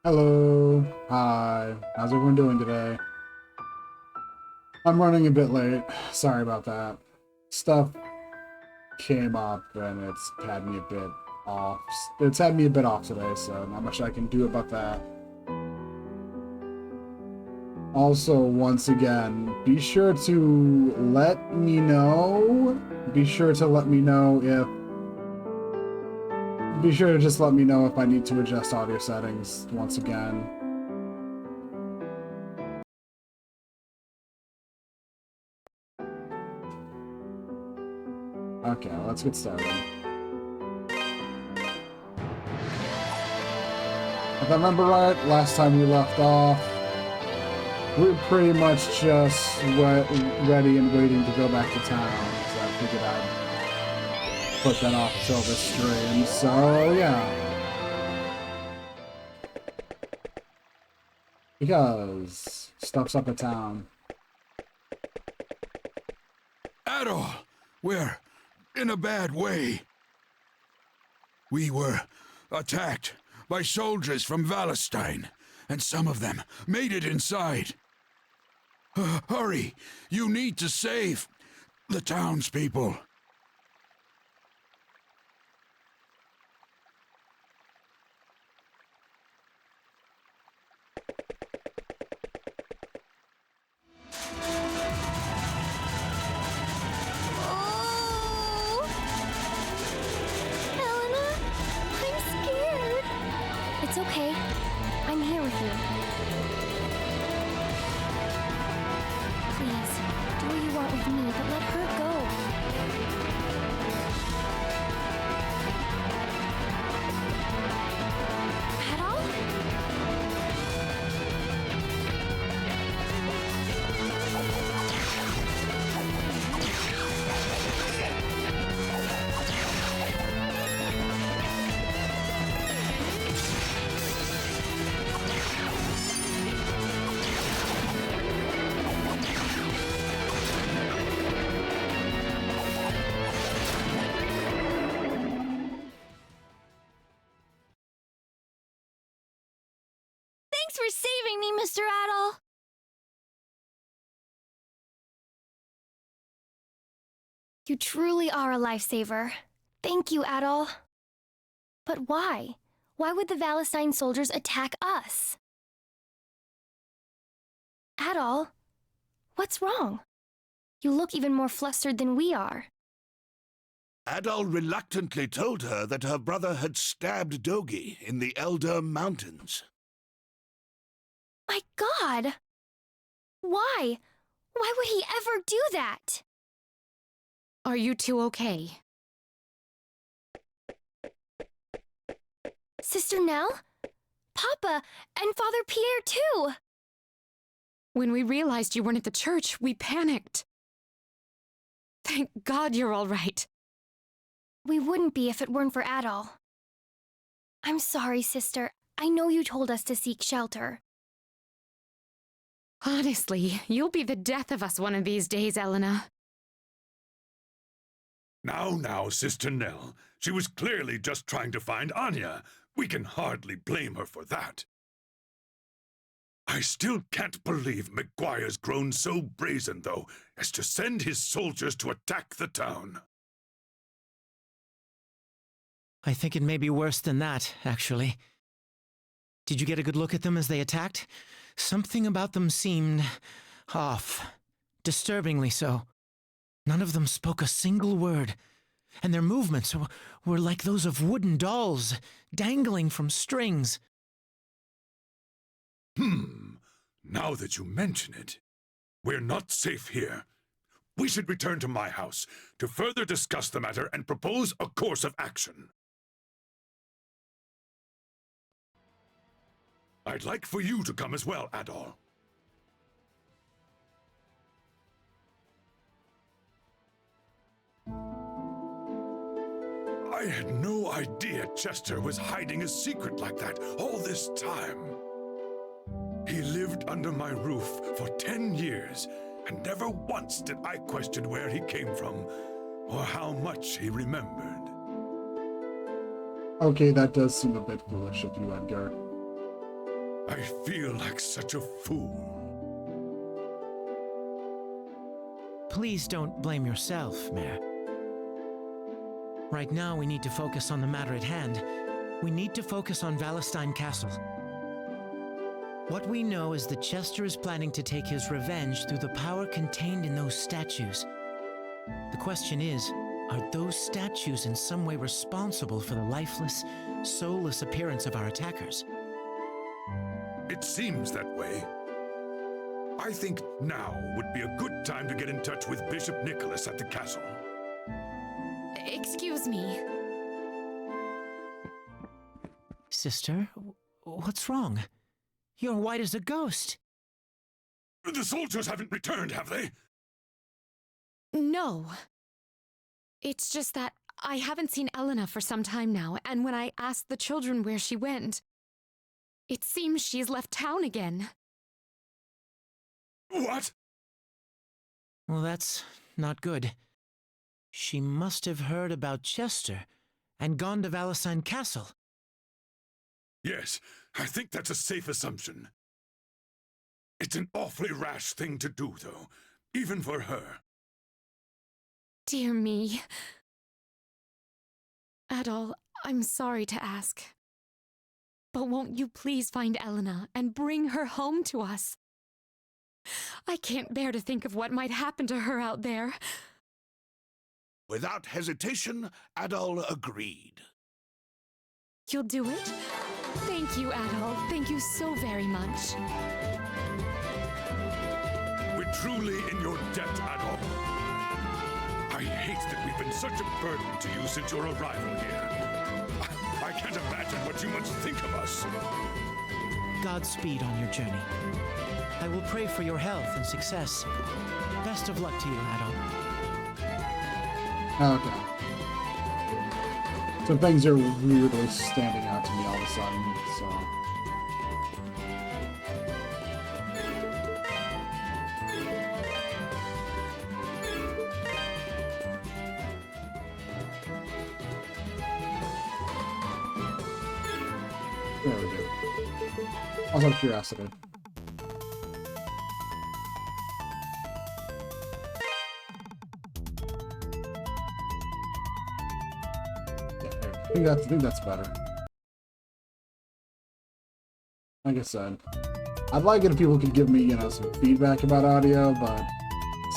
Hello. Hi. How's everyone doing today? I'm running a bit late. Sorry about that. Stuff came up and it's had me a bit off. It's had me a bit off today, so not much I can do about that. Also, once again, be sure to let me know. Be sure to let me know if. Be sure to just let me know if I need to adjust audio settings once again. Okay, let's get started. If I remember right, last time we left off, we were pretty much just ready and waiting to go back to town, so I figured I'd put that off till this stream, so yeah. Because stuff's up at town. At all, we're in a bad way. We were attacked by soldiers from Valestein, and some of them made it inside. Hurry! You need to save the townspeople. Oh! Helena, I'm scared. It's okay. I'm here with you. Please, do what you want with me, but let her go. At all? Thanks for saving me, Mr. Adol. You truly are a lifesaver. Thank you, Adol. But why? Why would the Valestein soldiers attack us? Adol, what's wrong? You look even more flustered than we are. Adol reluctantly told her that her brother had stabbed Dogi in the Elder Mountains. My God! Why? Why would he ever do that? Are you two okay? Sister Nell? Papa and Father Pierre, too! When we realized you weren't at the church, we panicked. Thank God you're all right. We wouldn't be if it weren't for Adol. I'm sorry, sister. I know you told us to seek shelter. Honestly, you'll be the death of us one of these days, Elena. Now, Sister Nell. She was clearly just trying to find Anya. We can hardly blame her for that. I still can't believe McGuire's grown so brazen, though, as to send his soldiers to attack the town. I think it may be worse than that, actually. Did you get a good look at them as they attacked? Something about them seemed off. Disturbingly so. None of them spoke a single word, and their movements were like those of wooden dolls, dangling from strings. Now that you mention it, we're not safe here. We should return to my house to further discuss the matter and propose a course of action. I'd like for you to come as well, Adol. I had no idea Chester was hiding a secret like that all this time. He lived under my roof for 10 years, and never once did I question where he came from, or how much he remembered. Okay, that does seem a bit foolish of you, Edgar. I feel like such a fool. Please don't blame yourself, Mayor. Right now, we need to focus on the matter at hand. We need to focus on Valestein Castle. What we know is that Chester is planning to take his revenge through the power contained in those statues. The question is, are those statues in some way responsible for the lifeless, soulless appearance of our attackers? It seems that way. I think now would be a good time to get in touch with Bishop Nicholas at the castle. Excuse me. Sister, what's wrong? You're white as a ghost. The soldiers haven't returned, have they? No. It's just that I haven't seen Elena for some time now, and when I asked the children where she went, it seems she's left town again. What? Well, that's not good. She must have heard about Chester and gone to Valestein Castle. Yes, I think that's a safe assumption. It's an awfully rash thing to do, though, even for her. Dear me. Adol, I'm sorry to ask. But won't you please find Elena and bring her home to us? I can't bear to think of what might happen to her out there. Without hesitation, Adol agreed. You'll do it? Thank you, Adol. Thank you so very much. We're truly in your debt, Adol. I hate that we've been such a burden to you since your arrival here. I can't imagine what you must think of us. Godspeed on your journey. I will pray for your health and success. Best of luck to you, Adol. Okay. So things are weirdly standing out to me all of a sudden, so... There we go. Also out of curiosity. I think that's better. Like I said, I'd like it if people could give me, you know, some feedback about audio, but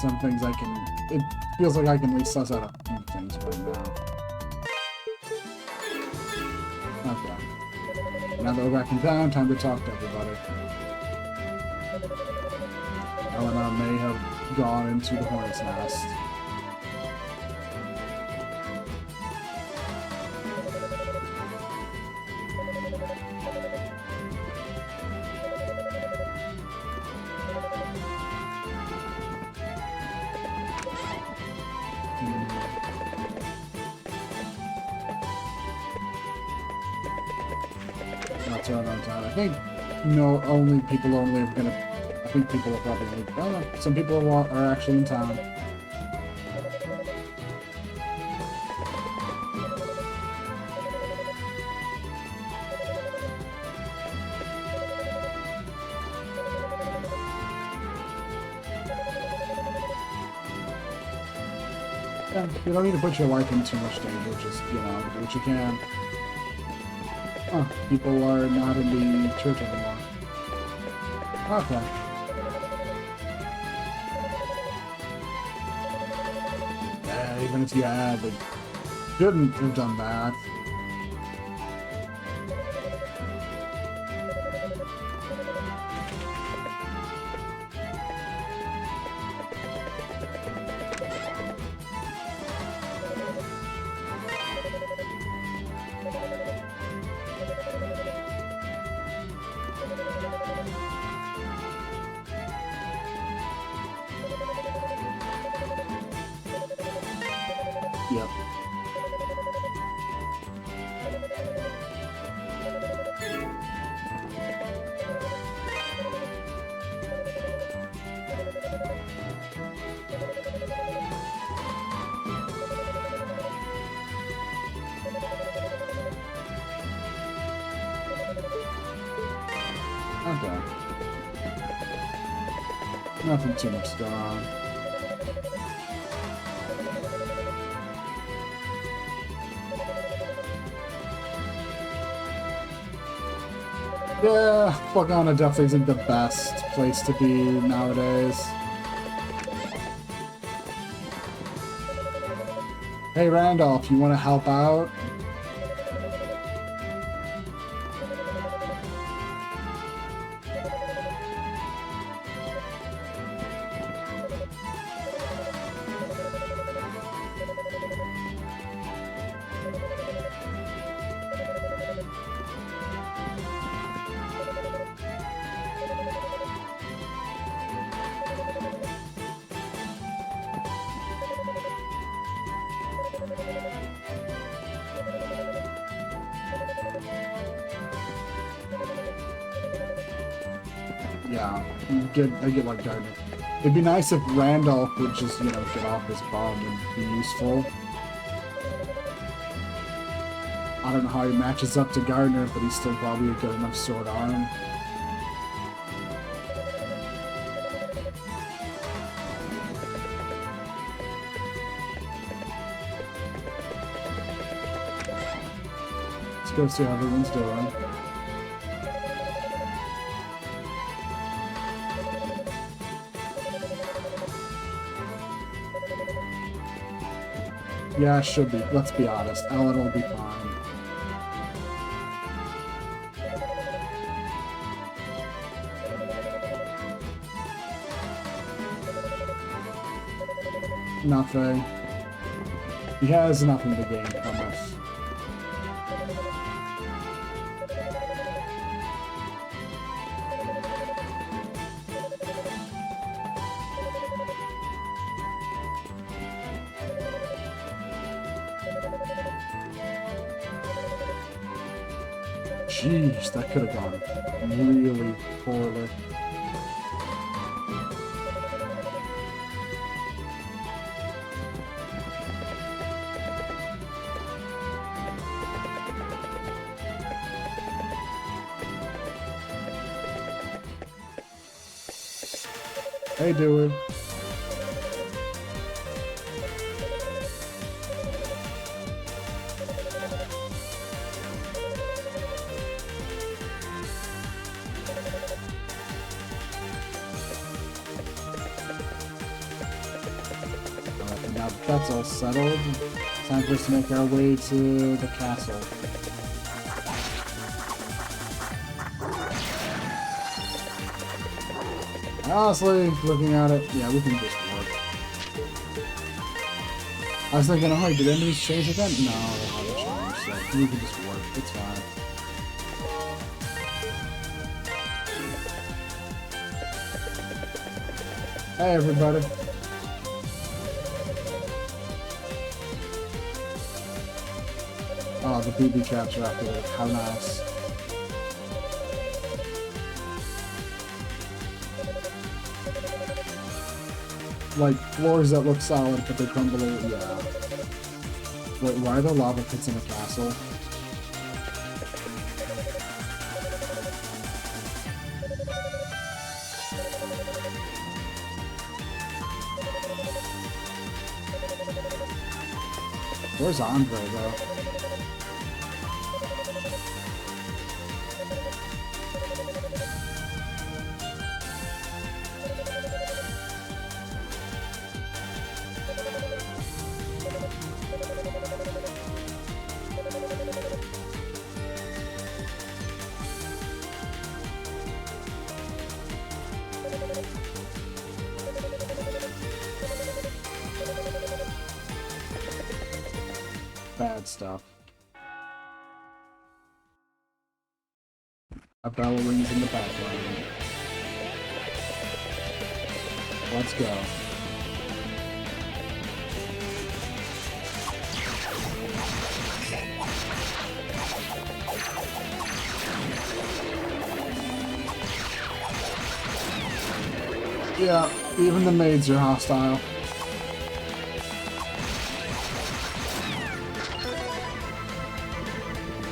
some things it feels like I can at least suss out a few things right now. Okay. Now that we're back in town, time to talk to everybody. Elena may have gone into the hornet's nest. That's around town. I think only people are gonna. I think people are probably. Well, some people are actually in town. Yeah, you don't need to put your life in too much danger. Just, you know, do what you can. Huh, people are not in the church anymore. Okay. Yeah, even if you had, they shouldn't have done that. Yep. Okay. Nothing too much going on. Yeah, Felghana definitely isn't the best place to be nowadays. Hey Randolph, you want to help out? Yeah, I get like Gardner. It'd be nice if Randolph would just, you know, get off his bum and be useful. I don't know how he matches up to Gardner, but he's still probably a good enough sword arm. Let's go see how everyone's doing. Yeah, it should be. Let's be honest. Ellen will be fine. Nothing. He has nothing to gain from us. Jeez, that could have gone really poorly. Hey, dude. Now that's all settled. Time for us to make our way to the castle. Honestly, looking at it, yeah, we can just work. I was thinking, oh, did enemies change again? No, they haven't changed, so we can just work. It's fine. Hey, everybody. Oh, the BB traps are activated. How nice. Like, floors that look solid, but they crumble. Yeah. Wait, why are there lava pits in the castle? Where's Andre, though? Bad stuff. A bell rings in the background. Let's go. Yeah, even the maids are hostile.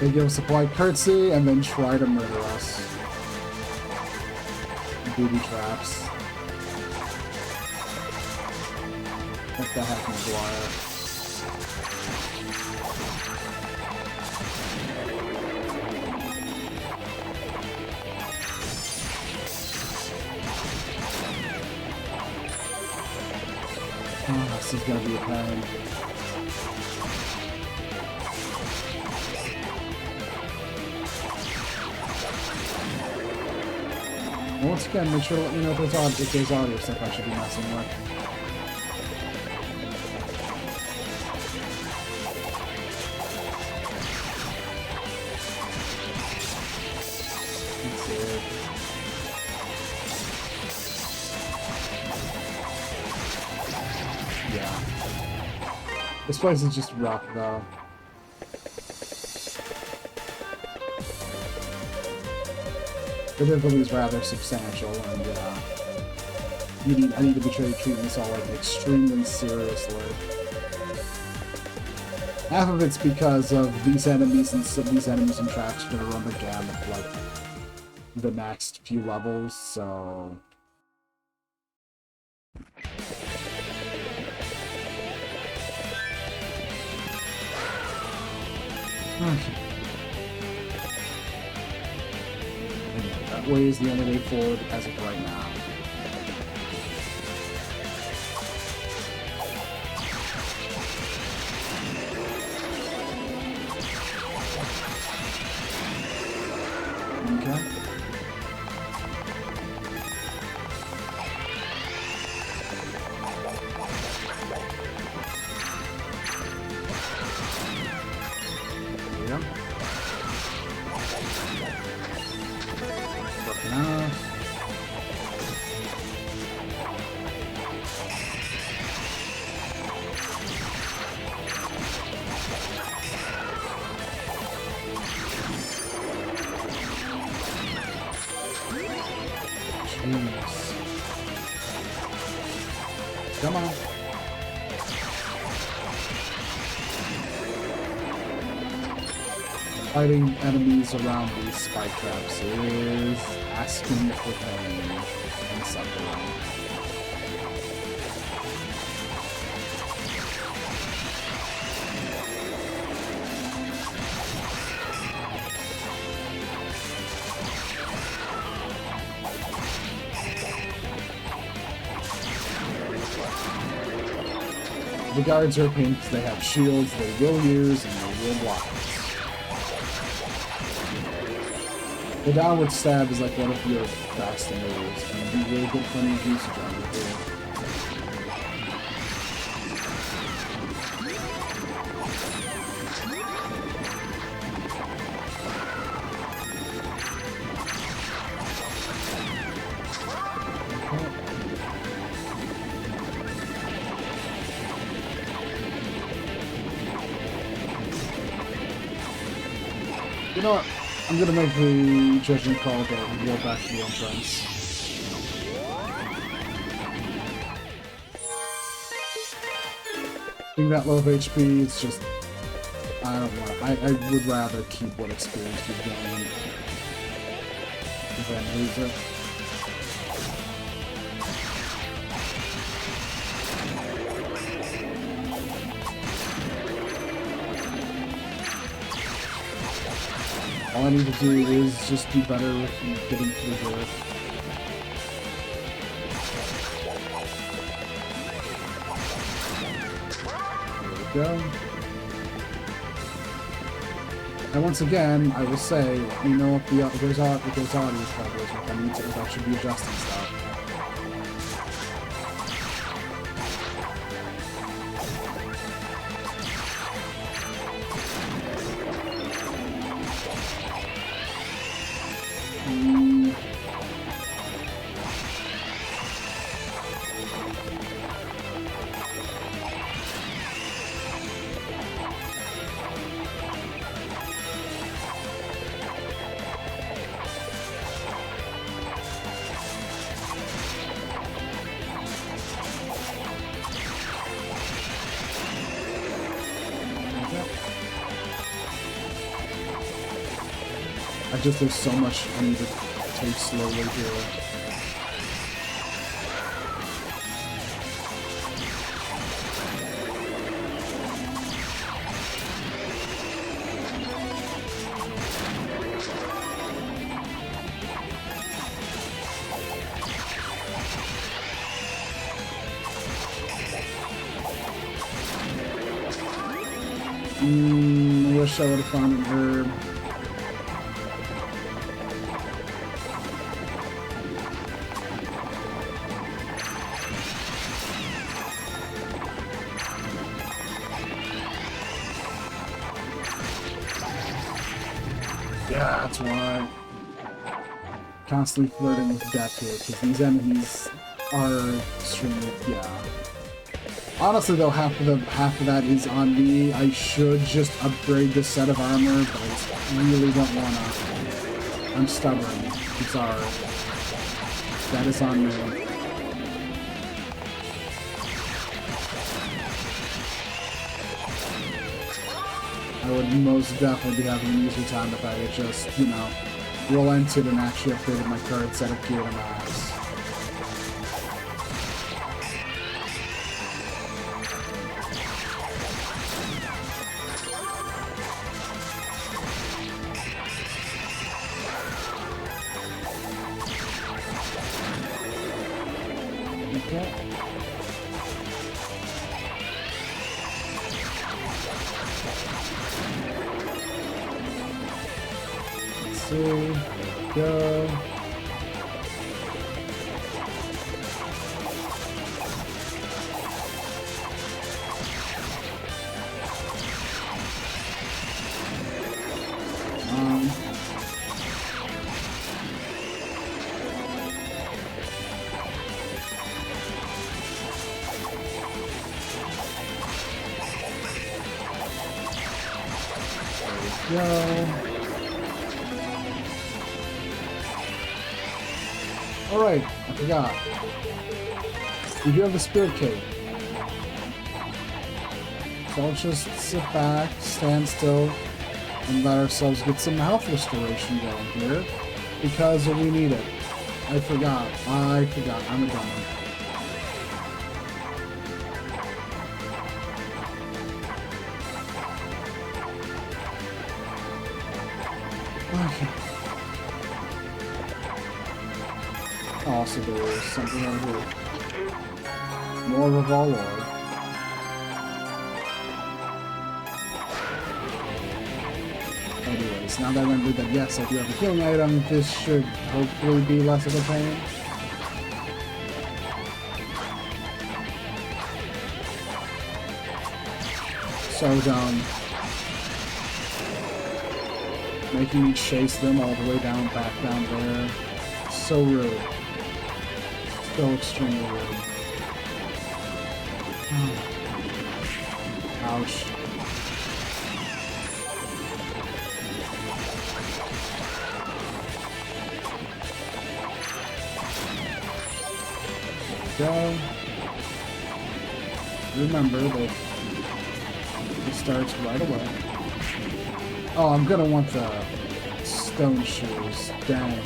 They give us a polite curtsy and then try to murder us. booby traps. What the heck, McGuire? Oh, this is gonna be a pain. Once again, make sure to let me know if there's audio stuff I should be messing with. Let's see. Yeah. This place is just rough, though. The difficulty is rather substantial, and I need to be treating this all like extremely seriously. Half of it's because of these enemies and traps are gonna run the gamut for like the next few levels, so. Okay. That way is the only way forward as of right now. Okay. There we go. Working off. Jeez. Come on. Fighting enemies around these spike traps is asking for pain and suffering. The guards are a pain because they have shields they will use and they will block. The downward stab is like one of your faster moves, and you will get plenty of usage on it here. You know what? I'm gonna make the judgment call that we go back to the entrance. Being that low of HP, it's just... I don't want to... I would rather keep what experience we've gained than lose it. All I need to do is just do better with getting through here. There we go. And once again, I will say, let me know if there's audio troubles, if I should be adjusting stuff. There's so much I need to take slowly here. I wish I would have found an herb. Yeah, that's why. Constantly flirting with death here, because these enemies are extremely, yeah. Honestly though, half of that is on me. I should just upgrade this set of armor, but I just really don't wanna. I'm stubborn. I'm sorry. That is on me. I would most definitely be having an easier time if I had just, you know, relented and actually upgraded my current set of gear to max. Okay. Let's see. Go. Go. Alright, I forgot. We do have the Spirit Cave. So let's just sit back, stand still, and let ourselves get some health restoration going here. Because we need it. I forgot. I'm a dummy. Okay. Also, there is something over here. More revolver. Anyways, now that I remembered that yes, I do have a healing item, this should hopefully be less of a pain. So dumb. Making me chase them all the way down, back down there. So rude. So extremely rude. Ouch. There we go. Remember that it starts right away. Oh, I'm gonna want the stone shoes. Dang.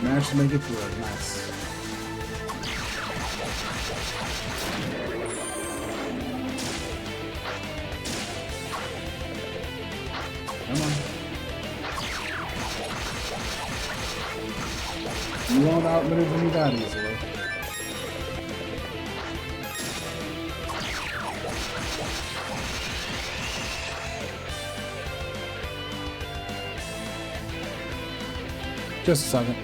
Managed to make it through it. Nice. Come on. You won't outmaneuver me that easily. Just a second.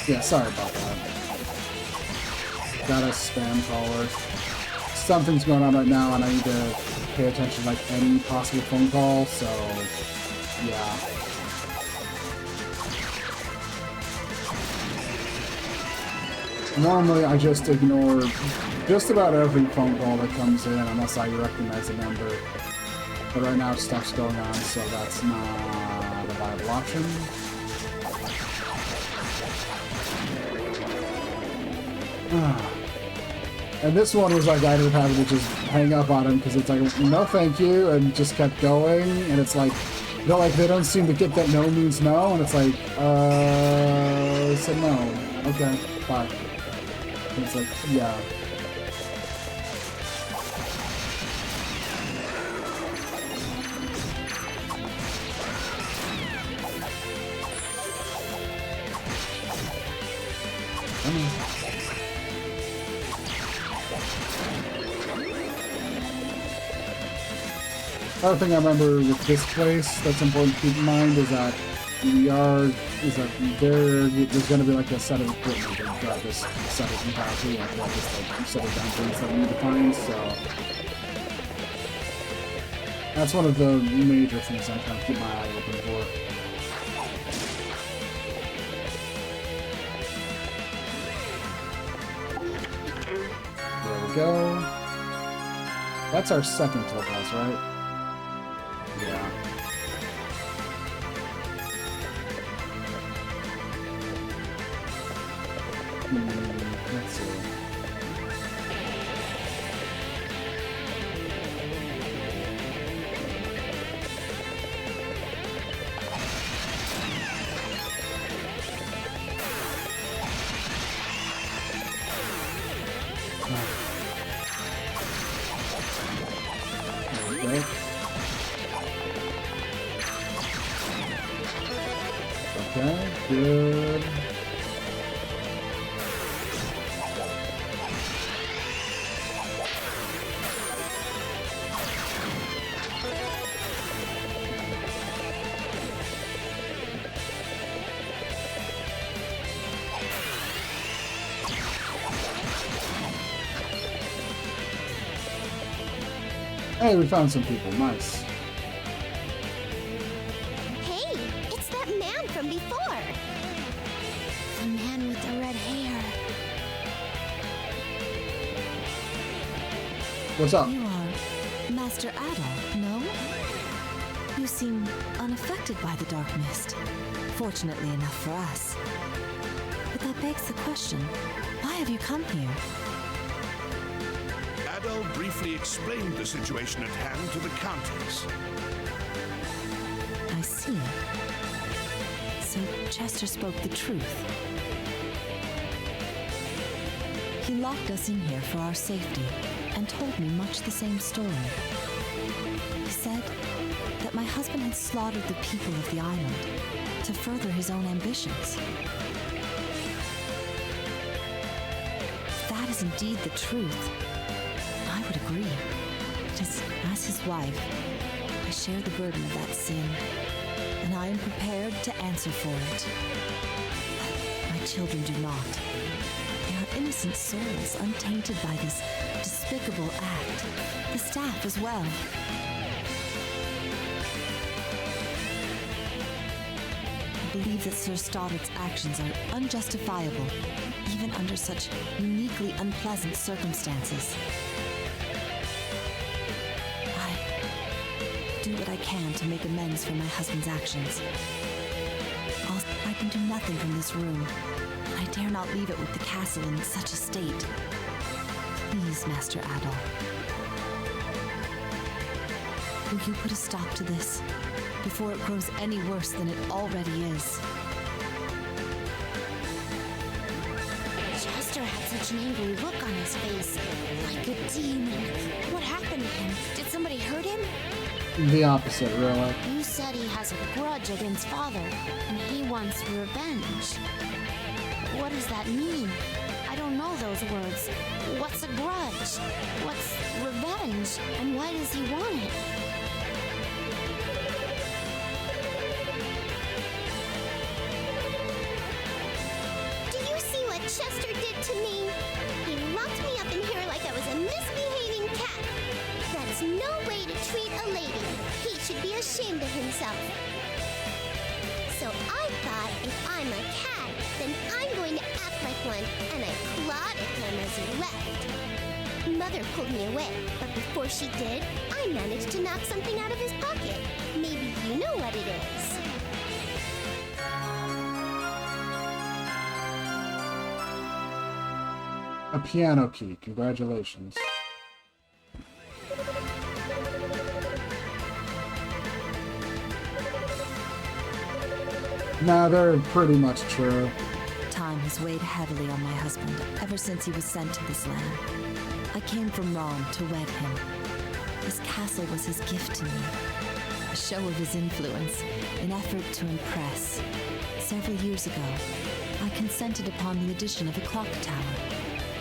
Yeah, sorry about that. Got a spam caller. Something's going on right now, and I need to pay attention to like any possible phone call, so yeah. Normally, I just ignore just about every phone call that comes in unless I recognize the number. But right now, stuff's going on, so that's not a viable option. And this one was like I ended up having to just hang up on him because it's like, no thank you, and just kept going, and it's like, they don't seem to get that no means no, and it's like, I said no. Okay, bye. And it's like, yeah. Another thing I remember with this place that's important to keep in mind is that there's going to be like a set of equipment throughout this set of entirety, like this set of dungeons that we need to find, so that's one of the major things I'm trying to keep my eye open for. There we go. That's our second topaz, right? Yeah. Let's see. Okay. Okay, good. Hey, we found some people. Nice. Hey, it's that man from before. The man with the red hair. What's up? You are Master Adol, no? You seem unaffected by the dark mist. Fortunately enough for us. But that begs the question, why have you come here? Adol briefly explained the situation at hand to the Countess. I see. So Chester spoke the truth. He locked us in here for our safety and told me much the same story. He said that my husband had slaughtered the people of the island to further his own ambitions. If that is indeed the truth, I would agree. Because as his wife, I share the burden of that sin, and I am prepared to answer for it. But my children do not. They are innocent souls untainted by this despicable act. The staff as well. I believe that Sir Stoddart's actions are unjustifiable, even under such uniquely unpleasant circumstances. I do what I can to make amends for my husband's actions. I can do nothing from this room, and I dare not leave it with the castle in such a state. Please, Master Adol. Will you put a stop to this before it grows any worse than it already is? Chester had such an angry look on his face, like a demon. What happened to him? Did somebody hurt him? The opposite, really. You said he has a grudge against Father, and he wants revenge. What does that mean? I don't know those words. What's a grudge? What's revenge? And why does he want it? himself. So I thought if I'm a cat, then I'm going to act like one, and I clawed at him as he left. Mother pulled me away, but before she did, I managed to knock something out of his pocket. Maybe you know what it is. A piano key. Congratulations. Nah, they're pretty much true. Time has weighed heavily on my husband ever since he was sent to this land. I came from Rom to wed him. This castle was his gift to me, a show of his influence, an effort to impress. Several years ago, I consented upon the addition of a clock tower,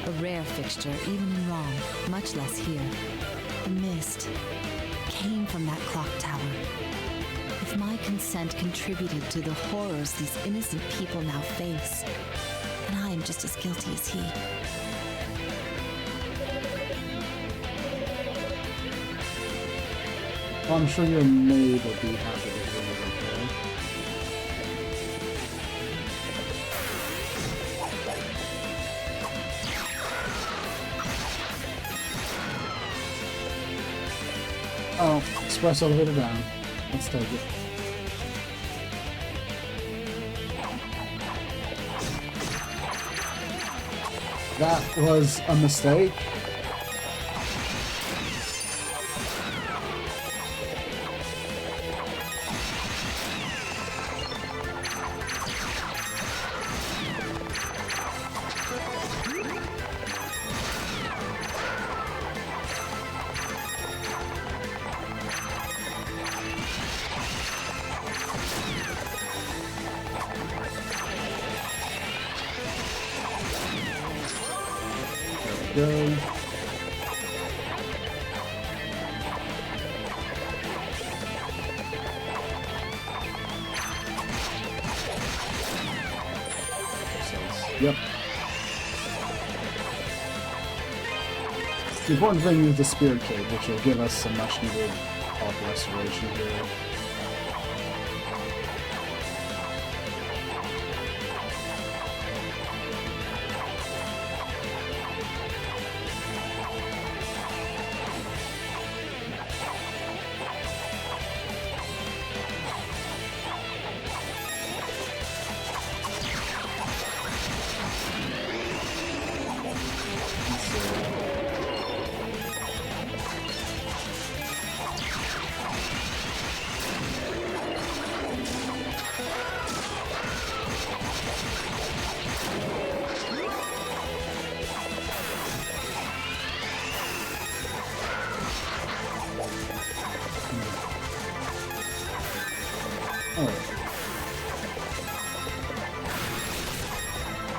a rare fixture even in Rom, much less here. The mist came from that clock tower. If my consent contributed to the horrors these innocent people now face, then I am just as guilty as he. Well, I'm sure your maid will be happy to hear it, okay? Oh, express elevator down. Let's take it. That was a mistake. Go. Yep. The important thing is the Spirit Cave, which will give us some much needed health restoration here.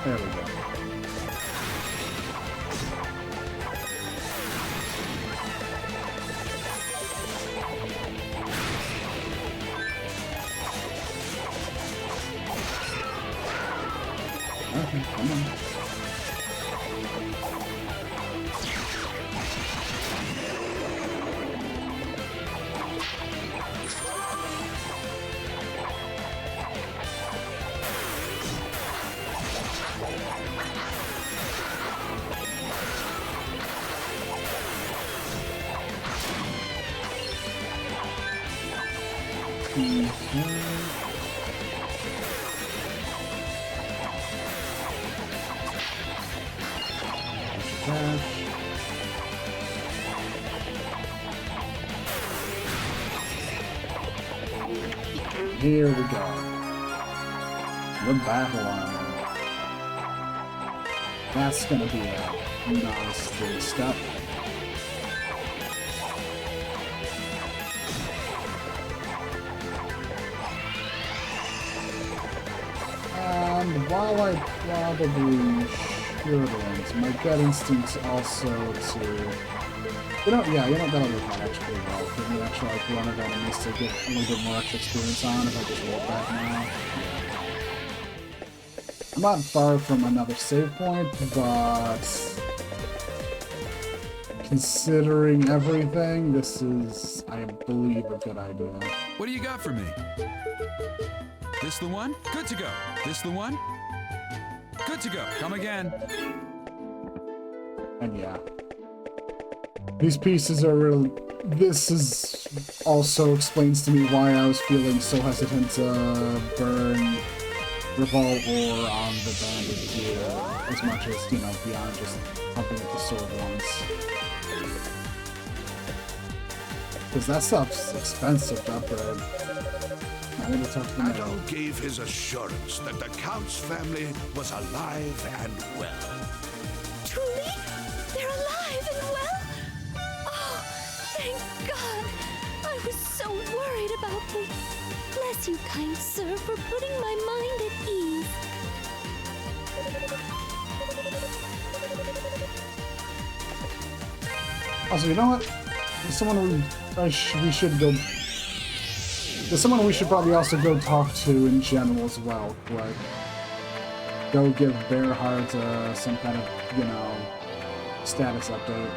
There we go. Okay, come on. Here we go. The battle armor. That's gonna be a nice big step. And while I probably shouldn't, my gut instinct's also to... that'll work out actually pretty well. Give me actually like run of enemies to get a little bit more extra experience on if I just roll back now. I'm not far from another save point, but considering everything, this is, I believe, a good idea. What do you got for me? This the one? Good to go. This the one? Good to go. Come again. And yeah. These pieces are really... This is also explains to me why I was feeling so hesitant to burn Revolt Ore on the banded gear as much as, you know, beyond just something with the sword once. Because that stuff's expensive to upgrade. I'm gonna talk to them. Adol gave his assurance that the Count's family was alive and well. Truly? They're alive and well? Oh, thank God! I was so worried about them. Bless you, kind sir, for putting my mind at ease. Also, you know what? There's someone we should go... There's someone we should probably also go talk to in general as well. Like, go give Bearheart some kind of, you know, status update.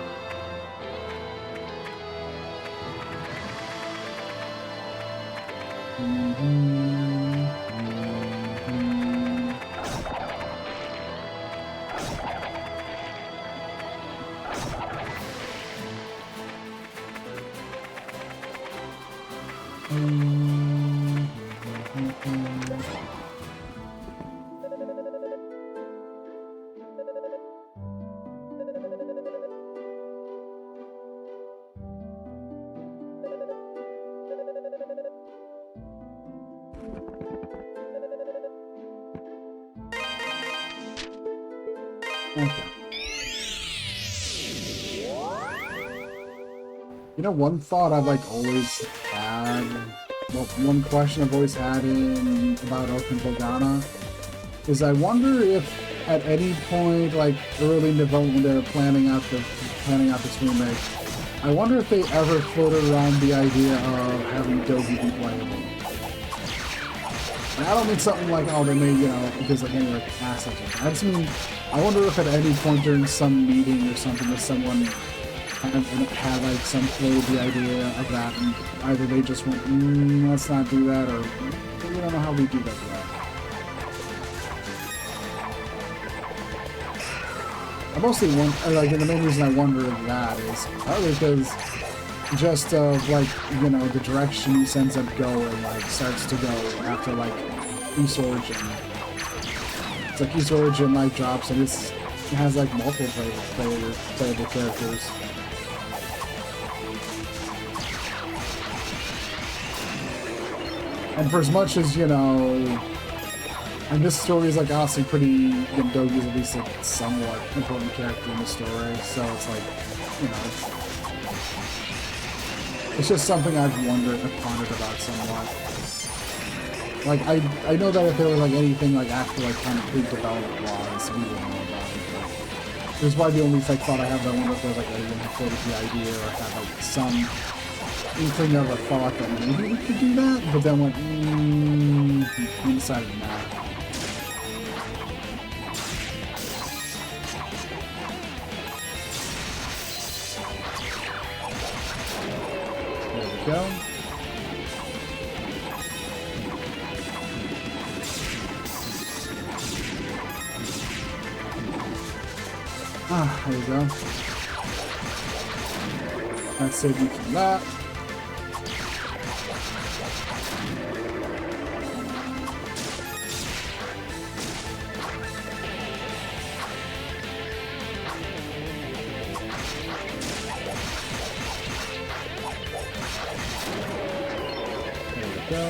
You know, one thought I've like always had, well, one question I've always had about Open Felghana is I wonder if at any point, like early in development, they're planning out this remake. I wonder if they ever floated around the idea of having Dogi be playable. And I don't mean something like, oh, they may, you know, because like any like assets. I just mean, I wonder if at any point during some meeting or something that someone kind of had like some floated the idea of that, and either they just went, let's not do that, or we don't know how we do that yet. I mostly wonder, like, and the main reason I wonder that is partly because just of like, you know, the direction this ends up going, like, starts to go after like East Origin. It's like East Origin like drops and it has like multiple playable characters. And for as much as, you know, and this story is like honestly pretty, you know, Dogi's at least a somewhat important character in the story, so it's like, you know, it's just something I've wondered and pondered about somewhat. Like, I know that if there was like anything like after like kind of pre-development wise, we wouldn't know about it, but it was why the only like thought I have that I wonder if there was like anyone who floated the idea or had like some inkling of a thought that maybe we could do that, but then went, we decided not. There we go. Ah, there we go. That saved me from that. There we go.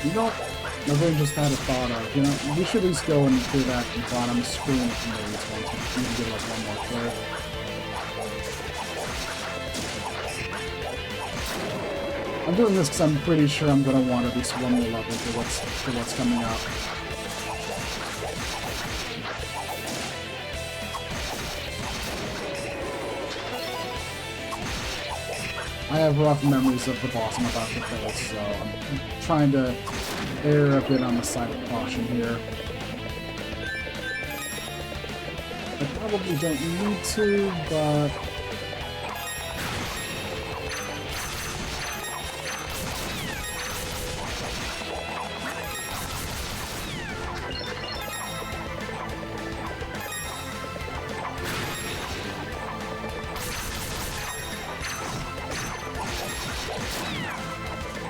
You know, my brain just had a thought of, you know, we should at least go and do that bottom screen from there once. We can give like one more clip. I'm doing this because I'm pretty sure I'm going to want at least one more level for what's coming up. I have rough memories of the boss I'm about to face, so I'm trying to err a bit on the side of caution here. I probably don't need to, but...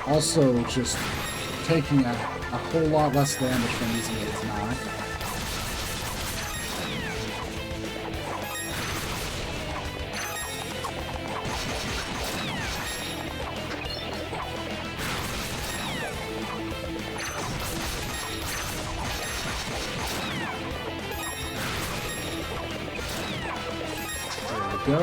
Also, just taking a whole lot less damage from these units now. There we go.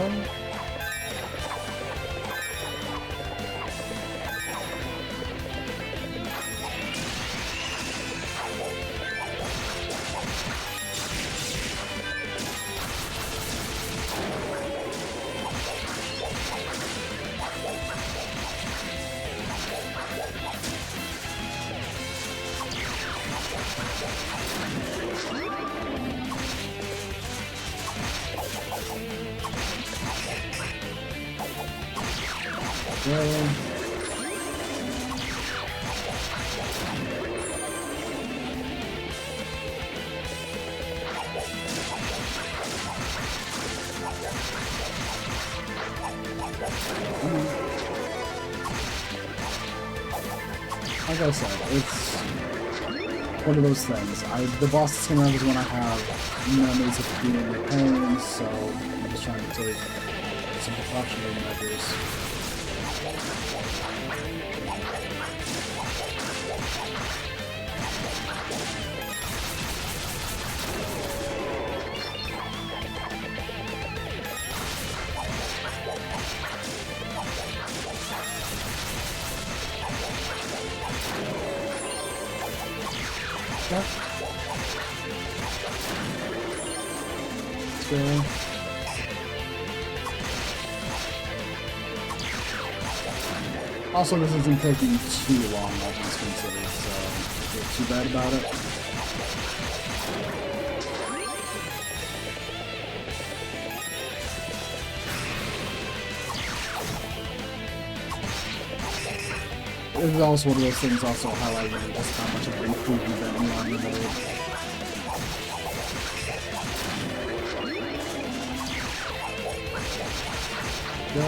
Well, like I said, it's one of those things. The boss skin round is when I have memories of being in pain, so I'm just trying to take some precautionary measures. Let's go. Also, this isn't taking too long, all things considered, so I don't feel too bad about it. This is also one of those things also highlighting just how much of an improvement that Neon made. Go.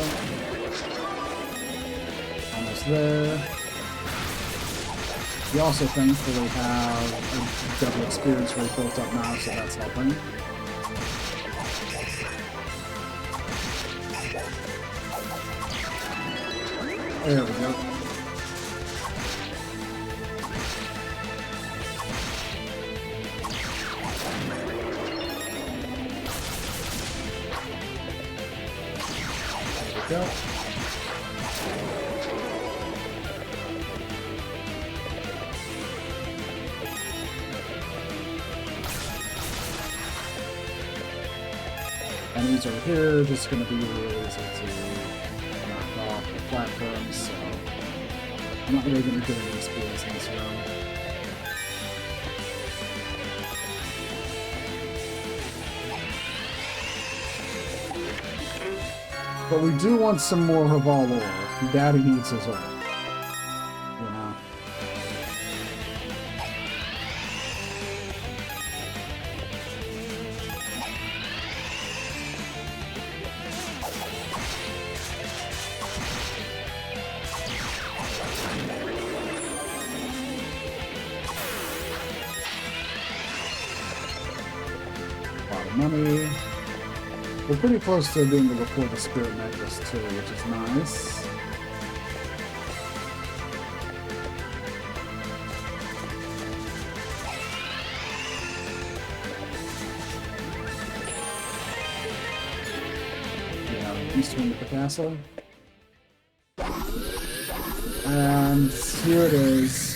Almost there. We also thankfully have a double experience rate built up now, so that's helping. There we go. Go. Enemies over here, just going to be really easy to knock off the platforms, so I'm not really going to get any experience in this round. But we do want some more Haval ore. Daddy needs his ore. You know. A lot of money. We're pretty close to being able to afford the Spirit Necklace too, which is nice. Yeah, east wing of the castle. And here it is.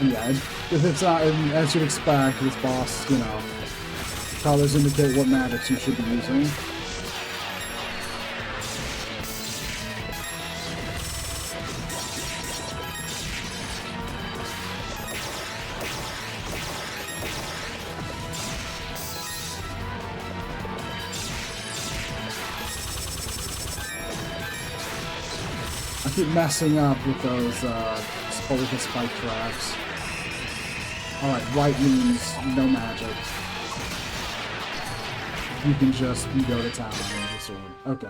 Yeah, if it's not, as you'd expect, this boss, you know, colors indicate what magics you should be using. I keep messing up with those, with the spike traps. Alright, white means no magic. You can just go to town on the sword. Okay.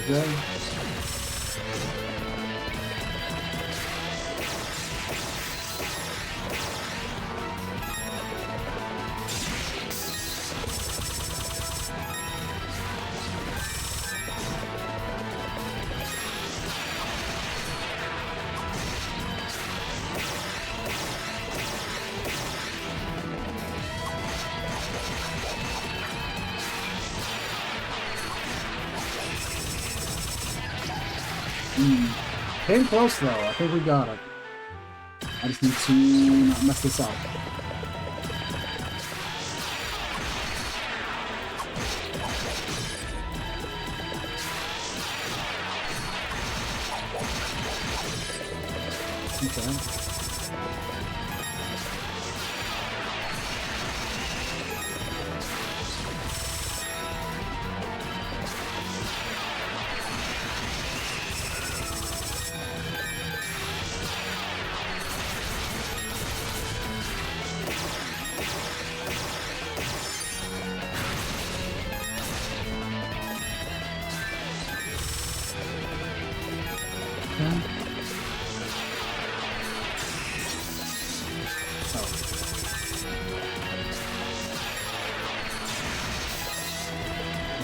There we go. Came close though, I think we got it. I just need to not mess this up. Okay.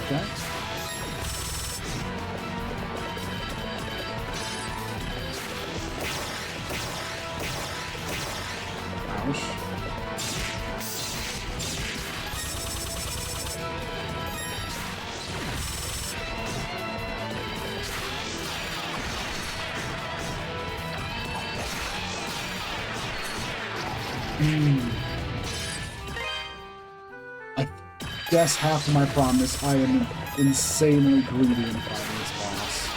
Okay. Ouch. I guess half of my problem is I am insanely greedy in fighting this boss.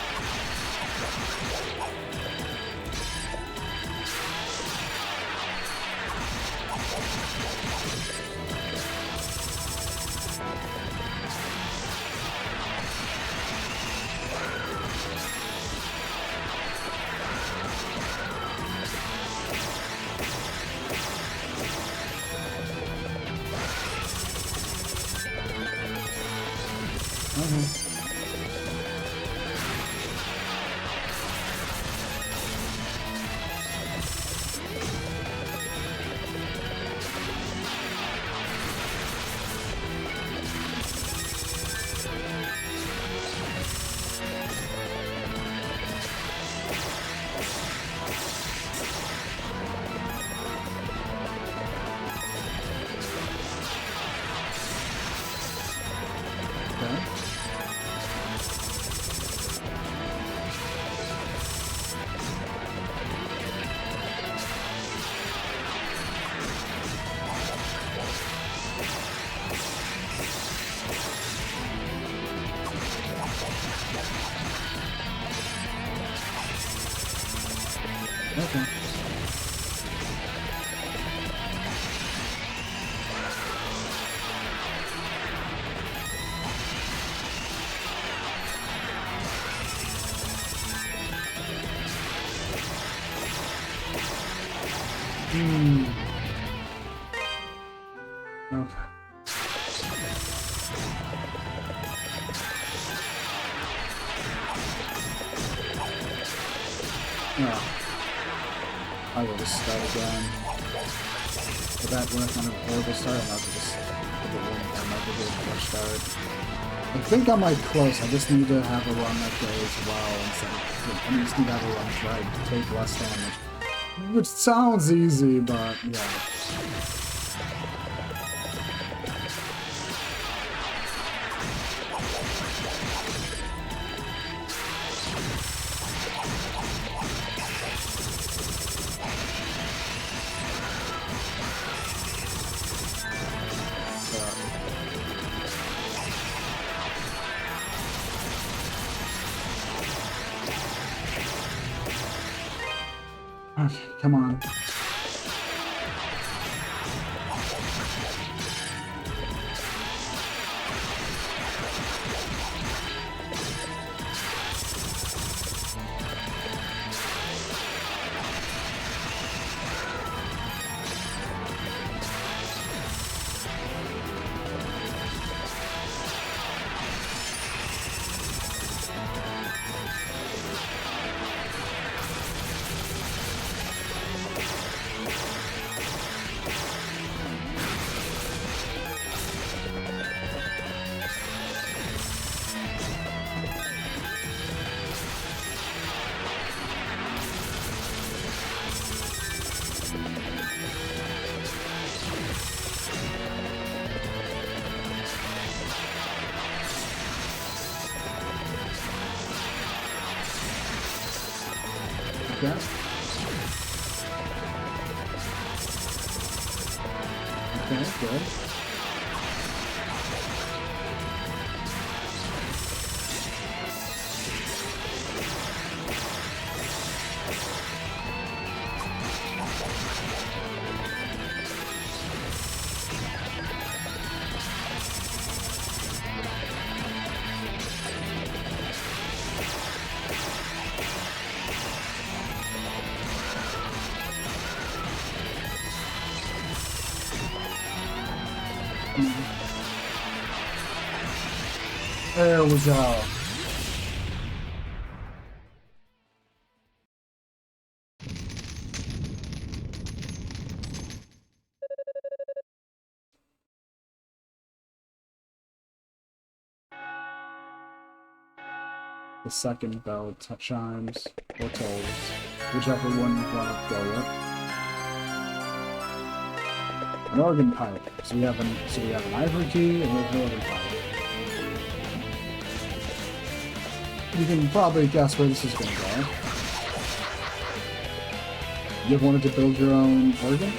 Okay. Oh. I will just start again. But that went on a horrible start, and I'll just give it one fresh start. I think I'm like close. I just need to have a run that goes well instead of, I just need to have a run try to take less damage. Which sounds easy, but yeah. Okay, come on. Okay. Okay, good. There we go. The second bell chimes, or tolls, whichever one you want to go with. An organ pipe. So we have an ivory key and we have an organ pipe. You can probably guess where this is going to go. You ever wanted to build your own organ?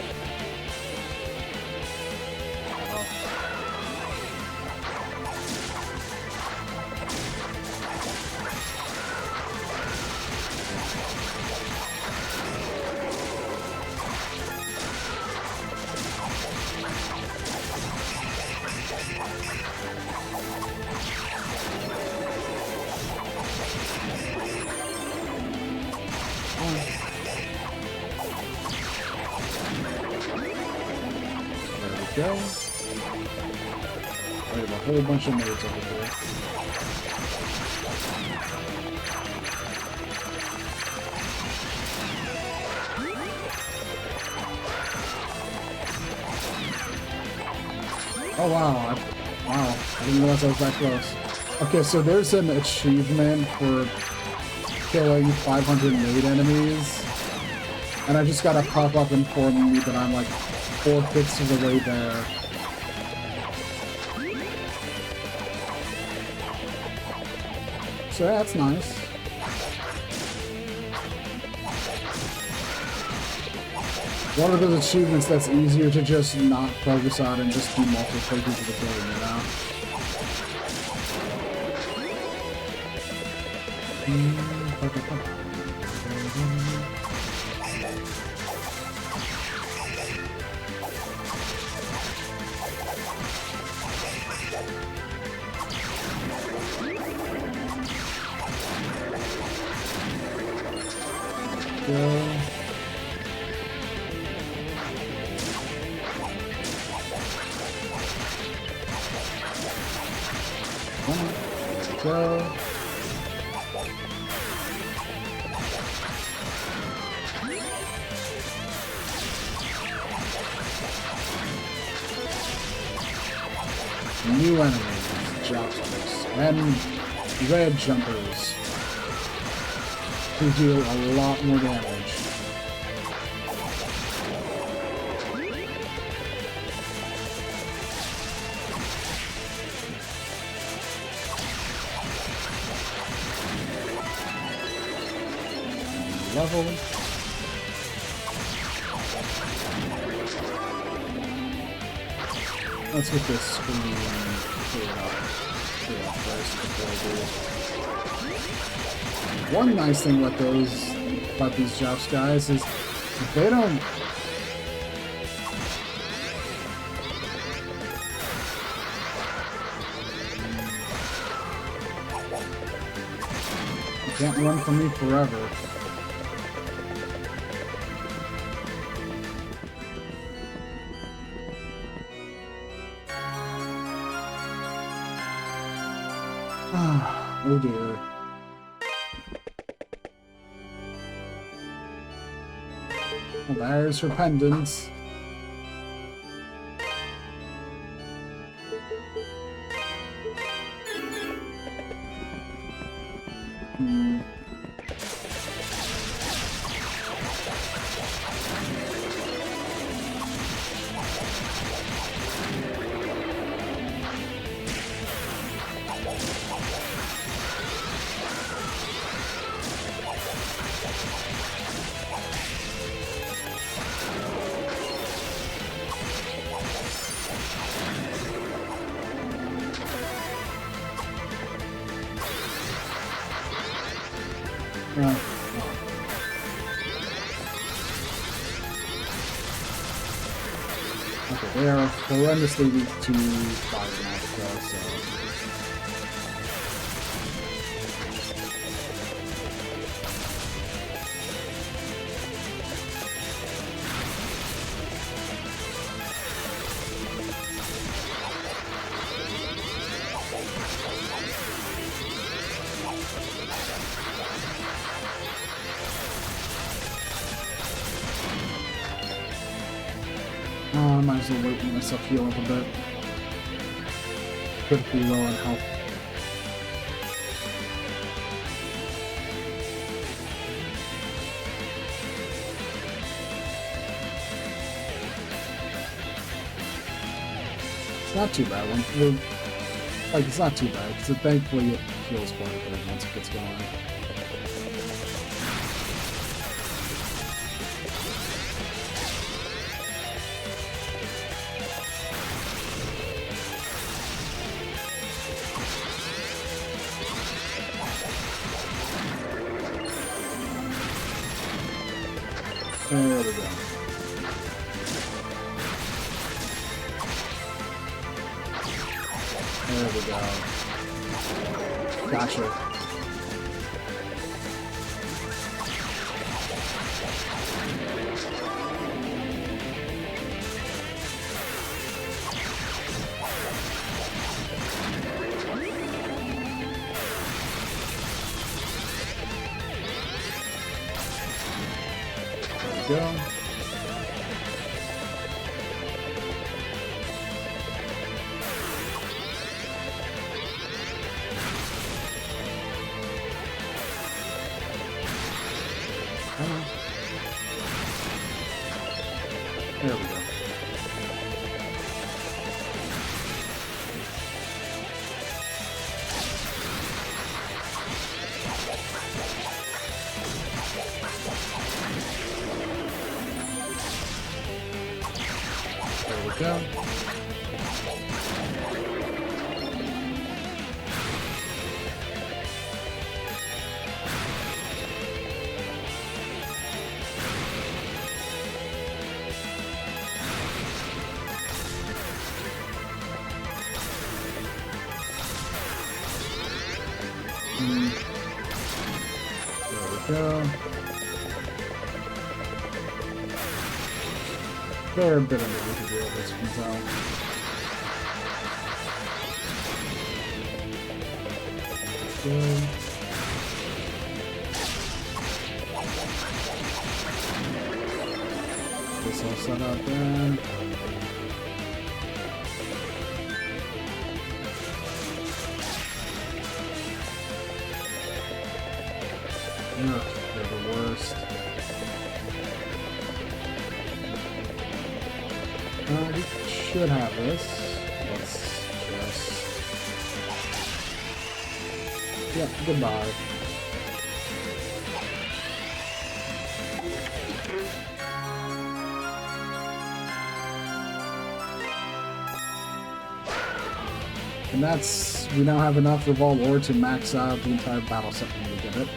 Go. We have a whole bunch of maids over here. Oh wow, I didn't realize I was that close. Okay, so there's an achievement for killing 500 maid enemies, and I just got a pop-up informing me that I'm like 4/5 of the way there. So yeah, that's nice. One of those achievements that's easier to just not focus on and just do multiple playthroughs of the game, you know? go. New enemies, jousters, and red jumpers who deal a lot more damage. Level. Let's get this screen cleared up first before I do. One nice thing about these joust guys is they don't. You can't run from me forever. Oh dear. Well, there's her pendants. Okay, they are horrendously weak to fire magic though, so... I might as well wait and let myself heal up a bit. Critically low on health. It's not too bad. It's not too bad, because thankfully it heals quite a bit once it gets going. There we go. There we go. Gotcha. Go. There we go. There we go. There we go. They're a bit annoying to deal with, as you can tell. Good. This all set up there. Ugh, they're the worst. We should have this. Let's just... Yeah, goodbye. And that's... we now have enough Revolve ore to max out the entire battle set when we get it.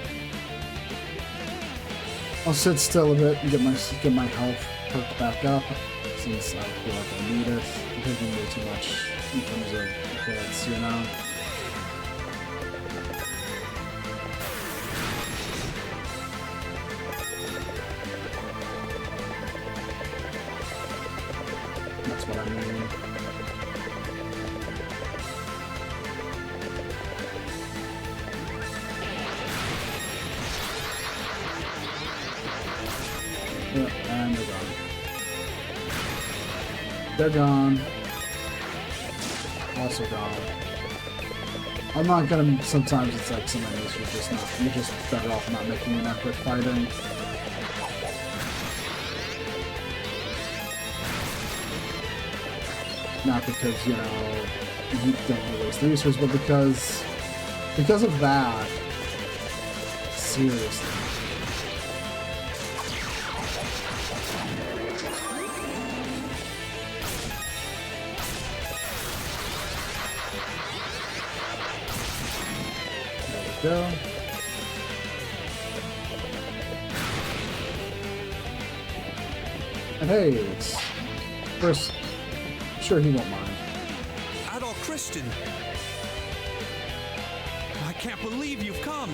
I'll sit still a bit and get my health perked back up, since I feel like I need it. I'm taking way too much in terms of hits, you know? That's what I mean. Yeah, and they're gone. They're gone. Also gone. I'm not gonna... sometimes it's like some enemies you're just better off not making an effort fighting. Not because, you know, you don't want to waste the resources, but because of that. Seriously. Go. And hey, it's first. Sure, he won't mind. Adol Christian! I can't believe you've come!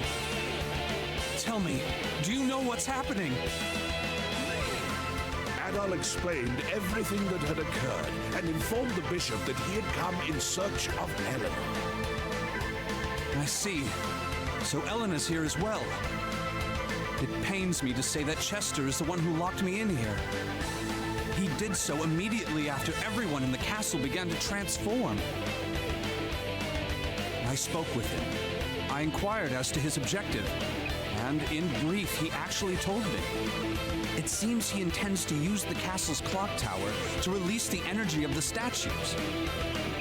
Tell me, do you know what's happening? Adol explained everything that had occurred and informed the bishop that he had come in search of Eleanor. I see. So Elena's here as well. It pains me to say that Chester is the one who locked me in here. He did so immediately after everyone in the castle began to transform. I spoke with him. I inquired as to his objective, and in brief, he actually told me. It seems he intends to use the castle's clock tower to release the energy of the statues.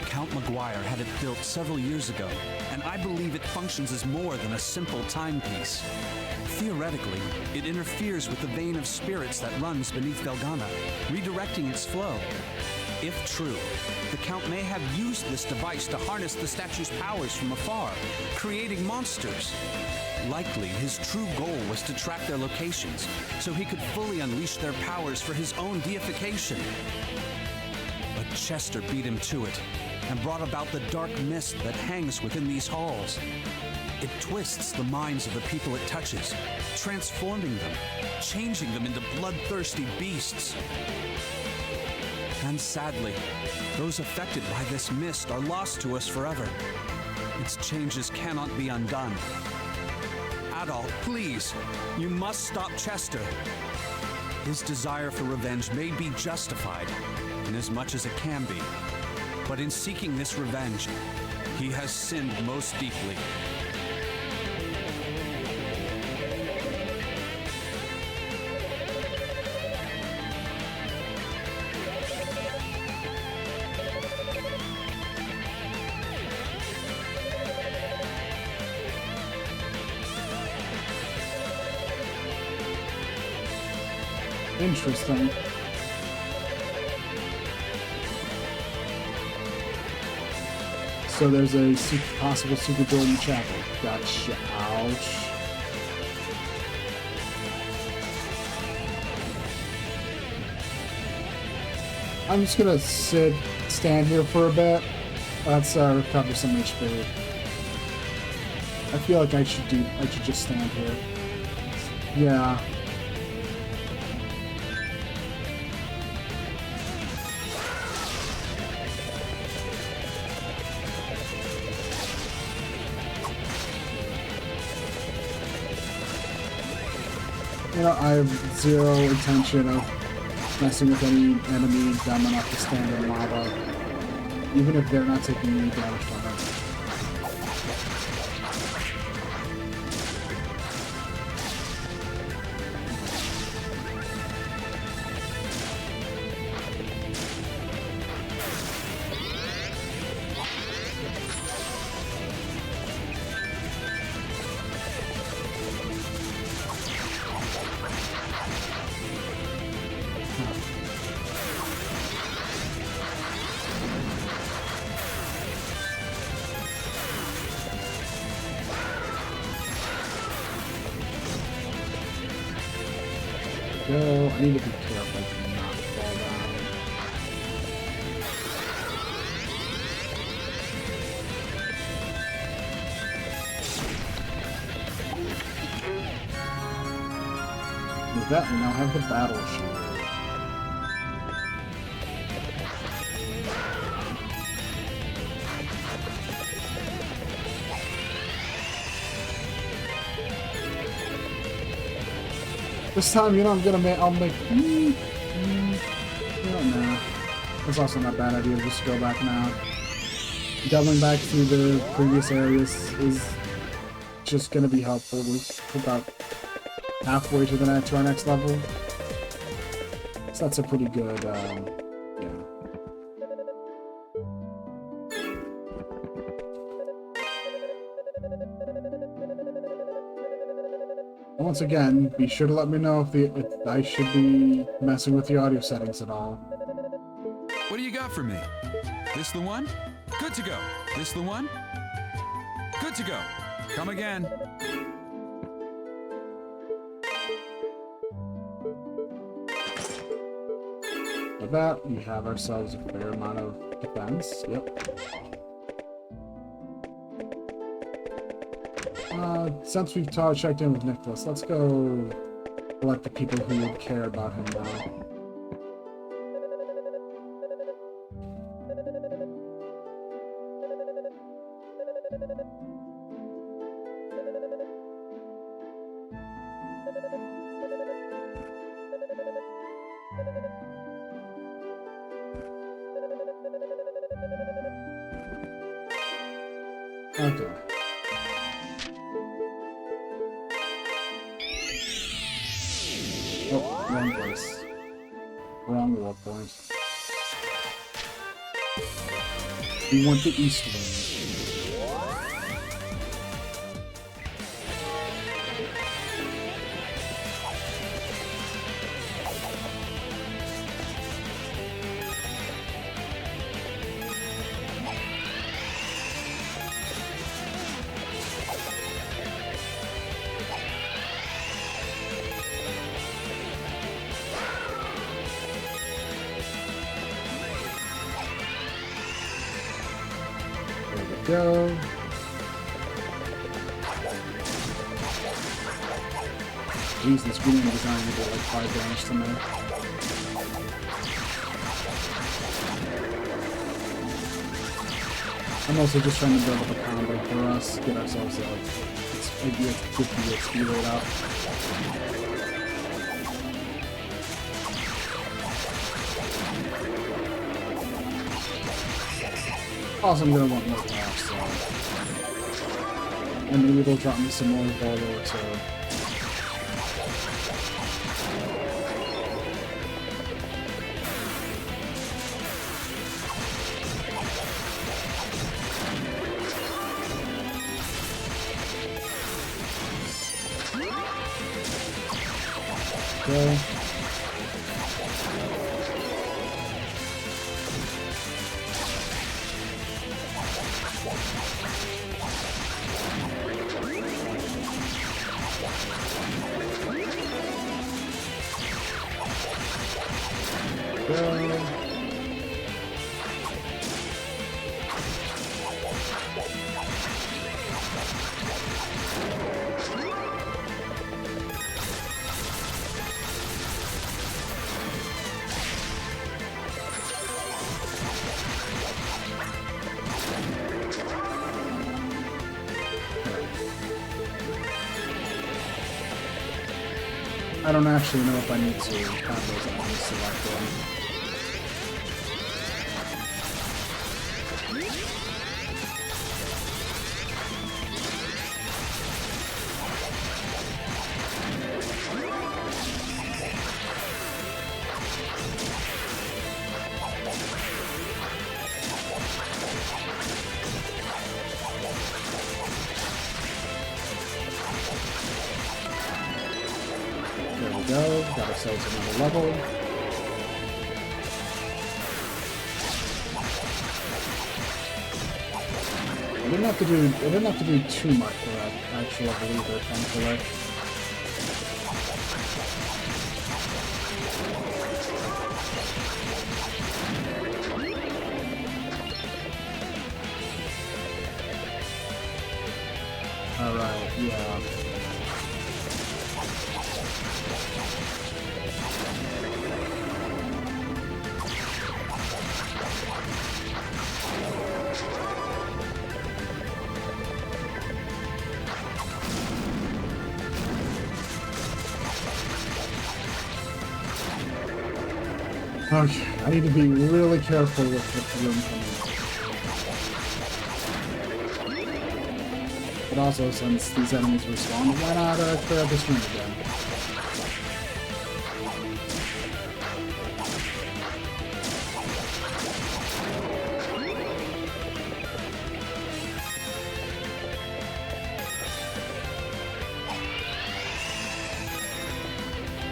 Count Maguire had it built several years ago, and I believe it functions as more than a simple timepiece. Theoretically, it interferes with the vein of spirits that runs beneath Felghana, redirecting its flow. If true, the Count may have used this device to harness the statue's powers from afar, creating monsters. Likely, his true goal was to track their locations, so he could fully unleash their powers for his own deification. But Chester beat him to it, and brought about the dark mist that hangs within these halls. It twists the minds of the people it touches, transforming them, changing them into bloodthirsty beasts. And sadly, those affected by this mist are lost to us forever. Its changes cannot be undone. Adol, please, you must stop Chester. His desire for revenge may be justified, in as much as it can be. But in seeking this revenge, he has sinned most deeply. Interesting. So there's a possible super door in the chapel. Gotcha. Ouch. I'm just gonna stand here for a bit. Let's recover some HP. I feel like I should just stand here. Yeah. I have zero intention of messing with any enemy dumb enough to stand in lava, even if they're not taking any damage from it. Go. I need to be careful to not fall down. With that, we now have the battle shield. This time, you know, I'll make, nah. That's also not a bad idea, just go back now. Doubling back through the previous areas is just gonna be helpful. We're about halfway to our next level. So that's a pretty good, yeah. Once again, be sure to let me know if I should be messing with the audio settings at all. What do you got for me? This the one? Good to go. This the one? Good to go. Come again. With that, we have ourselves a fair amount of defense. Yep. Since we've checked in with Nicholas, let's go collect the people who would care about him now. Okay. Oh, wrong place. Wrong war point. We want the east wing. Go. Jeez, this green is not even like 5 damage to me. I'm also just trying to build up a combo for us, get ourselves a maybe a 50 XP rate up. Also, I'm gonna want more cash, so. And maybe they'll drop me some more Volo or so. Go. I don't actually know if I need to have those enemies selected. There we go. Got ourselves another level. I didn't have to do too much for that actual believer, thankfully. Alright, yeah. Okay, I need to be really careful with the room coming. But also, since these enemies respawn, why not clear up this room again?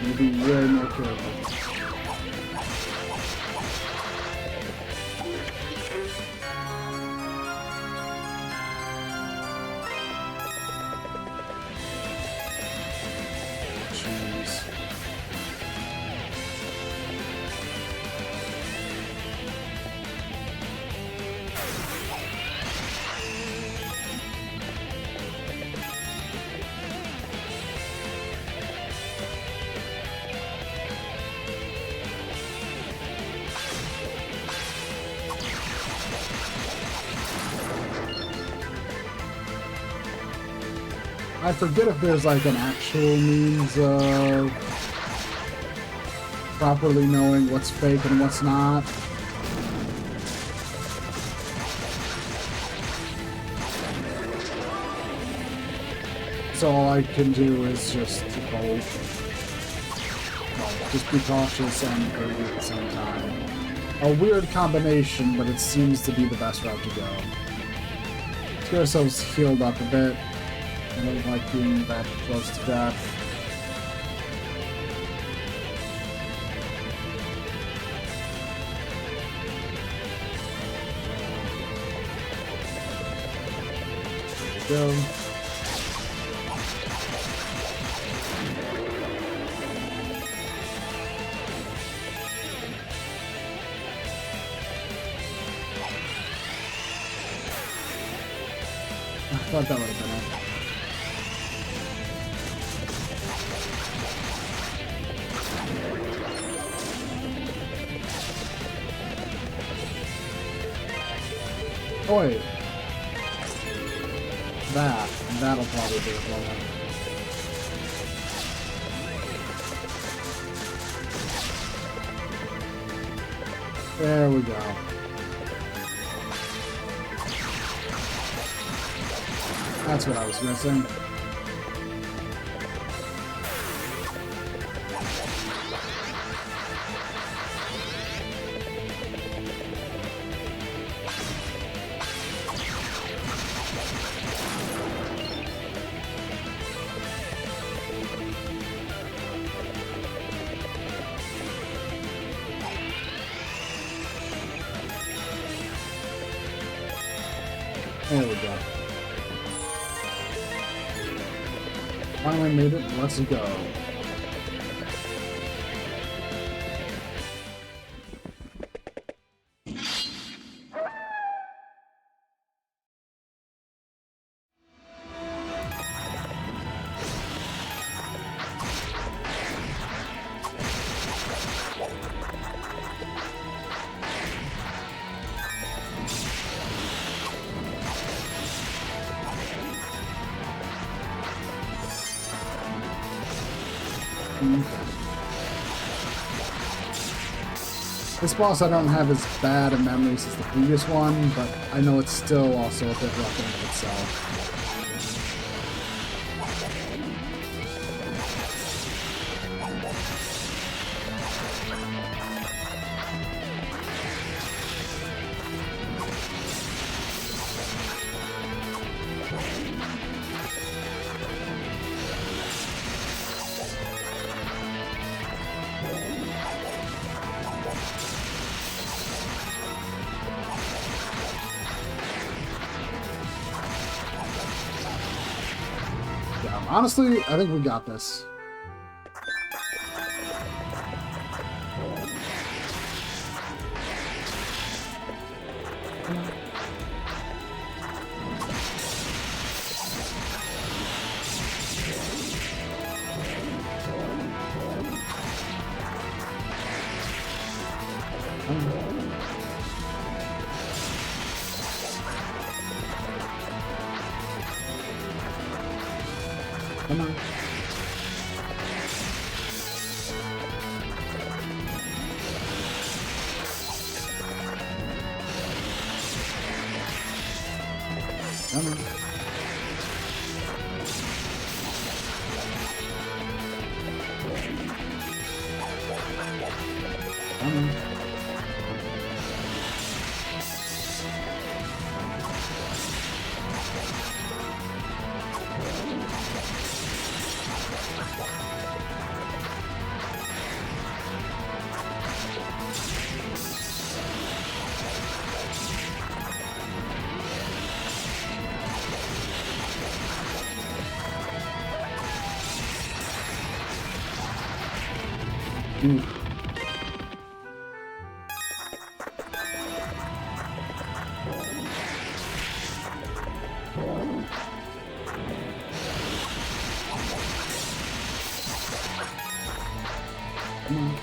Need to be way more careful. I forget if there's like an actual means of properly knowing what's fake and what's not. So all I can do is just hold. Well, just be cautious and hurry at the same time. A weird combination, but it seems to be the best route to go. Let's get ourselves healed up a bit. I don't like being that close to death. There we go. I thought that would have been it. Oh wait. That'll probably do it. Well, there we go. That's what I was missing. There we go. Finally made it. Let's go. This boss I don't have as bad a memories as the previous one, but I know it's still also a bit rough in of itself. Honestly, I think we got this. Come on. Come on. Come on. Ooh. Come on.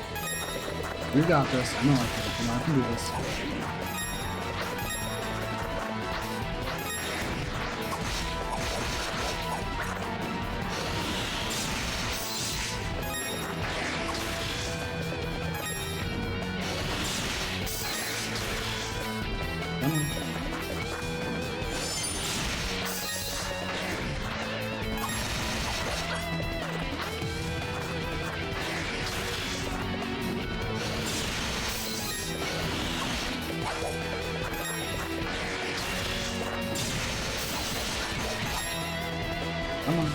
We got this. I know I can. Come on, I can do this. Come on. Come on.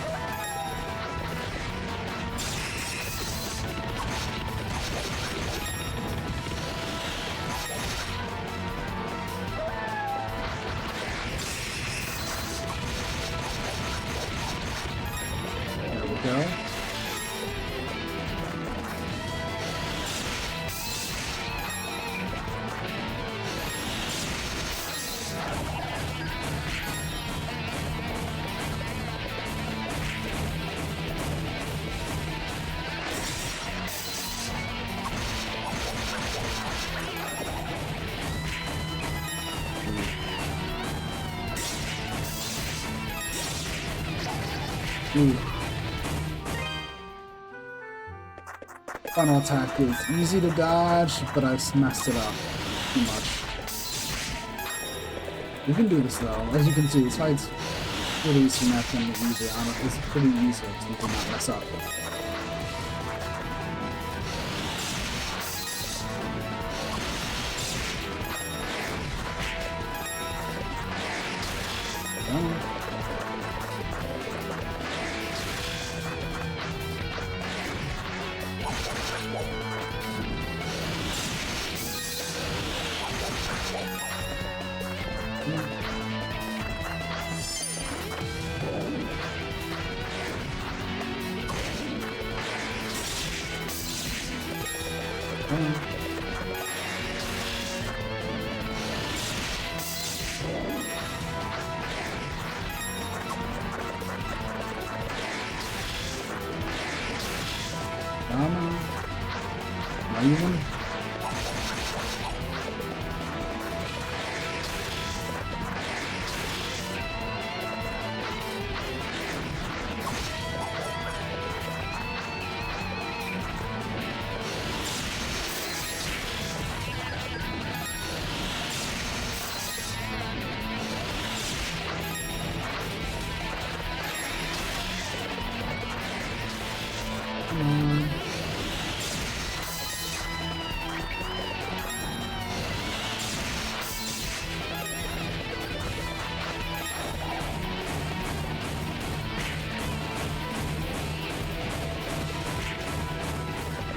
There we go. Ooh. Final attack is easy to dodge, but I've messed it up too much. We can do this though. As you can see, this fight's pretty symmetric and easy. It's pretty easy to not mess up. Not even.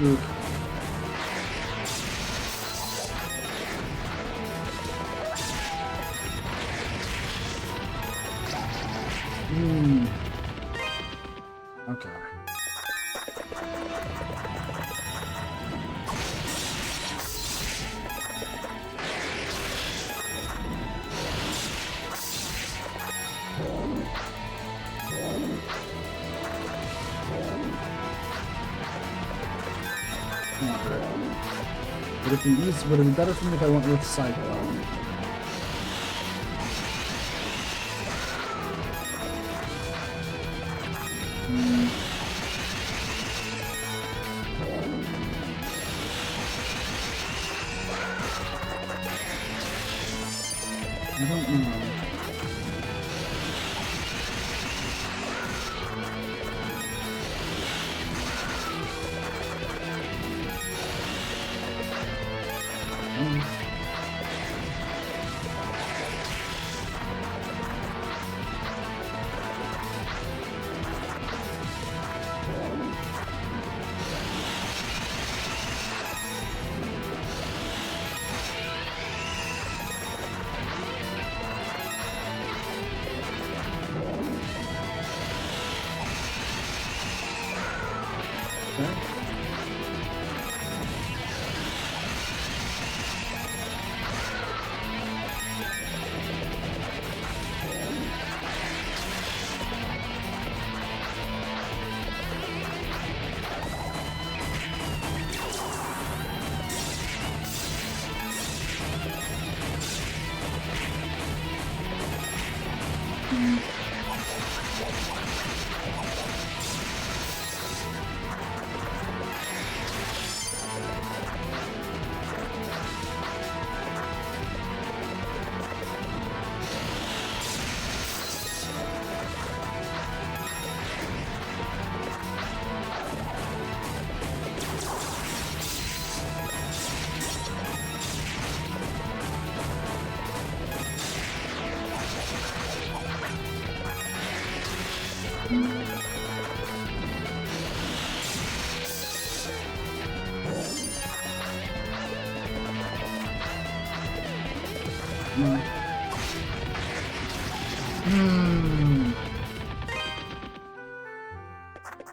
Oof. Okay. Would it be better for me if I went with Cyclone? I don't know.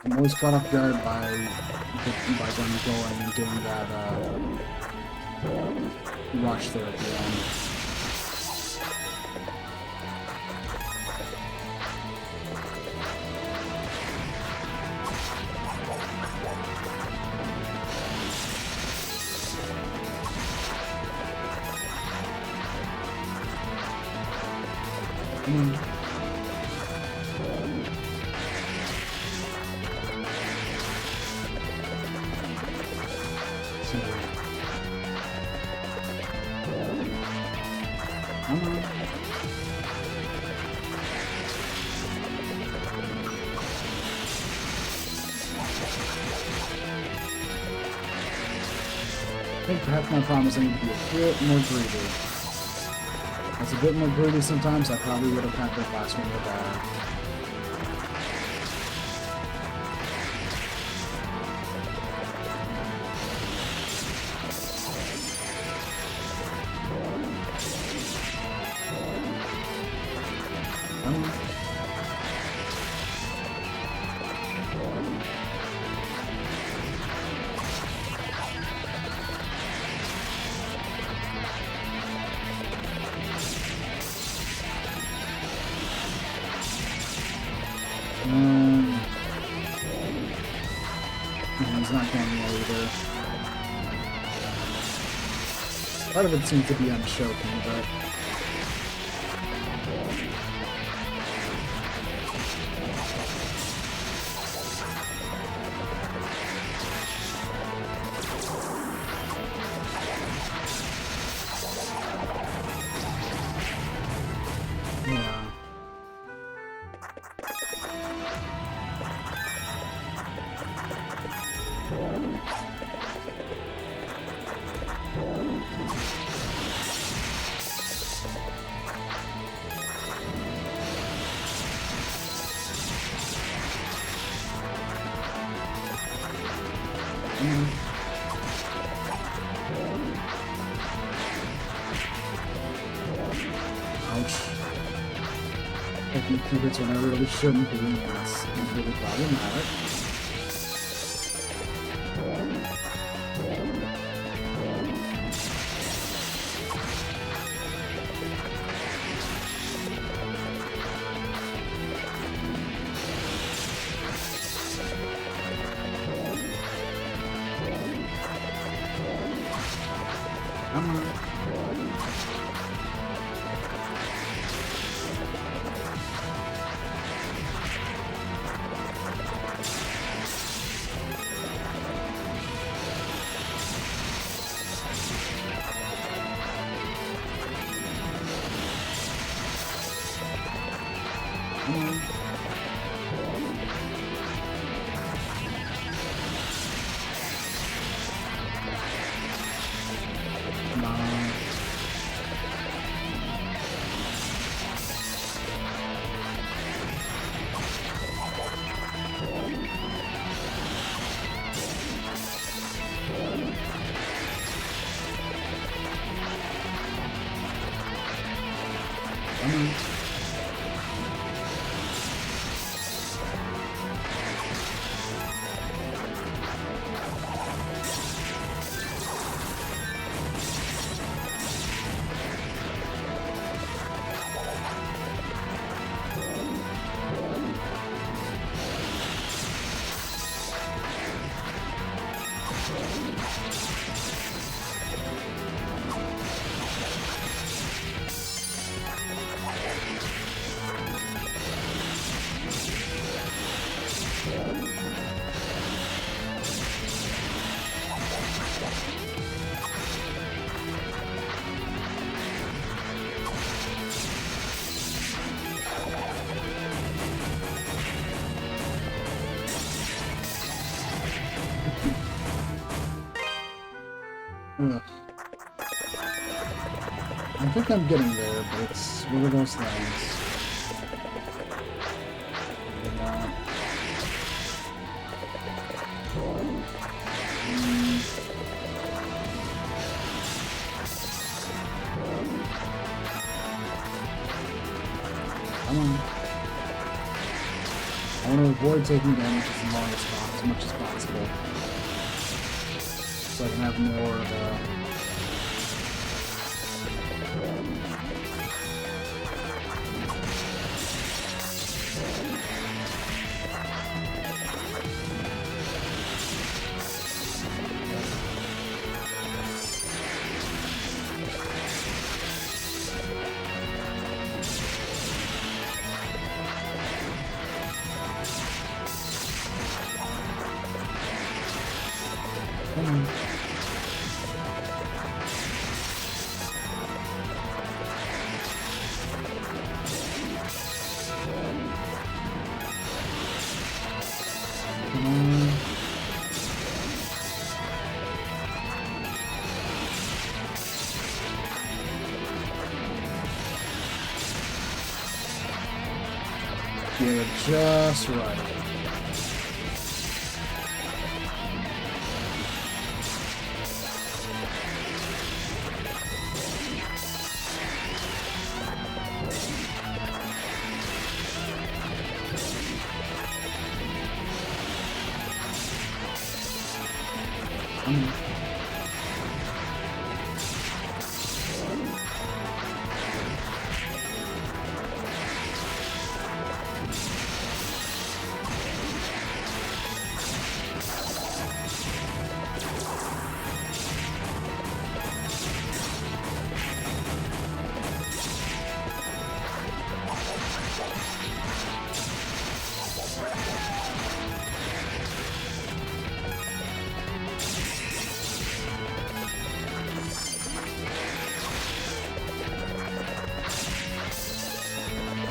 I'm always caught off guard by them going and doing that rush there at the end. I think perhaps my problem is I need to be a bit more greedy. That's a bit more greedy sometimes. I probably would have had that last one with that. He's not going well either. Part of it seems to be unshoking, but... yeah. Ouch. Taking pivots when I really shouldn't be, and that's really problematic. Come on. Come on. Come on. Come on. Ugh. I think I'm getting there, but it's one of those things. Maybe not. Come on. I want to avoid taking damage as much as possible. So I can have more of a... Come on. Come on. Get it just right. Come on.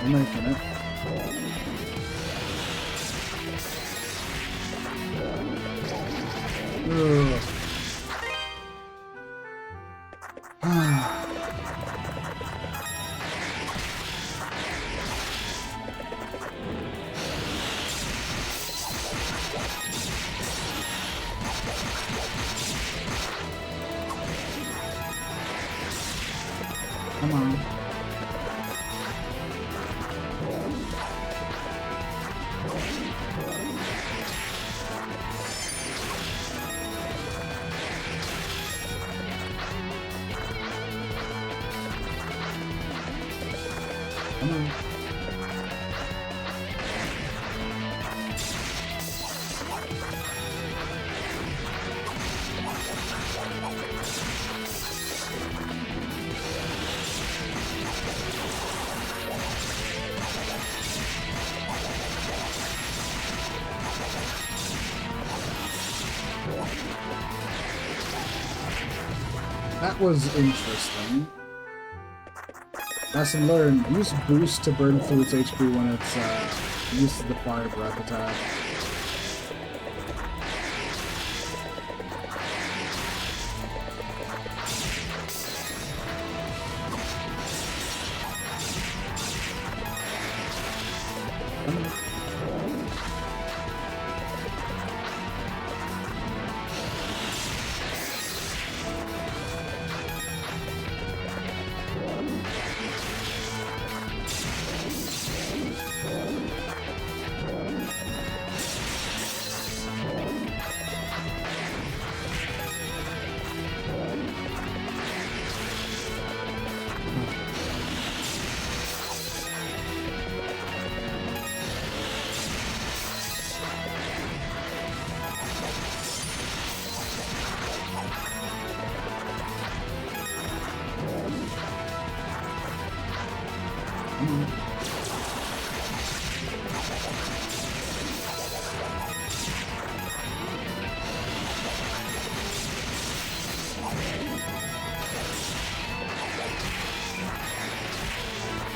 I'm making it. Ugh. Come on. Come on. That was interesting. Lesson learned. Use boost to burn through its HP when it's used to the fire breath attack.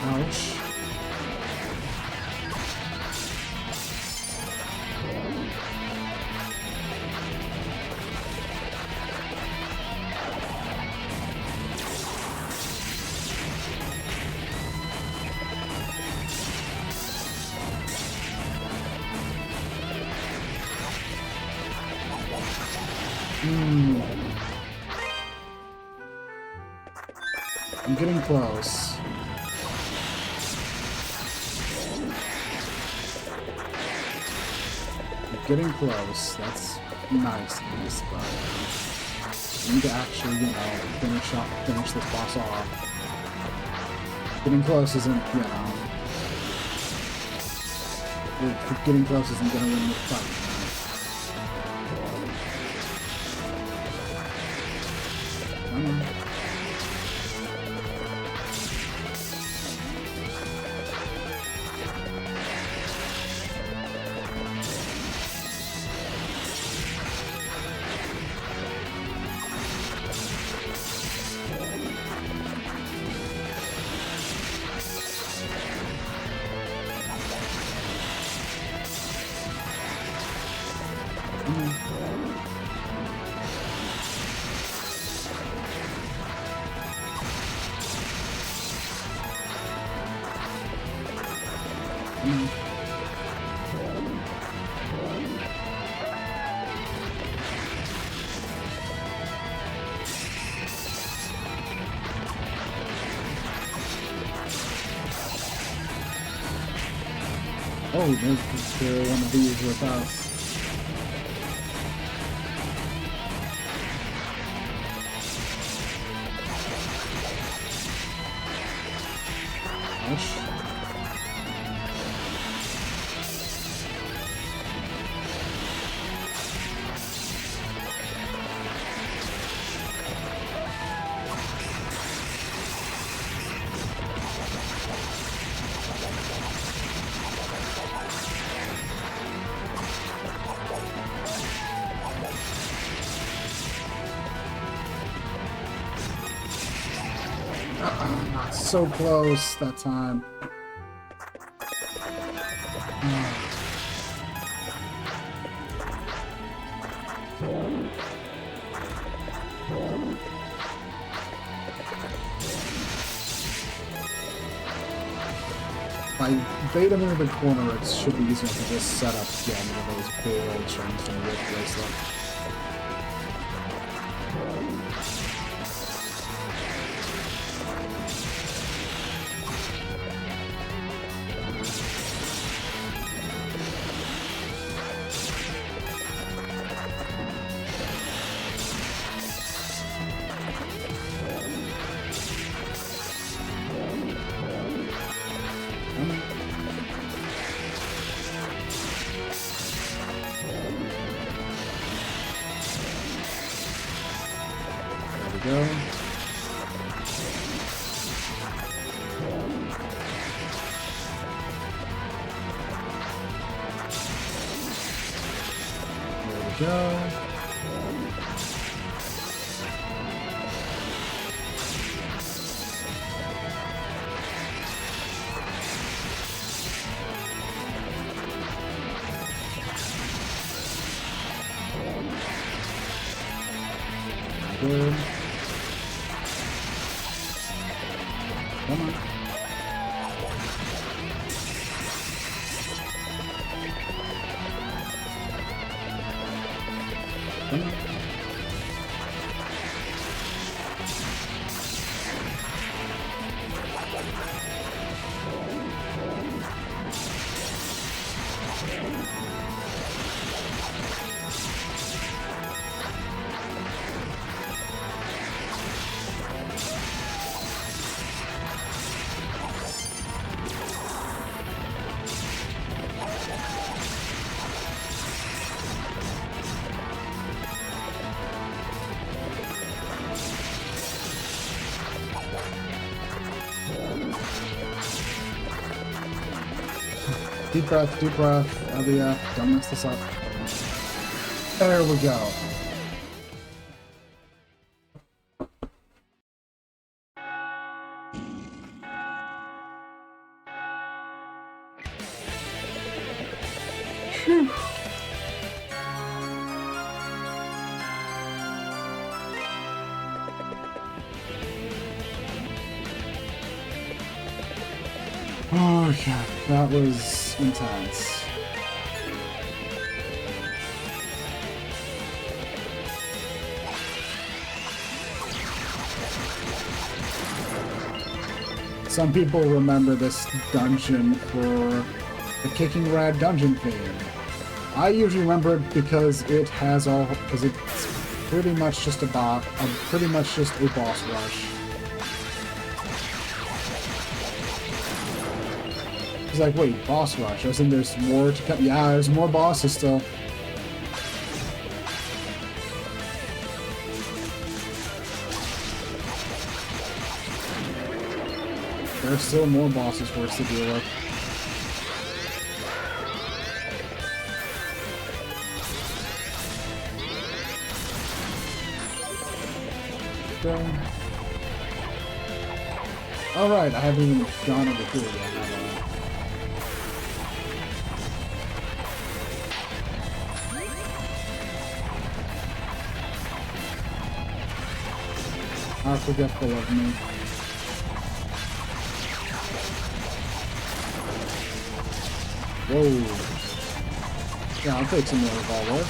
Ouch. I'm getting close. I'm getting close. That's nice, but I need to actually, finish this boss off. Getting close isn't, getting close isn't gonna win the fight. Come on. Oh, there's one of these without. Ouch. Not so close that time. If I bait him into the corner, it should be easier to just set up again with those big old chains and whip bracelet. go. There we go. Good. Come on. Come on. Deep breath, deep breath. Elvia, don't mess this up. There we go. Phew. Oh god, that was intense. Some people remember this dungeon for the Kicking Rad dungeon theme. I usually remember it because it has all, because it's pretty much just a boss rush. It's like, wait, boss rush? I was thinking there's more to come. Yeah, there's more bosses still. There's still more bosses for us to deal with. Alright, I haven't even gone over here yet, have I? How forgetful of me. Whoa. Yeah, I'll take some more revolver.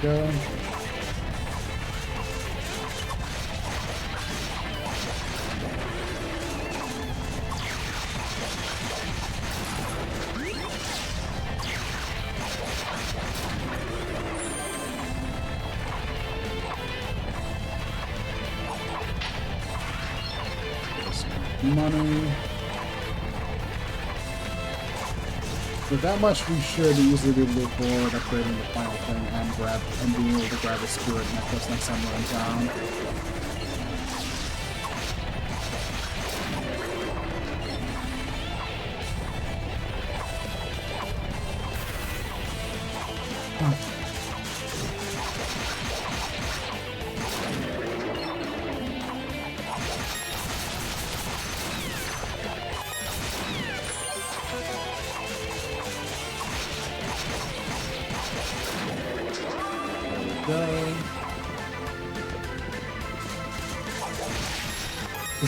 Go. Money. With that much, we should easily be able to avoid upgrading the final thing and being able to grab a spirit necklace next time we're in town.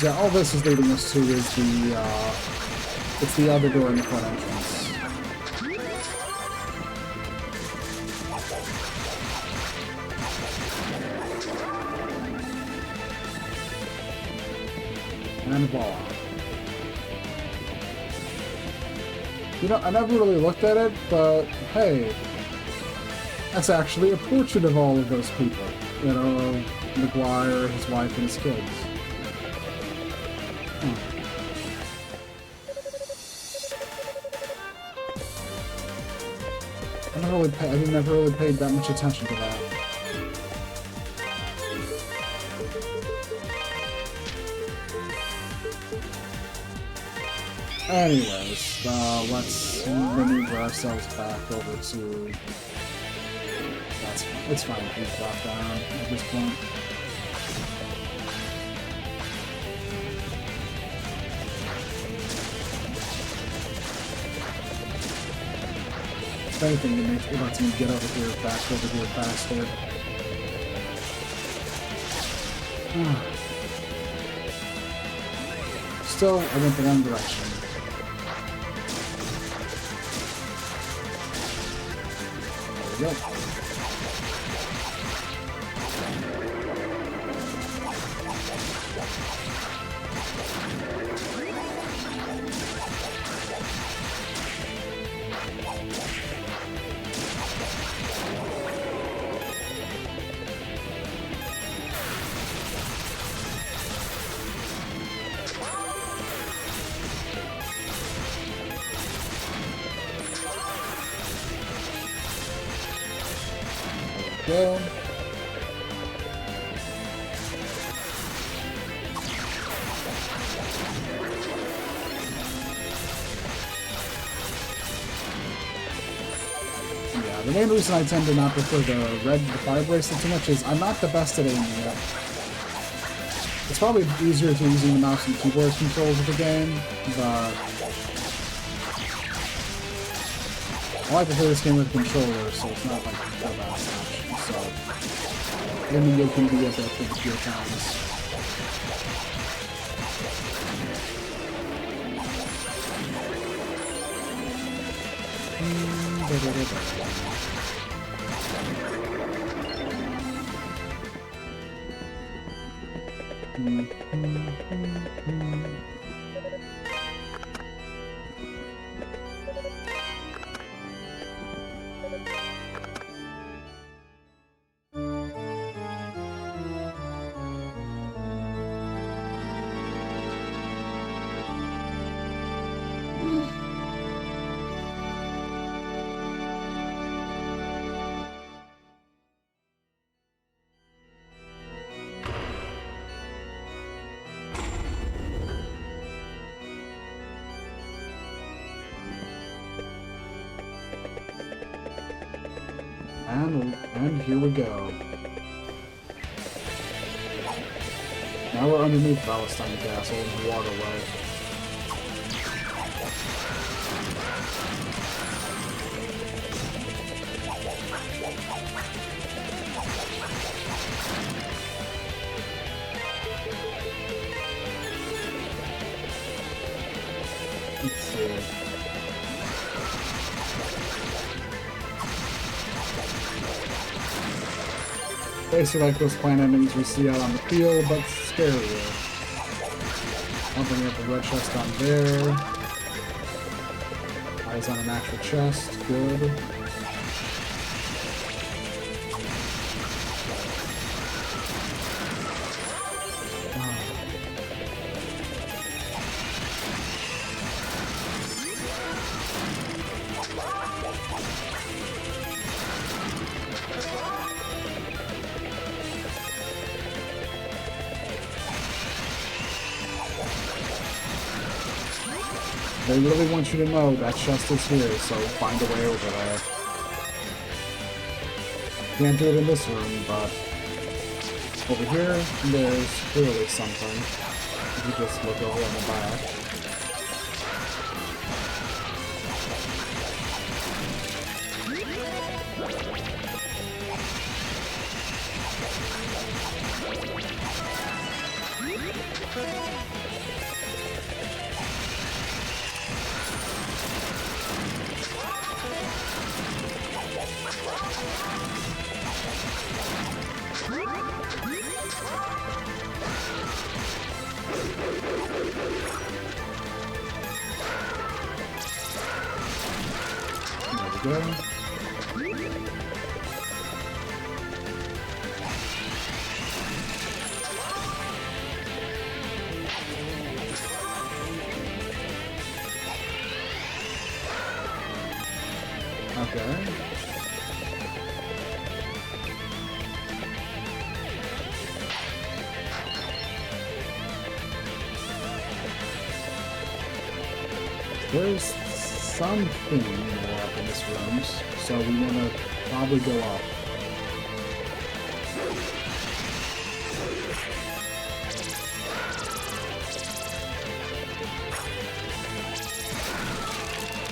Yeah, all this is leading us to is it's the other door in the front entrance. And a ball. You know, I never really looked at it, but hey, that's actually a portrait of all of those people. You know, McGuire, his wife, and his kids. Huh. I never really paid that much attention to that. Anyways, let's maneuver ourselves back over to... It's fine if we drop down at this point. If anything, it lets me get over here, back over here faster. Still, I went the wrong direction. There we go. Go. Yeah, the main reason I tend to not prefer the fire bracelet too much is I'm not the best at aiming it. It's probably easier to using the mouse and keyboard controls of the game, but I like to play this game with a controller, so it's not like the best option. So aiming it can be a bit tricky at times. And here we go. Now we're underneath Palestine Castle in the waterway. Let's see. Basically like those plant enemies we see out on the field, but scarier. I'll bring up a red chest down there. Eyes on an actual chest, good. They really want you to know that chest is here, so find a way over there. Can't do it in this room, but over here, there's clearly something. If you just look over on the back. go. Okay. There's something more up in this room, so we want to probably go up.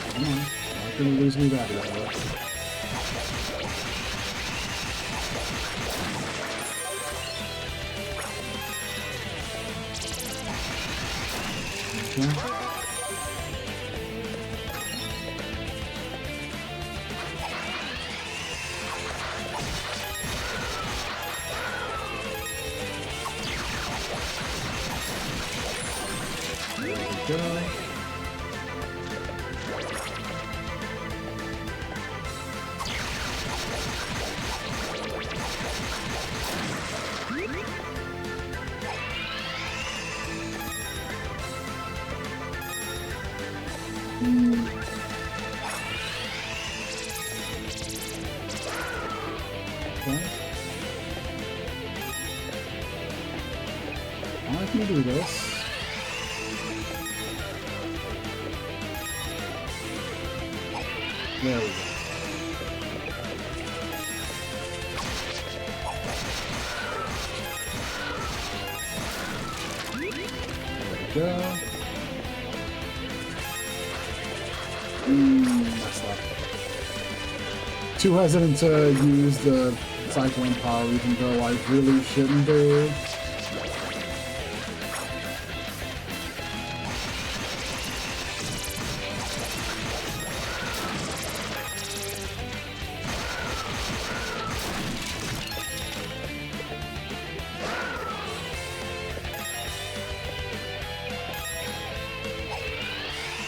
Come on, not gonna lose me that way. Okay. There we go. Okay. I can do this. There we go. There we go. Messed up. Too hesitant to use the cycling power, even though I really shouldn't be.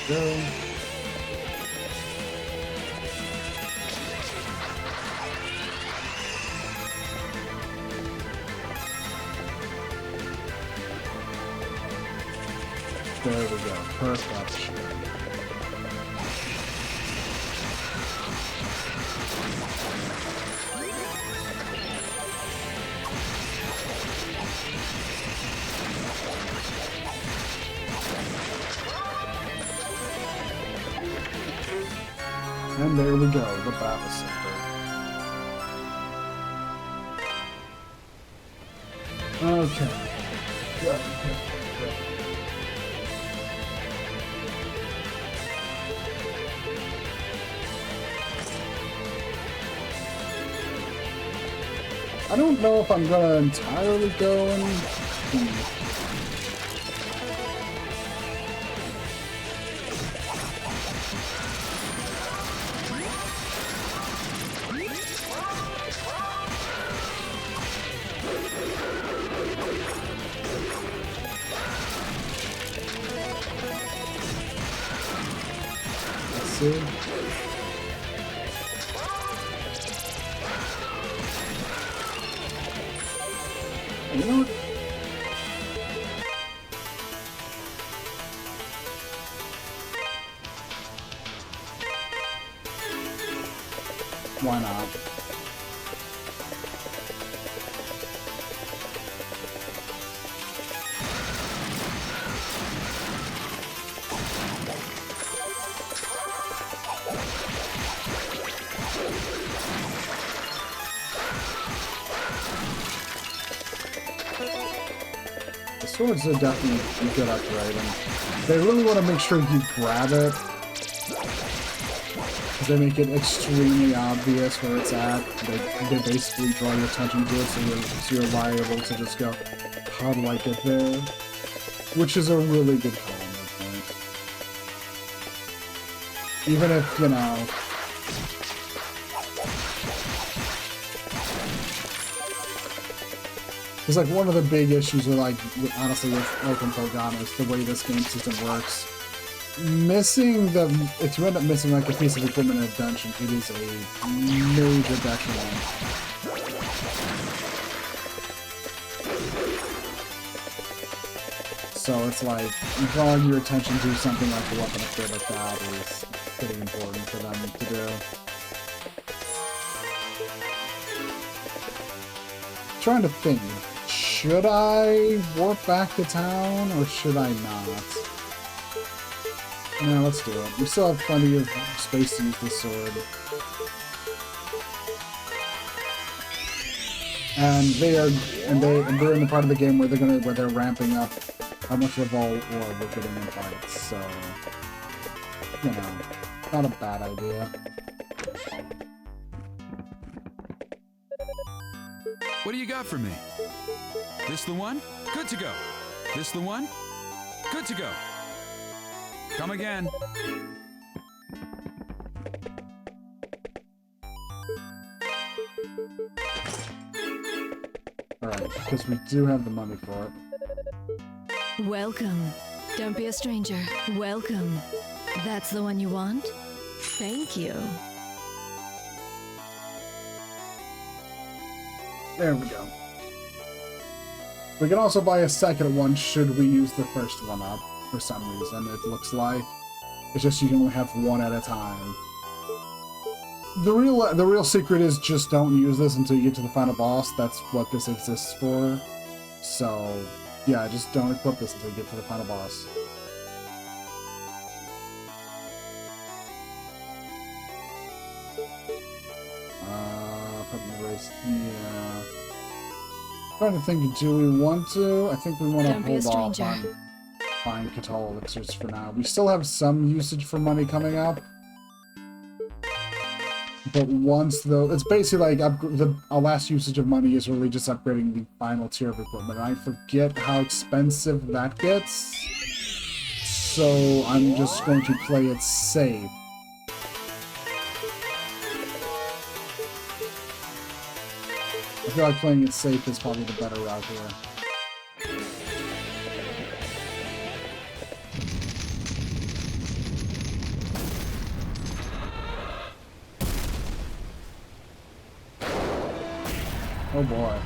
Go. There we go. Perfect. And there we go, the battle center. Okay. Good, good, good. I don't know if I'm gonna entirely go and... Let's see. You know what? Why not? The swords are definitely a good upgrade, and they really want to make sure you grab it, because they make it extremely obvious where it's at. They basically draw your attention to it, so you're liable to just go, how do I get there? Which is a really good call on that point. Even if, you know... It's like one of the big issues with, like, honestly, with Open Felghana is the way this game system works. missing the... If you end up missing like a piece of equipment in a dungeon, it is a major detriment. So it's like, drawing your attention to something like a weapon upgrade like that is pretty important for them to do. Trying to think, should I warp back to town or should I not? No, let's do it. We still have plenty of space to use this sword. And they're in the part of the game where they're ramping up how much of all ore we're getting in fights, so you know, not a bad idea. What do you got for me? This the one? Good to go. This the one? Good to go. Come again. Alright, because we do have the money for it. Welcome. Don't be a stranger. Welcome. That's the one you want? Thank you. There we go. We can also buy a second one should we use the first one up for some reason, it looks like. It's just you can only have one at a time. The real secret is just don't use this until you get to the final boss. That's what this exists for. So, yeah, just don't equip this until you get to the final boss. Probably race. Yeah. Trying to think, do we want to? I think we want to hold off on buying Catal elixirs for now. We still have some usage for money coming up. But once though, it's basically like our last usage of money is really just upgrading the final tier of equipment. I forget how expensive that gets, so I'm just going to play it safe. I feel like playing it safe is probably the better route here. Oh boy.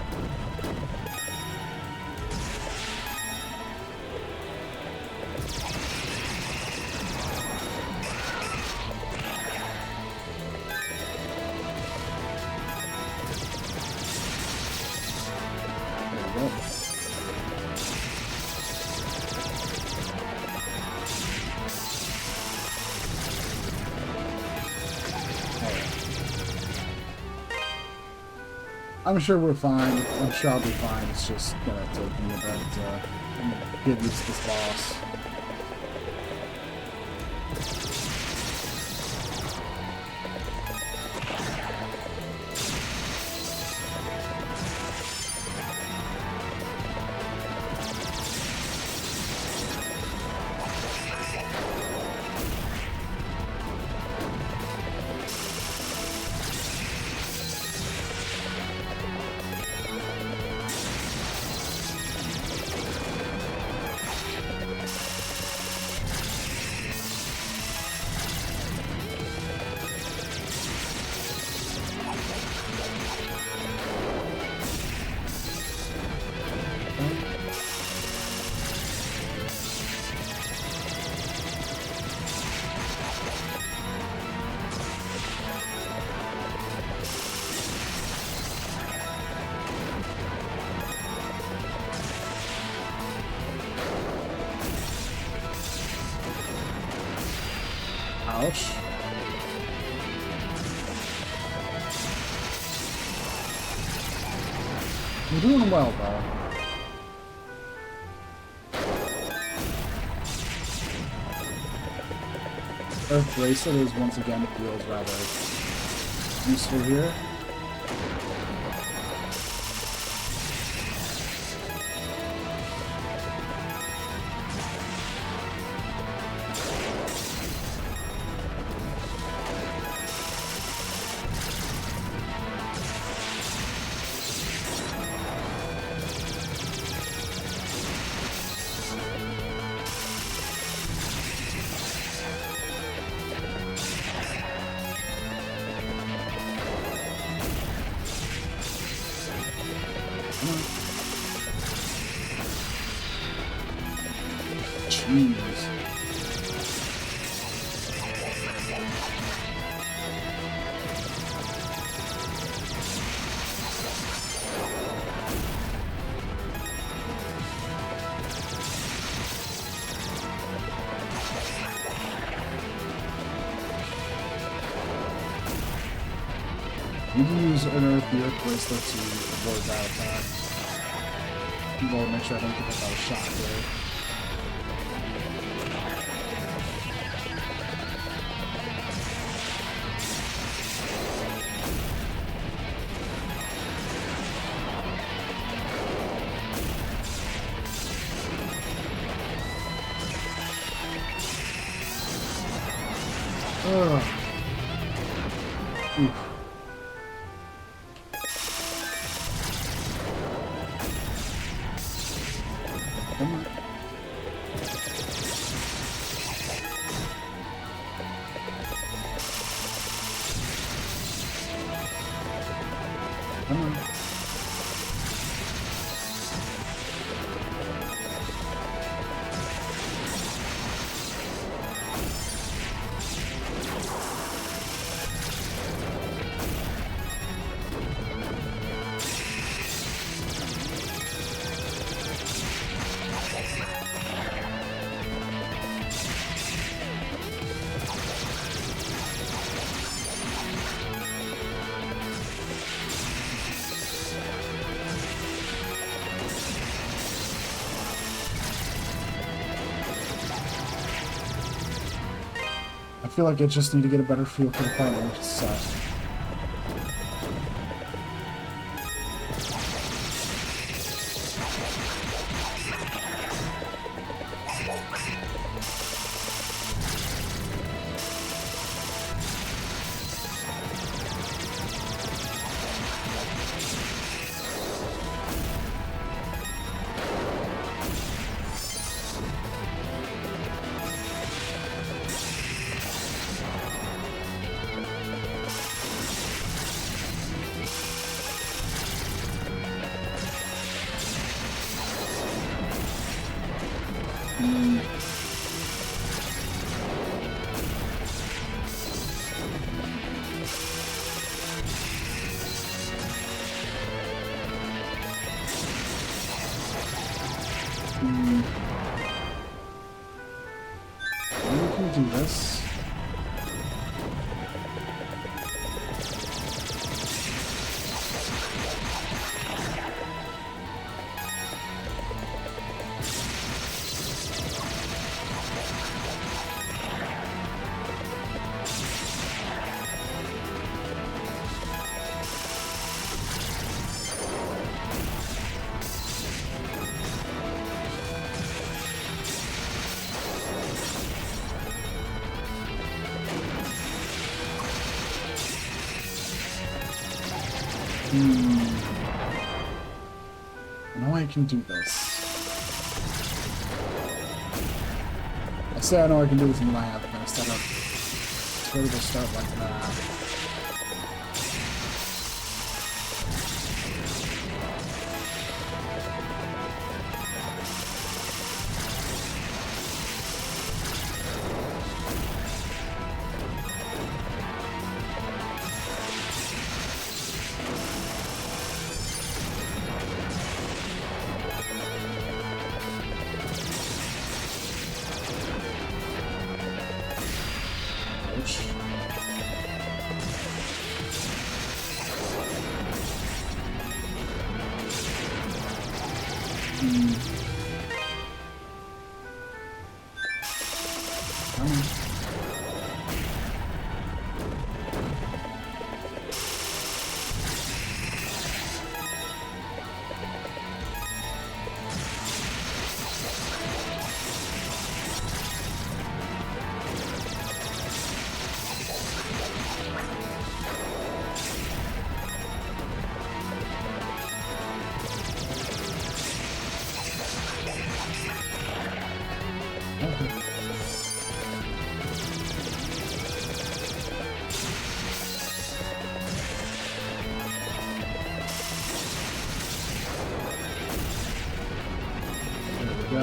There we go. I'm sure we're fine. I'm sure I'll be fine. It's just gonna take me a bit to get used to this boss. Ouch. You're doing well, though. Earth Bracelet is once again feels rather useful here. Jeez. You can use an Earth bracelet to avoid that attack. Well, make sure I don't get hit by a shockwave. Ugh. Oof. Come on. Come on. I feel like I just need to get a better feel for the fighting set. Maybe we can do this. I know I can do this. I say I know I can do this in my app, but instead of terrible start like that. Go.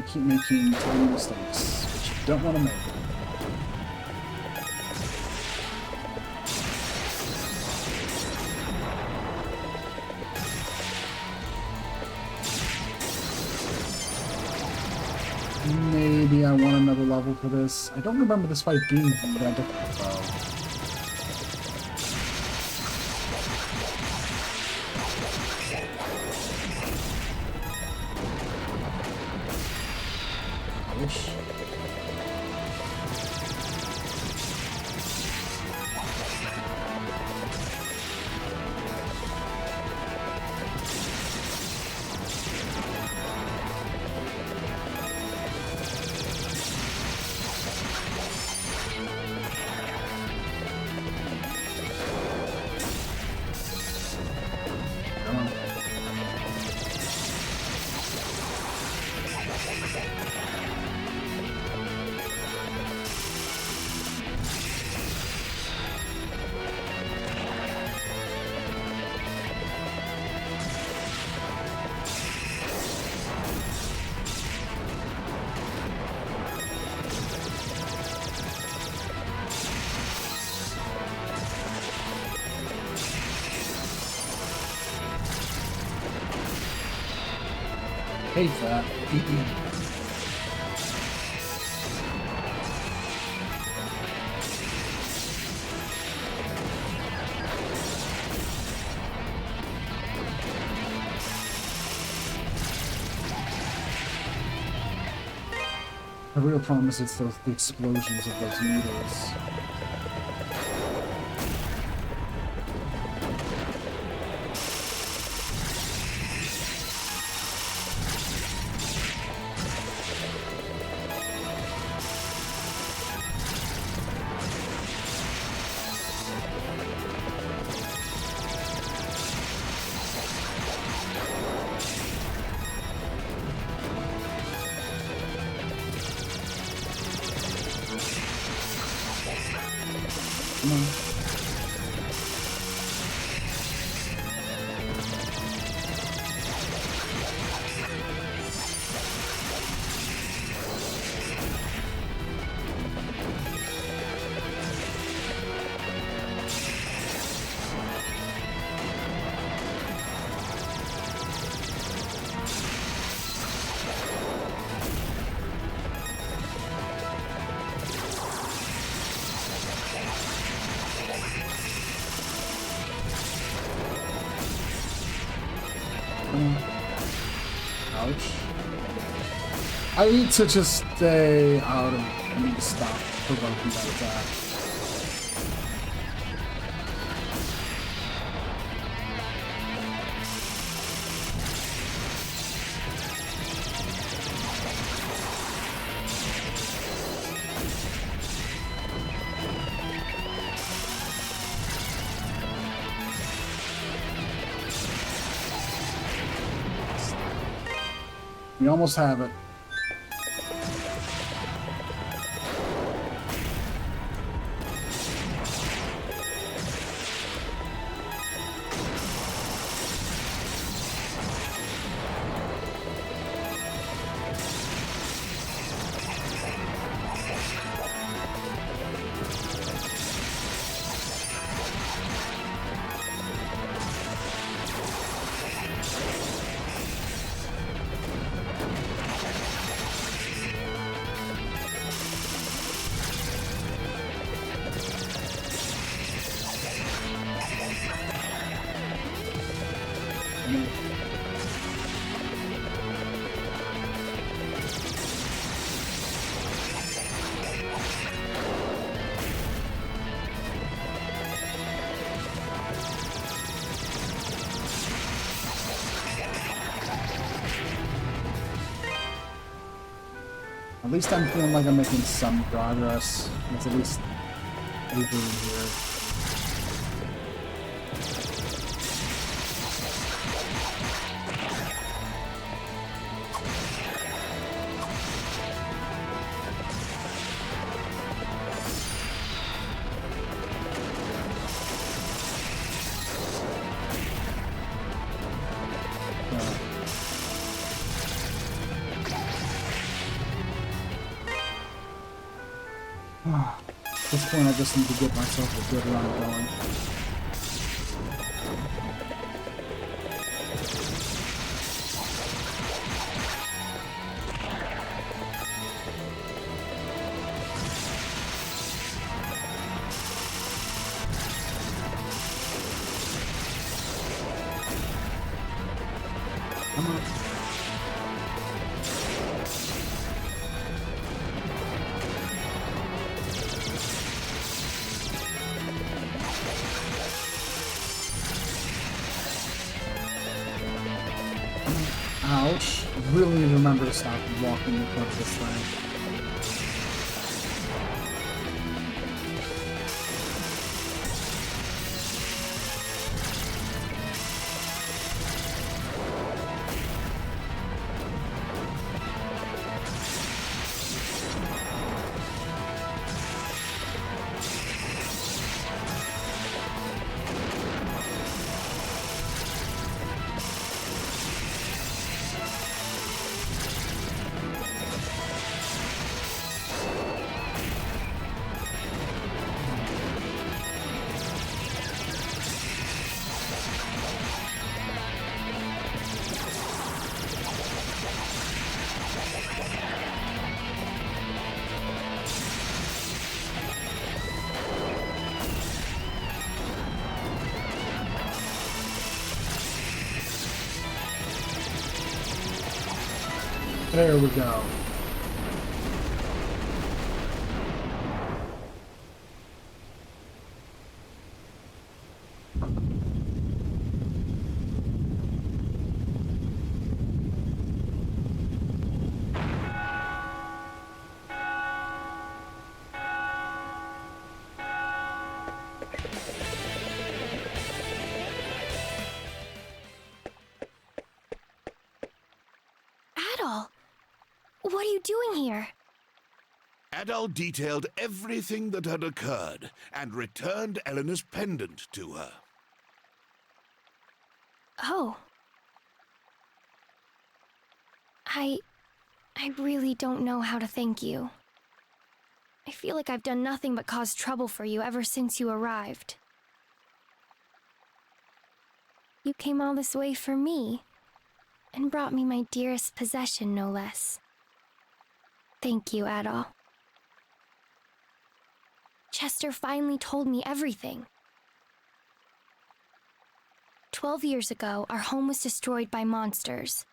You keep making tiny mistakes, which you don't want to make. Maybe I want another level for this. I don't remember this fight being that difficult, though. Ouch. Hate that. The real problem is it's the explosions of those needles. Come on. Ouch. I need to just stay out of... I need to stop provoking that attack. We almost have it. At least I'm feeling like I'm making some progress. It's at least over here. At this point, I just need to get myself a good run going. Come on. Ouch. Really need to remember to stop walking in front of this thing. There we go. Adol, what are you doing here? Adal detailed everything that had occurred and returned Eleanor's pendant to her. Oh. I really don't know how to thank you. I feel like I've done nothing but cause trouble for you ever since you arrived. You came all this way for me, and brought me my dearest possession, no less. Thank you, Adol. Chester finally told me everything. 12 years ago, our home was destroyed by monsters.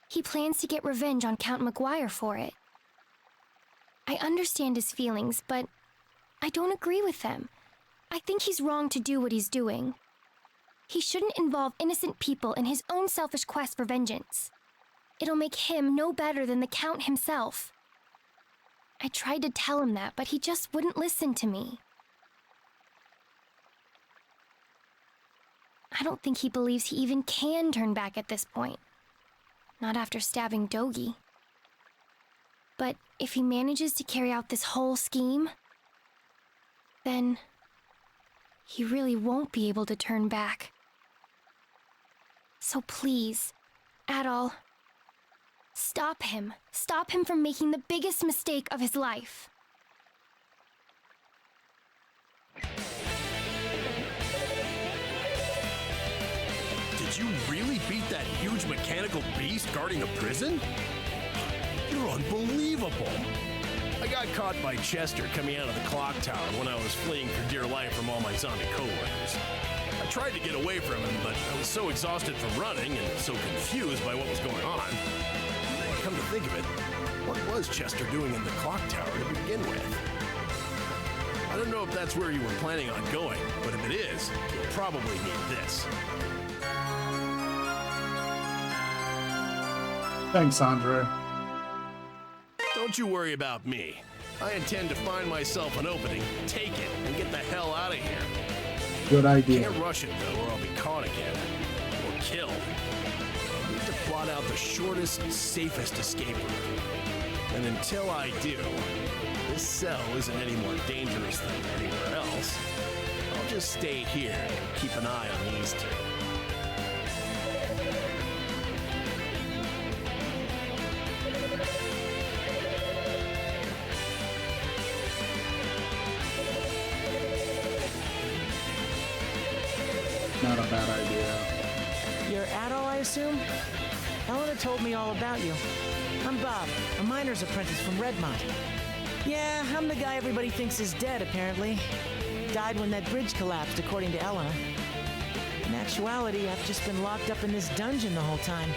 He plans to get revenge on Count McGuire for it. I understand his feelings, but I don't agree with them. I think he's wrong to do what he's doing. He shouldn't involve innocent people in his own selfish quest for vengeance. It'll make him no better than the Count himself. I tried to tell him that, but he just wouldn't listen to me. I don't think he believes he even can turn back at this point. Not after stabbing Dogi. But if he manages to carry out this whole scheme, then he really won't be able to turn back. So please, Adol, stop him. Stop him from making the biggest mistake of his life. Did you really beat that huge mechanical beast guarding a prison? You're unbelievable. I got caught by Chester coming out of the clock tower when I was fleeing for dear life from all my zombie coworkers. I tried to get away from him, but I was so exhausted from running and so confused by what was going on. Come to think of it, what was Chester doing in the clock tower to begin with? I don't know if that's where you were planning on going, but if it is, you'll probably need this. Thanks, Andre. Don't you worry about me. I intend to find myself an opening, take it, and get the hell out of here. Good idea. Can't rush it, though, or I'll be caught again. Or killed. I need to plot out the shortest, safest escape route. And until I do, this cell isn't any more dangerous than anywhere else. I'll just stay here and keep an eye on these two. Adol, I assume? Elena told me all about you. I'm Bob, a miner's apprentice from Redmont. Yeah, I'm the guy everybody thinks is dead, apparently. Died when that bridge collapsed, according to Elena. In actuality, I've just been locked up in this dungeon the whole time.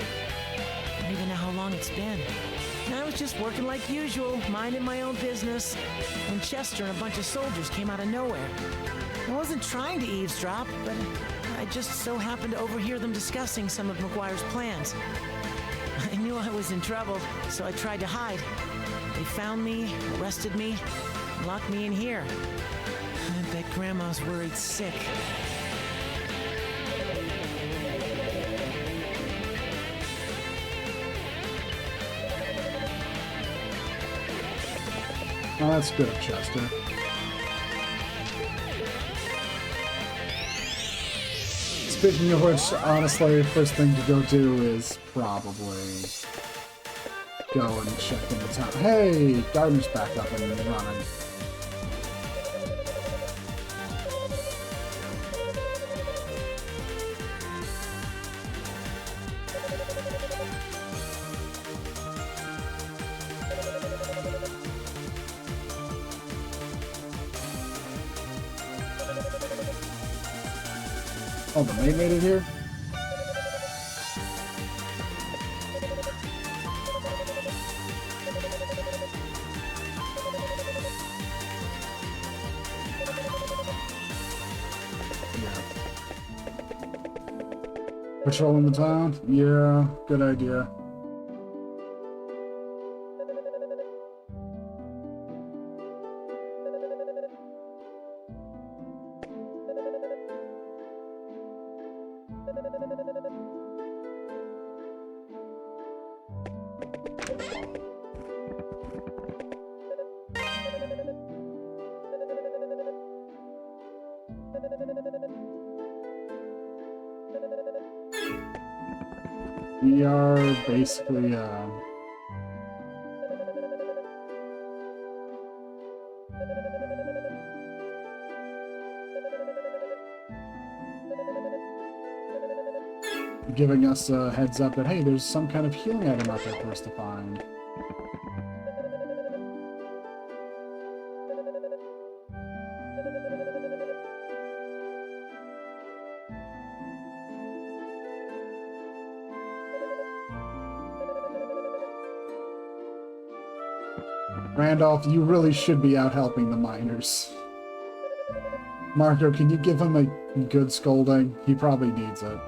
I don't even know how long it's been. And I was just working like usual, minding my own business, when Chester and a bunch of soldiers came out of nowhere. I wasn't trying to eavesdrop, but I just so happened to overhear them discussing some of McGuire's plans. I knew I was in trouble, so I tried to hide. They found me, arrested me, and locked me in here. I bet Grandma's worried sick. Oh, that's good, Chester. Speaking of which, honestly, first thing to go do is probably go and check in the town. Hey, Gardner's back up and running. Oh, the maid made it here? Yeah. Patrolling the town? Yeah, good idea. We are basically, giving us a heads up that, hey, there's some kind of healing item out there for us to find. Randolph, you really should be out helping the miners. Marco, can you give him a good scolding? He probably needs it.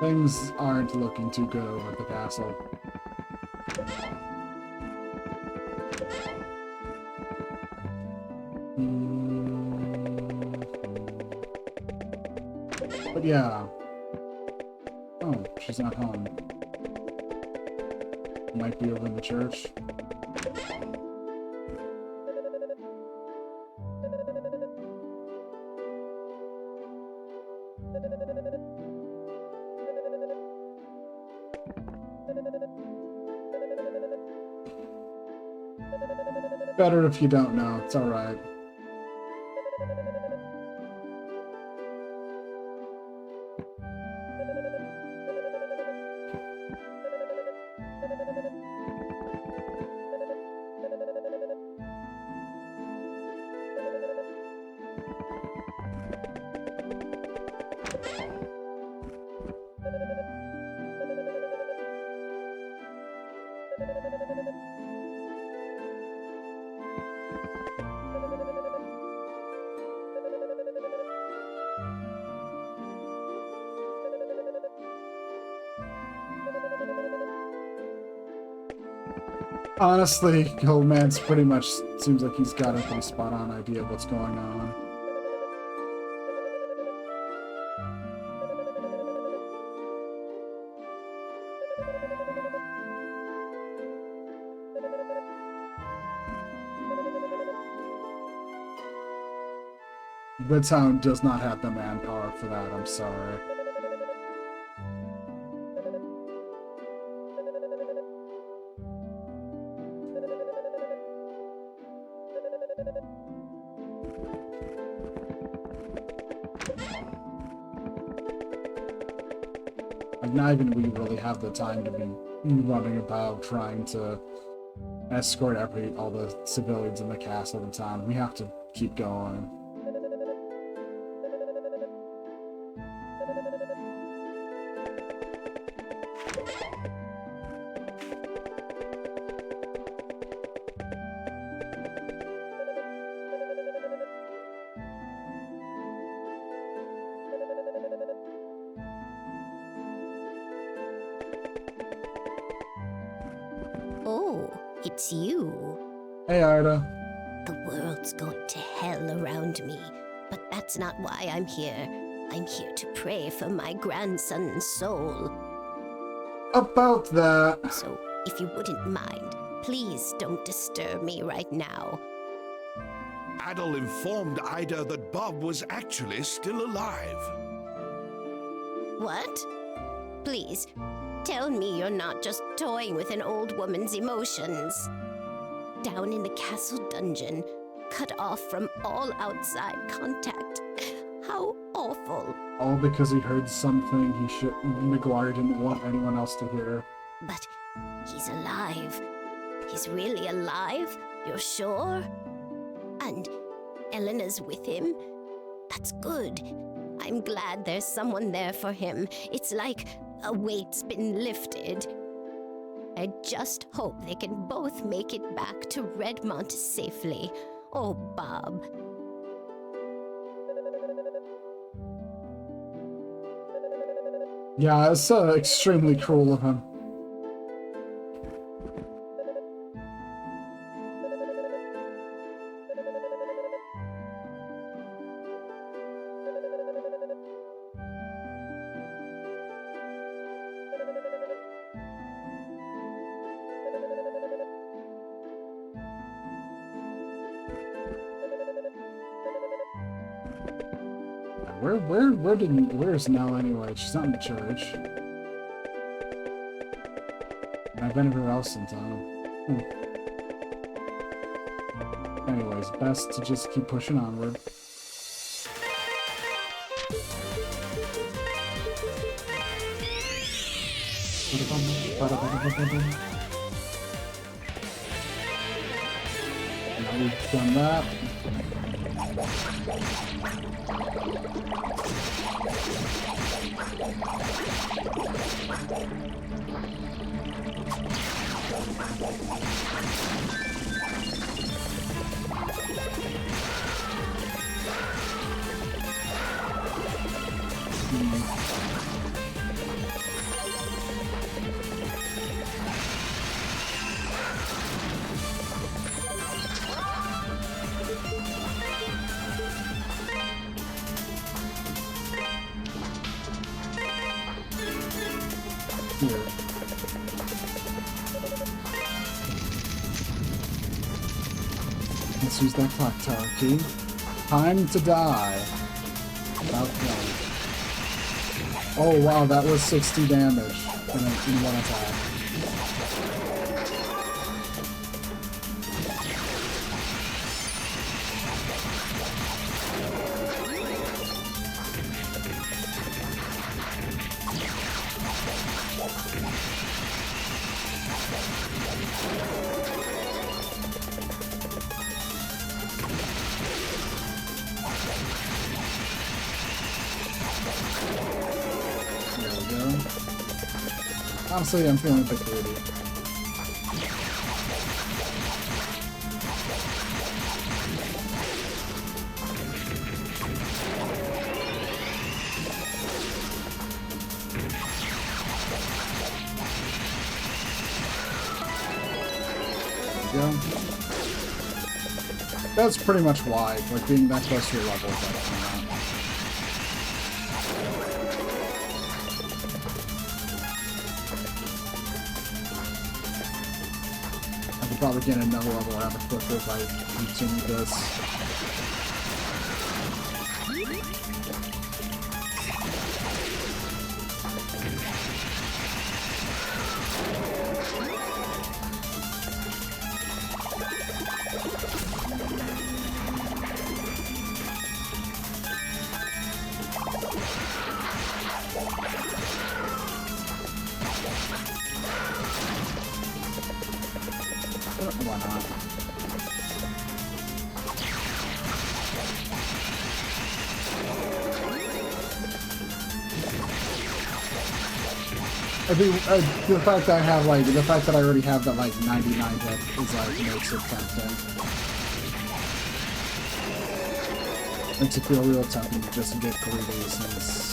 Things aren't looking too good over at the castle. But yeah. Oh, she's not home. Might be over in the church. Better if you don't know. It's alright. Honestly, Goldman's pretty much seems like he's got a pretty spot-on idea of what's going on. The town does not have the manpower for that, I'm sorry. Like, not even we really have the time to be running about trying to escort all the civilians in the castle at the time. We have to keep going. Oh, it's you. Hey, Arda. The world's going to hell around me, but that's not why I'm here. I'm here to pray for my grandson's soul. About that. So, if you wouldn't mind, please don't disturb me right now. Adol informed Ida that Bob was actually still alive. What? Please, tell me you're not just toying with an old woman's emotions. Down in the castle dungeon, cut off from all outside contact. How awful. All because he heard something McGuire didn't want anyone else to hear. But he's alive. He's really alive? You're sure? And Elena's with him? That's good. I'm glad there's someone there for him. It's like a weight's been lifted. I just hope they can both make it back to Redmont safely. Oh, Bob. Yeah, it's extremely cruel of him. Where's Nell anyway? She's not in the church. I've been everywhere else in town. Anyways, best to just keep pushing onward. Now we've done that. Here. Let's use that clock tower key. Time to die. Without killing. Oh wow, that was 60 damage in one attack. Honestly, I'm feeling a bit greedy. There we go. That's pretty much why, like, being that close to your level is actually not. Probably get another level out of quicker if I continue this. Why not? I think the fact that I have like the fact that I already have that like 99 hit is like makes it tempting. Makes it feel real tempting to just get greedy since.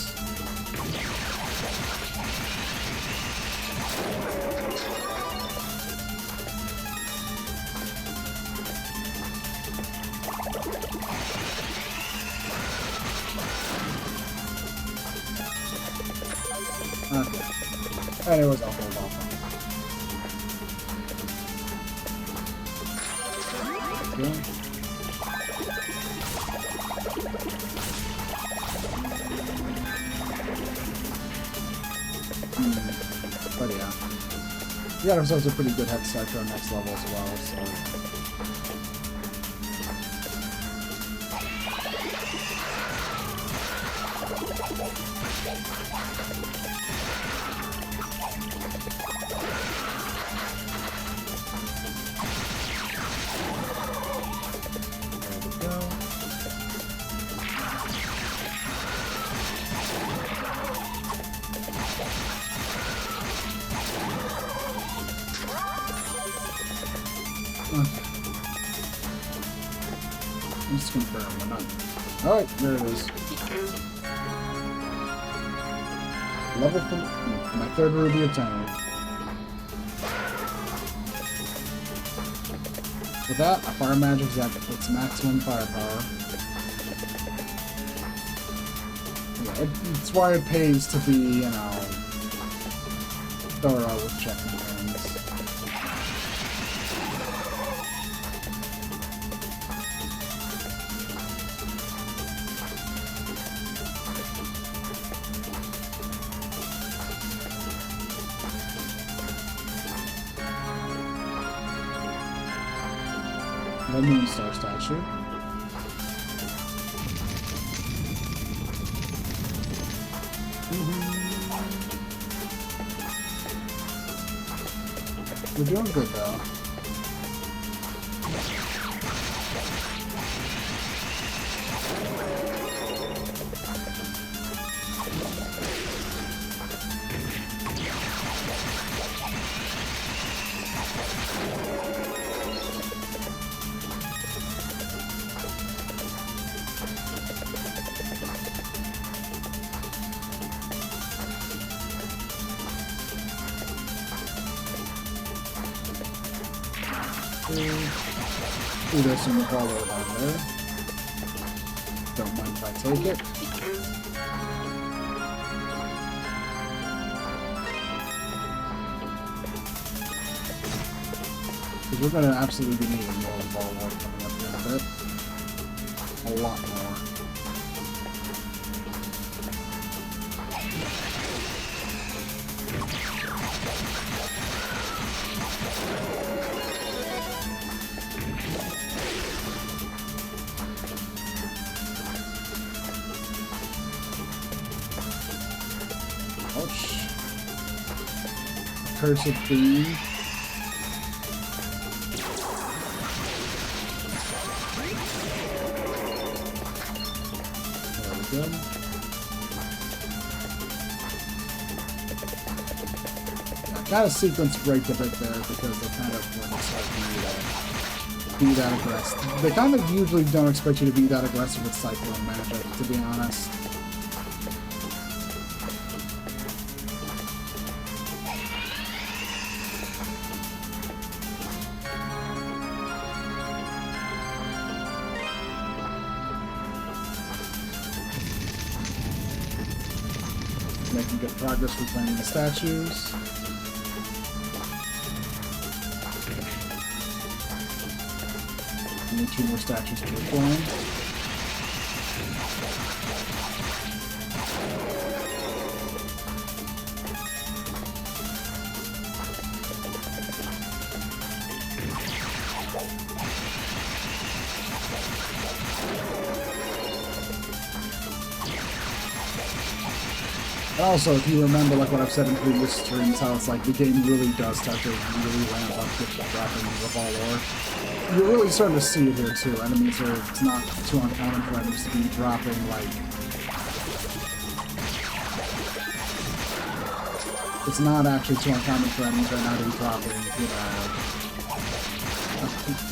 Okay. Anyways, I'll hold off on it. Okay. But yeah. We got ourselves a pretty good head start to our next level as well, so. Let's confirm we're not. Alright, there it is. Level 3. My third ruby obtained. With that, a fire magic's at its maximum firepower. Yeah, it's why it pays to be, you know, thorough with checking things. The Moonstar statue. We're doing good though. Ooh, there's some follow down there. Don't mind if I take it. Because we're going to absolutely be needing more ball war coming up here in a bit. A lot more. Accursed theme. There we go. Yeah, kind of sequence break a bit there because they kind of expect you to be that aggressive. They kind of usually don't expect you to be that aggressive with cyclone magic, to be honest. Making good progress reclaiming the statues. Only 2 more statues to reclaim. Also, if you remember, like what I've said in previous streams, how it's like the game really does start to really ramp up with dropping of all lore. You're really starting to see it here too. Enemies are, it's not too uncommon for enemies to be dropping like. It's not actually too uncommon for enemies right now to be dropping,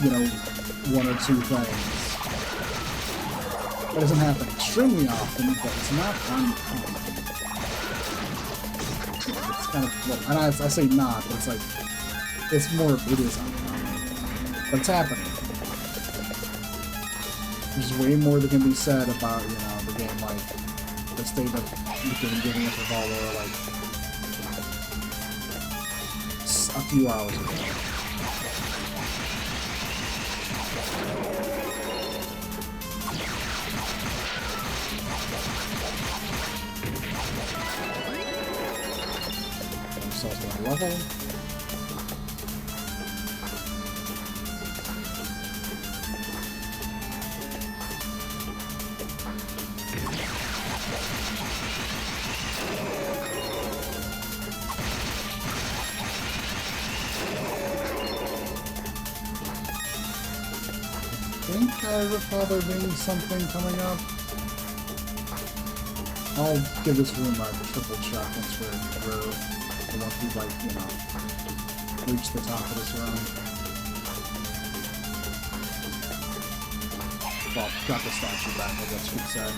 you know, one or two things. It doesn't happen extremely often, but it's not uncommon. It's kind of, well, and I say not, but it's like, it's more, it is uncommon. But it's happening. There's way more that can be said about, you know, the game, like, the state of the game giving us Revolver, like, a few hours ago. Ourselves to that level. I think I recall there being something coming up. I'll give this room a triple check once we're through. And once we've, like, you know, reached the top of this room. Well, got the statue back, I guess you'd say.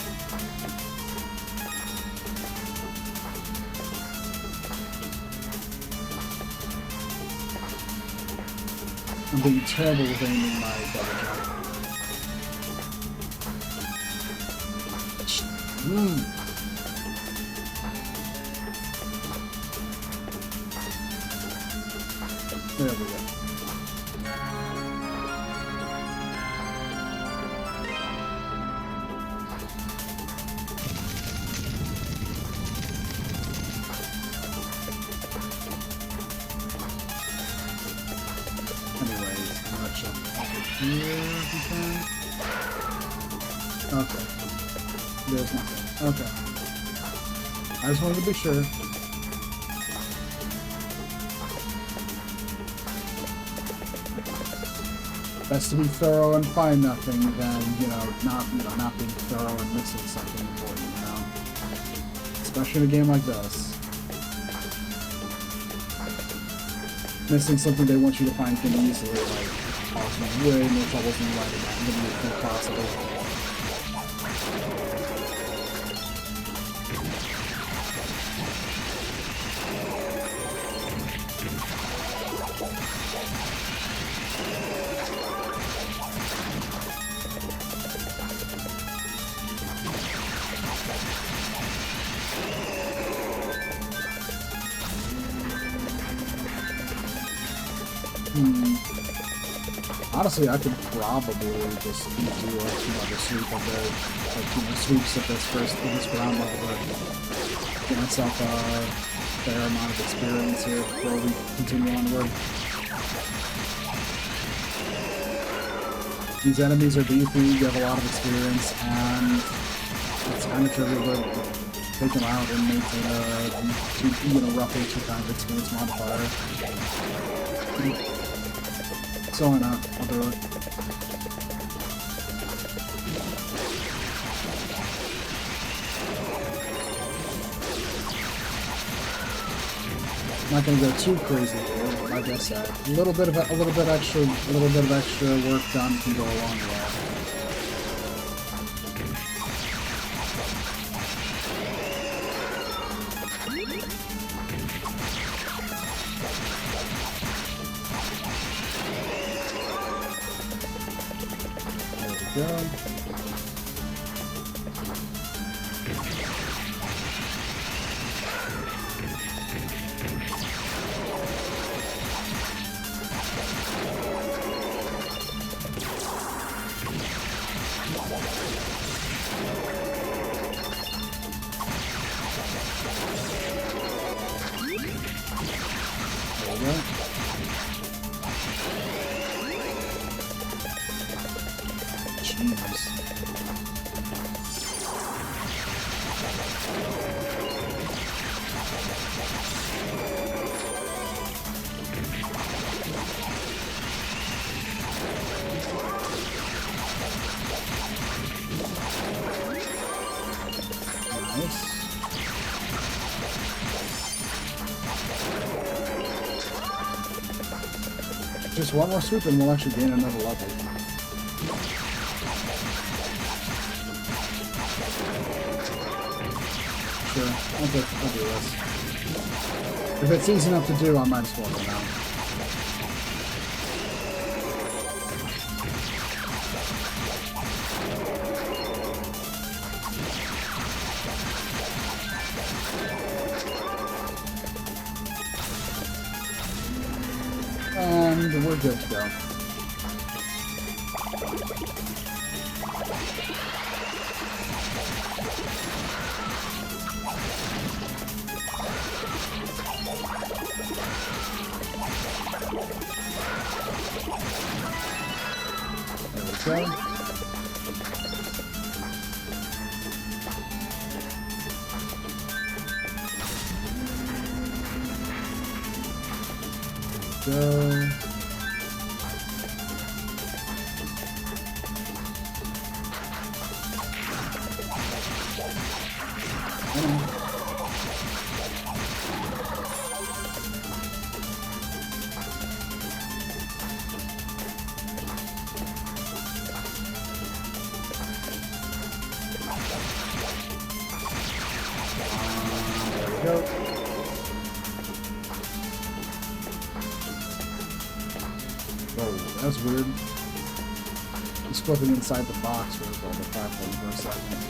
I'm being terrible with aiming my double jump. There we go. Anyways, I'm gonna jump over here if we can. Okay. There's nothing. Okay. I just wanted to be sure. Best to be thorough and find nothing than, not being thorough and missing something important, you know? Especially in a game like this. Missing something they want you to find can easily, like, cause you way more troubles than you might imagine than you think possible. Honestly, I could probably just do the sweep of the, sweeps of this ground level to get myself a fair amount of experience here before we continue onward. These enemies are beefy, you have a lot of experience, and it's kind of trivial to take them out and maintain a roughly 2 times experience modifier. So why not? I'll do it. Not gonna go too crazy here, like I said. A little bit of extra work done can go a long way. Go. There we go. Jeez. Just one more swoop and we'll actually gain another level. Sure, I'll do this. If it's easy enough to do, I might as well go now. And we're good to go. There we go. Go. There we go. Whoa, that's weird. Just flipping inside the box was all the platform for a second.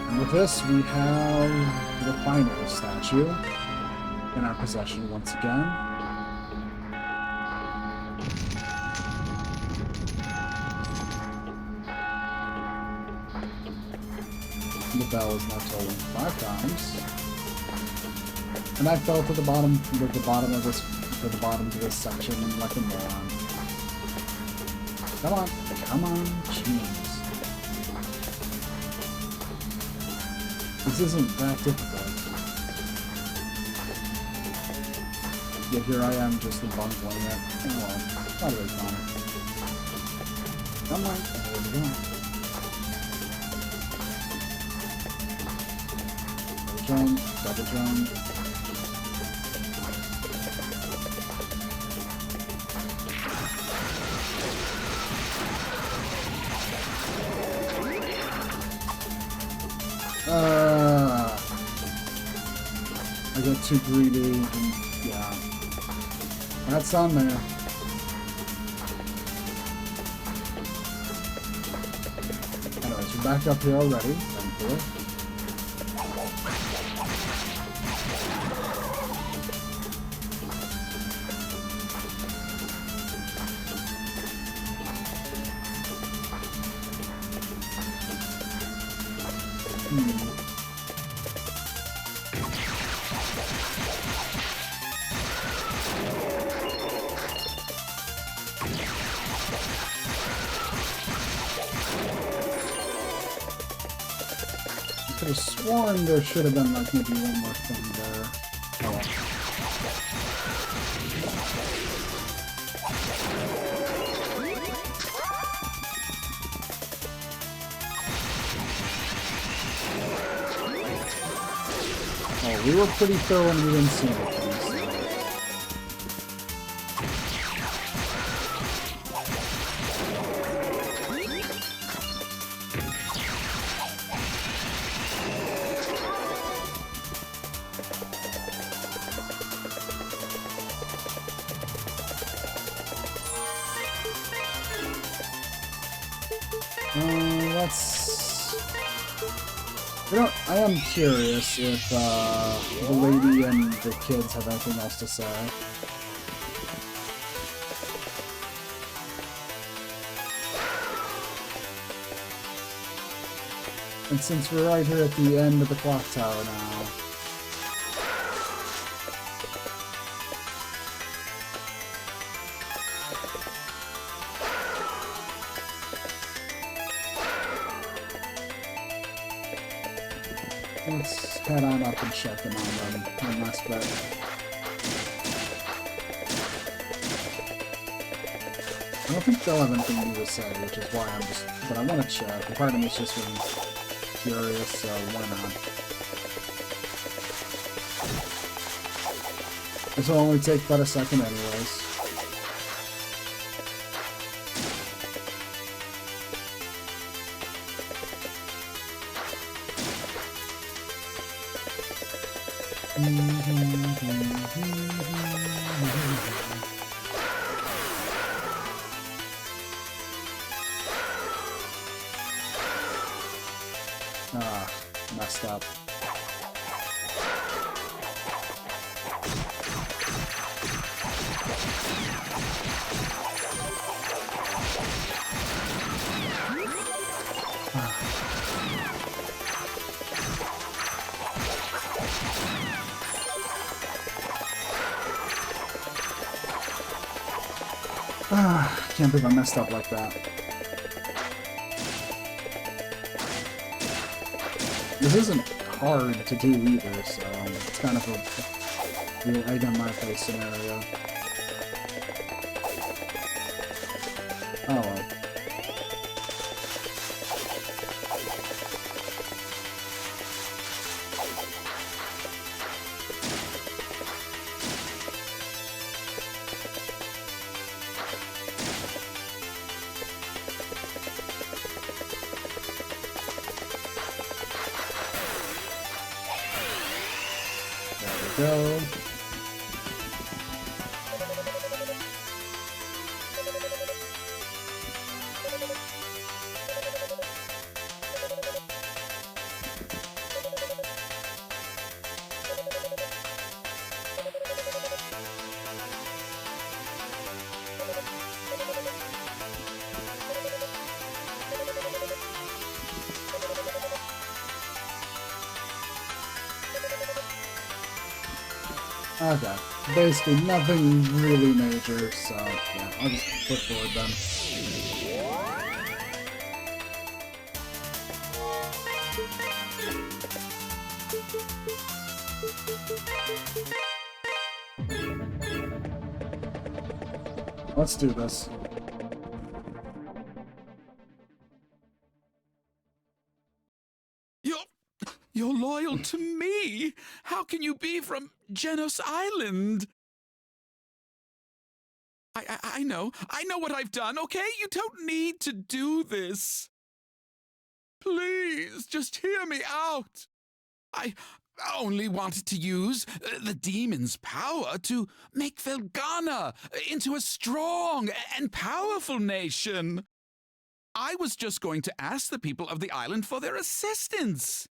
And with this, we have the final statue in our possession once again. The bell is now tolling 5 times. And I fell to the bottom of this section like a moron. Come on, jeez. This isn't that difficult. Yet here I am just bumbling it. Oh well, not really fun. Come on, there we go. Double jump. I got too greedy, and yeah. That's on there. Anyways, we're back up here already, thankfully. I could have sworn there should have been like maybe one more thing there. Oh well. Oh, we were pretty thorough and we didn't see anything. I am curious if the lady and the kids have anything else to say. And since we're right here at the end of the clock tower now, Let's head on up and check in on them. One last bit. I don't think they'll have anything new to say, which is why I'm just... But I want to check. Part of me is just really curious, so why not? This will only take but a second anyways. Ah, messed up. Can't believe I messed up like that. This isn't hard to do either, so it's kind of a real egg on my face scenario. Oh well. Go. Okay, basically nothing really major, so yeah, I'll just flip forward then. Let's do this. You're loyal to me? How can you be from Genos Island? I know what I've done, okay? You don't need to do this. Please, just hear me out. I only wanted to use the demon's power to make Felghana into a strong and powerful nation. I was just going to ask the people of the island for their assistance.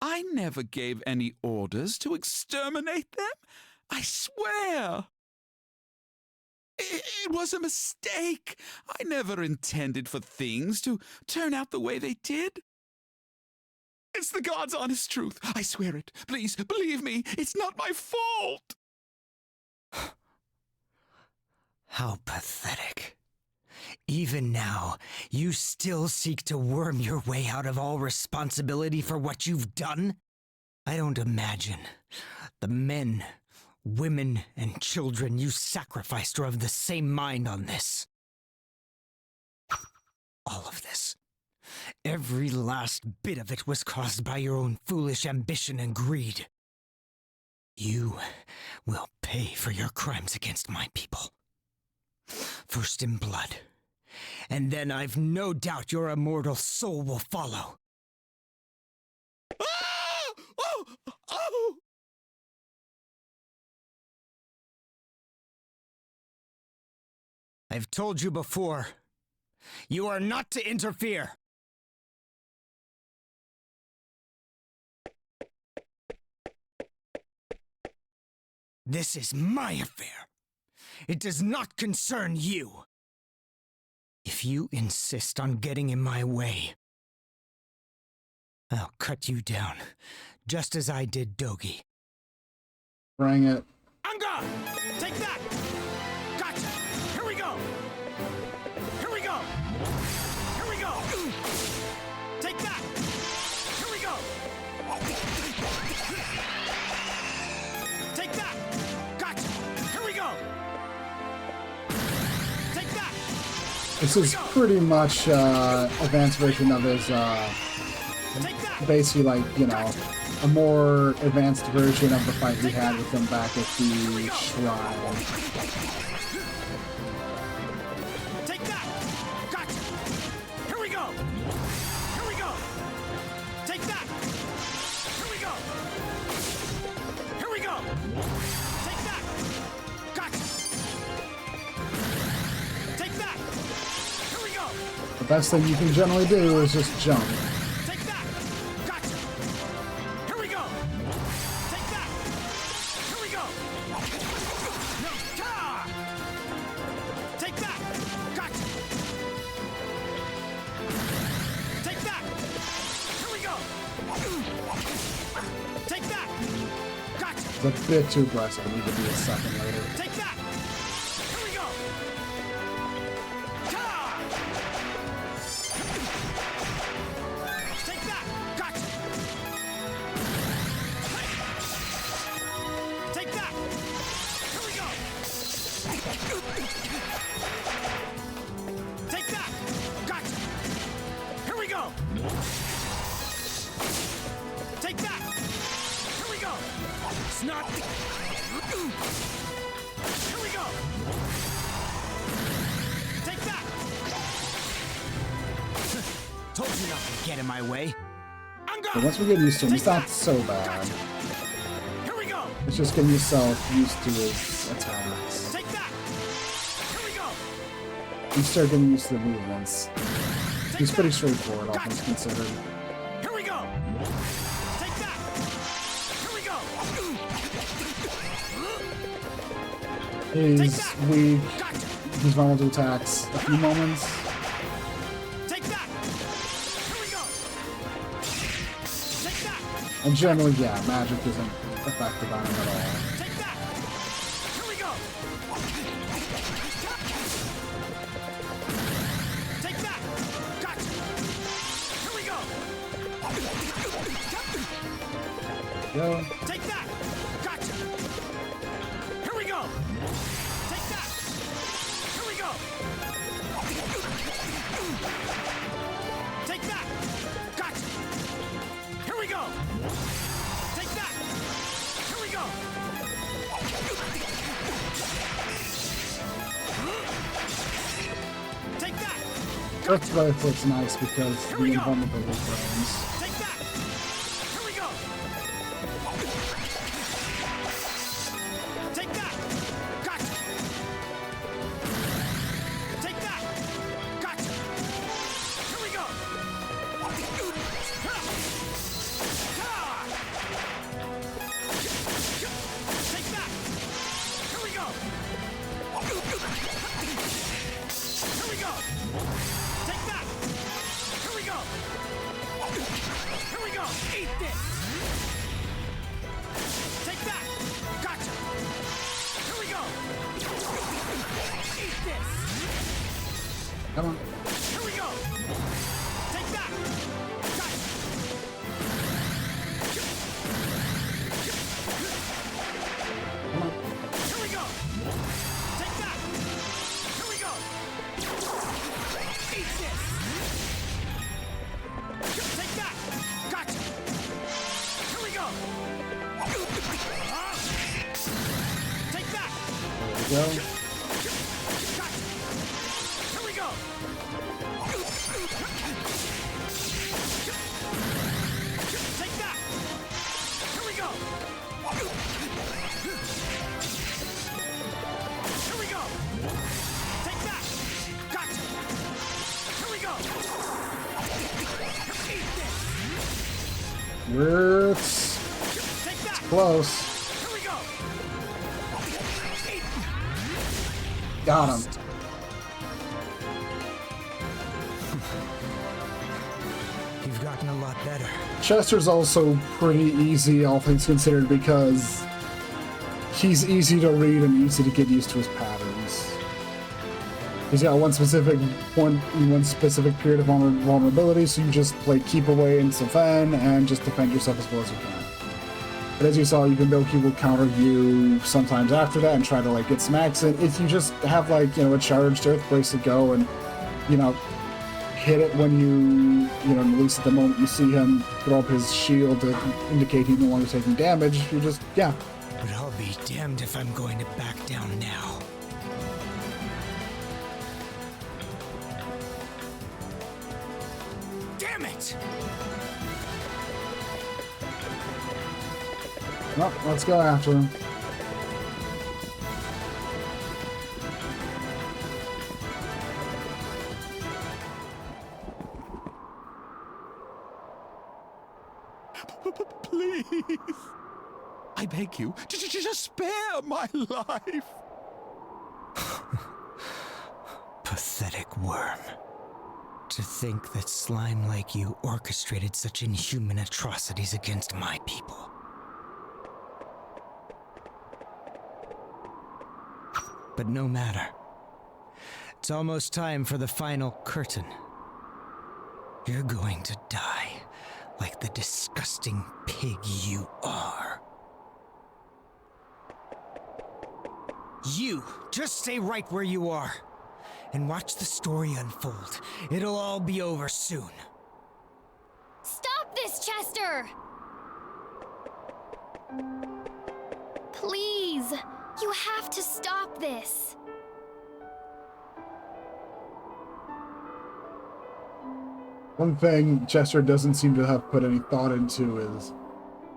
I never gave any orders to exterminate them. I swear. It was a mistake. I never intended for things to turn out the way they did. It's the God's honest truth. I swear it. Please, believe me. It's not my fault. How pathetic. Even now, you still seek to worm your way out of all responsibility for what you've done? I don't imagine the men, women, and children you sacrificed are of the same mind on this. All of this. Every last bit of it was caused by your own foolish ambition and greed. You will pay for your crimes against my people. First in blood. And then I've no doubt your immortal soul will follow. Ah! Oh! Oh! I've told you before, you are not to interfere. This is my affair. It does not concern you. If you insist on getting in my way, I'll cut you down, just as I did Dogi. Bring it. Anga! Take that! Gotcha! Here we go! Here we go! Here we go! Take that! Here we go! This is pretty much advanced version of his, basically like, you know, a more advanced version of the fight we had with him back at the shrine. Take that! Gotcha! Here we go! Here we go! Take that! Here we go! Here we go! Take that! Gotcha! Take that! Here we go! The best thing you can generally do is just jump. Take that! Gotcha! Here we go! Take that! Here we go! No! Ta! Take that! Gotcha! Take that! Here we go! Take that! Gotcha! It's a bit too aggressive. I need to be a second later. Take that! Here we go! Ta! Take that! Gotcha! Take that! Here we go! Take that! Gotcha! Here we go! Take that! Here we go! Snot! Here we go! Take that! Told you not to get in my way. I'm But gone! once we get used to him, it's not so bad. Here we go! It's just getting yourself used to his attacks. Take that! Here we go! You start getting used to the movements. He's pretty straightforward, all things considered. Here we go! Take that! Here we go! He's weak. Gotcha! He's vulnerable to attacks a few moments. Take that! Here we go! Take that! And generally, yeah, magic isn't effective on him at all. Take that! Here we go! Take that! Gotcha! Here we go! Go. Take that! Gotcha! Here we go! Take that! Here we go! Take that! Gotcha! Here we go! Take that! Here we go! Take that! Earth Breath looks nice because the invulnerability frames. Take that! Here we go! Take that! Gotcha! Take that! Gotcha! Here we go! Take that! Here we go! Here we go! Take that! Here we go! Here we go! Eat this! Take that! Gotcha! Here we go! Eat this! Come on. Here we go! Take that! Gotcha! Come on. Here we go! Take that! Here we go! Eat this! Take that! Gotcha! Here we go! Take that! There we go. Gotcha! Here we go! Take that! Here we go! Here we go! Take that! Gotcha! Here we go! Eat this! It's Take that! close. Here we go! Eat! Got him. You've gotten a lot better. Chester's also pretty easy, all things considered, because he's easy to read and easy to get used to his patterns. He's got one specific period of vulnerability, so you just play keep away and defend, and just defend yourself as well as you can. But as you saw, even though he will counter you sometimes after that and try to like get smacks in, if you just have like, you know, a charged Earth Brace to go and you know, hit it when you know, at least at the moment you see him throw up his shield to indicate he's no longer taking damage. You just, yeah. But I'll be damned if I'm going to back down now. Damn it! Well, let's go after him. Please. I beg you, just spare my life. Pathetic worm. To think that slime like you orchestrated such inhuman atrocities against my people. But no matter. It's almost time for the final curtain. You're going to die like the disgusting pig you are. You, just stay right where you are and watch the story unfold. It'll all be over soon. Stop this, Chester! Please, you have to stop this. One thing Chester doesn't seem to have put any thought into is,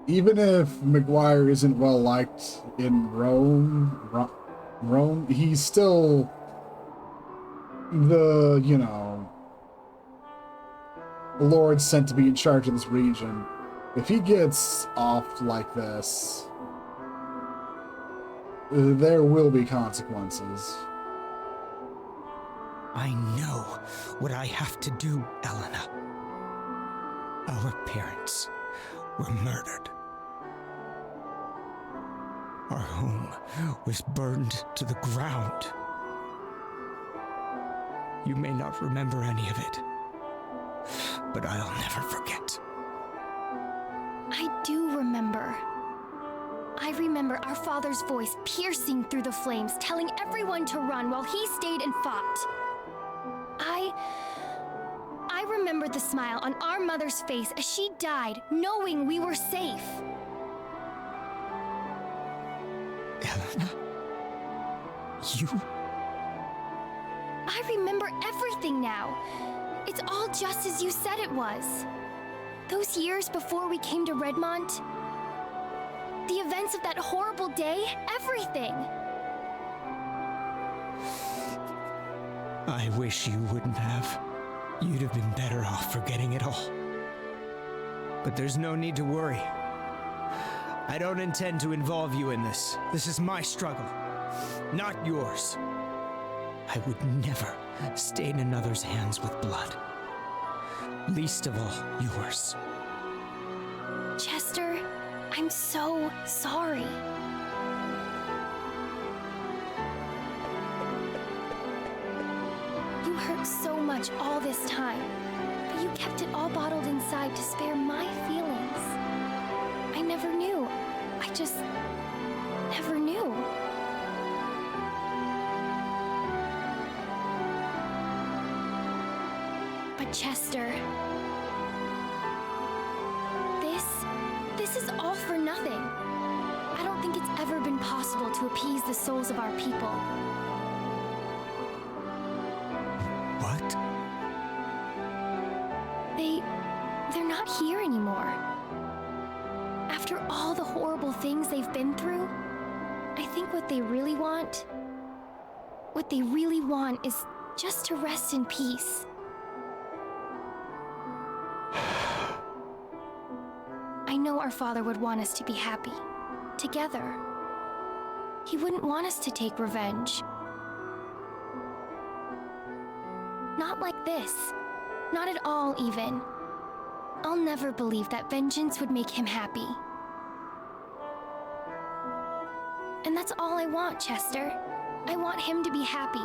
even if McGuire isn't well liked in Rome, he's still the, you know, the Lord sent to be in charge of this region. If he gets off like this, there will be consequences. I know what I have to do, Elena. Our parents were murdered. Our home was burned to the ground. You may not remember any of it, but I'll never forget. I do remember. I remember our father's voice piercing through the flames, telling everyone to run while he stayed and fought. I remember the smile on our mother's face as she died, knowing we were safe. Elena? You? I remember everything now. It's all just as you said it was. Those years before we came to Redmont, the events of that horrible day, everything. I wish you wouldn't have. You'd have been better off forgetting it all. But there's no need to worry. I don't intend to involve you in this. This is my struggle, not yours. I would never stain another's hands with blood. Least of all, yours. Chester, I'm so sorry. You hurt so much all this time, but you kept it all bottled inside to spare my feelings. I never knew. I just never knew. But Chester, this is all for nothing. I don't think it's ever been possible to appease the souls of our people. What? They're not here anymore. After all the horrible things they've been through, I think what they really want is just to rest in peace. I know our father would want us to be happy, together. He wouldn't want us to take revenge. Not like this. Not at all, even. I'll never believe that vengeance would make him happy. And that's all I want, Chester. I want him to be happy,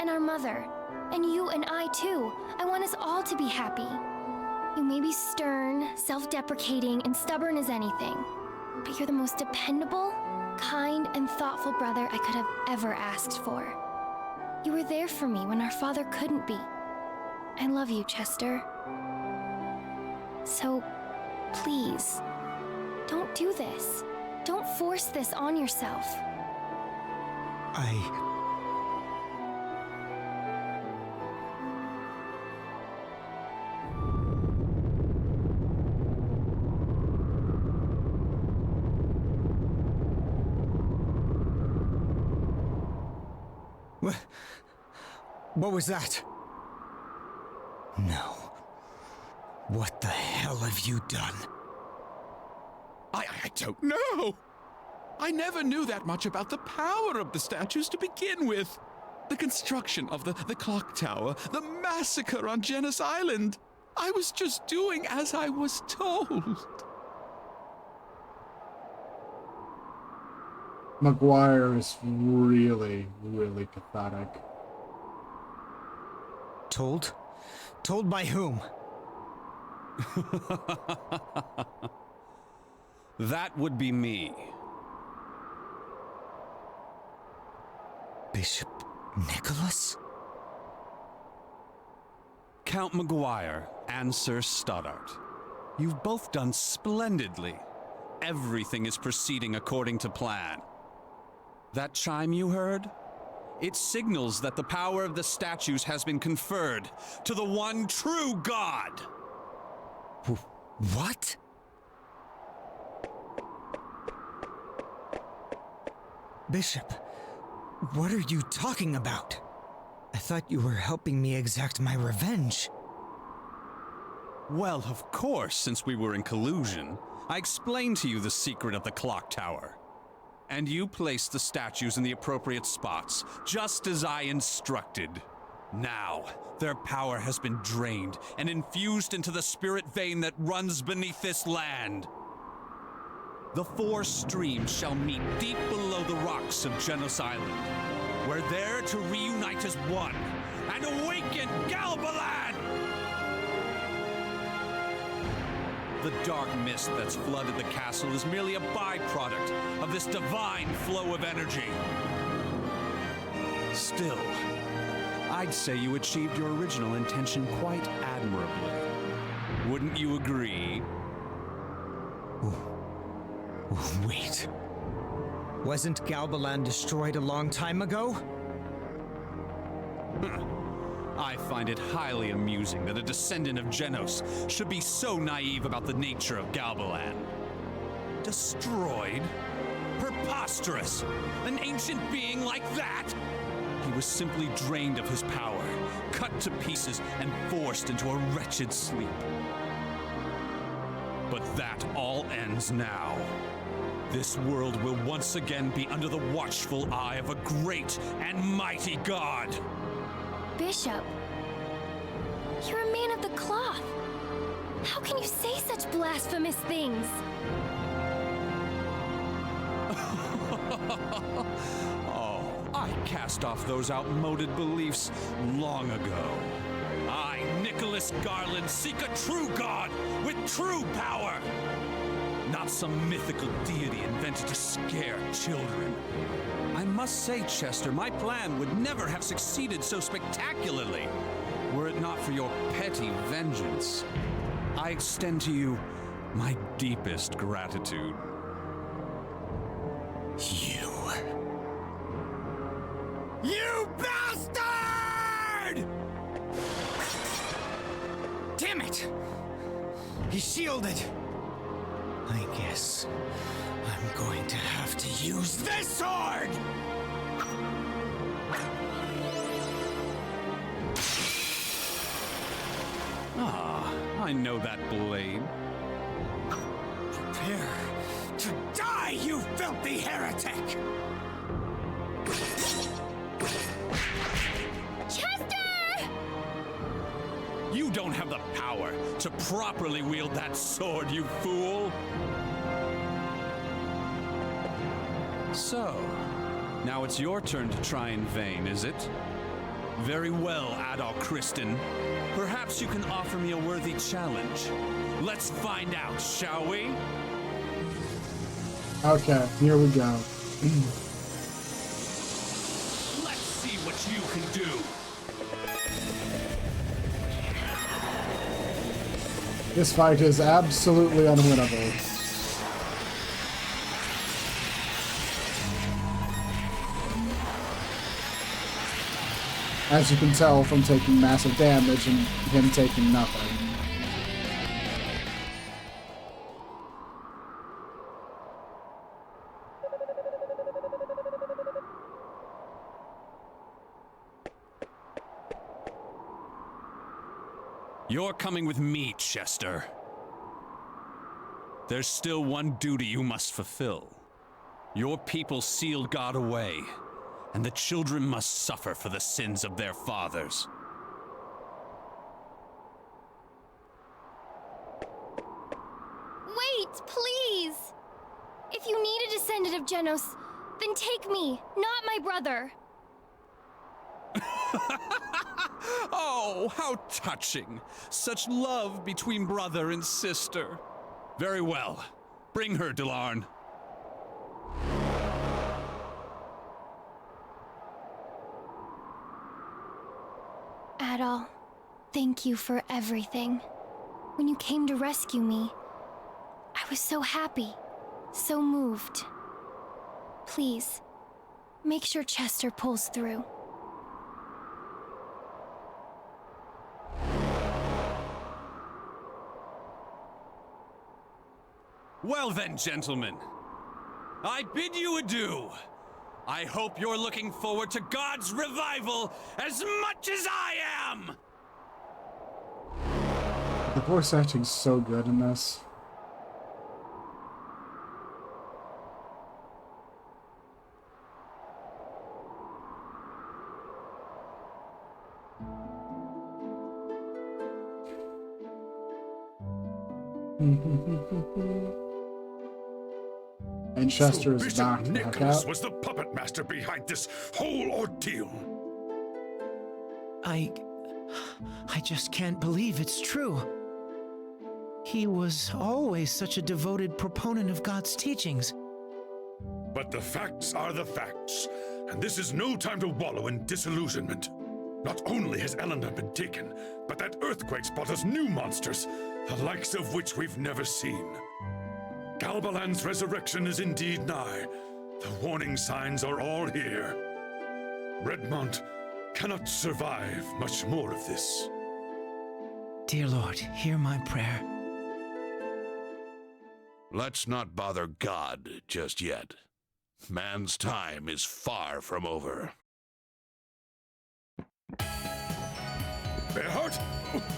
and our mother, and you and I too. I want us all to be happy. You may be stern, self-deprecating, and stubborn as anything, but you're the most dependable, kind, and thoughtful brother I could have ever asked for. You were there for me when our father couldn't be, I love you, Chester. So, please, don't do this. Don't force this on yourself. What was that? No. What the hell have you done? I don't know. I never knew that much about the power of the statues to begin with. The construction of the clock tower, the massacre on Genis Island. I was just doing as I was told. Maguire is really, really pathetic. Told? Told by whom? That would be me. Bishop Nicholas? Count Maguire and Sir Stoddart. You've both done splendidly. Everything is proceeding according to plan. That chime you heard? It signals that the power of the statues has been conferred to the one true God. What? Bishop, what are you talking about? I thought you were helping me exact my revenge. Well, of course, since we were in collusion, I explained to you the secret of the clock tower. And you placed the statues in the appropriate spots, just as I instructed. Now, their power has been drained and infused into the spirit vein that runs beneath this land. The four streams shall meet deep below the rocks of Genis Island. We're there to reunite as one and awaken Galbalan! The dark mist that's flooded the castle is merely a byproduct of this divine flow of energy. Still, I'd say you achieved your original intention quite admirably. Wouldn't you agree? Wait. Wasn't Galbalan destroyed a long time ago? I find it highly amusing that a descendant of Genos should be so naive about the nature of Galbalan. Destroyed? Preposterous! An ancient being like that? He was simply drained of his power, cut to pieces, and forced into a wretched sleep. But that all ends now. This world will once again be under the watchful eye of a great and mighty God. Bishop, you're a man of the cloth. How can you say such blasphemous things? Oh, I cast off those outmoded beliefs long ago. I, Nicholas Garland, seek a true God with true power. Not some mythical deity invented to scare children. I must say, Chester, my plan would never have succeeded so spectacularly were it not for your petty vengeance. I extend to you my deepest gratitude. You bastard! Damn it! He's shielded. I guess I'm going to have to use this sword! Ah, I know that blade. Prepare to die, you filthy heretic! Chester! You don't have the power to properly wield that sword, you fool! So, now it's your turn to try in vain, is it? Very well, Adol Kristen. Perhaps you can offer me a worthy challenge. Let's find out, shall we? Okay, here we go. Let's see what you can do. This fight is absolutely unwinnable. As you can tell from taking massive damage and him taking nothing. You're coming with me, Chester. There's still one duty you must fulfill. Your people sealed God away, and the children must suffer for the sins of their fathers. Wait, please! If you need a descendant of Genos, then take me, not my brother. Oh, how touching. Such love between brother and sister. Very well. Bring her, Delarn. Adol, thank you for everything. When you came to rescue me, I was so happy, so moved. Please, make sure Chester pulls through. Well then, gentlemen, I bid you adieu. I hope you're looking forward to God's revival as much as I am! The voice acting's so good in this. And Chester is Bishop knocked the heck Nicholas out. was the puppet master behind this whole ordeal. I just can't believe it's true. He was always such a devoted proponent of God's teachings. But the facts are the facts, and this is no time to wallow in disillusionment. Not only has Elena been taken, but that earthquake's brought us new monsters, the likes of which we've never seen. Galbalan's resurrection is indeed nigh. The warning signs are all here. Redmont cannot survive much more of this. Dear Lord, hear my prayer. Let's not bother God just yet. Man's time is far from over. Bearheart?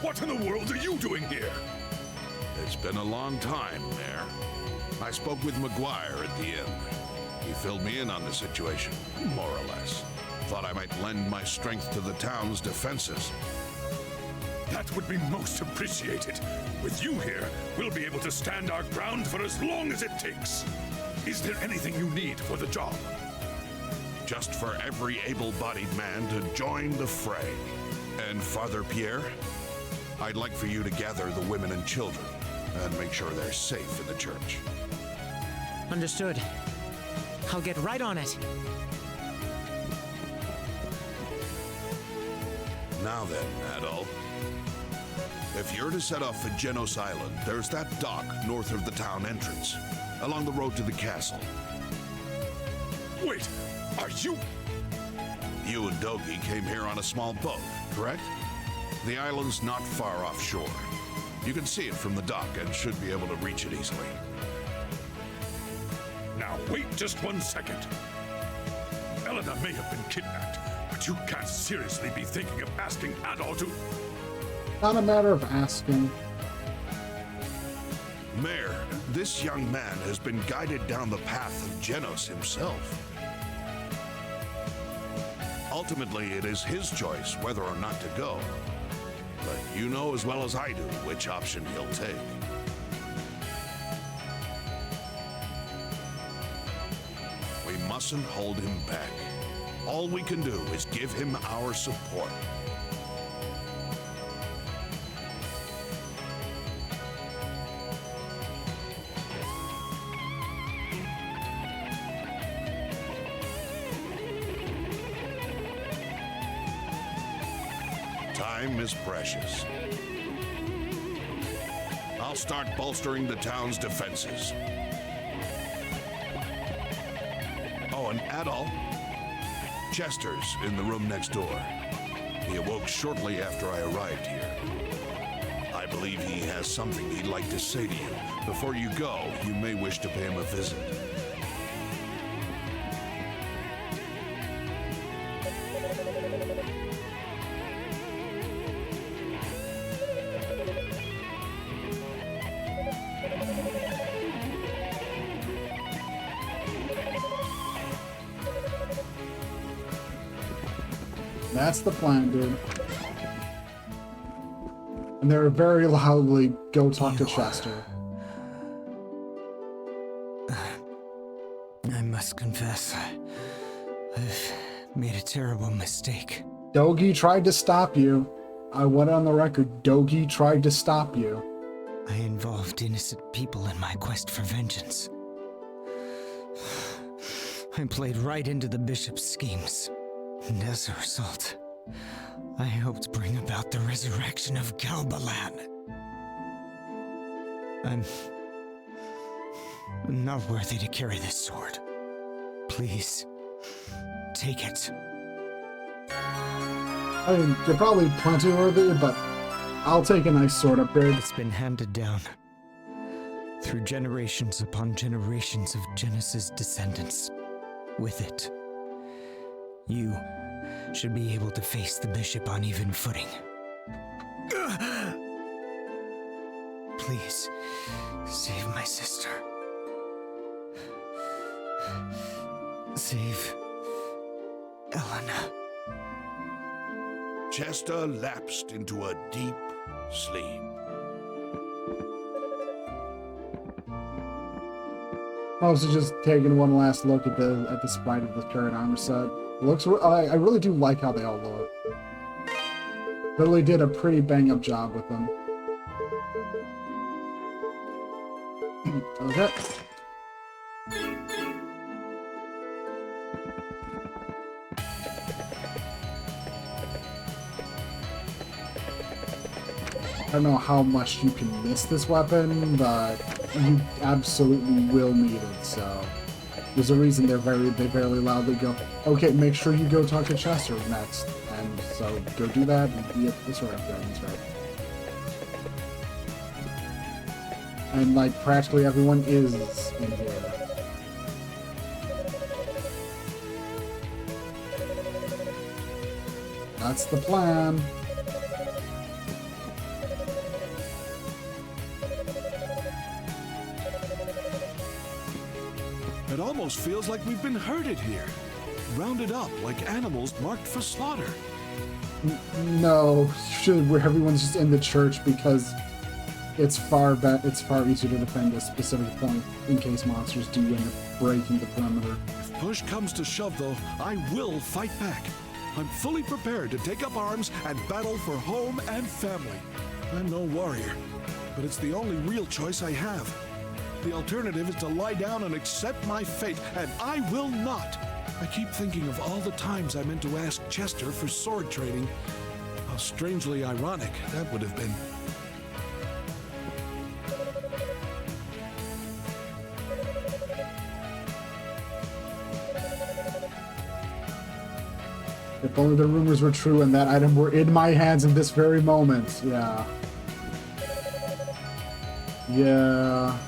What in the world are you doing here? It's been a long time, Mayor. I spoke with McGuire at the inn. He filled me in on the situation, more or less. Thought I might lend my strength to the town's defenses. That would be most appreciated. With you here, we'll be able to stand our ground for as long as it takes. Is there anything you need for the job? Just for every able-bodied man to join the fray. And Father Pierre, I'd like for you to gather the women and children and make sure they're safe in the church. Understood. I'll get right on it. Now then, Adol. If you're to set off for Genos Island, there's that dock north of the town entrance, along the road to the castle. Wait, are you... You and Dogi came here on a small boat, correct? The island's not far offshore. You can see it from the dock and should be able to reach it easily. Now wait just 1 second. Elena may have been kidnapped, but you can't seriously be thinking of asking Adol to... Not a matter of asking. Mayor, this young man has been guided down the path of Genos himself. Ultimately, it is his choice whether or not to go. But you know as well as I do which option he'll take. We mustn't hold him back. All we can do is give him our support. Time is precious. I'll start bolstering the town's defenses. Oh, and Adol, Chester's in the room next door. He awoke shortly after I arrived here. I believe he has something he'd like to say to you. Before you go, you may wish to pay him a visit. That's the plan, dude. And they're very loudly, go talk to Chester. I must confess, I've made a terrible mistake. Dogi tried to stop you. I went on the record, Dogi tried to stop you. I involved innocent people in my quest for vengeance. I played right into the bishop's schemes. And as a result, I helped bring about the resurrection of Galbalan. I'm not worthy to carry this sword. Please, take it. I mean, you're probably plenty worthy, but I'll take a nice sword upgrade. It's been handed down through generations upon generations of Genesis descendants. With it, you should be able to face the bishop on even footing. Please, save my sister. Save Elena. Chester lapsed into a deep sleep. Also, just taking one last look at the sprite of the current armor set. Looks. I really do like how they all look. Really did a pretty bang-up job with them. Okay. I don't know how much you can miss this weapon, but you absolutely will need it, so there's a reason they very loudly go, okay, make sure you go talk to Chester next. And so go do that and yep, this right there, that's right. And like practically everyone is in here. That's the plan. It almost feels like we've been herded here. Rounded up like animals marked for slaughter. No, where everyone's just in the church because it's far easier to defend a specific point in case monsters do end up breaking the perimeter. If push comes to shove, though, I will fight back. I'm fully prepared to take up arms and battle for home and family. I'm no warrior, but it's the only real choice I have. The alternative is to lie down and accept my fate, and I will not. I keep thinking of all the times I meant to ask Chester for sword training. How strangely ironic that would have been. If only the rumors were true and that item were in my hands in this very moment. Yeah. Yeah.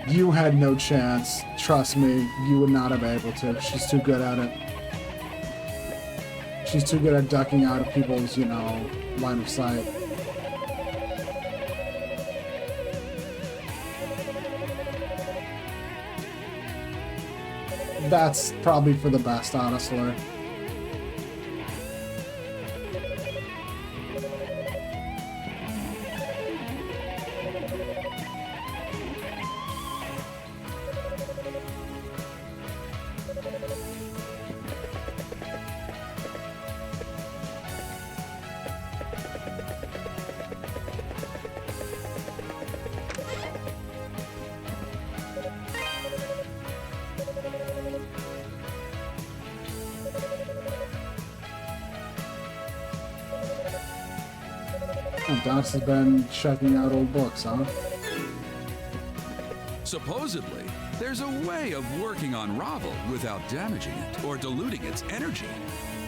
You had no chance. Trust me, you would not have been able to. She's too good at it. She's too good at ducking out of people's, you know, line of sight. That's probably for the best, honestly. Oh, Docs has been checking out old books, huh? Supposedly, there's a way of working on Ravel without damaging it or diluting its energy.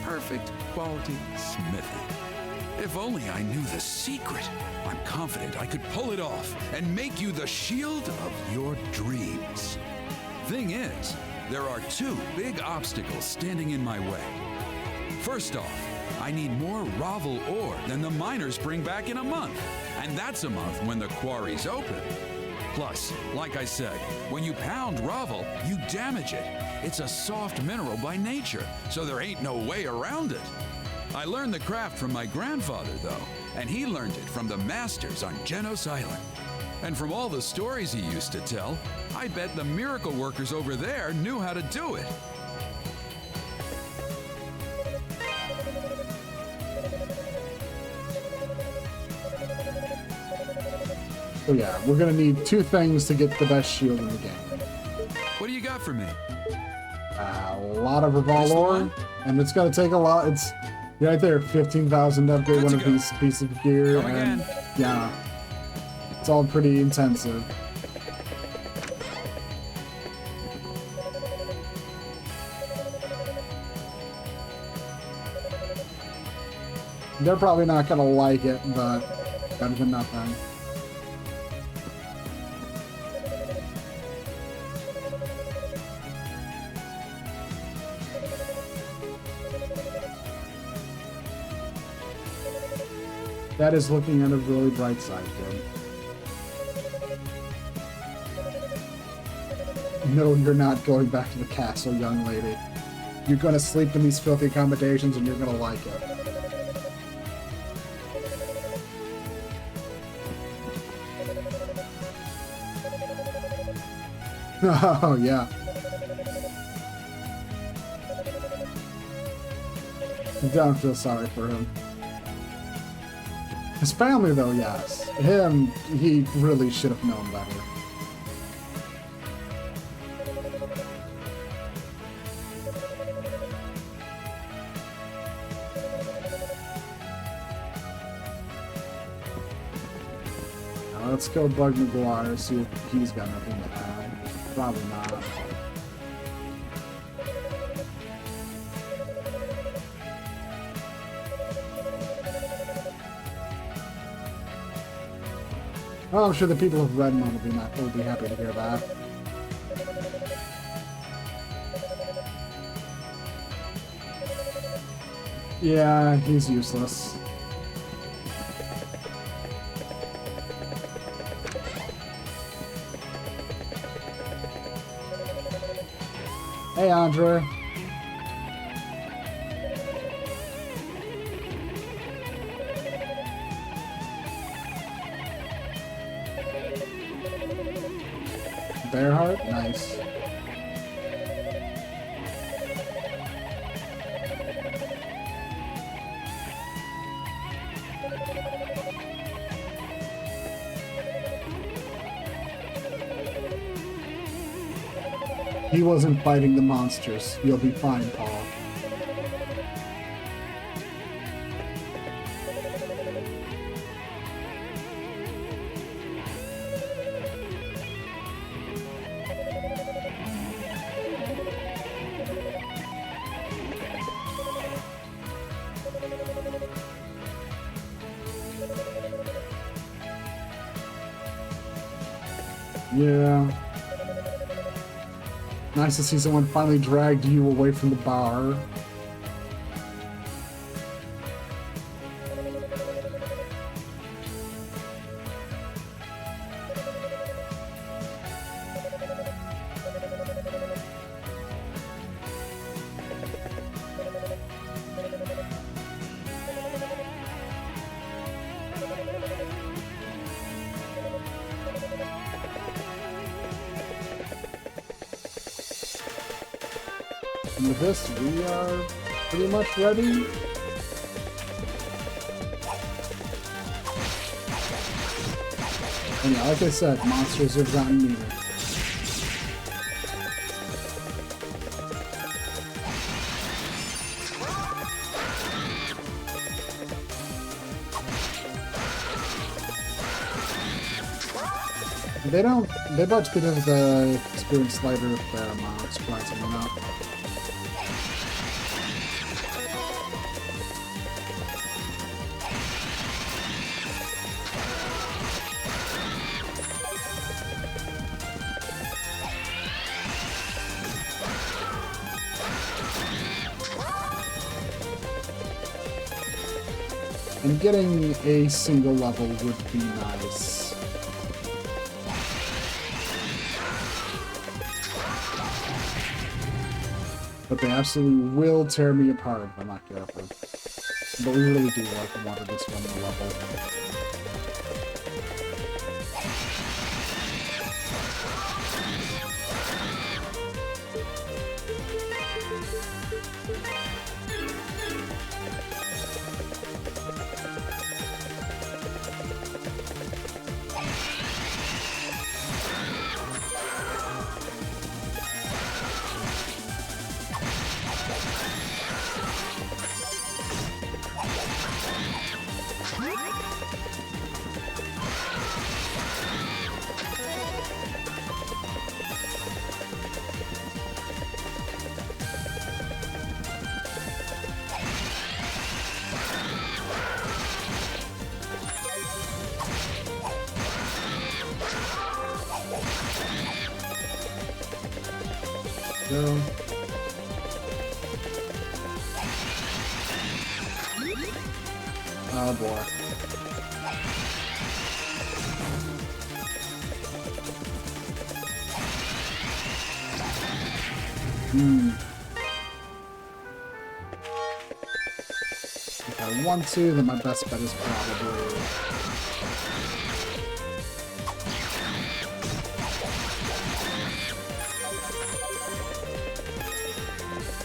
Perfect quality smithing. If only I knew the secret. I'm confident I could pull it off and make you the shield of your dreams. Thing is, there are two big obstacles standing in my way. First off, I need more Ravel ore than the miners bring back in a month, and that's a month when the quarry's open. Plus, like I said, when you pound Ravel, you damage it. It's a soft mineral by nature, so there ain't no way around it. I learned the craft from my grandfather, though, and he learned it from the masters on Genos Island. And from all the stories he used to tell, I bet the miracle workers over there knew how to do it. So yeah, we're gonna need two things to get the best shield in the game. What do you got for me? A lot of Revolor, and it's gonna take a lot. It's right there, 15,000 to upgrade one of these pieces of gear, Come and again. yeah, it's all pretty intensive. They're probably not gonna like it, but better than nothing. That is looking at a really bright side, kid. No, you're not going back to the castle, young lady. You're gonna sleep in these filthy accommodations and you're gonna like it. Oh, yeah. Don't feel sorry for him. His family, though, yes. Him, he really should have known better. Now let's go bug McGuire, see if he's got nothing to add. Probably not. Oh, I'm sure the people of Redmond will be happy to hear that. Yeah, he's useless. Hey, Andre. Bearheart? Nice. He wasn't fighting the monsters. You'll be fine, Paul. Yeah. Nice to see someone finally dragged you away from the bar. And with this, we are pretty much ready. And yeah, like I said, monsters have gotten meaner. They don't speed up the experience slider a fair amount, surprisingly enough. And getting a single level would be nice. But they absolutely will tear me apart if I'm not careful. But we really do like wanted this one level. Go. Oh boy. If I want to, then my best bet is probably...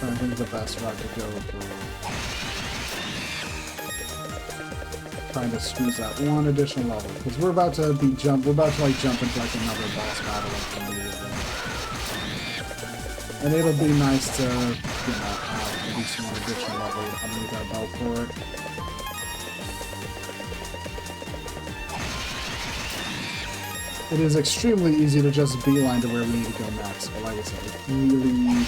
I think the best route to go for trying to squeeze out one additional level, because we're about to jump into like another boss battle immediately. And it'll be nice to, have at least one additional level underneath our belt for it. It is extremely easy to just beeline to where we need to go next, but like I said, it's really...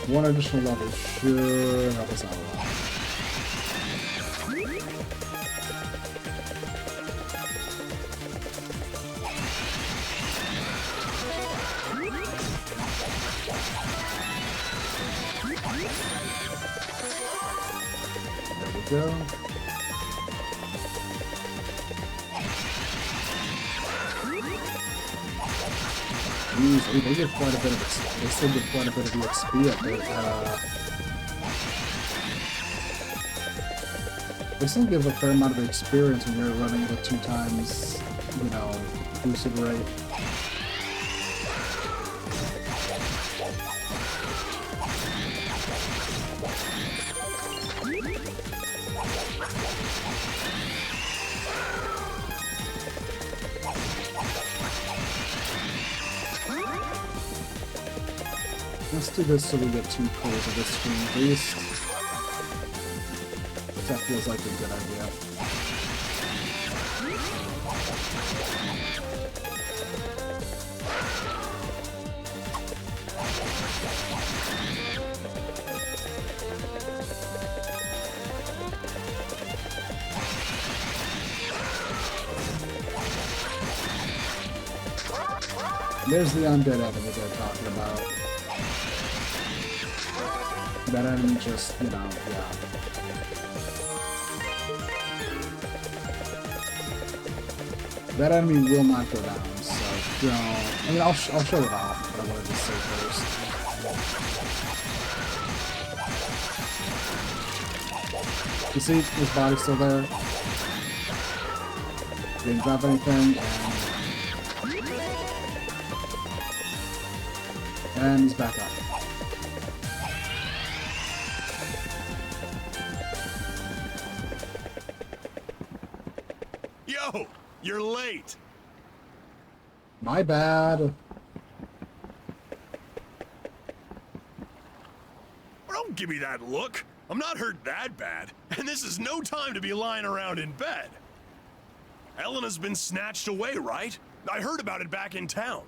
One additional level should help us out a lot. There we go. Ooh, they get quite a bit of XP. They still get quite a bit of the XP at they still give a fair amount of experience when you're running with 2 times, boosted rate. Let's do this so we get 2 pulls of this screen at least. That feels like a good idea. There's the undead enemy they're talking about. That enemy just, yeah. That enemy will not go down, so don't... I mean, I'll show it off, but I wanted to say first. You see, his body's still there. Didn't drop anything, and he's back up. Yo, you're late. My bad. Don't give me that look. I'm not hurt that bad, and this is no time to be lying around in bed. Elena's been snatched away, right? I heard about it back in town.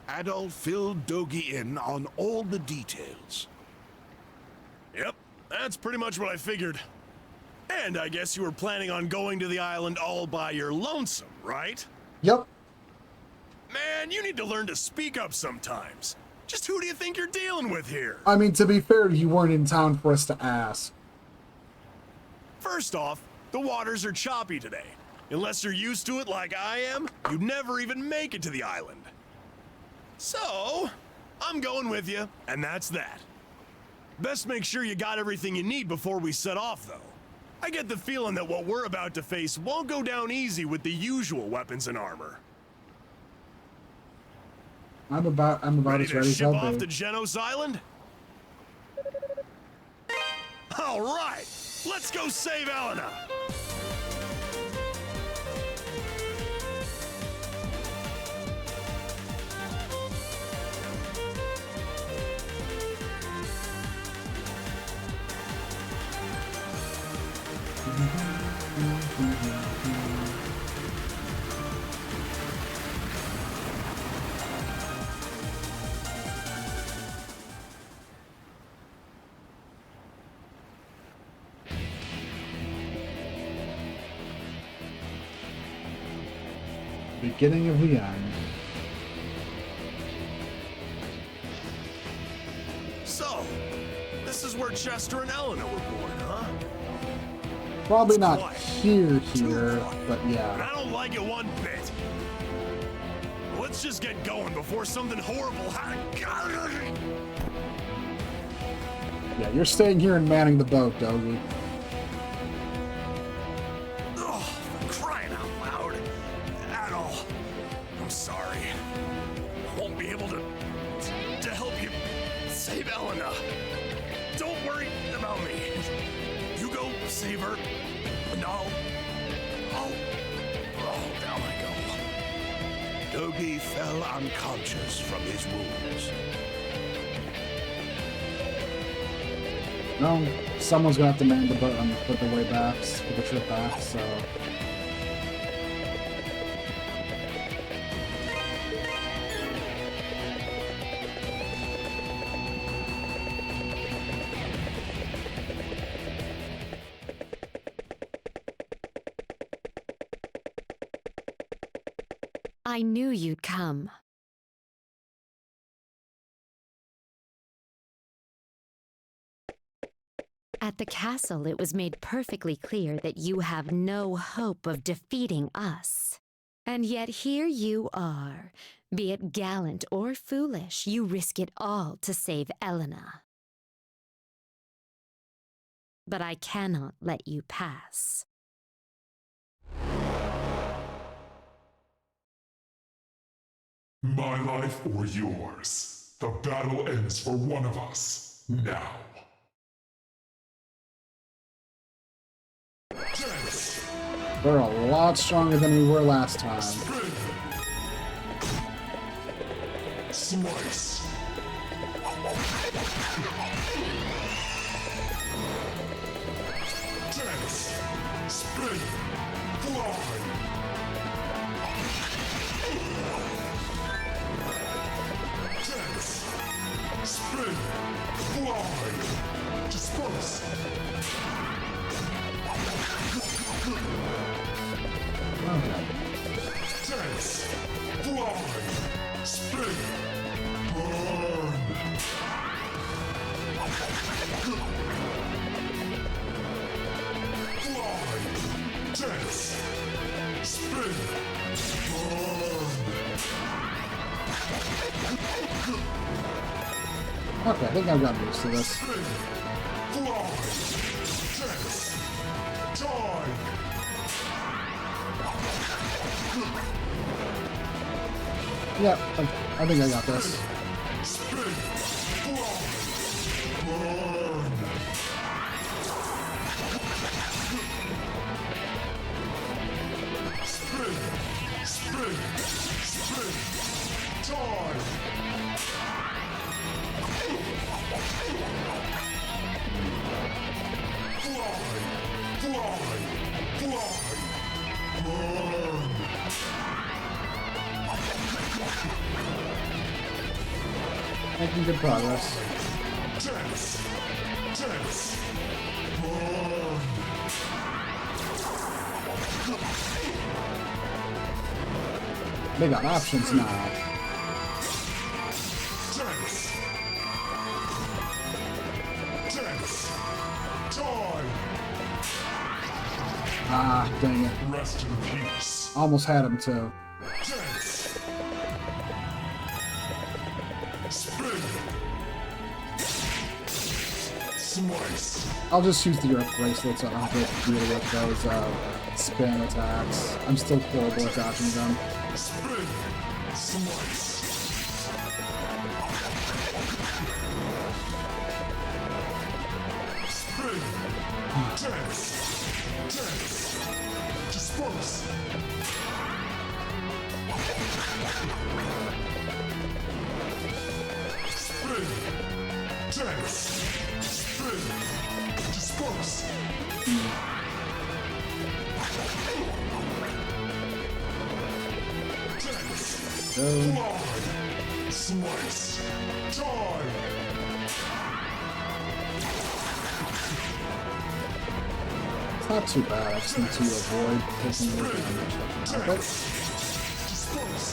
Adol filled Dogi in on all the details. Yep, that's pretty much what I figured. And I guess you were planning on going to the island all by your lonesome, right? Yep. Man, you need to learn to speak up sometimes. Just who do you think you're dealing with here? I mean, to be fair, you weren't in town for us to ask. First off, the waters are choppy today. Unless you're used to it like I am, you'd never even make it to the island. So, I'm going with you, and that's that. Best make sure you got everything you need before we set off, though. I get the feeling that what we're about to face won't go down easy with the usual weapons and armor. I'm about Ready as to ready as ship I'll off be. to Genos Island? All right, let's go save Elena. Beginning of the end. So, this is where Chester and Elena were born, huh? Probably not quiet. here, but And yeah. I don't like it one bit. Let's just get going before something horrible happens. Yeah, you're staying here and manning the boat, Dogi. Oh, for crying out loud. Adol, I'm sorry. I won't be able to help you save Elena. Don't worry about me. You go save her, and I'll down I go. Dogi fell unconscious from his wounds. No, someone's gonna have to man the boat on the way back, for the trip back, so. I knew you'd come. At the castle, it was made perfectly clear that you have no hope of defeating us. And yet here you are. Be it gallant or foolish, you risk it all to save Elena. But I cannot let you pass. My life or yours. The battle ends for one of us. Now. Dance! We're a lot stronger than we were last time. Spin! Slice! Dance! Spin! Fly! Dance! Spin! Fly! Disperse! Okay. Dance! Fly! Spin! Burn! Fly! Dance! Spin! Burn! Okay, I think I've gotten used to this. Spin! Fly! Dance! Time! Yeah, I think I got this. Spin! Fly! Burn! Spin! Spin! Making good progress. They got options now. Ah, dang it. Rest in peace. Almost had him too. Spin. Slice. I'll just use the Earth Bracelets. I don't have to deal with those spin attacks. I'm still horrible at dodging them. Spin. Slice. Spin. Dance. Dance. Disperse. Spin. Dance. Spin. Disperse. Dance. Fly. Slice. Die. It's not too bad. I just need to avoid taking more damage. Okay. Disperse.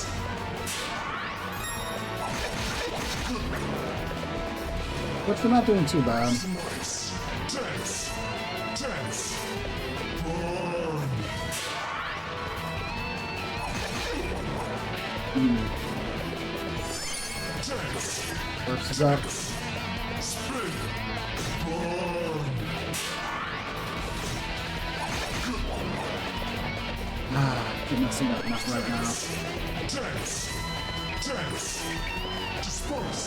Which we're not doing too bad. Slice. Dance. Dance. Burn. Dance. First is up. Spin. Burn. Ah, keep messing up right now. Dance. Dance. Disperse.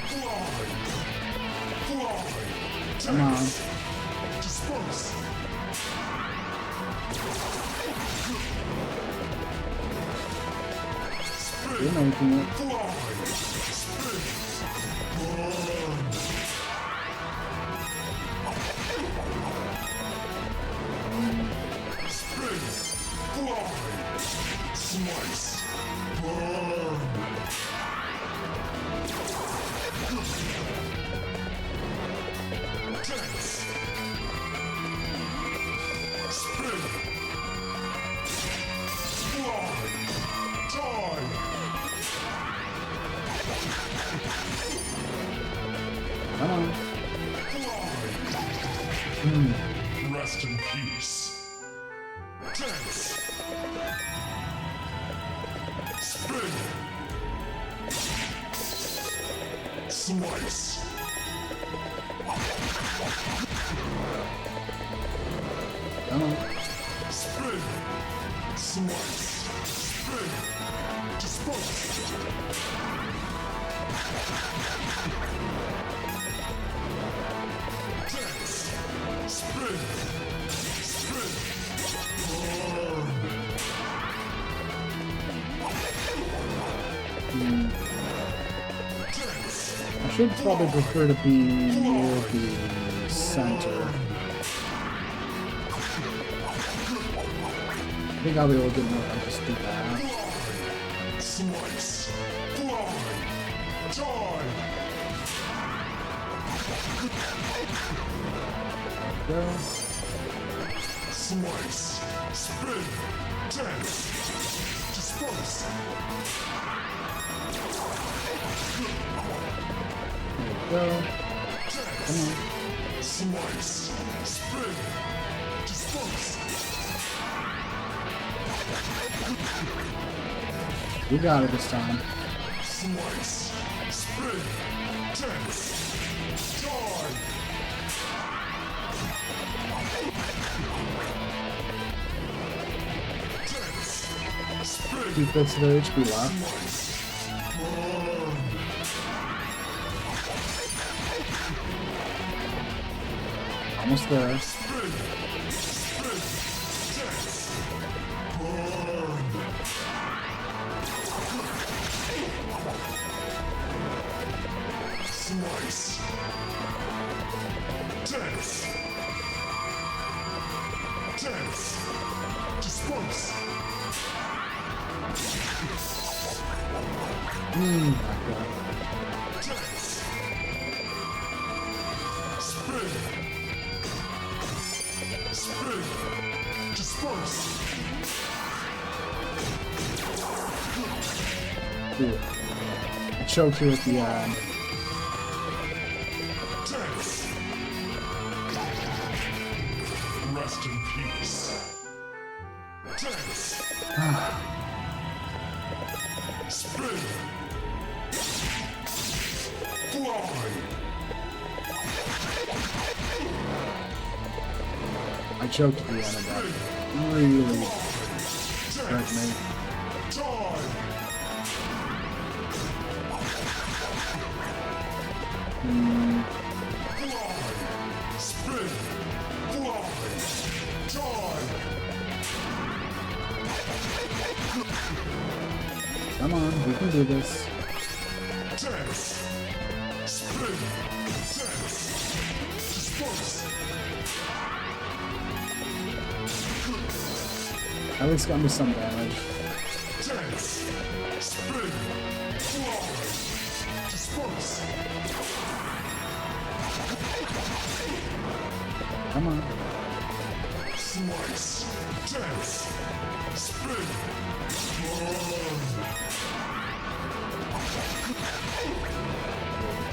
Fly. Fly. Come on. Disperse. You're making it. Fly. Spin. Burn. Spin. Fly. Slice. Burn. Dance. Spin. Fly. Die. Come on. Fly. Rest in peace. Dance. Spin. Slice. Come on. Spin. Slice. Spin. Disperse. Dance. Spin. Spin. Burn. Dance. I should probably prefer to be near the center. I think I'll be able to get more than just do that. Slice. Fly. Die. Go. Slice. Spin. Dance. Disperse. There we go. Come on. Slice. Spin. Disperse. We got it this time. Slice. Spin. Dance. Die. Dance. Spin. 2 bits of their HP left. Burn. Almost there. Spin. Dance! Disperse! Dance! Spin! Spin! Disperse! Ooh. I choked you at the end. Dance! Rest in peace. Dance! Spin! Fly! I choked at the end of that. Really hurt me. Spin! Fly! Die! Come on, we can do this. Dance! Spin! Dance! Disperse! At least got me some damage. Dance! Spin! Fly! Disperse! Come on. Slice! Dance! Spin! Burn!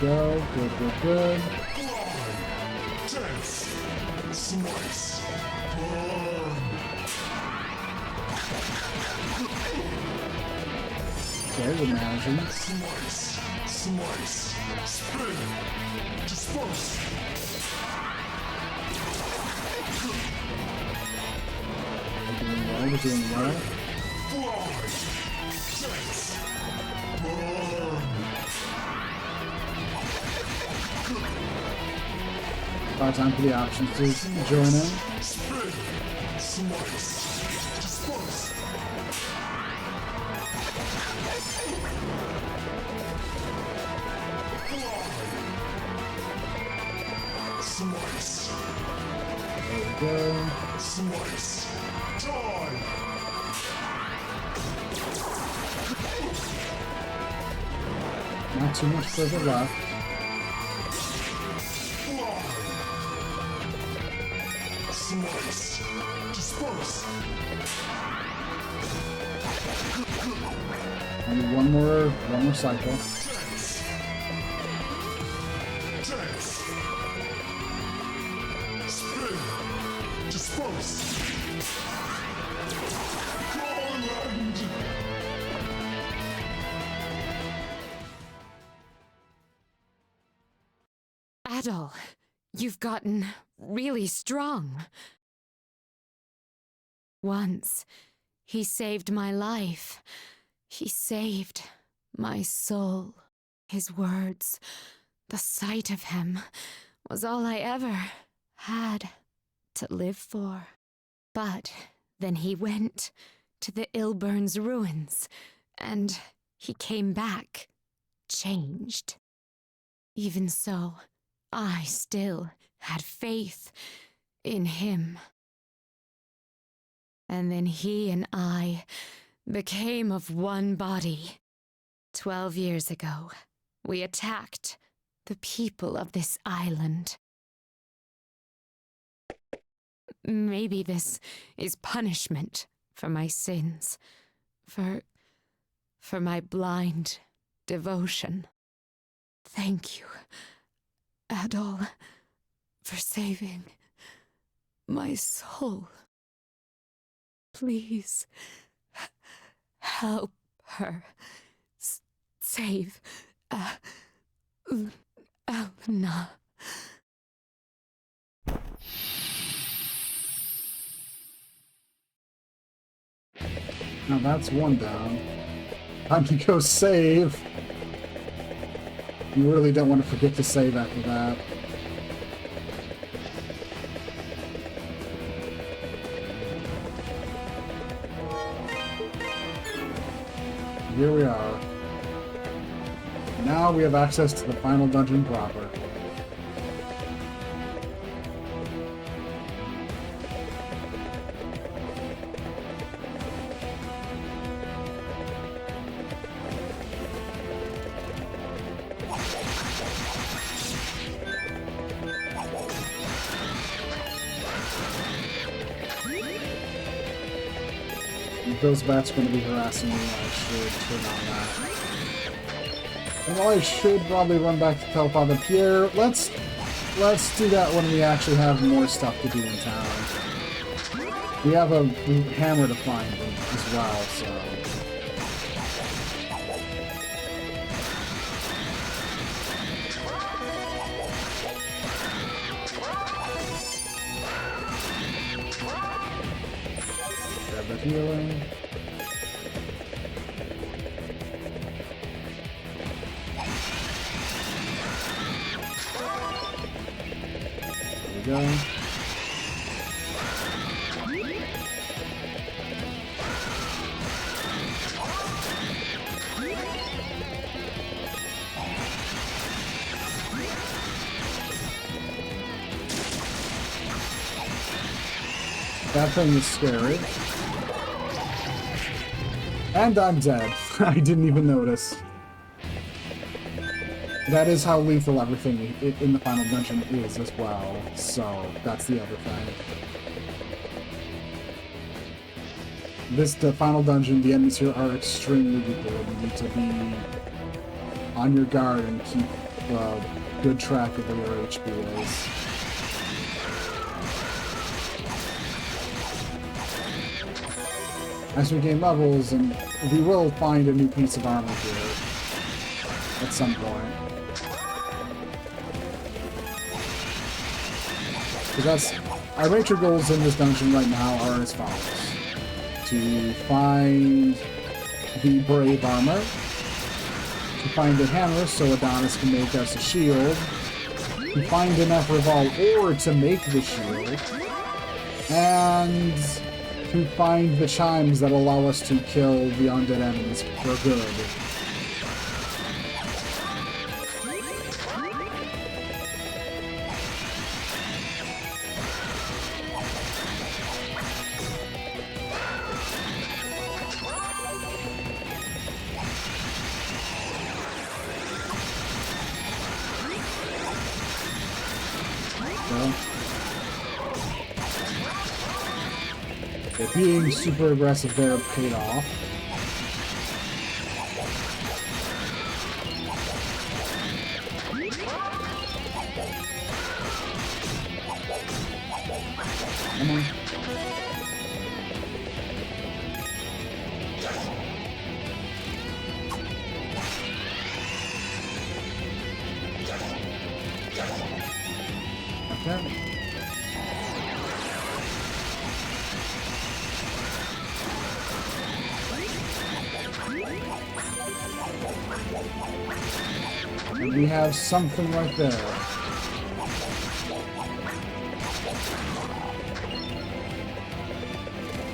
Go, good, good, good. Fly! Dance! Slice! Burn! Okay, we're managing. Slice! Slice! Spin! Disperse! We're doing well. Fly! Dance! Burn! Time for the options to join in. Spin! Slice! Disperse! Fly! Slice! There we go. Slice! Die! Not too much further left. Fly! Slice! Disperse! Only one more cycle. Dance! Dance! Spin! Disperse! Garland! Adol, you've gotten really strong. Once, he saved my life. He saved my soul. His words, the sight of him, was all I ever had to live for. But then he went to the Ilburn's ruins, and he came back, changed. Even so, I still had faith in him. And then he and I became of one body. 12 years ago, we attacked the people of this island. Maybe this is punishment for my sins, for my blind devotion. Thank you, Adol, for saving my soul. Please, help her. Save Elena. Now that's one down. Time to go save. You really don't want to forget to save after that. Here we are. Now we have access to the final dungeon proper. those bats are going to be harassing me, I should turn on that. And while I should probably run back to tell Father Pierre, let's do that when we actually have more stuff to do in town. We have a hammer to find as well, so... Grab the healing. There we go. That thing is scary. And I'm dead. I didn't even notice. That is how lethal everything in the final dungeon is as well, so that's the other thing. The final dungeon, the enemies here are extremely lethal. You need to be on your guard and keep good track of where your HP is. As we gain levels, and we will find a new piece of armor here at some point. Because that's... Our major goals in this dungeon right now are as follows. To find the brave armor, to find the hammer so Adonis can make us a shield, to find enough revolve ore to make the shield, and to find the chimes that allow us to kill the undead enemies for good. Being super aggressive there paid off. Come on. Okay. And we have something right there.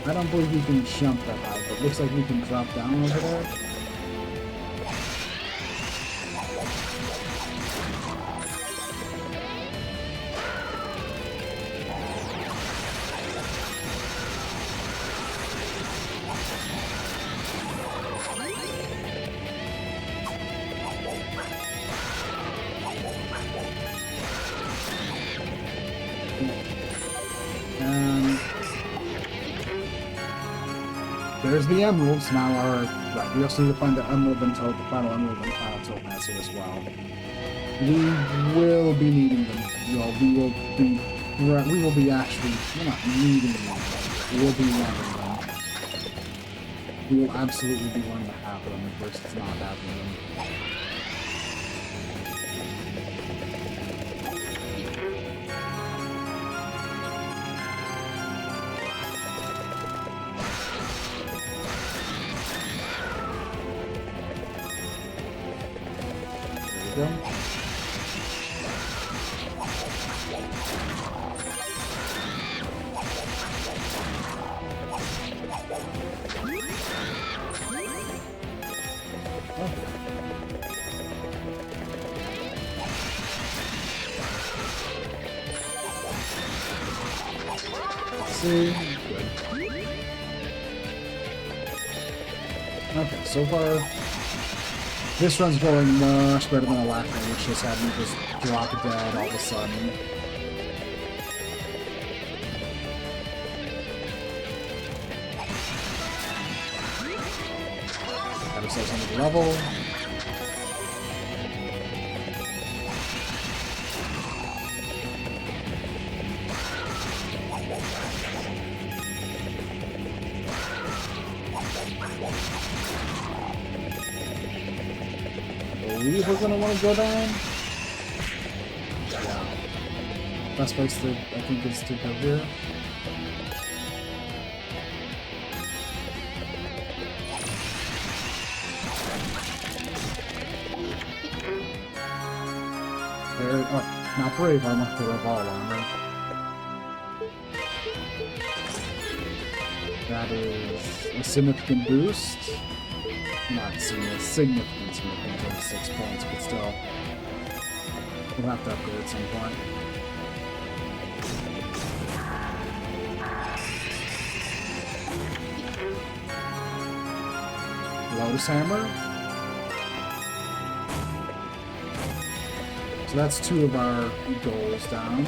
I don't believe we can jump that high, but it looks like we can drop down over there. There's the emeralds. Now right, we also need to find the emerald and toad, the final emerald and final toadmaster as well. We will be needing them. Well, we will be actually, we're not needing them. We'll be wanting them. We will absolutely be wanting to have them versus not having them. There we go. See? Good. Okay, so far, this run's going much better than the last one, which just had me just drop dead all of a sudden. ourselves another level. I believe we're gonna want to go down. Yeah. Best place to, I think, is to go here. There, oh, not brave armor, but revolve armor. That is a significant boost. Not significant, only 6 points, but still. We'll have to upgrade at some point. Lotus Hammer. So that's 2 of our goals down.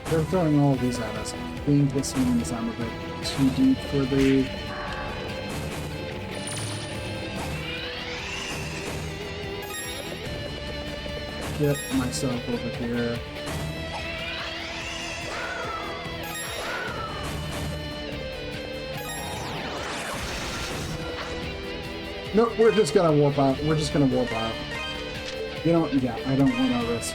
They're throwing all of these at us. I think this means I'm a bit too deep for the... Get myself over here. Nope, we're just gonna warp out. We're just gonna warp out. You know, yeah, I don't want to risk.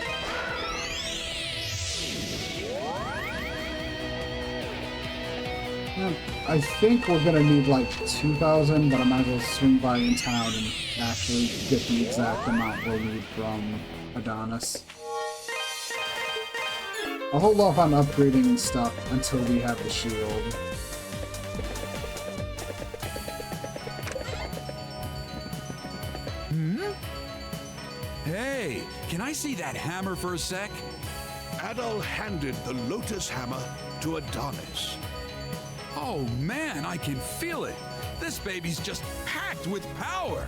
Yeah, I think we're gonna need like 2,000, but I might as well swing by in town and actually get the exact amount we'll need from Adonis. I'll hold off on upgrading stuff until we have the shield. Hey, can I see that hammer for a sec? Adol handed the Lotus Hammer to Adonis. Oh man, I can feel it. This baby's just packed with power.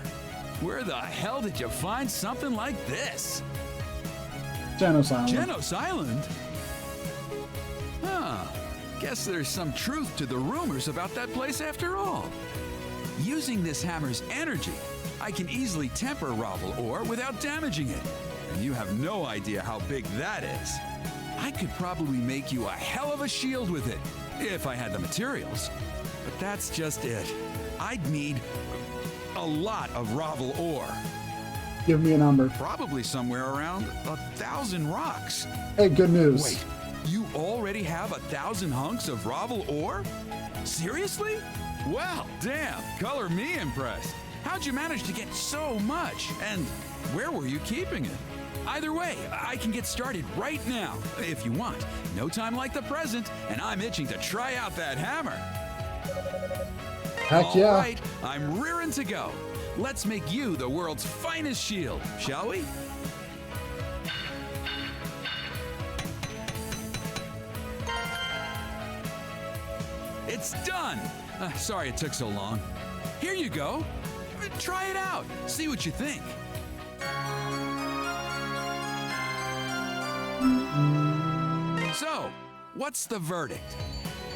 Where the hell did you find something like this? Genos Island. Genos Island? Huh. Guess there's some truth to the rumors about that place after all. Using this hammer's energy, I can easily temper Ravel ore without damaging it. And you have no idea how big that is. I could probably make you a hell of a shield with it, if I had the materials. But that's just it. I'd need a lot of Ravel ore. Give me a number. Probably somewhere around 1,000 rocks. Hey, good news. Wait, you already have 1,000 hunks of Ravel ore? Seriously? Well, damn, color me impressed. How'd you manage to get so much? And where were you keeping it? Either way, I can get started right now, if you want. No time like the present, and I'm itching to try out that hammer. Heck yeah. All right, I'm rearing to go. Let's make you the world's finest shield, shall we? It's done! Sorry it took so long. Here you go. Try it out. See what you think. So, what's the verdict?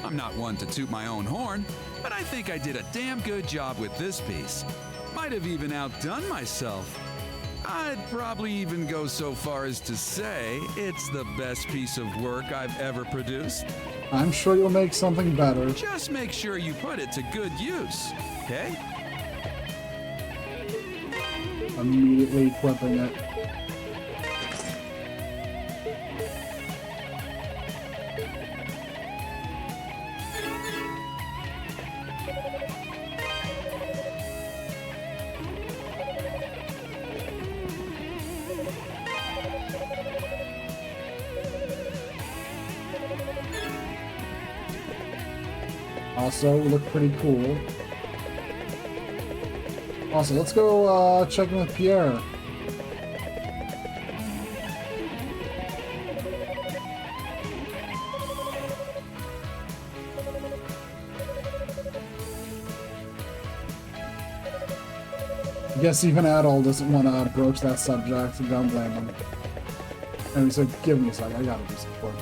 I'm not one to toot my own horn, but I think I did a damn good job with this piece. Might have even outdone myself. I'd probably even go so far as to say it's the best piece of work I've ever produced. I'm sure you'll make something better. Just make sure you put it to good use, okay? Immediately equipping it. Also, look pretty cool. Also, let's go check in with Pierre. I guess even Adol doesn't want to broach that subject, and don't blame him. And he said, give me a sec, I gotta do some work.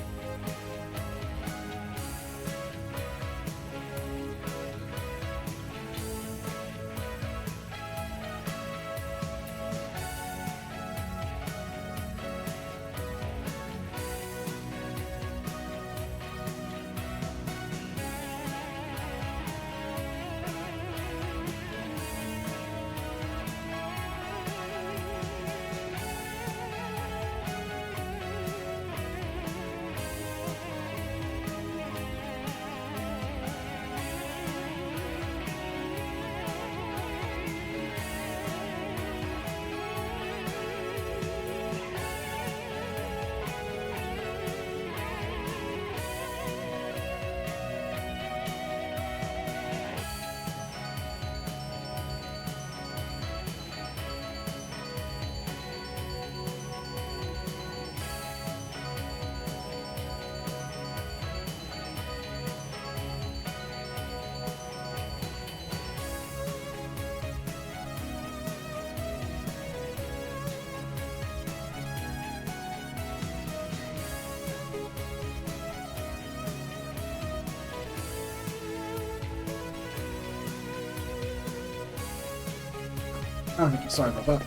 Okay, sorry about that.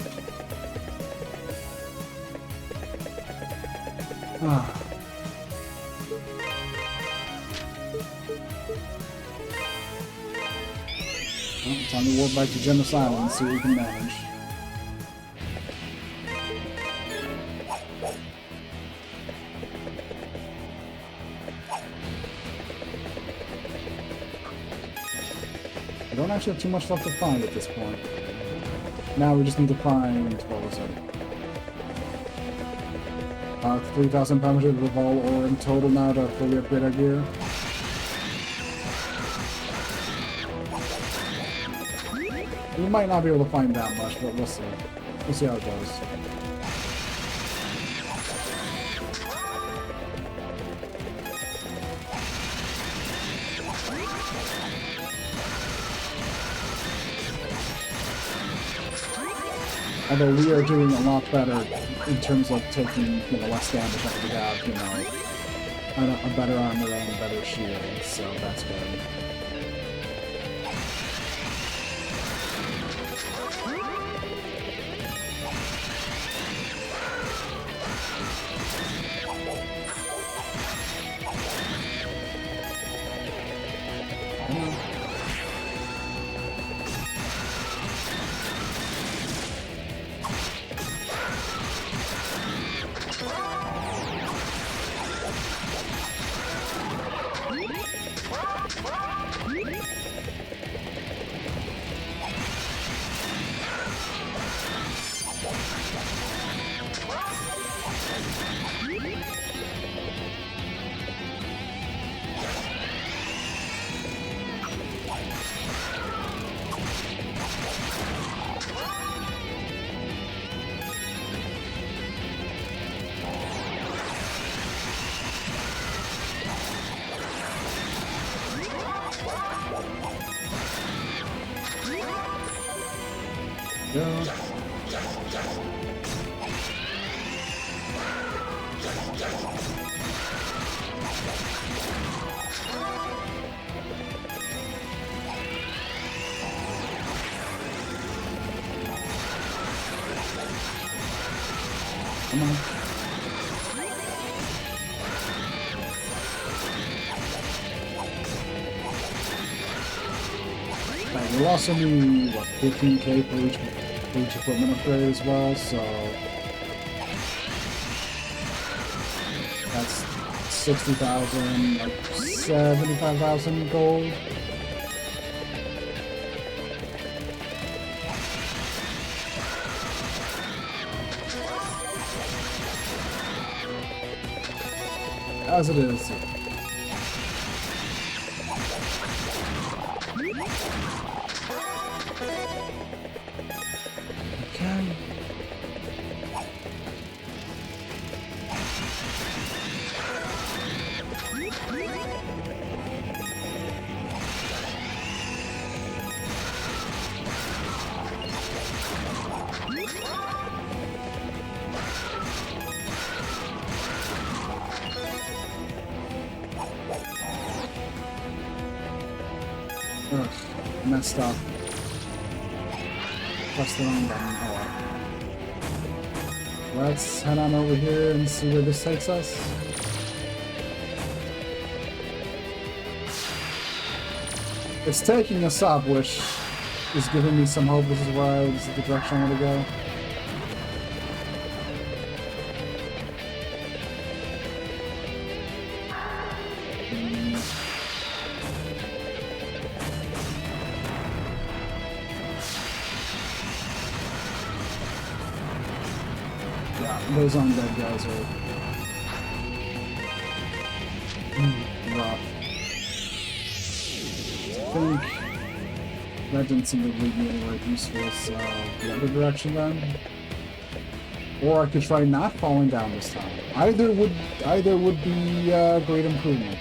Ah. Well, time to warp back to Genesis Island and see what we can manage. I don't actually have too much left to find at this point. Now we just need to find, what was it? 3,000 pounds of all ore in total now to fully upgrade our gear. We might not be able to find that much, but we'll see. We'll see how it goes. Although we are doing a lot better in terms of taking, you know, less damage than we have, you know, a better armor and a better shield, so that's good. Come on. Right, we'll also need, what, 15k for each equipment upgrade as well, so that's 60,000, like 75,000 gold. As it is. Okay. Ugh, messed up. Press the wrong button. Oh well. Let's head on over here and see where this takes us. It's taking us up, which is giving me some hope. This is the direction I want to go. Those undead guys are rough. I think that didn't seem to lead me anywhere useful, so the other direction then. Or I could try not falling down this time. Either would be a great improvement.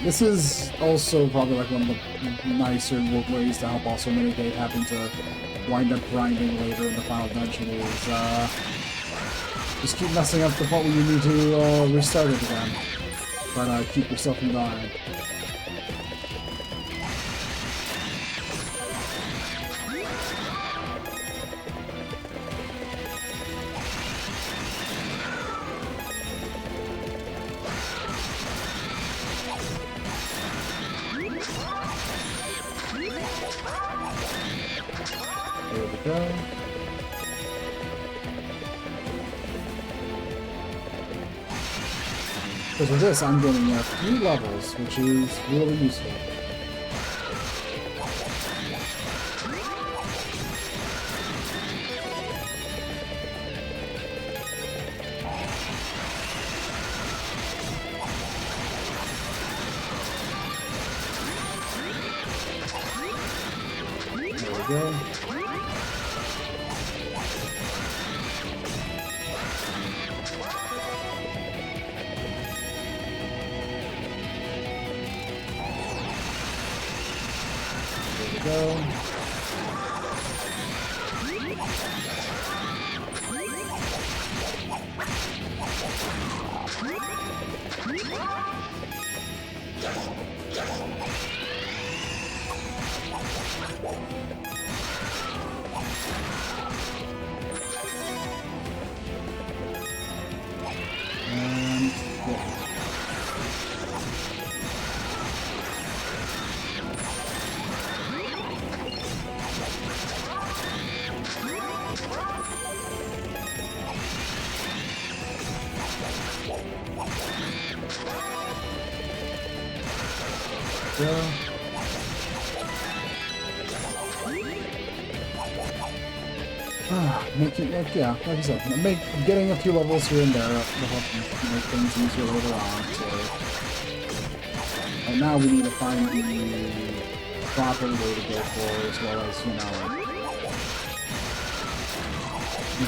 This is also probably like one of the nicer ways to help also mitigate having to wind up grinding later in the final dungeon is just keep messing up the part where you need to restart it again, but keep yourself from dying. Because with this, I'm getting a few levels, which is really useful. There we go. Go. And yeah. Go. Yeah, like I said, getting a few levels here and there will help make things easier later on. So, and now we need to find the proper way to go for, as well as, you know,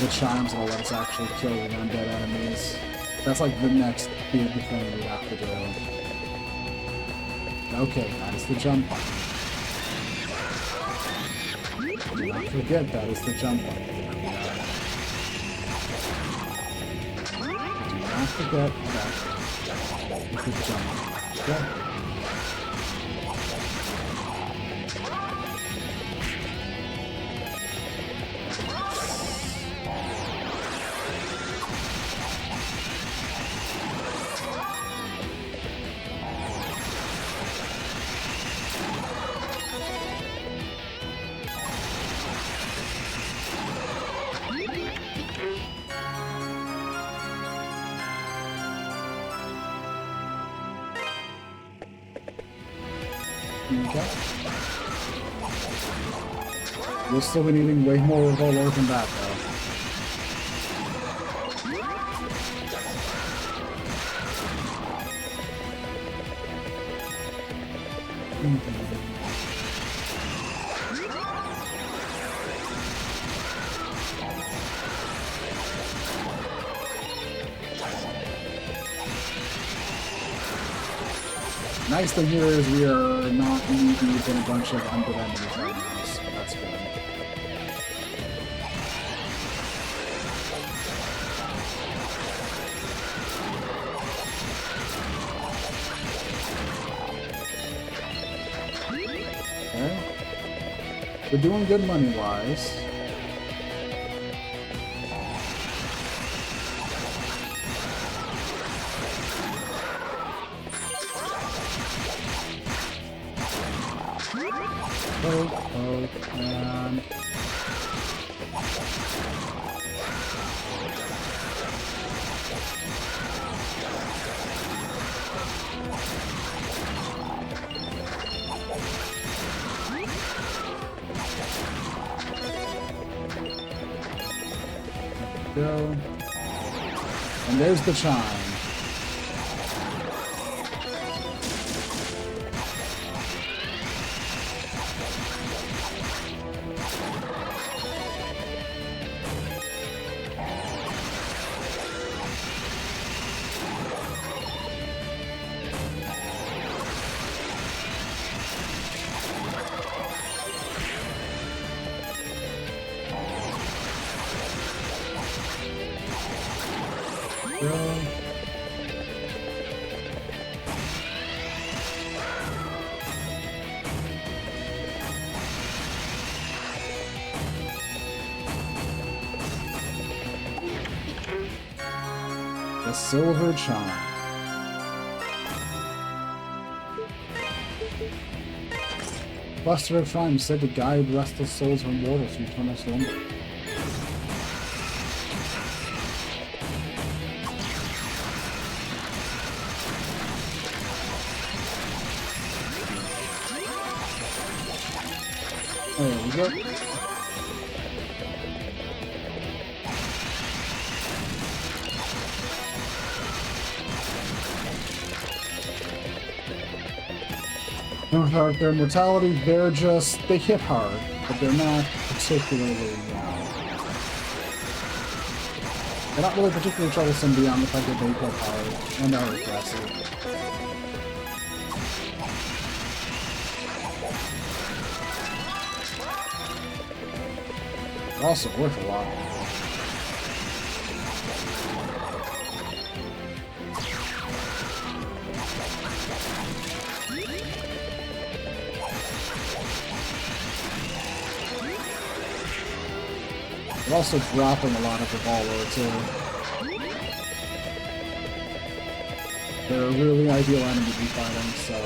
the chimes that'll let us actually kill the undead enemies. That's like the next big thing we have to do. Okay, that is the jump button. Do not forget that is the jump button. Do not forget that is the jump button. Okay. Okay. We'll still be needing way more of all than that, though. Nice thing here is we are not knee deep in a bunch of undead enemies right now, so that's good. Okay. We're doing good money-wise. And go. And there's the chime. The silver chime. Cluster of chimes said to guide restless souls of mortals to eternal slumber. is it? Their mortality, they hit hard, but they're not particularly, they're not really particularly troublesome beyond the fact that they hit hard and are aggressive. They're also worth a lot. They're also dropping a lot of the ball load, too. They're a really ideal enemy to be fighting, so...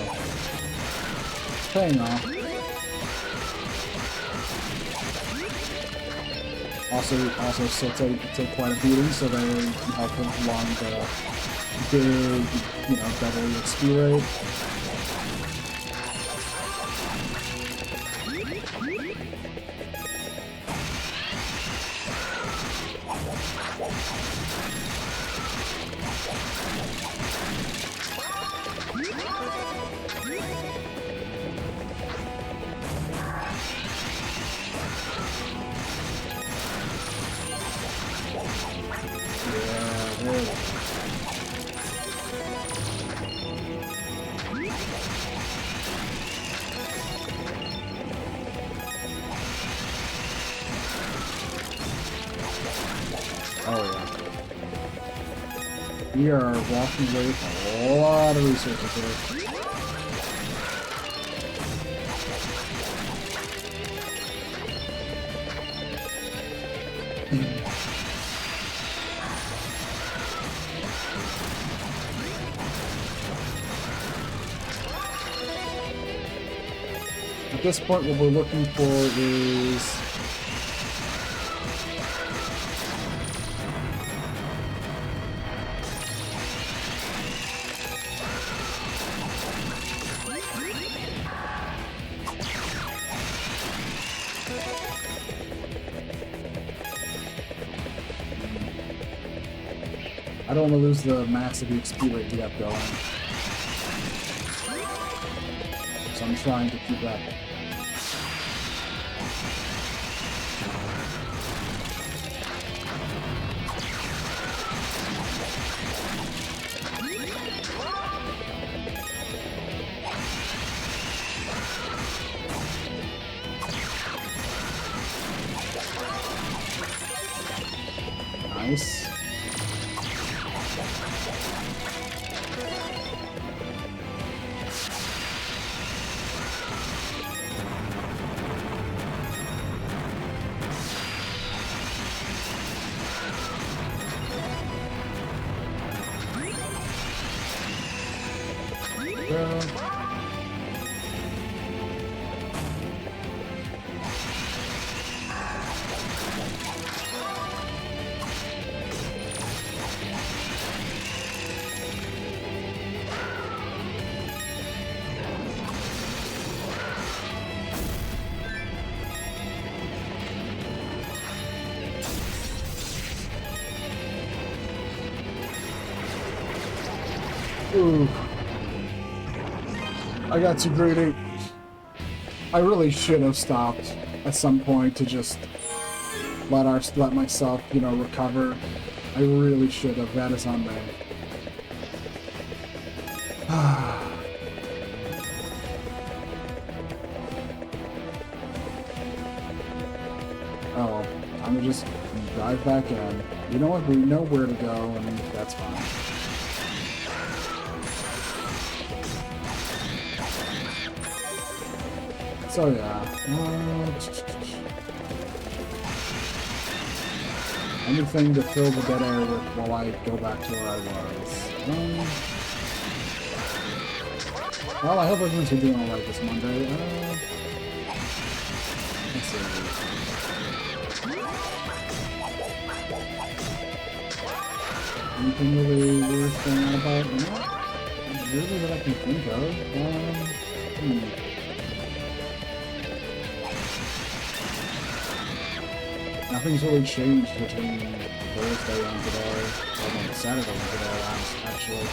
paying off. Also still take quite a beating, so they help along the big, double XP rate. We are walking away with a lot of resources here. At this point, what we're looking for is... I don't want to lose the massive XP rate we have going. So I'm trying to keep that. Nice. Ooh. I got too greedy. I really should have stopped at some point to just let myself, recover. I really should have. That is on me. Oh, I'm gonna just dive back in. You know what? We know where to go, and that's fine. So yeah, anything to fill the dead air with while I go back to where I was. Well, I hope everyone's doing alright this Monday. Let's see. Anything really worth going on about? Not really that I can think of. nothing's really changed between Thursday and today. Well, no, Saturday and today, actually.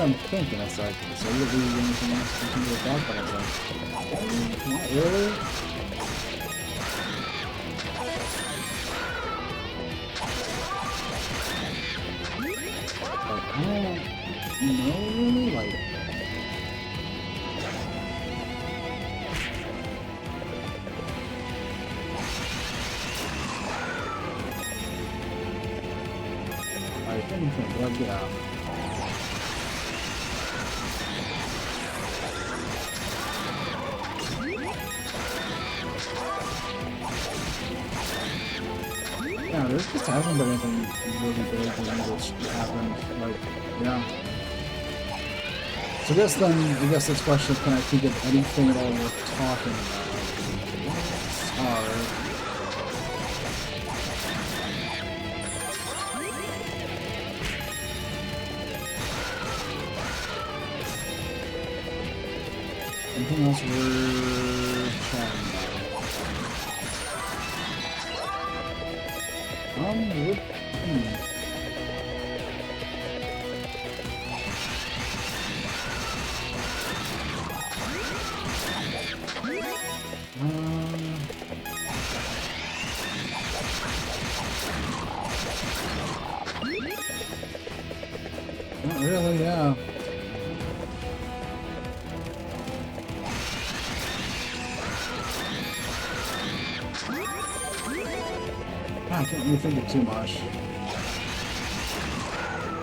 I'm thinking, it's like, so would be anything else to continue with that, but I was like, not really? Like, I don't know, really? Like, I think, like, yeah. Yeah, there just hasn't been anything really big that's happened. Like, yeah. So I guess this question is, can I think of anything at all worth talking about? It's hard. Anything else worth chatting about? Not really, yeah. I can't really think of too much.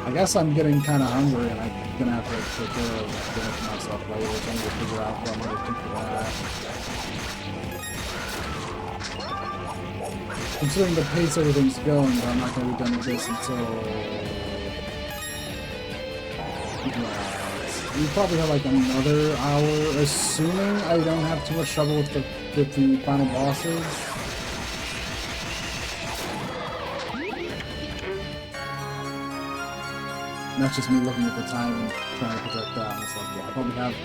I guess I'm getting kind of hungry and I'm gonna have to take care of dinner for myself later, so I need to figure out what I'm gonna do for that. Considering the pace everything's going, I'm not gonna be done with this until... we probably have like another hour, assuming I don't have too much trouble with the final bosses. And that's just me looking at the time and trying to project that. And it's like, yeah, I probably have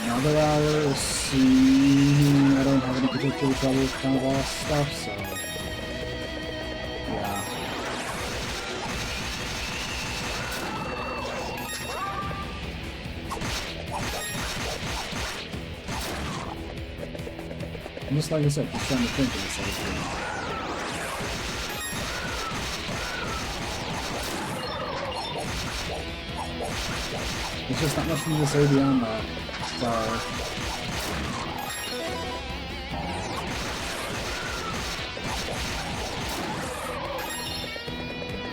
another hour, assuming I don't have any particular trouble with final boss stuff, so... yeah. And just like I said, just trying to think of this like, there's just not much for me to say beyond that. Sorry.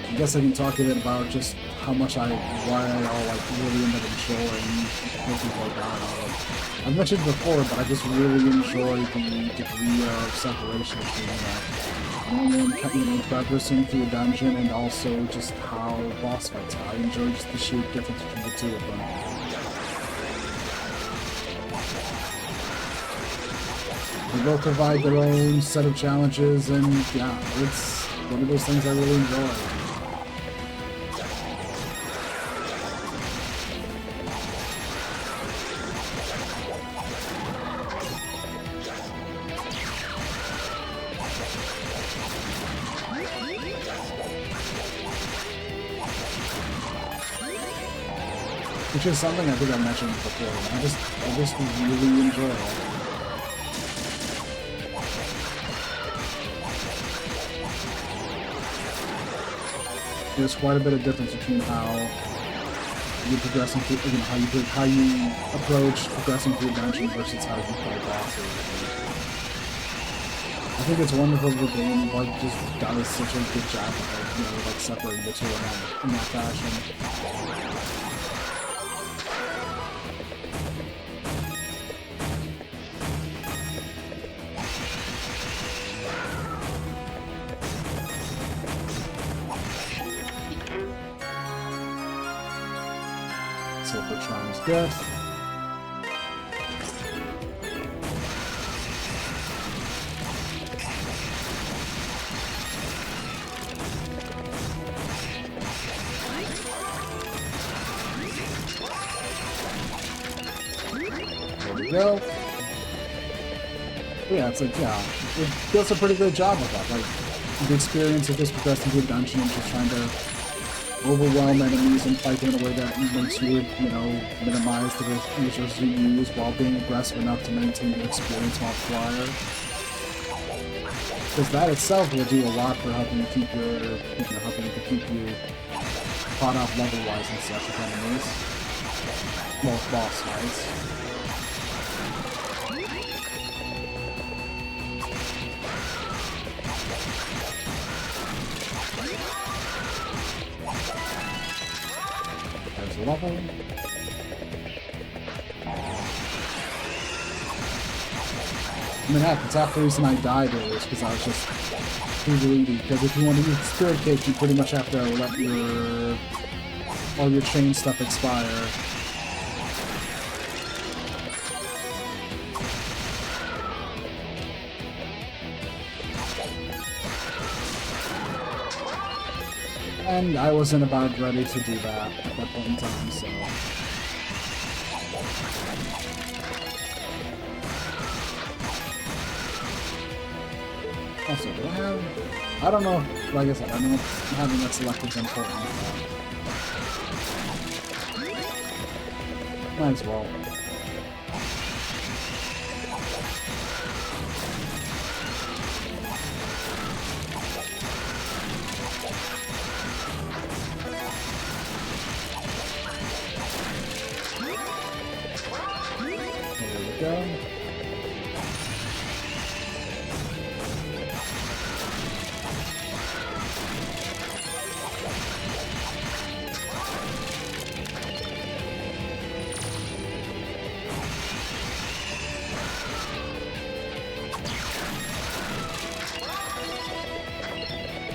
I guess I can talk a bit about just how much why I all like really end up enjoying Felghana. I've mentioned it before, but I just really enjoy the degree of separation between progressing through a dungeon and also just how boss fights are. I enjoy just the sheer difference between the two of them. They both provide their own set of challenges, and yeah, it's one of those things I really enjoy. Which is something I think I mentioned before. I just really enjoy it. There's quite a bit of difference between how you progress through, how you approach progressing through a dungeon versus how you play bosses. I think it's wonderful that the game just does such a good job of separating the two in that fashion. good. There we go. Yeah, it's like, yeah, it does a pretty good job of that. Like, the experience of just progressing through a dungeon and just trying to overwhelm enemies and fight them in a way that makes you, you know, minimize the resources you use while being aggressive enough to maintain your experience multiplier. Because that itself will do a lot for helping you keep your, helping to keep you caught up level-wise and such with enemies. Most boss fights. There's a level. I mean, heck, it's half the reason I died earlier is because I was just too greedy. Because if you want to use Spirit Cake, you pretty much have to let your all your chain stuff expire. And I wasn't about ready to do that at that point in time, so... Also, do I have... I don't know, like I said, I don't know if having that selected is important. Might as well. There we go.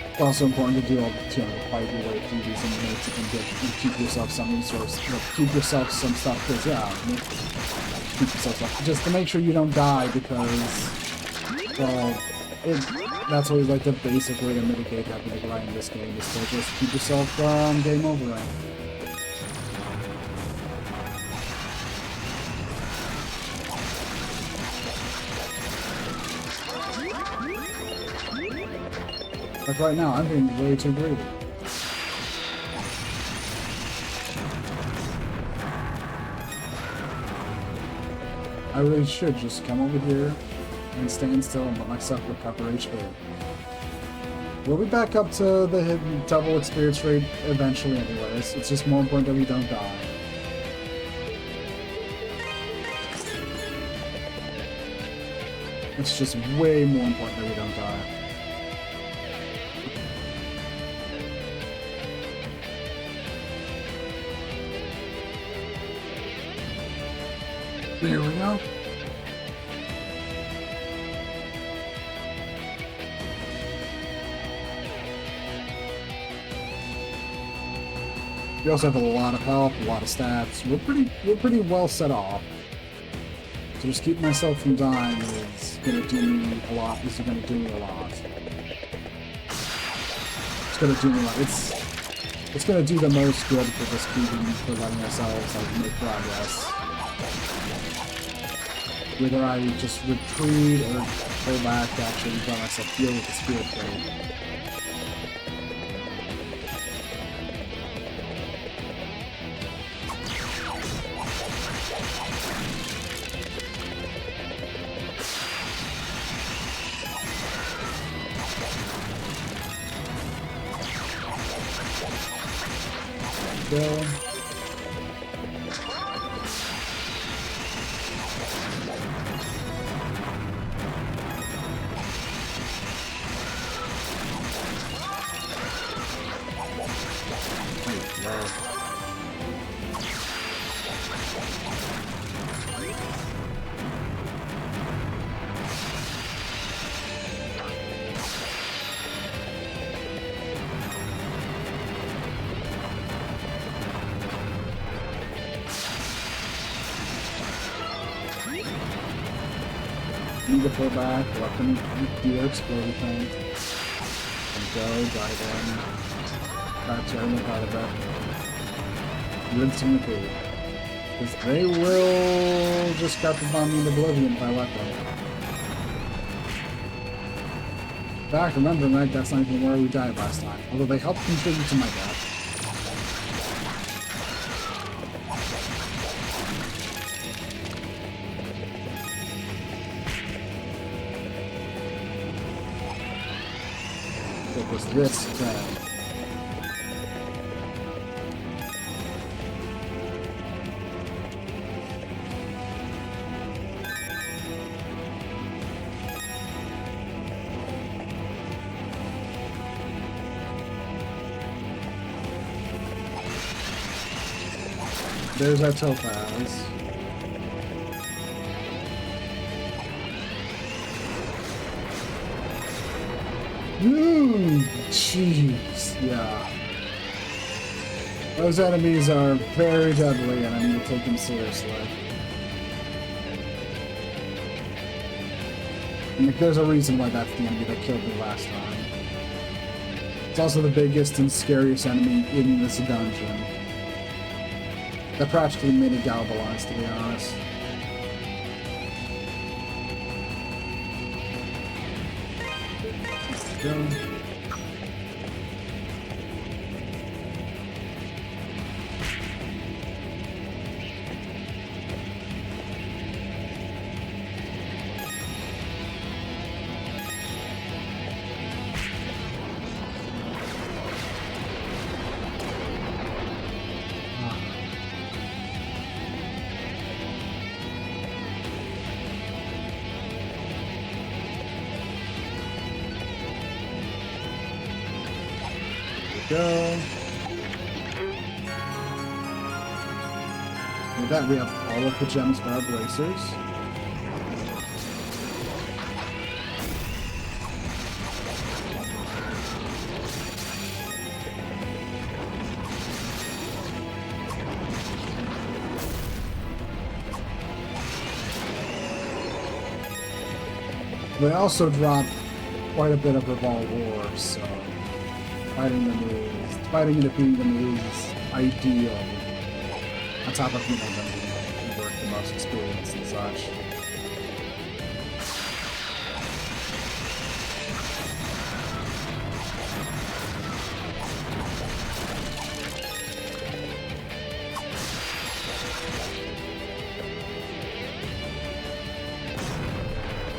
It's also important to do all the, fight your way through these inmates and keep yourself some resource, keep yourself some stuff, because, yeah, keep yourself stuff, just to make sure you don't die, because, well, that's always, like, the basic way to mitigate having to grind in this game, is to just keep yourself, game over. Like right now, I'm being way too greedy. I really should just come over here and stand still and let myself recover HP. We'll be back up to the hidden double experience rate eventually anyways. It's just more important that we don't die. It's just way more important that we don't die. There we go. We also have a lot of health, a lot of stats. We're pretty well set off. So just keeping myself from dying is gonna do me a lot. This is gonna do me a lot. It's gonna do me a lot. It's gonna do the most good for just for letting ourselves like make progress. Whether I just retreat or pull back to actually let myself deal with the spirit trade. Go. Need to pull back, let them do their exploding thing. And go, dive in. That's right, look out of that. Rinse them the food. Because they will just got the bomb in oblivion if I let them. In fact, remember, Mike, that's not even where we died last time. Although they helped contribute to my death. It was this thing. There's that topaz. Jeez, yeah. Those enemies are very deadly, and I need to take them seriously. And like, there's a reason why that's the enemy that killed me last time. It's also the biggest and scariest enemy in this dungeon. That practically made it galvanized, to be honest. Go. Go. With that, we have all of the gems for our bracers. They also drop quite a bit of Revolve War, so fighting them and defeating them is ideal. On top of, them being worth the most experience and such.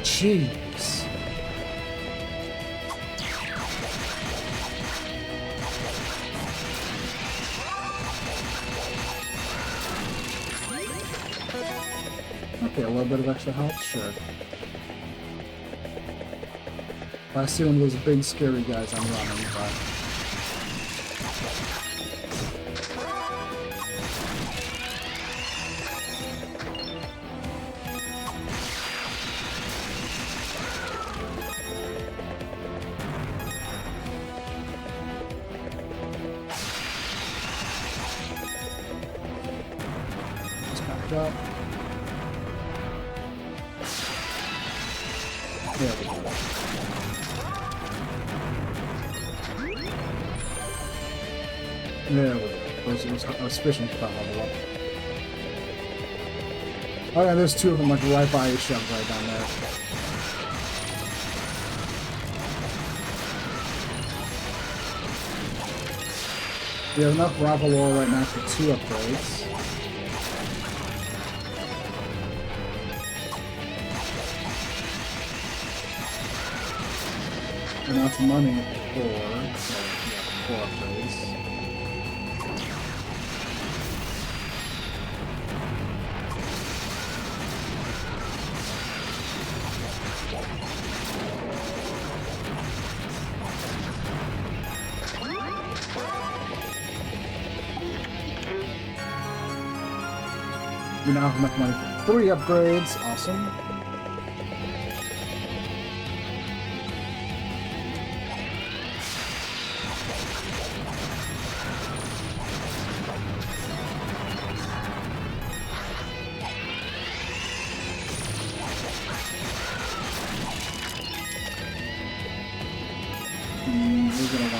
Jeez. Okay, a little bit of extra health, sure. I see one of those big scary guys I'm running, but... Let's back up. There we go. There we go. I was fishing for that level up. Oh yeah, there's two of them like right by each other right down there. We have enough Ravalor right now for 2 upgrades. Enough money for 4 upgrades. We now have enough money for 3 upgrades. Awesome.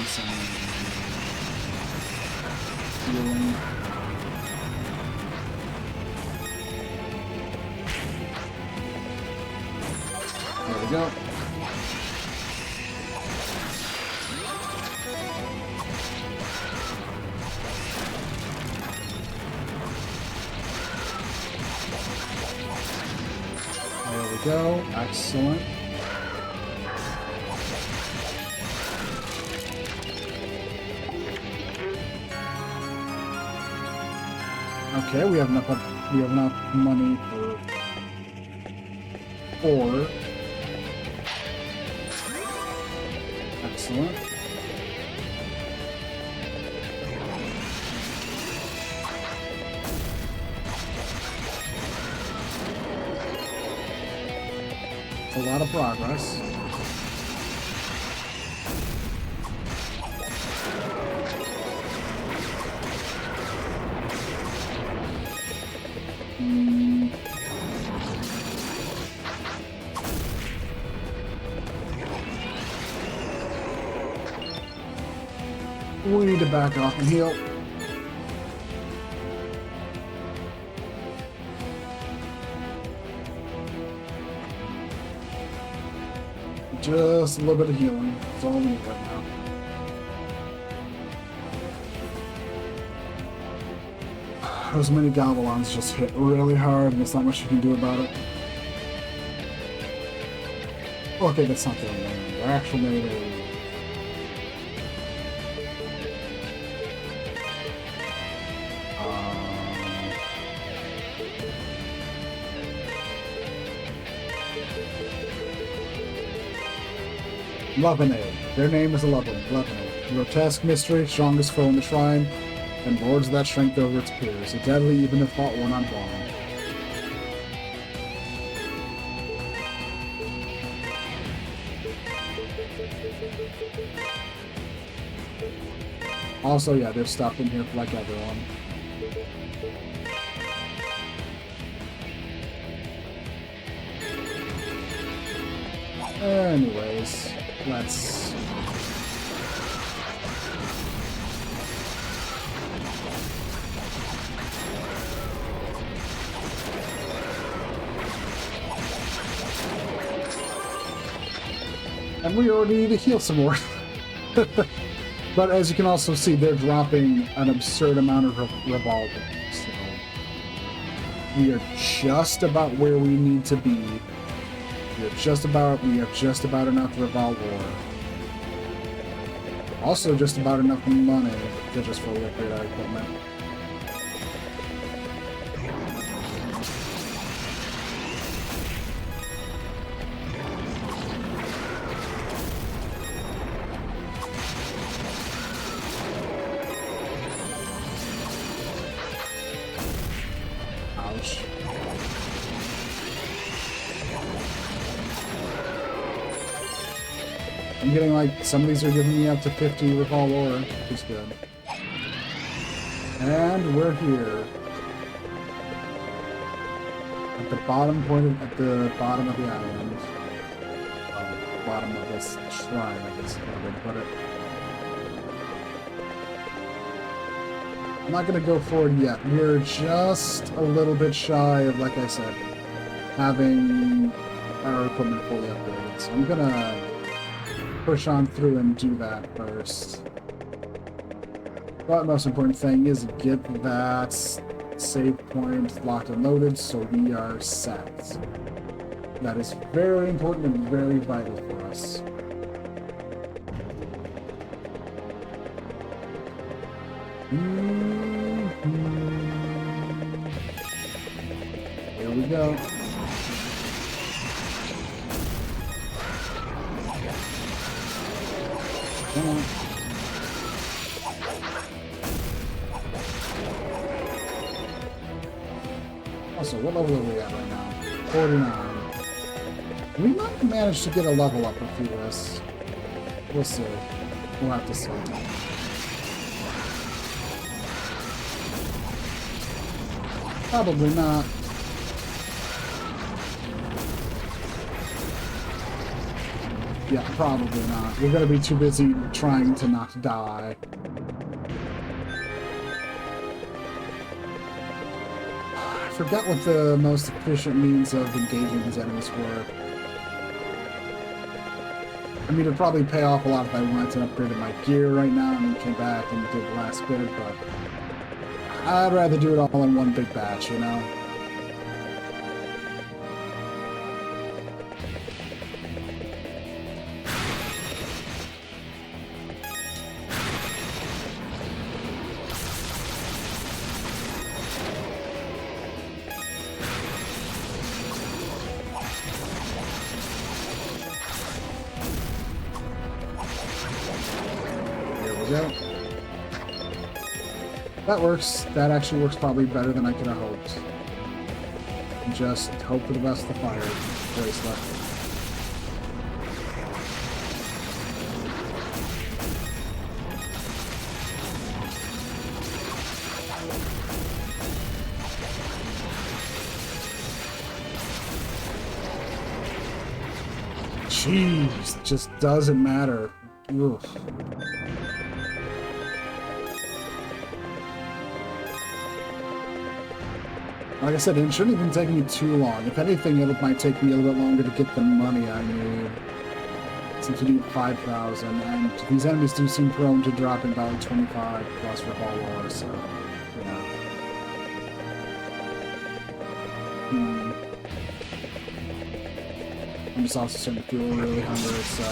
some healing. There we go. There we go. Excellent. Okay, we have enough money for 4. Excellent. A lot of progress. We need to back off and heal. Just a little bit of healing. That's all we need right now. Those mini goblins just hit really hard, and there's not much you can do about it. Okay, that's not their name. Their actual name is... Lemonade. Their name is Lemonade. Grotesque mystery, strongest foe in the shrine, and lords that strength over its peers. A deadly even if fought one-on-one. Also, yeah, there's stuff in here for like everyone. Anyways, let's... And we already need to heal some more. But as you can also see, they're dropping an absurd amount of revolving. So we are just about where we need to be. We have just about enough revolver. Also just about enough money to just fully upgrade our equipment. Ouch. I'm getting like, some of these are giving me up to 50 recall ore, which is good. And we're here. At the bottom point, at the bottom of the island. Bottom of this shrine, I guess is how they put it. I'm not gonna go forward yet. We're just a little bit shy of, like I said, having our equipment fully upgraded. So I'm gonna push on through and do that first. But most important thing is get that save point locked and loaded so we are set. That is very important and very vital for us. Here we go. Come on. Also, what level are we at right now? 49. We might manage to get a level up through this. We'll see. We'll have to see. Probably not. Yeah, probably not. We're gonna be too busy trying to not die. I forgot what the most efficient means of engaging these enemies were. I mean, it'd probably pay off a lot if I went and upgraded my gear right now and then came back and did the last bit, but I'd rather do it all in one big batch, you know? Go. That works. That actually works probably better than I could have hoped. Just hope for the best of the fire bracelet. Jeez, it just doesn't matter. Oof. Like I said, it shouldn't even take me too long. If anything, it might take me a little bit longer to get the money I need. Since we need 5,000, and these enemies do seem prone to dropping about 25 plus for all war, so yeah. I'm just also starting to feel really hungry, so.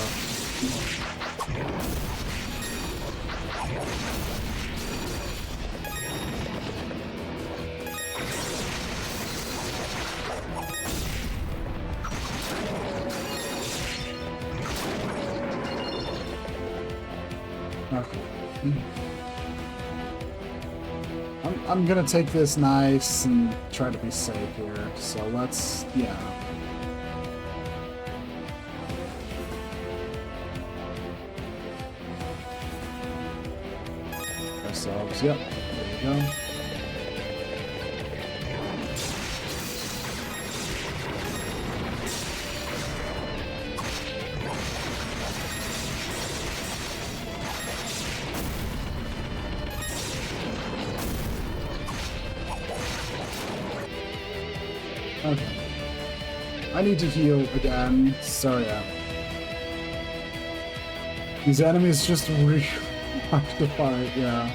Okay. I'm gonna take this nice and try to be safe here. So let's, yeah. Ourselves, yep. There we go. Okay. I need to heal again, so yeah. These enemies just really hard to fight, yeah.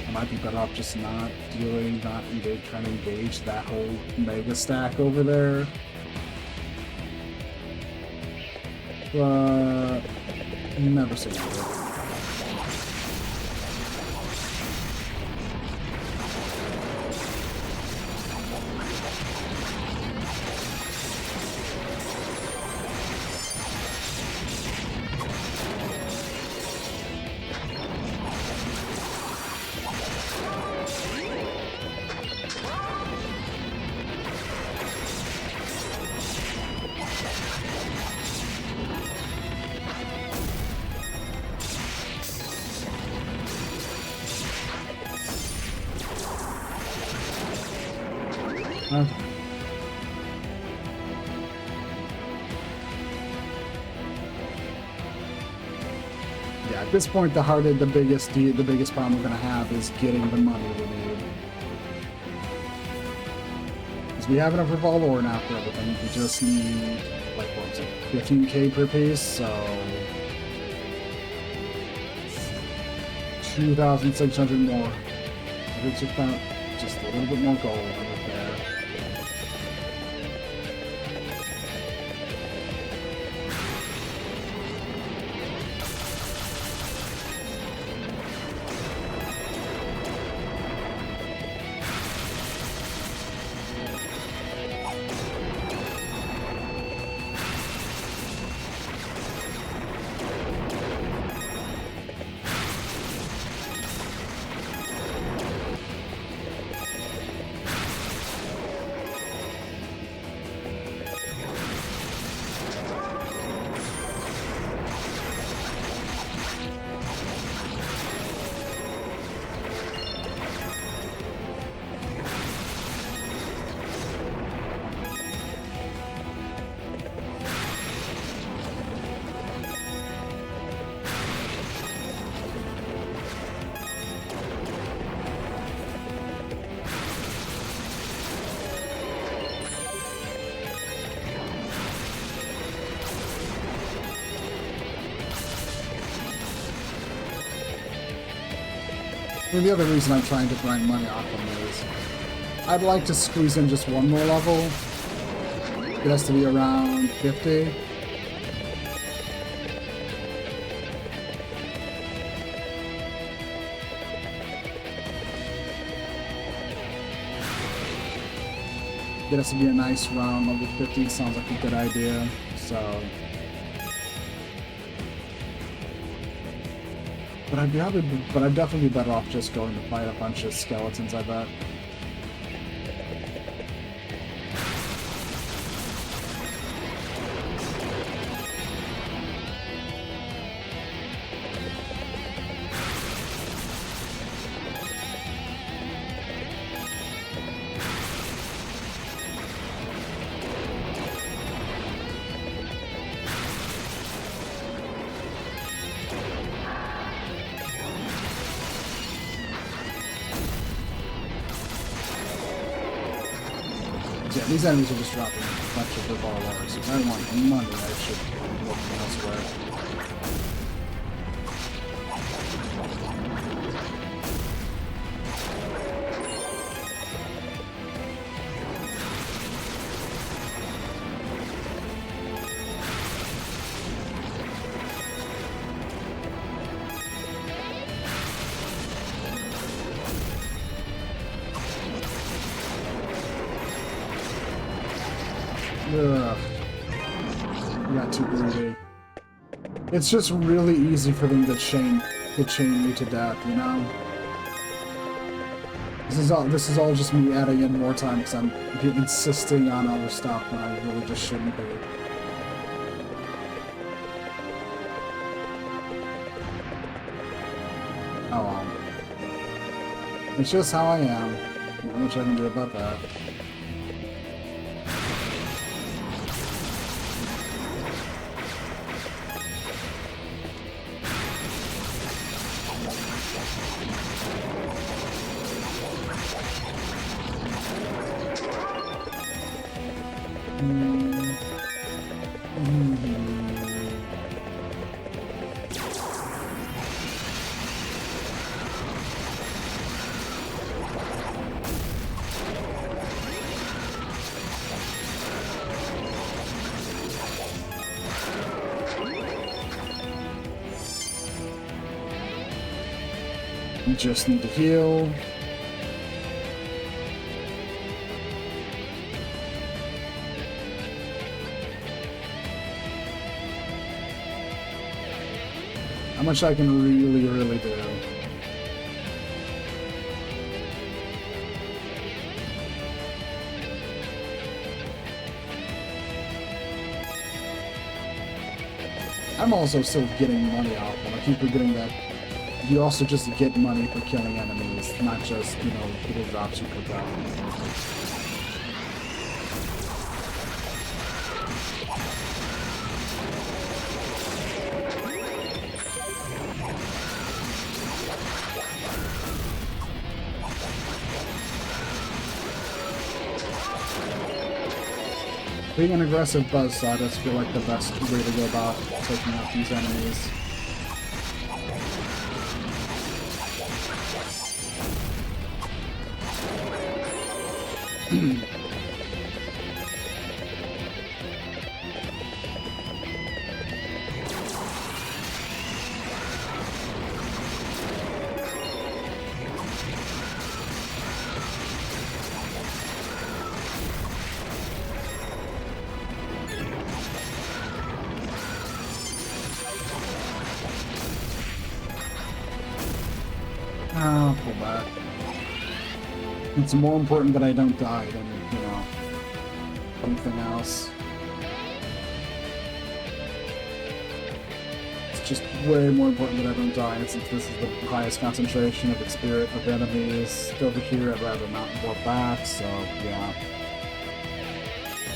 I might be better off just not dealing, not engage, trying to engage that whole mega stack over there. But never say never. Okay. Yeah, at this point, the biggest problem we're gonna have is getting the money we need. Because we have enough revolver now for everything. We just need, like, what was it, 15k per piece, so 2,600 more. It's about just a little bit more gold right there. I mean, the other reason I'm trying to grind money off them is I'd like to squeeze in just one more level. It has to be around 50. It has to be a nice round. Level 50 sounds like a good idea. So, but I'd definitely be better off just going to fight a bunch of skeletons, I bet. Yeah, these enemies are just dropping a bunch of their bars. If I want money, I should look elsewhere. Ugh. I got too greedy. It's just really easy for them to chain me to death, you know? This is all just me adding in more time because I'm insisting on other stuff when I really just shouldn't be. Oh well. It's just how I am. Not much I can do about that. You just need to heal. How much I can really do. I'm also still getting money off them. I keep forgetting that you also just get money for killing enemies, not just, you know, little drops you pick up. Being an aggressive buzzsaw, I just feel like the best way to go about taking out these enemies. I'll pull back. It's more important that I don't die than, you know, anything else. It's just way more important that I don't die, and since this is the highest concentration of spirit of enemies over here, I'd rather not go back, so yeah.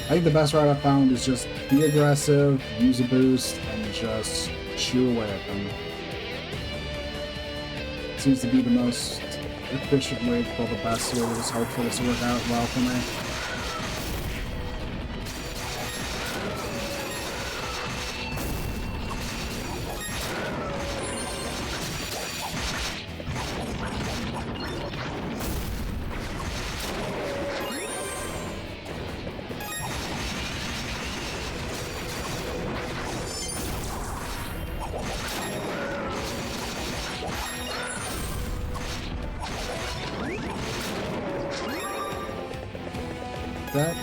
I think the best route I found is just be aggressive, use a boost, and just chew away at them. Seems to be the most efficient way for the best, so just hope for this to work out well for me. Okay.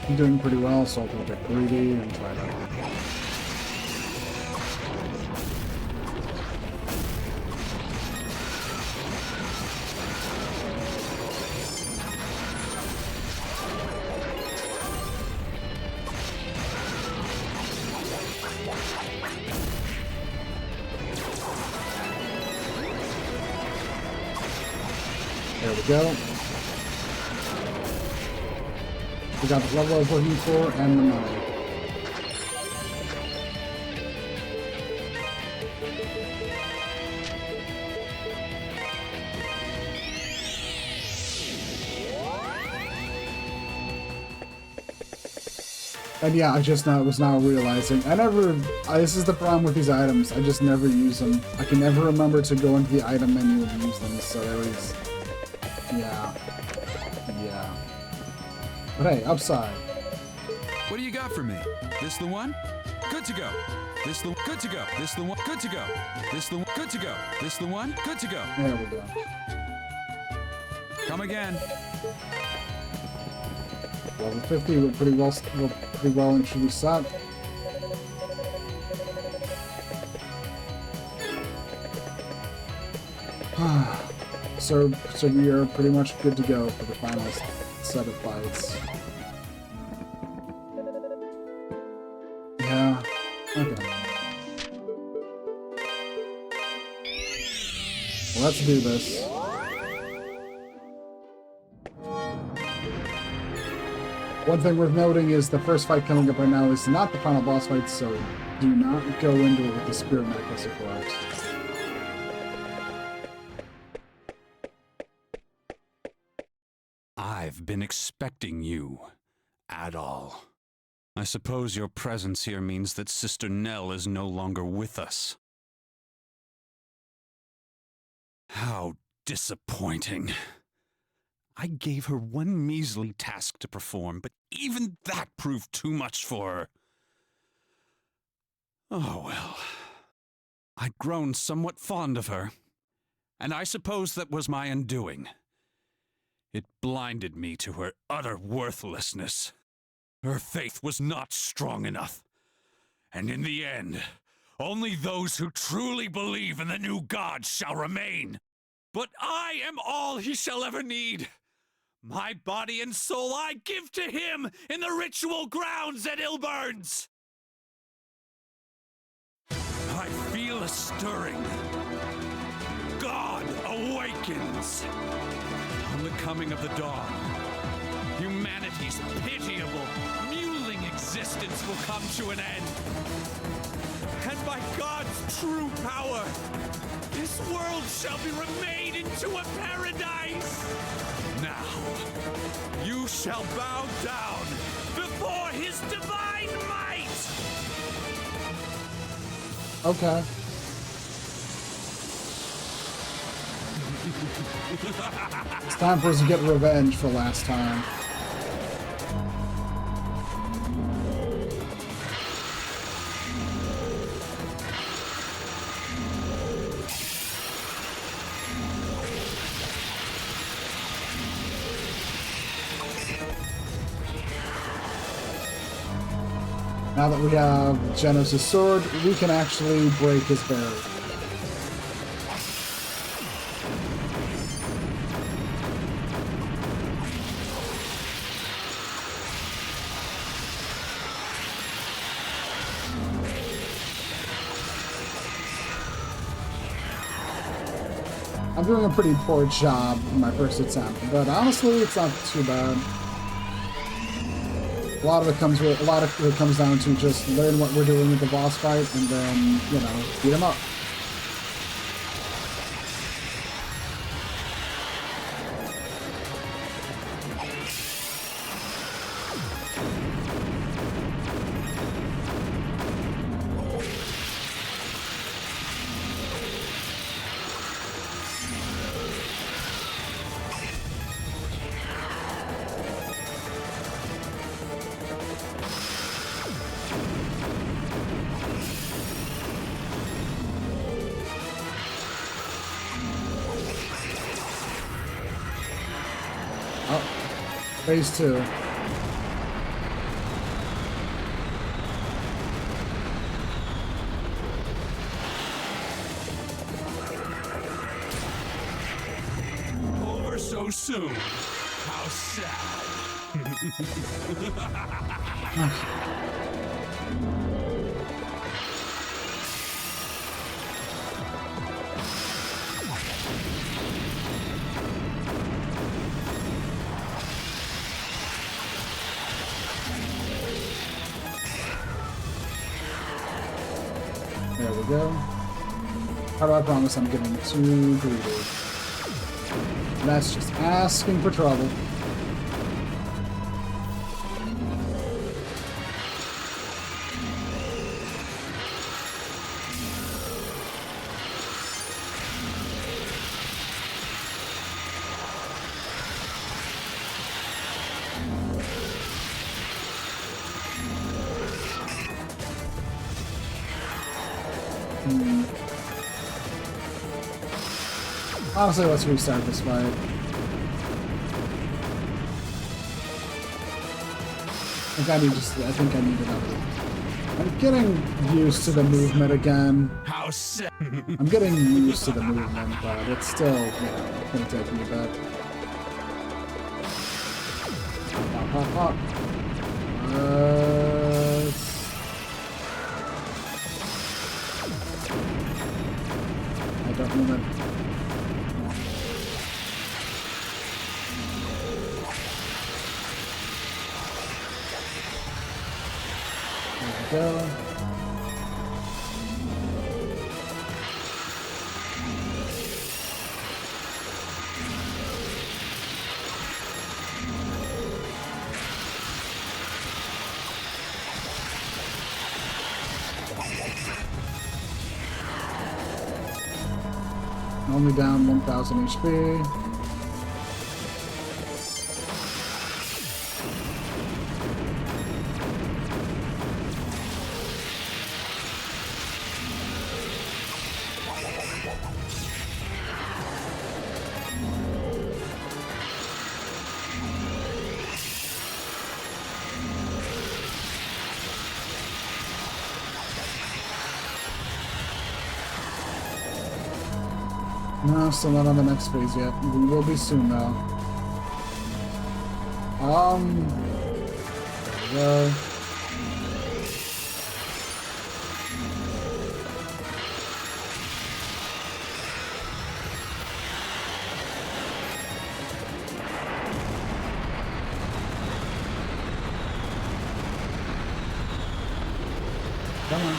I'm doing pretty well, so I'll get greedy and try to... There we go. We got the level I was looking for and the money. And yeah, I just now was now realizing this is the problem with these items. I just never use them. I can never remember to go into the item menu and use them. So there is, yeah. But hey, upside. What do you got for me? This the one? Good to go. This the good to go. This the one. Good to go. This the good to go. This the one. Good to go. There we go. Come again. Level 50, we're pretty well introduced up. So we are pretty much good to go for the final set of fights. Yeah. Okay. Well, let's do this. One thing worth noting is the first fight coming up right now is not the final boss fight, so do not go into it with the spirit necklace, of course. I've been expecting you, Adol. I suppose your presence here means that Sister Nell is no longer with us. How disappointing. I gave her one measly task to perform, but even that proved too much for her. Oh well. I'd grown somewhat fond of her, and I suppose that was my undoing. It blinded me to her utter worthlessness. Her faith was not strong enough. And in the end, only those who truly believe in the new god shall remain. But I am all he shall ever need. My body and soul I give to him in the ritual grounds at Ilburns. I feel a stirring. God awakens. On the coming of the dawn, humanity's pitiable, mewling existence will come to an end. And by God's true power, this world shall be remade into a paradise. Now, you shall bow down before his divine might! Okay. It's time for us to get revenge for last time. Now that we have Genos' sword, we can actually break his barrier. I'm doing a pretty poor job in my first attempt, but honestly, it's not too bad. A lot of it comes down to just learn what we're doing with the boss fight, and then, you know, beat him up. Oh, phase 2. Over so soon. How sad. There we go. How do I promise I'm getting too greedy? That's just asking for trouble. Honestly, let's restart this fight. I think I need another. I'm getting used to the movement again. How sad. I'm getting used to the movement, but it's still, gonna take me a bit. Hop, hop, hop. I don't remember. There we go. Only down 1000 HP. No, still not on the next phase yet. We will be soon, though. There we go. Come on.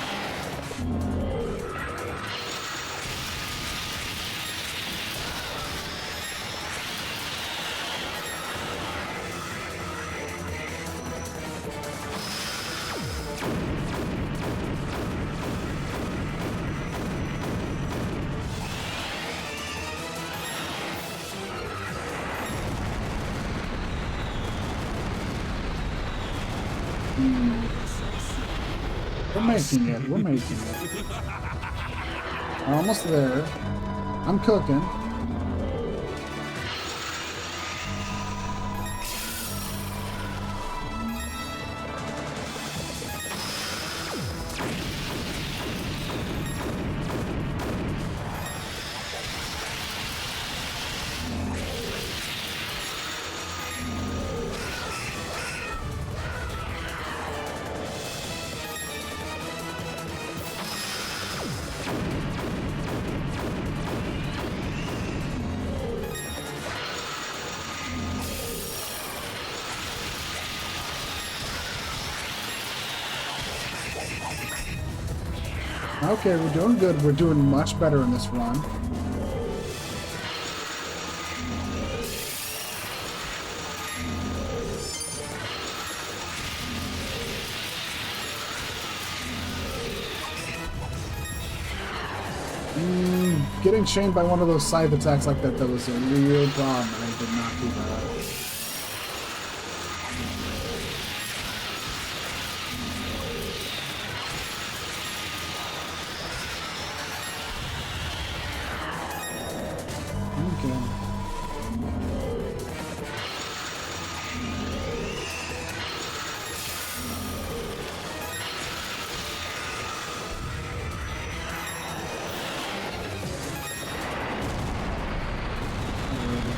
We're making it. We're making it. We're almost there. I'm cooking. Okay, we're doing good. We're doing much better in this run. Getting chained by one of those scythe attacks like that was a real problem, and I did not do that.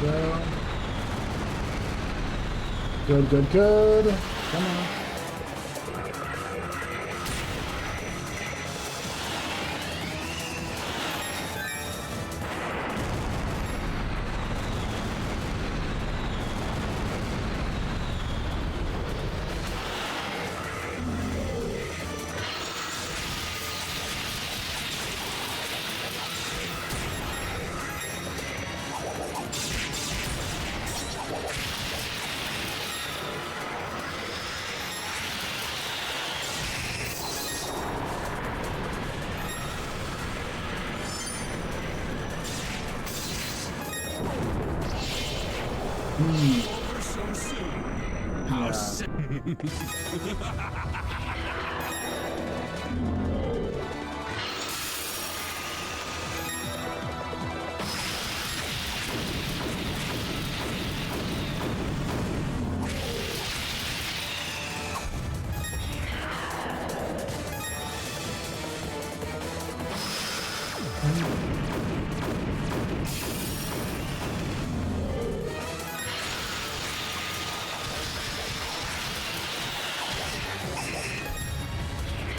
go. Good, good, good. Come on. Over so soon. How Yeah. sick.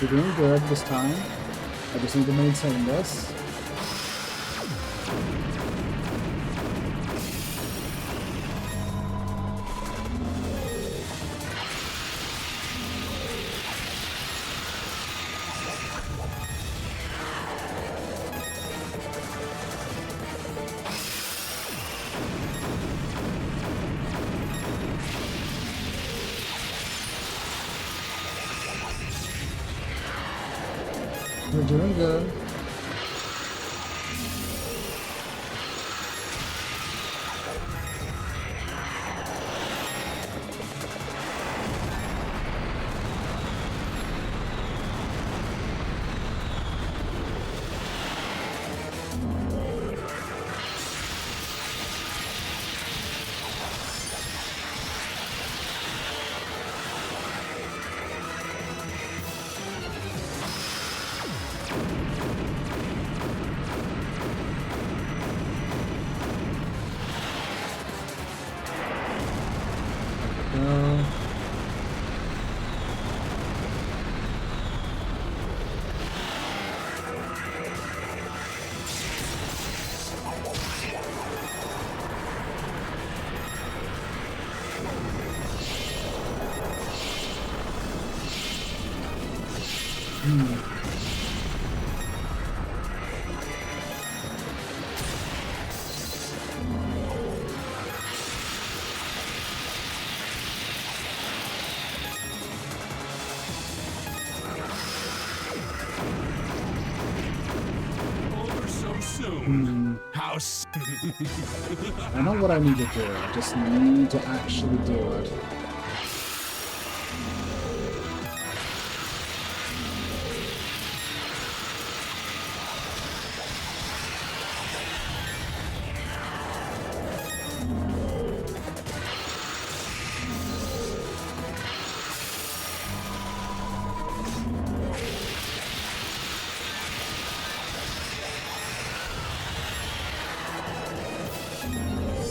You're doing good this time. I just need to maintain this. You're doing good. Go. Over so soon. How sick. I know what I need to do. I just need to actually do it.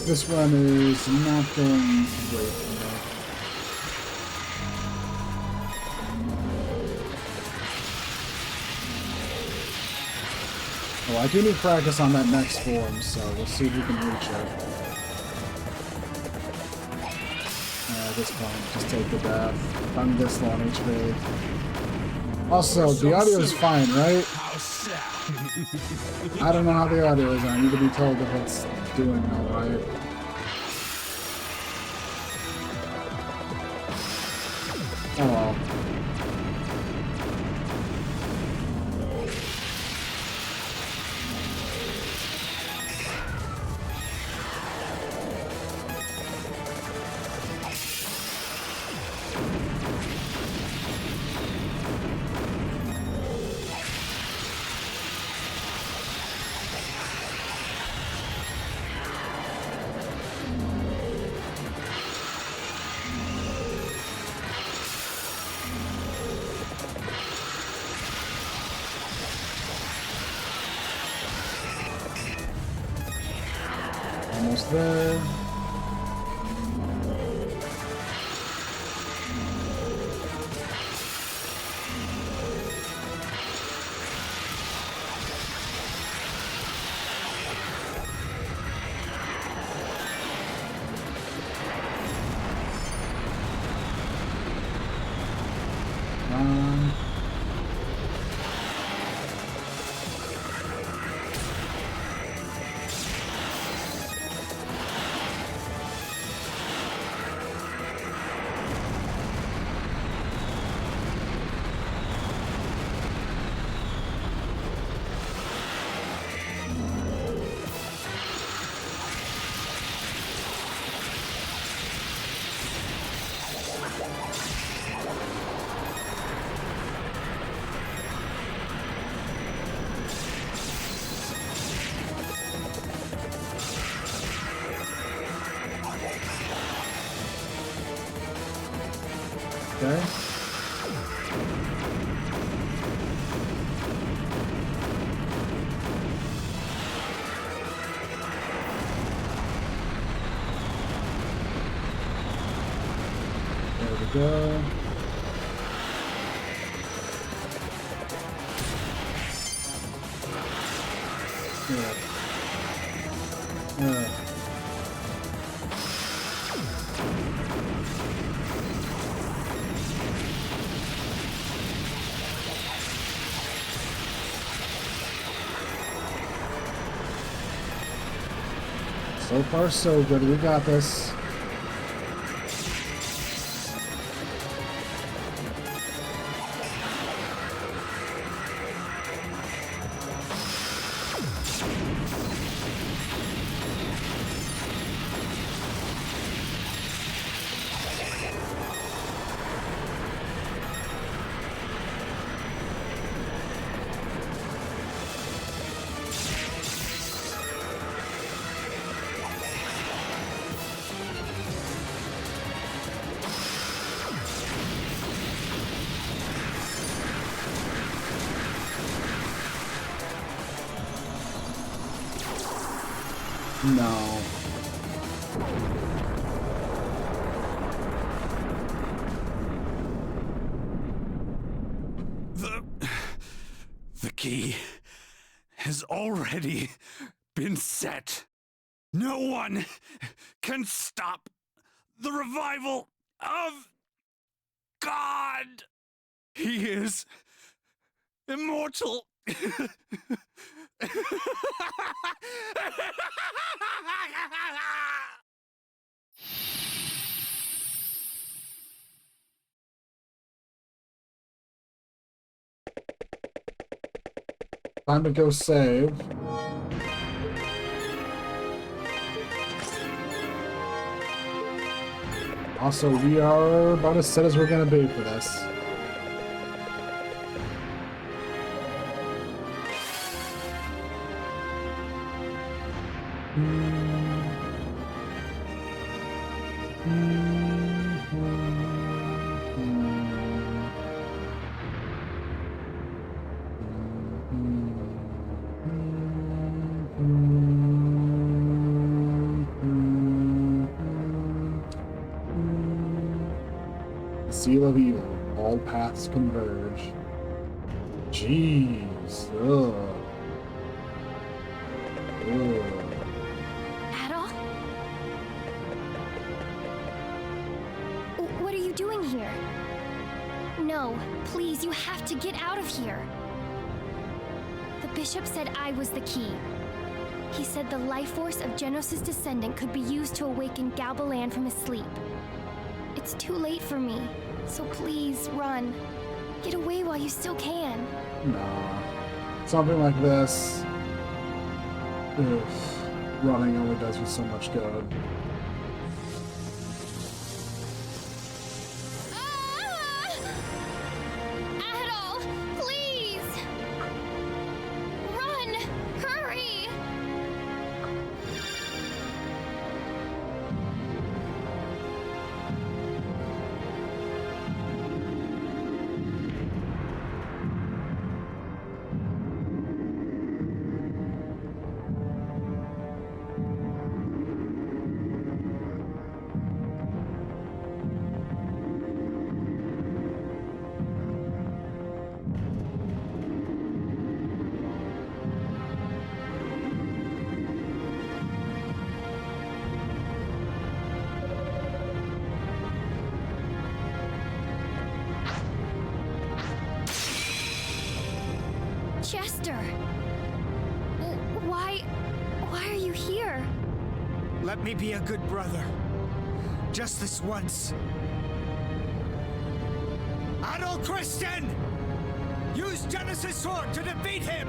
This run is not going great for me. Oh, I do need practice on that next form, so we'll see if we can reach it. At this point, just take the death. I'm this low on HP. Also, the audio is fine, right? How sad. I don't know how the audio is. I need to be told if it's doing alright. Oh well. there. Okay. There we go. So far, so good. We got this. No. The key has already been set. No one can stop the revival of God. He is immortal. Time to go save. Also, we are about as set as we're gonna be for this. Seal of evil. All paths converge. Jeez. Ugh. Ugh. Adol? What are you doing here? No, please, you have to get out of here. The bishop said I was the key. He said the life force of Genos' descendant could be used to awaken Galbalan from his sleep. It's too late for me, so please, run. Get away while you still can. Nah. Something like this. Ugh. Running only does me so much good. Adol, please! Run! Hurry! Chester! Why are you here? Let me be a good brother. Just this once. Adol Christian! Use Genesis' sword to defeat him!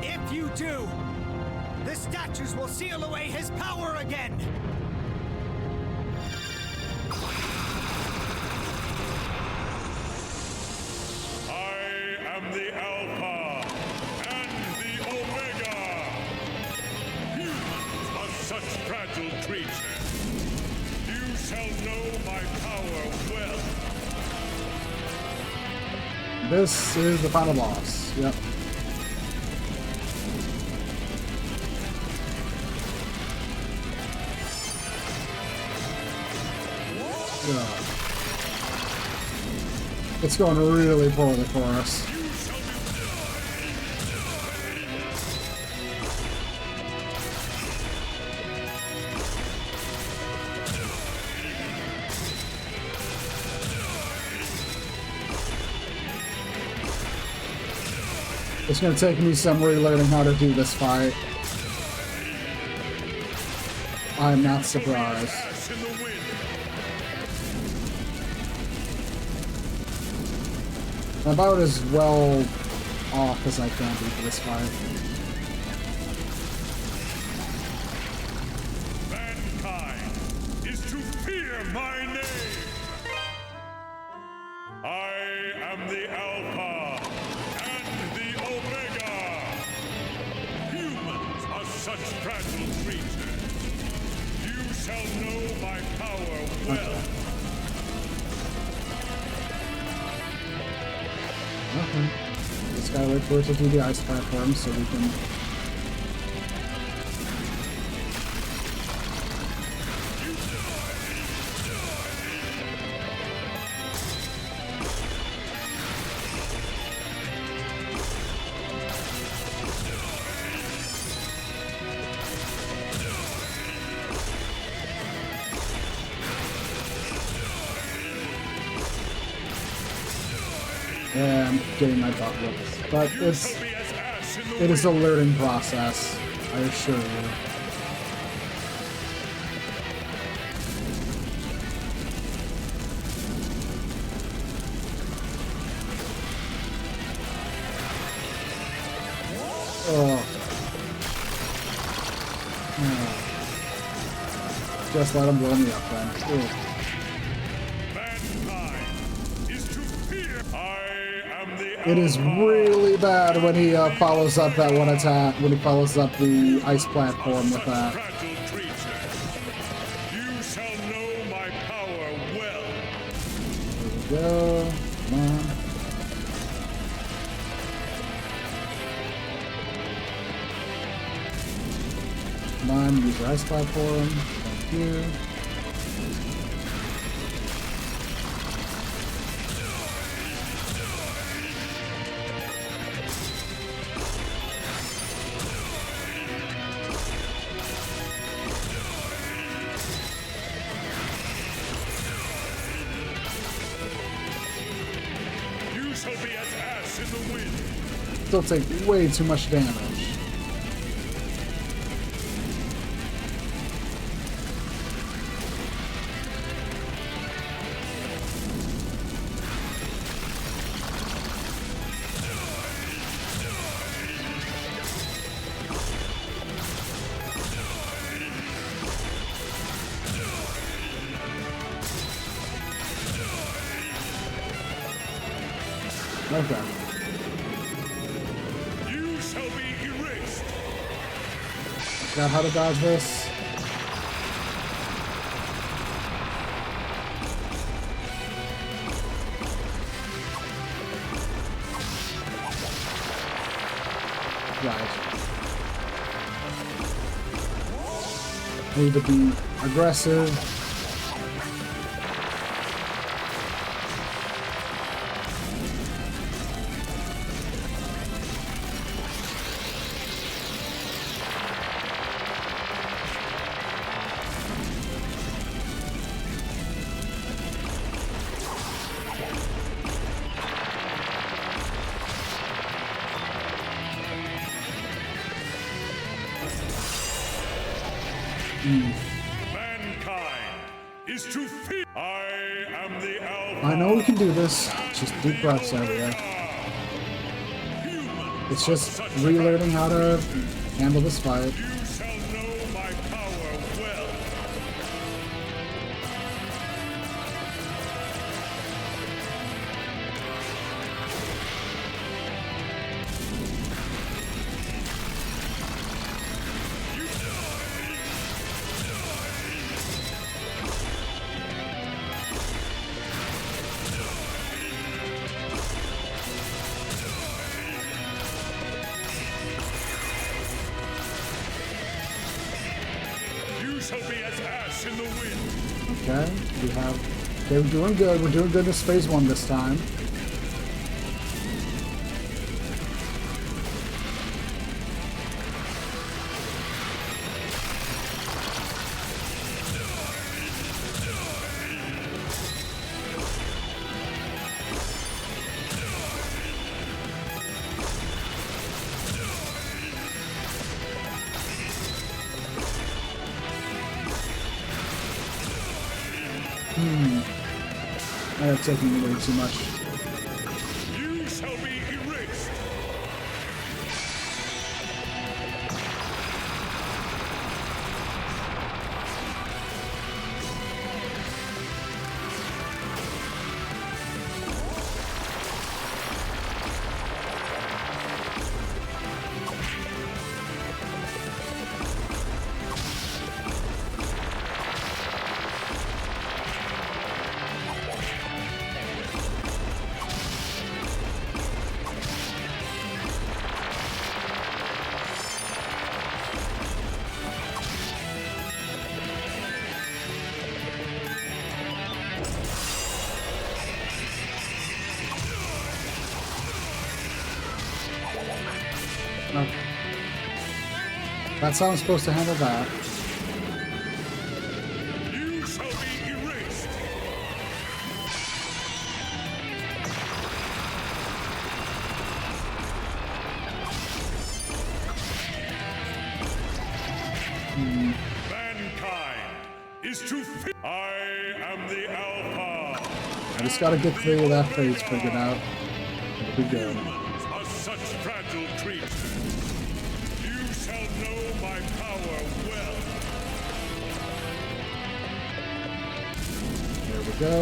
If you do, the statues will seal away his power again! I am the Alpha and the Omega. Humans are such fragile creatures. You shall know my power well. This is the final boss. Yep. Yeah. It's going really poorly for us. It's going to take me some relearning how to do this fight. I'm not surprised. I'm about as well off as I can be for this fight. Mankind is to fear my name. I am the Alpha and the Omega. Humans are such fragile creatures. You shall know my power well. Okay. Just gotta wait for it to do the ice platform so we can... Yeah, I'm getting my butt whipped. But it is a learning process, I assure you. Oh. Just let him blow me up then. Ooh. It is really bad when he follows up that one attack, when he follows up the ice platform with that. You shall know my power well. There we go. Come on. Come on, use your ice platform. Thank you. Still take way too much damage. Okay. Got how to dodge this. Right. I need to be aggressive. is to fear. I am the Alpha. I know we can do this. Just deep breaths over here. It's just relearning how to handle this fight. You shall know my power well. You shall be as ash in the wind. Okay, we have. Okay, we're doing good. We're doing good in this phase 1 this time. I have taken way too much. You shall be erased. Okay. That's how I'm supposed to handle that. You shall be erased. Mankind is to fear. I am the Alpha. I just gotta get through that phase figured out. Here we go. Humans are such fragile creatures. You shall know my power well. There we go.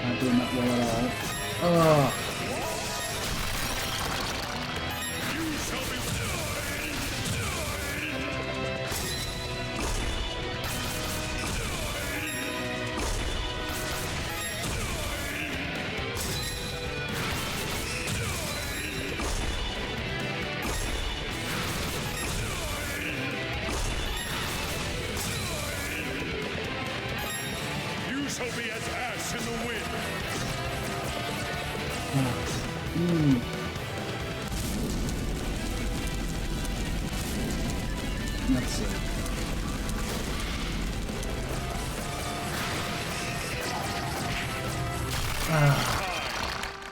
Not doing that well at all. Oh. You shall be. You shall be as ash in the wind. That's it.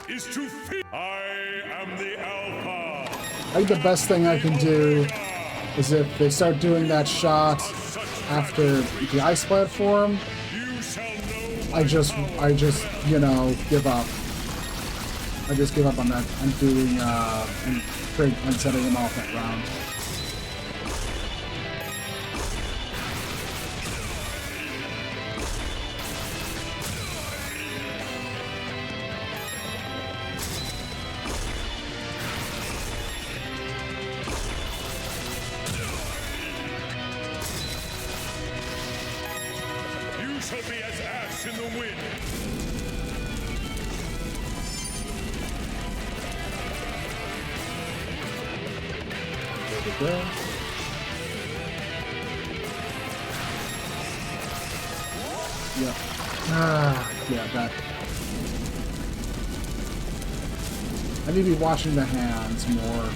Is to fear. I am the Alpha. I think the best thing I can do is if they start doing that shot after the ice platform, You shall know. I just, you know, give up. I just give up on that. I'm doing, and setting him off that round. You shall be as ash in the wind. There we go. Yeah. Yeah, that. I need to be watching the hands more.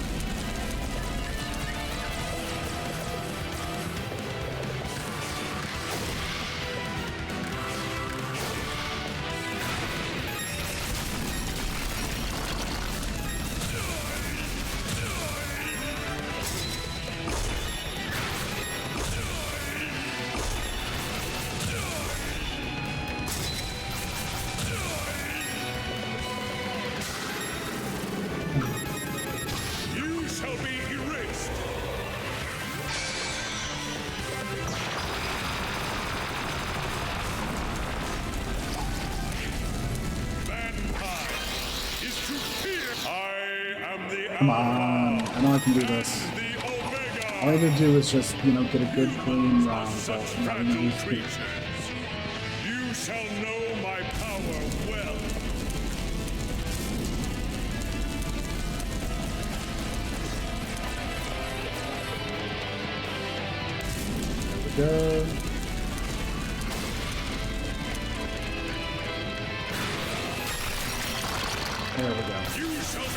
Come on, I know I can do this. All I need to do is just, you know, get a good clean round, but not in these creatures. You shall know my power well. There we go. There we go. You shall be.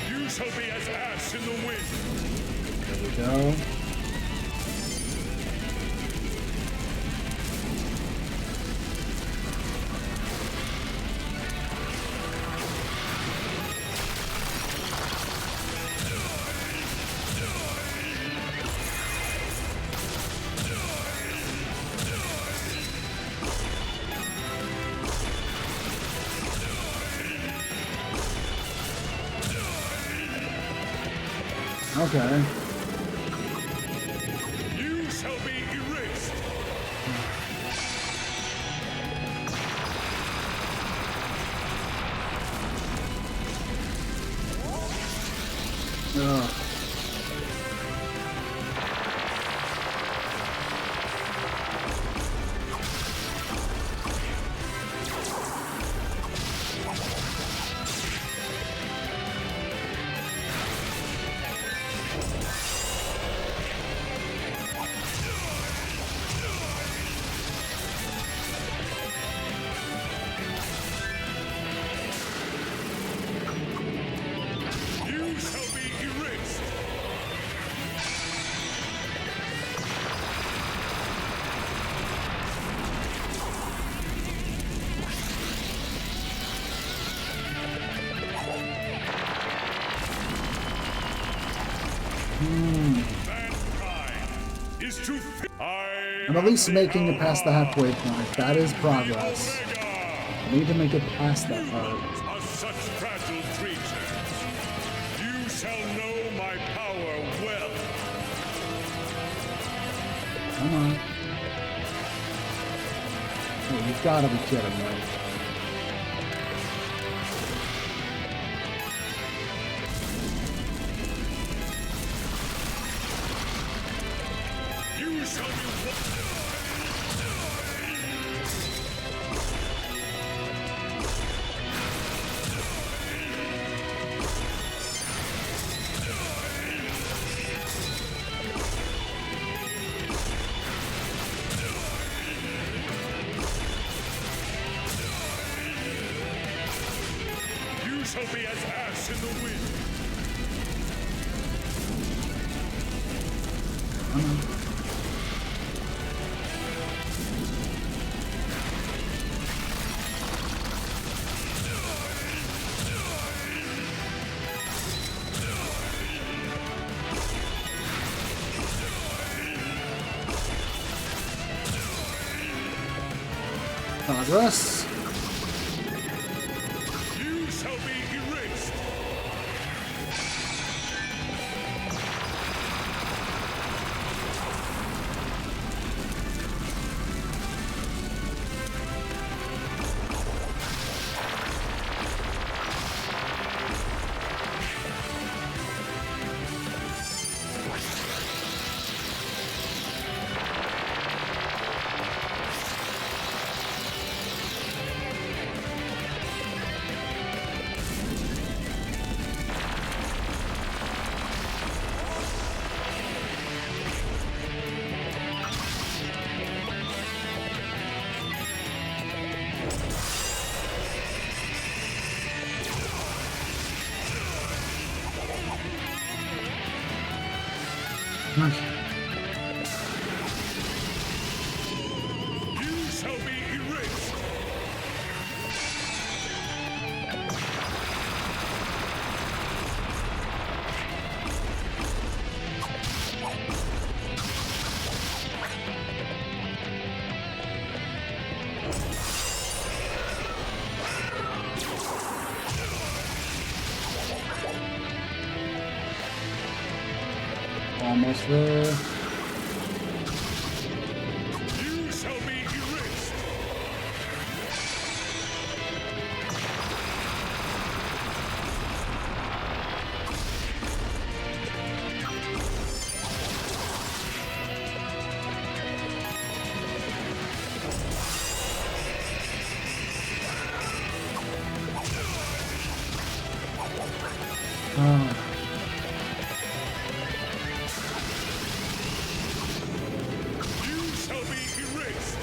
You shall be as ash in the wind. There we go. Okay. You shall be erased. Ugh. You shall be erased. Mankind is to I'm at least making it past the halfway point. That is progress. I need to make it past that part. are such fragile creatures. You shall know my power well. Come on. Oh, you've got to be kidding me. You shall be. You shall be as ash in the wind. Progress. You shall be erased. Okay. You shall be erased. Almost there. You shall be erased. You shall be erased.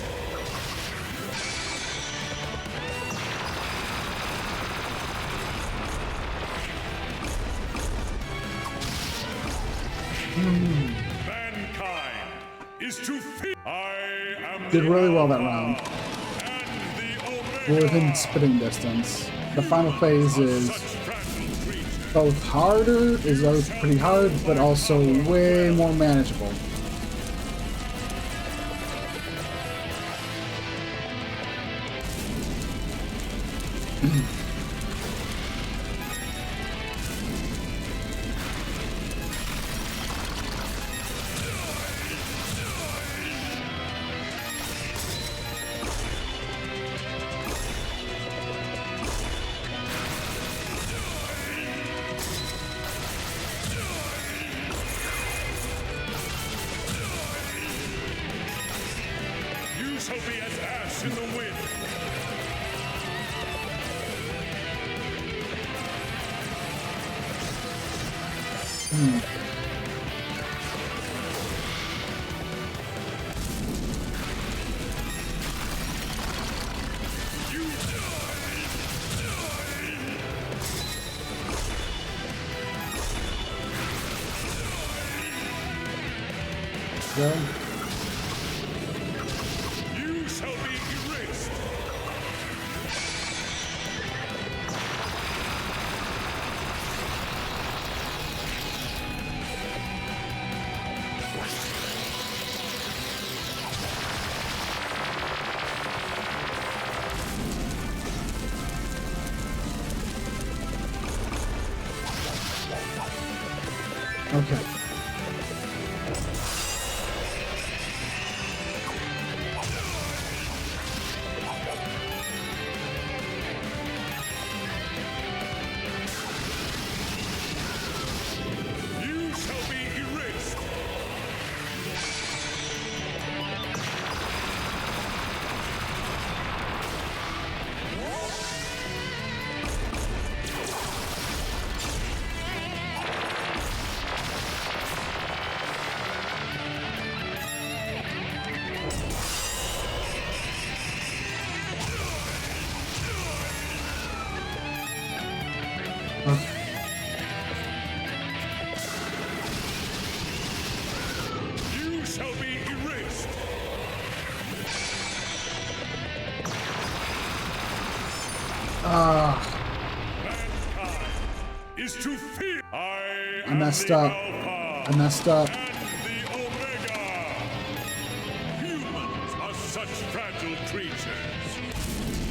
Mankind is to fear. I am Did the really well that Alpha round. and the Omega. We're within spitting distance. The final phase is Such fragile creatures. both harder, is both pretty hard, but also way more manageable. You shall be as ash in the wind. Go. You shall be erased. Okay. You shall be erased. You shall be erased. Mankind is to fear. I messed am the up. Alpha I messed up. and the Omega. Humans are such fragile creatures.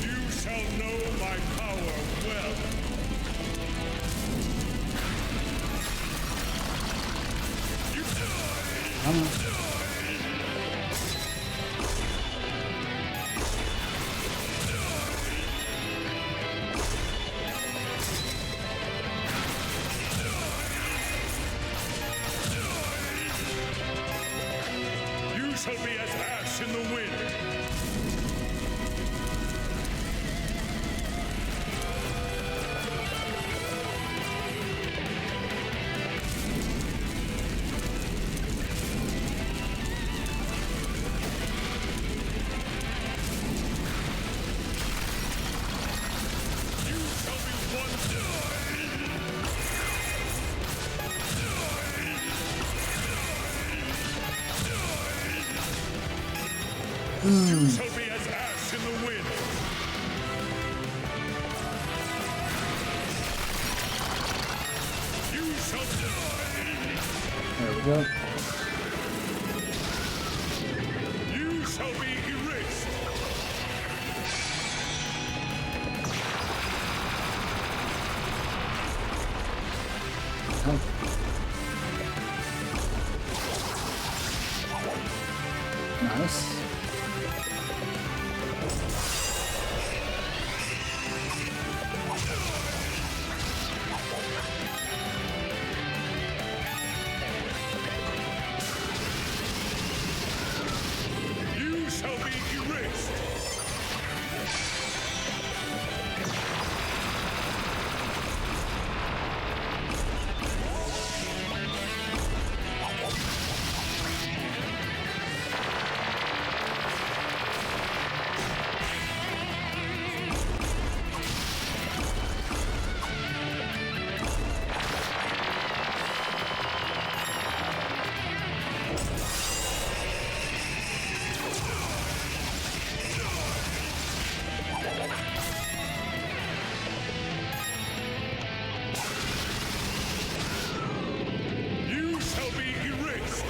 You shall know my power well. Come on. You shall be as ash in the wind. You shall be one. You shall be as ash in the wind. You shall There we go. You shall be erased. Okay. Nice. You shall be erased. You shall be erased.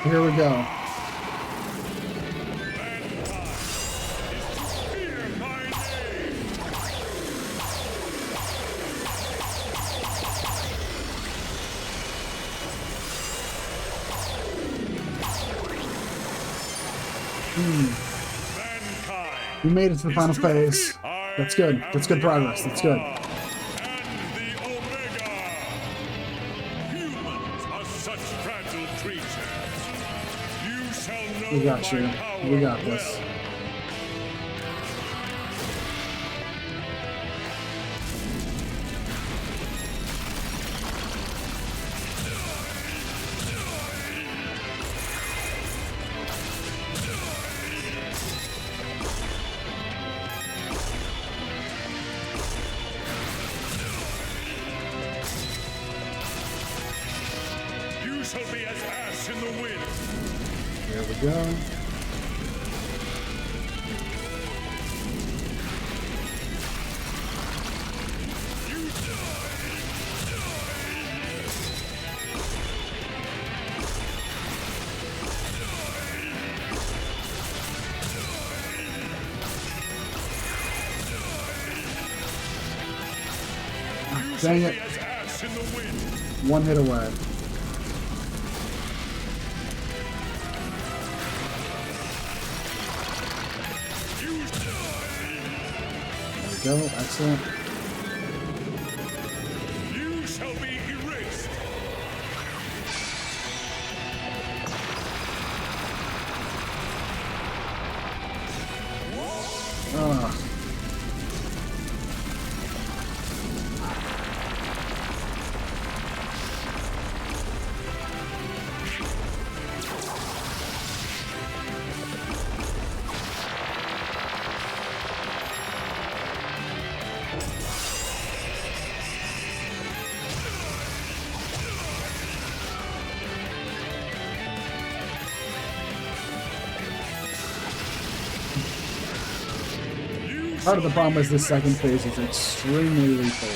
Here we go. Fear my name. Mankind We made it to the final is to phase. fear. I That's good. am That's good the progress. That's good. Alpha and the Omega. Humans are such fragile creatures. You shall know We got my you. power We got this. well. You shall be as ash in the wind. Here we go. Dang it. As ash in the wind. One hit away. There we go. Excellent. You shall be erased. Ugh. Part of the problem is this second phase is extremely lethal.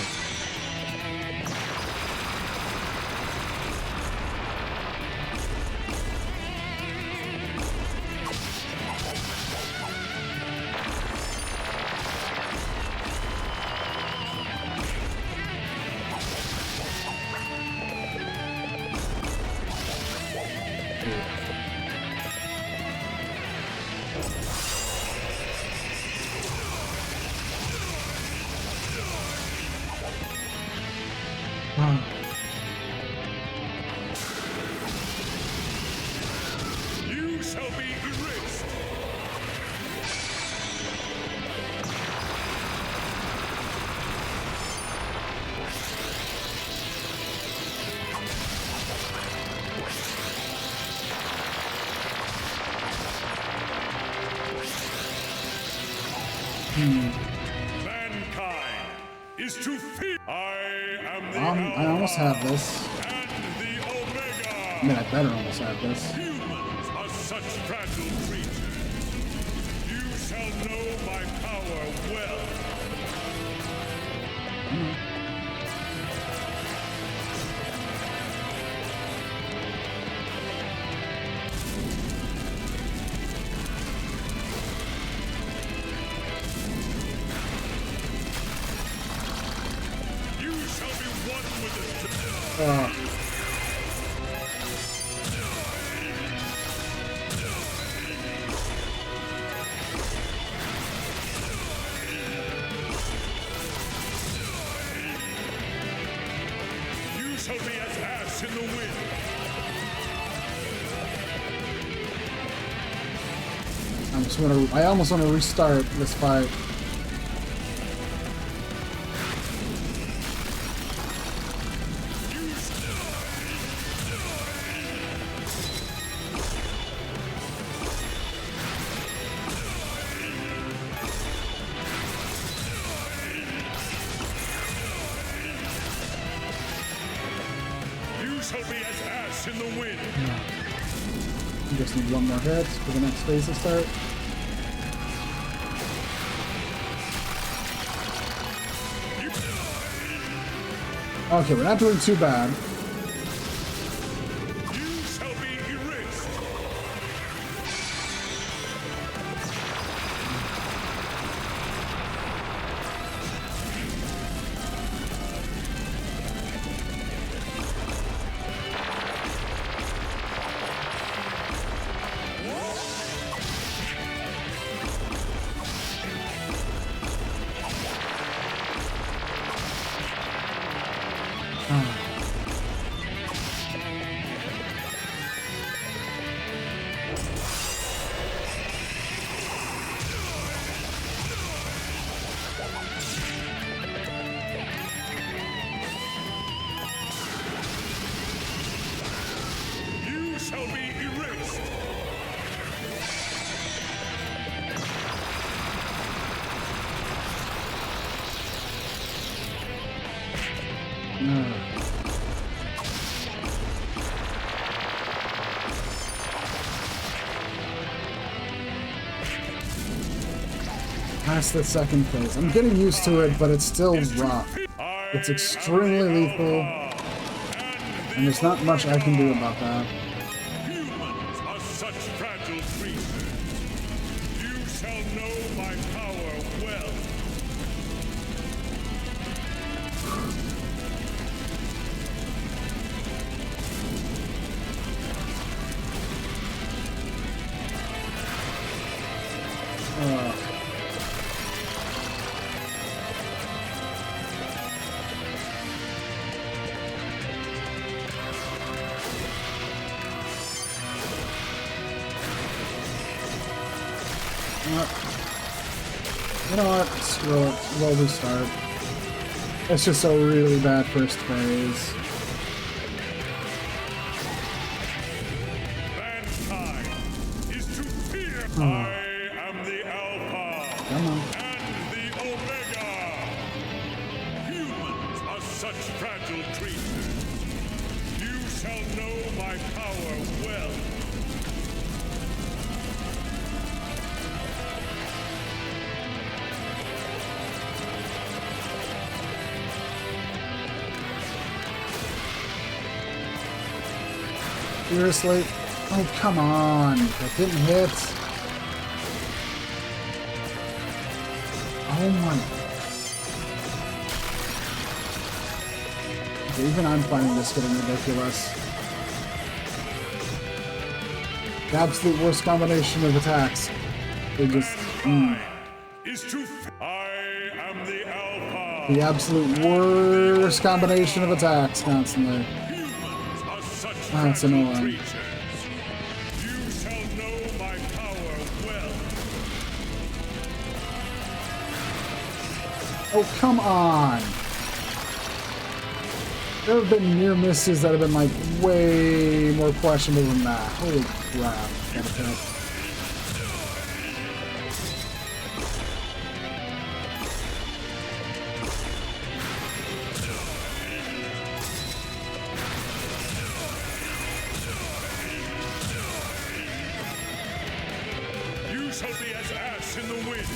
You shall be erased. Mankind is to fear. I am the I almost have this. and the Omega. I mean, I better almost have this. Humans are such fragile creatures. well. You shall be one with the You shall be as ash in the wind. I almost want to restart this fight. You shall be as ash in the wind. I just need one more hit for the next phase to start. Okay, we're not doing too bad. You shall be erased. You shall be erased. Past the second phase. I'm getting used to it, but it's still rough. It's extremely lethal, and there's not much I can do about that. Humans are such fragile creatures. You shall know my power well. You know what? Screw it. We'll restart. It's just a really bad first phase. Mankind is to fear. I am the Alpha Come on. and the Omega. Humans are such fragile creatures. You shall know my power well. Seriously? Oh, come on. That didn't hit. Oh my. Okay, even I'm finding this getting ridiculous. The absolute worst combination of attacks. They just. Is to I am the Alpha. The absolute worst combination of attacks constantly. Humans are such That's fragile annoying. creatures. You shall know my power well. Oh, come on! There have been near misses that have been like way more questionable than that. Holy crap. That hit. You shall be as ash in the wind.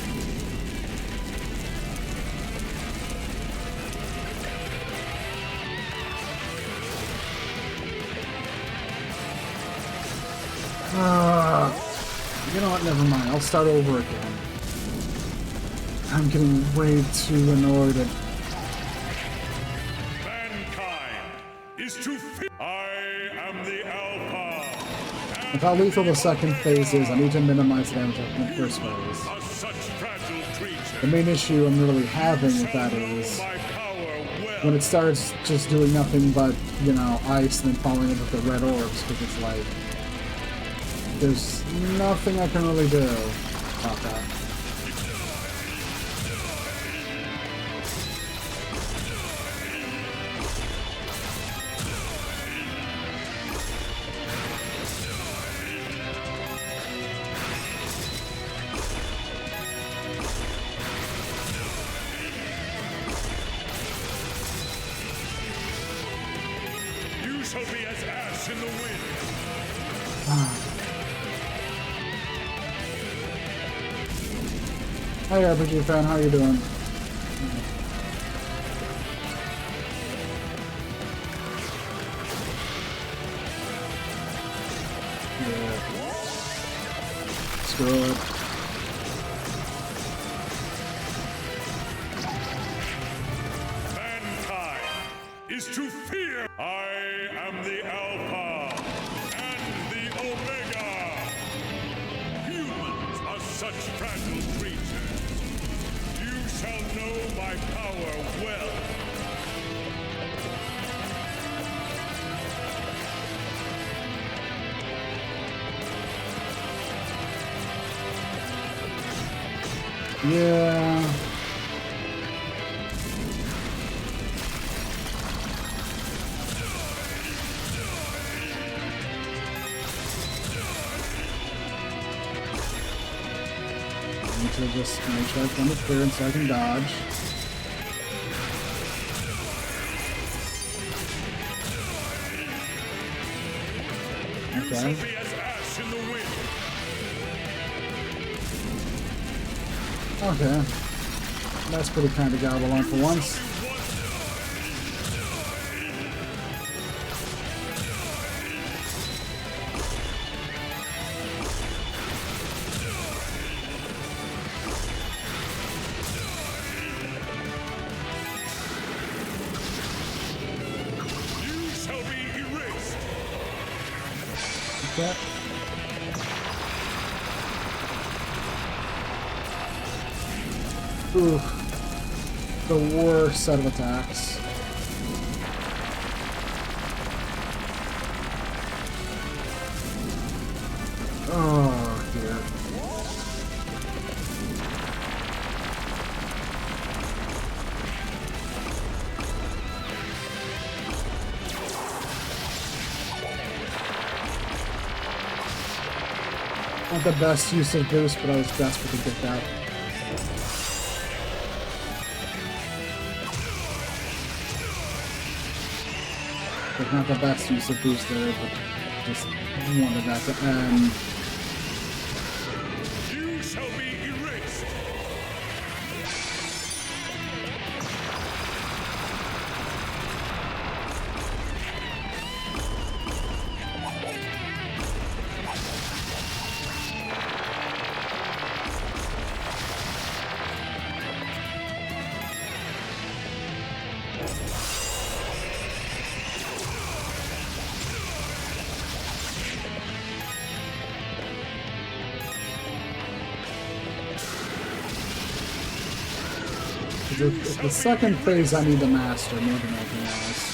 You know what? Never mind. I'll start over again. I'm getting way too annoyed at... Mankind is to fear. I am the Alpha. With how lethal the second phase is, I need to minimize the damage in the first phase. Are such fragile creatures. The main issue I'm really having with that is when it starts just doing nothing but, you know, ice and then falling into the red orbs, because it's like, there's nothing I can really do about that. You shall be as ash in the wind. Hi RPG fan, how you doing? Yeah. Screw it. Mankind is to fear. I am the Alpha and the Omega. Humans are such fragile creatures. You shall know my power well. Yeah. I need to just make sure I've done the clearance so I can dodge. You shall Okay. be as ash in the wind. Okay. That's pretty kind of gobble on for once. You shall be erased. Okay. Ooh. The worst set of attacks. Oh, dear. Not the best use of boost, but I was desperate to get that. But not the best use of boost there, but just wanted that to end. You shall be erased. It's the second phase I need to master more than anything else.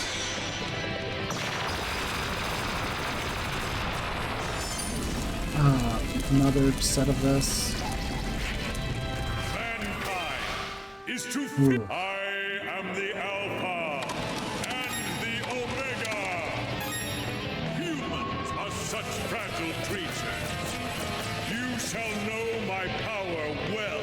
Another set of this. Mankind is to Ooh. fear. I am the Alpha and the Omega. Humans are such fragile creatures. You shall know my power well.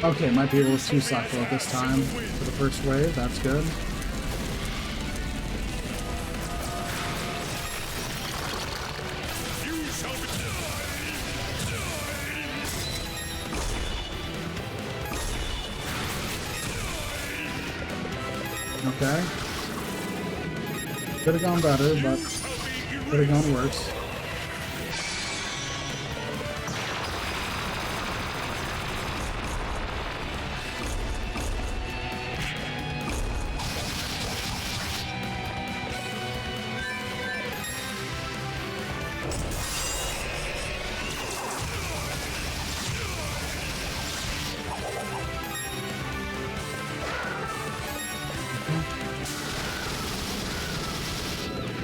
Okay, might be able to 2-cycle it this time for the first wave. That's good. Okay. Could have gone better, but could have gone worse.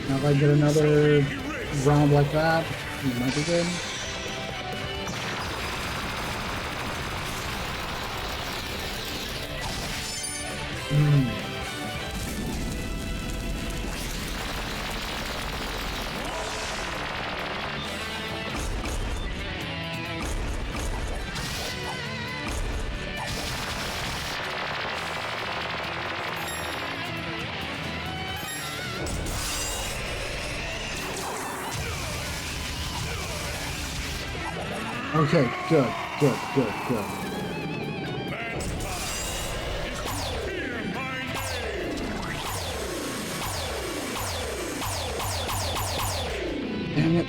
Now if I get another round like that, it might be good. Okay, good. Dang it.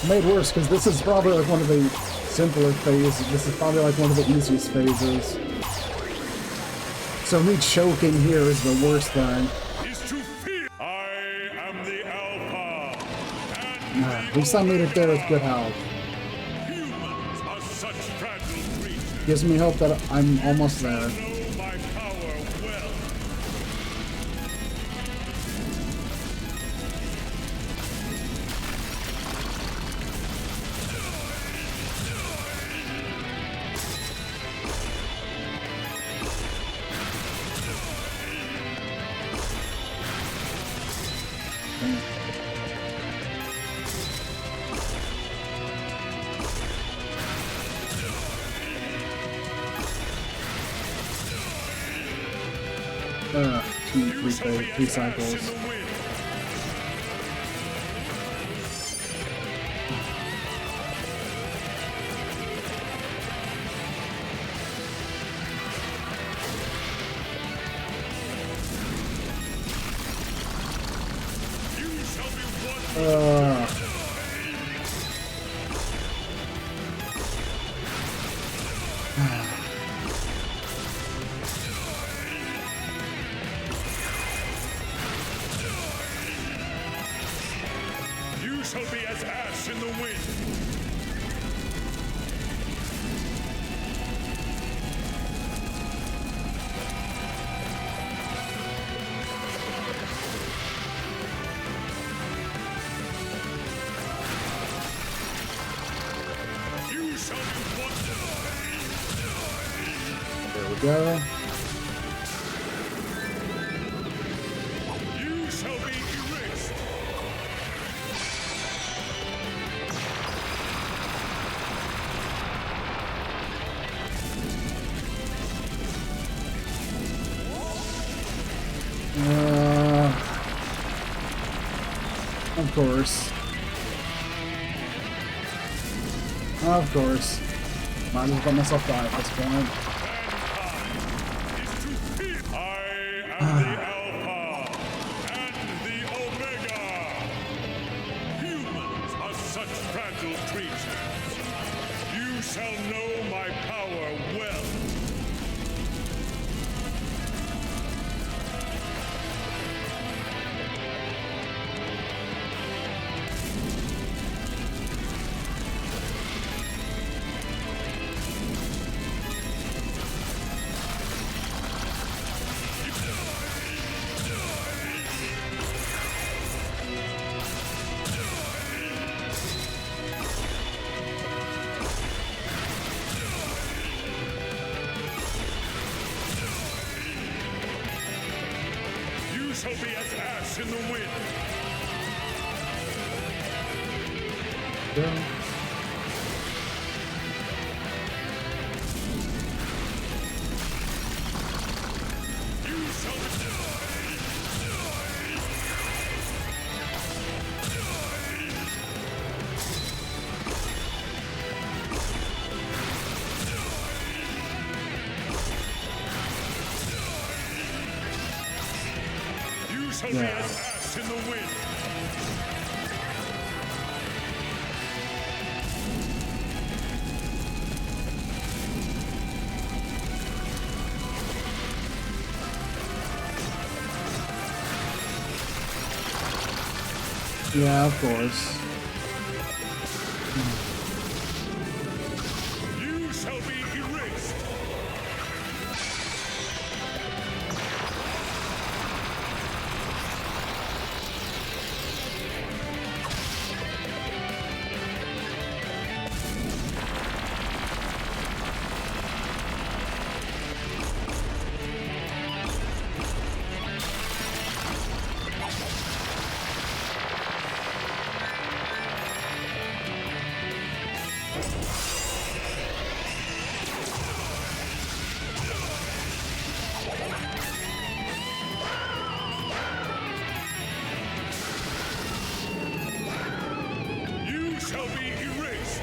Made worse because this is probably like one of the simpler phases. This is probably like one of the easiest phases. So me choking here is the worst thing. I am the Alpha. At least I made it there with good health. Humans are such fragile creatures. Gives me hope that I'm almost there. Know my power well. Three cycles. You shall be as ash in the wind. You shall be one. There we go. You shall be erased. Of course. Of course. Might as well let myself die at this point. I am the Alpha and the Omega. Humans are such fragile creatures. You shall know my power well. You shall be as ash in the wind. Yeah. You shall be as ash in the wind. Yeah, of course. You shall be erased. You shall be erased.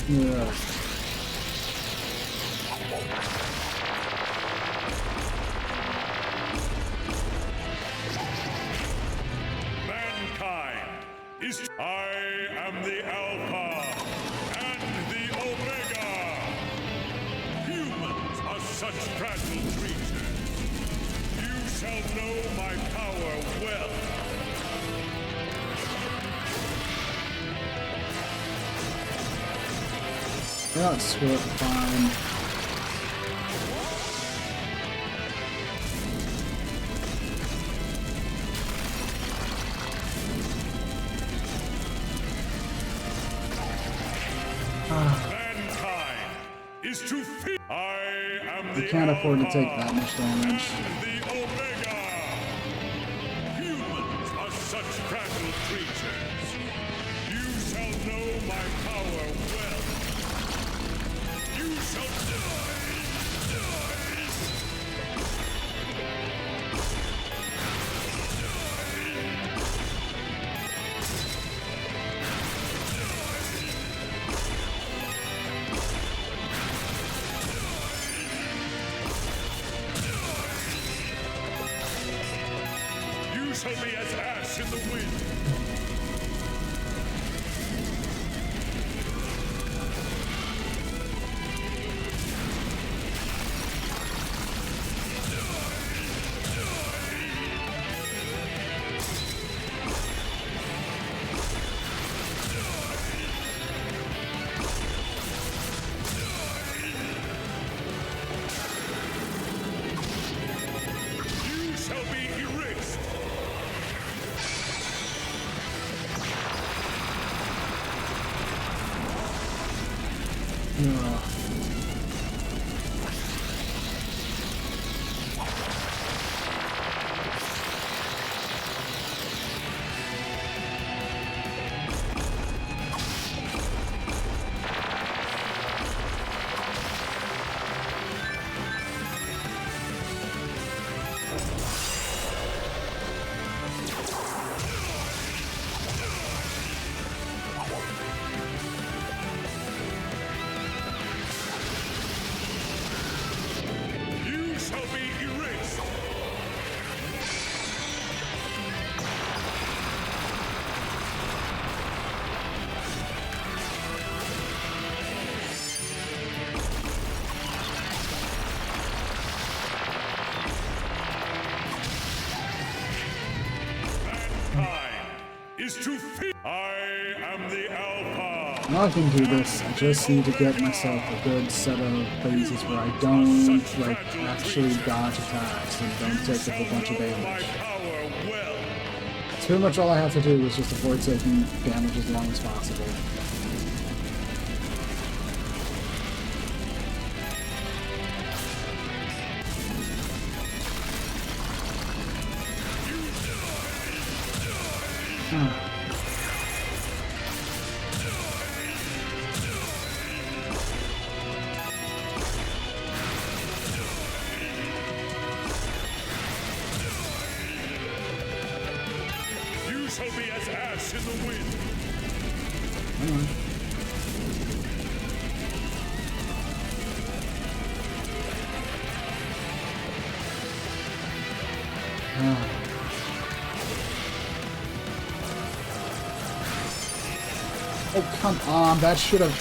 Yeah. Mankind is. I am the Alpha and the Omega. Humans are such fragile creatures. You shall know my power well. That's good, fine. Mankind is to fear. I am the You can't afford to take Alpha that much damage. and the Omega. Humans are such fragile creatures. You shall know my power well. You shall die. You shall be as ash in the wind. You shall be erased. Yeah. You shall be erased. Mankind is to fear. I am the Alpha. Now I can do this. I just need to get myself a good set of phases where I don't like actually dodge attacks and don't take a whole bunch of My damage. power well. It's pretty much all I have to do is just avoid taking damage as long as possible. You shall be as ash in the wind. Oh, come on, that should have...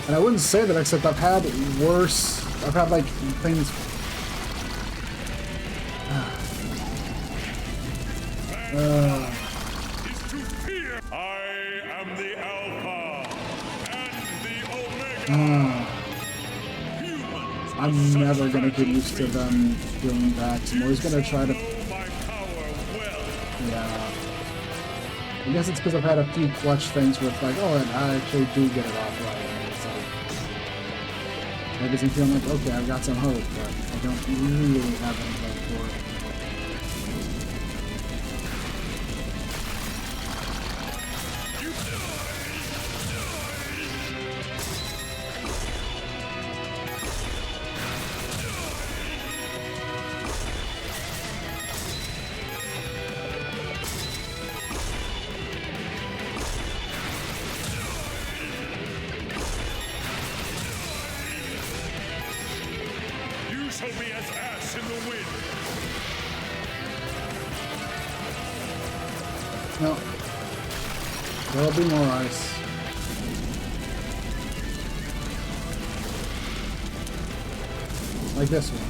And I wouldn't say that, except I've had worse... I've had, like, things... Is to fear. I am the Alpha and the Omega. Humans I'm never gonna get used to them doing that. I'm always gonna try to... know my power well. Yeah. I guess it's because I've had a few clutch things with, like, oh, and I actually do get it off right. And it's like... It doesn't feel like, okay, I've got some hope, but I don't really have any hope for it. You shall be as ash in the wind. No. There'll be more ice. Like this one.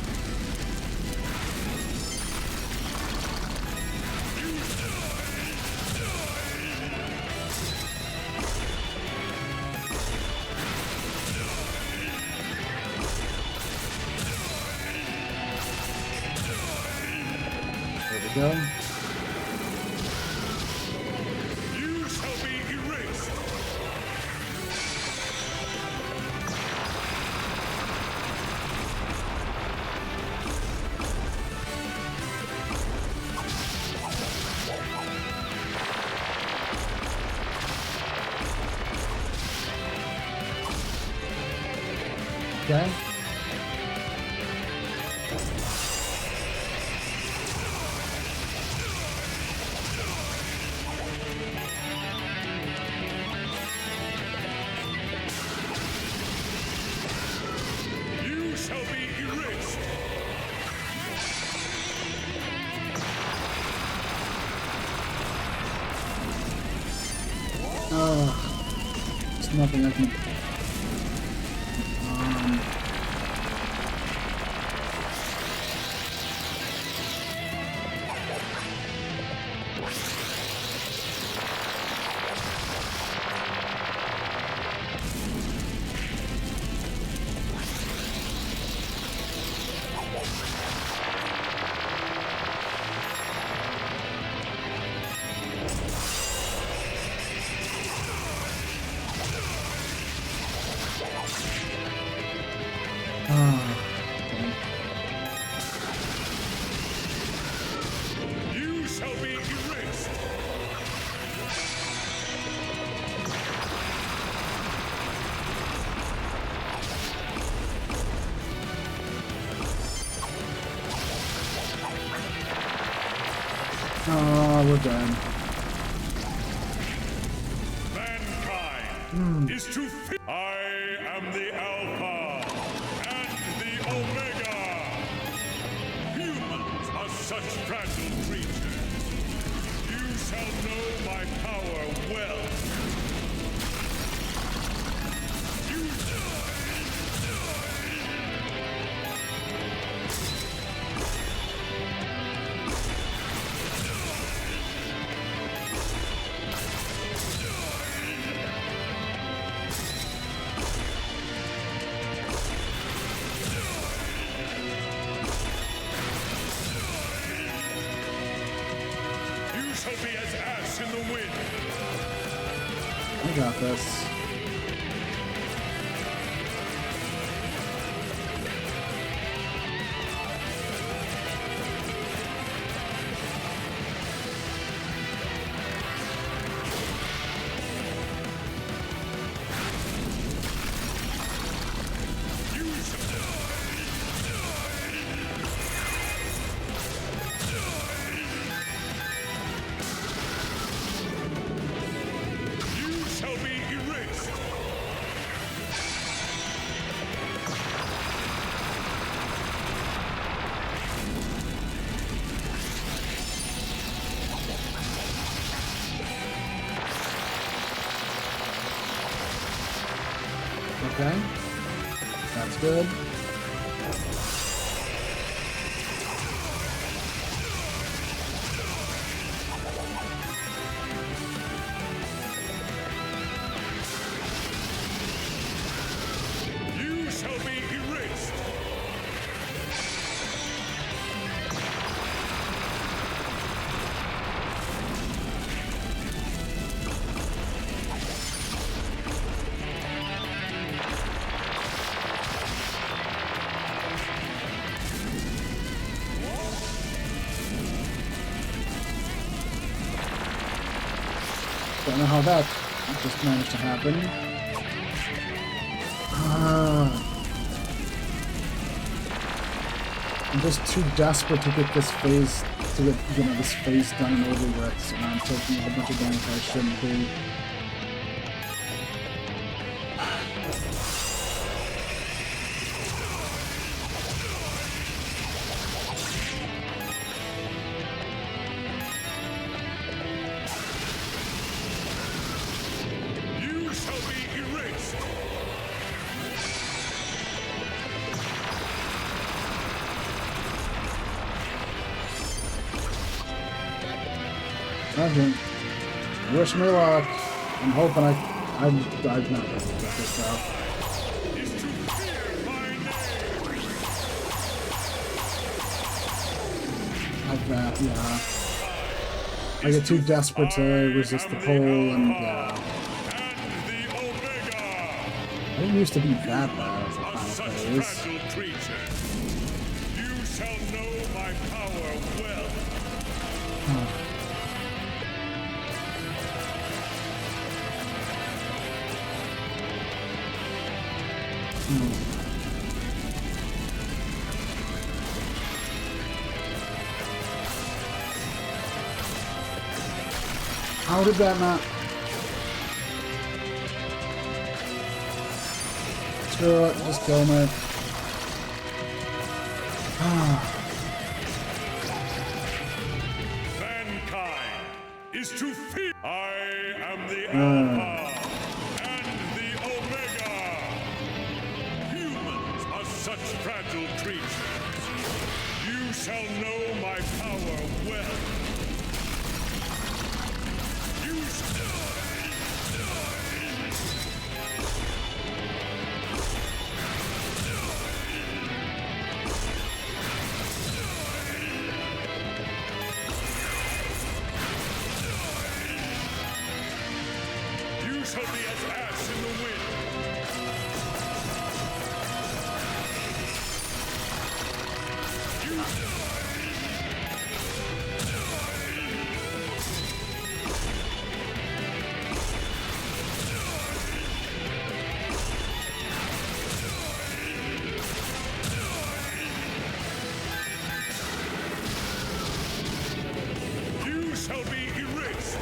There we go. You shall be erased. Okay. You shall be erased. There's nothing I can... You shall be erased. Oh, we're done. Mankind is to fear. I am the Alpha and the Omega. Humans are such fragile creatures. You shall know my power well. You You shall be as ash in the wind. I got this. Okay. That's good. You shall be erased. Don't know how that just managed to happen. I'm just too desperate to get this phase, to get, you know, this phase done and over with, so now I'm taking a whole bunch of damage I shouldn't be. You shall be erased. Okay. Wish me luck. I'm hoping I'm not gonna get this out. Is to fear my name. Like that, yeah. I get too desperate to resist the pull, and yeah. And the Omega. I didn't used to be that bad as a final Such phase. fragile creature. You shall know my power well. How did that not? Screw it, just kill me. Mankind is to fear. I am the Alpha and the Omega. Humans are such fragile creatures. You shall know my power well. You You shall be as ash in the wind. You shall be erased.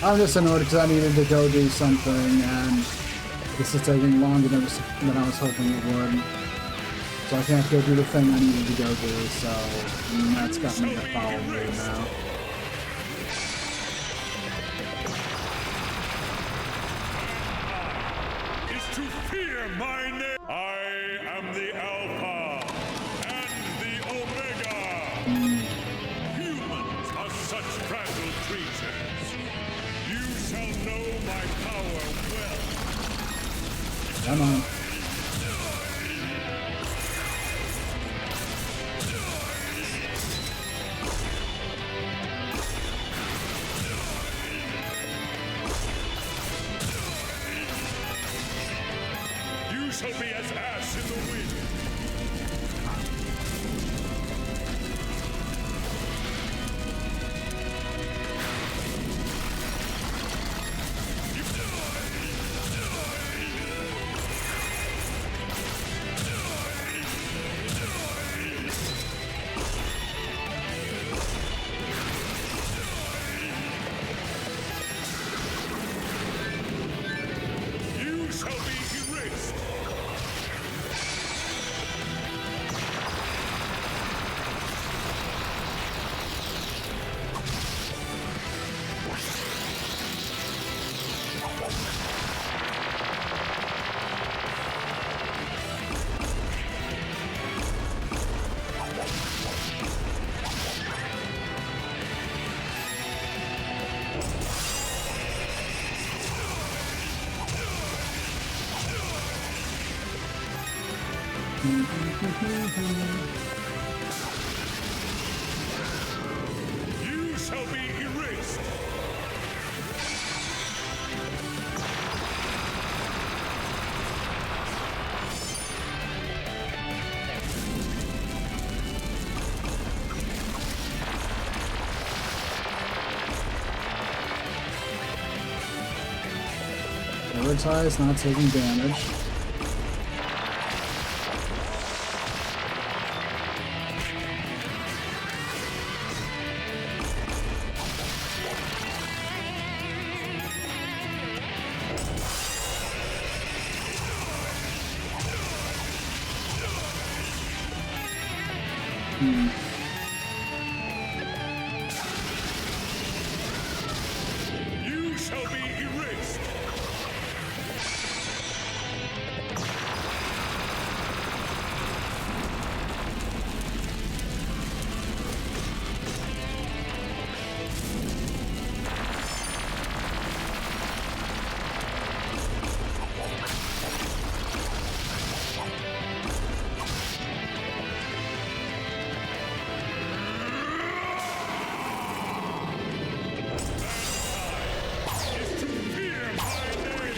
I'm just annoyed because I needed to go do something, and this is taking longer than I was hoping it would. So I can't go do the thing I needed to go do, so that's got me to follow me now. Is to fear my name. I am the Alpha and the Omega. Humans are such fragile creatures. You shall know my power well. Come on. You shall be as ash in the wind. You shall be erased. Prioritize is not taking damage. You shall be erased. Is to fear my name.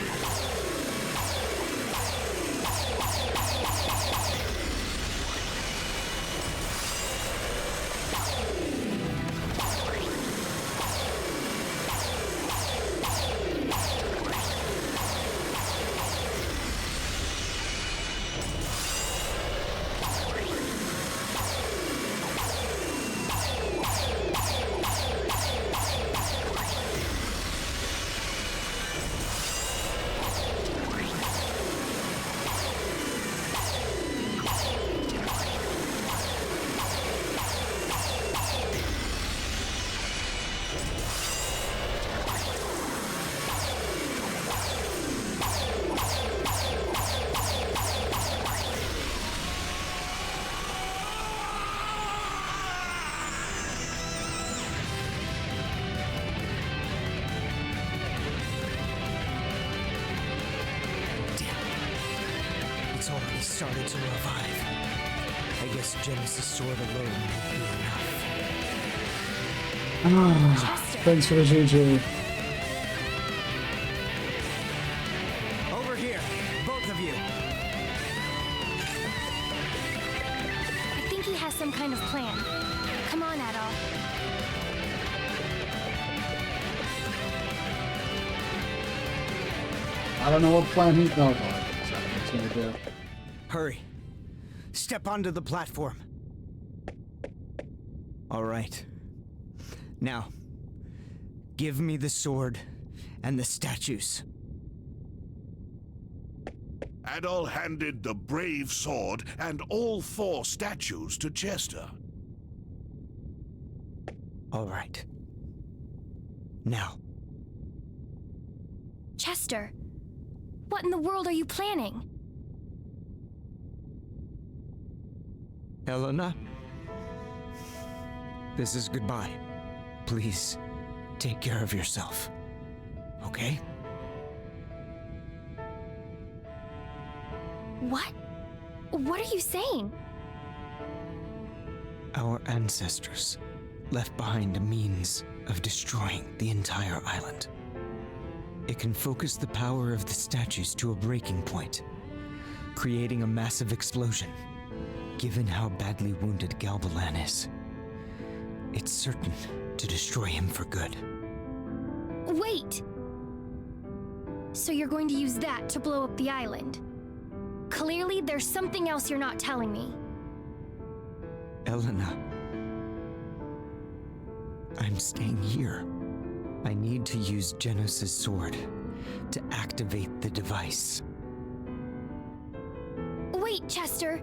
It's already started to revive. I guess Genesis' sword alone won't be enough. Thanks for the GG. Over here, both of you. I think he has some kind of plan. Come on, Adol. I don't know what plan he's going for. What's gonna do? Hurry. Step onto the platform. All right. Now, give me the sword and the statues. Adol handed the brave sword and all 4 statues to Chester. All right. Now, Chester, what in the world are you planning? Helena, this is goodbye. Please, take care of yourself. Okay? What? What are you saying? Our ancestors left behind a means of destroying the entire island. It can focus the power of the statues to a breaking point, creating a massive explosion. Given how badly wounded Galbalan is, it's certain to destroy him for good. Wait! So you're going to use that to blow up the island? Clearly, there's something else you're not telling me. Elena, I'm staying here. I need to use Genos' sword to activate the device. Wait, Chester!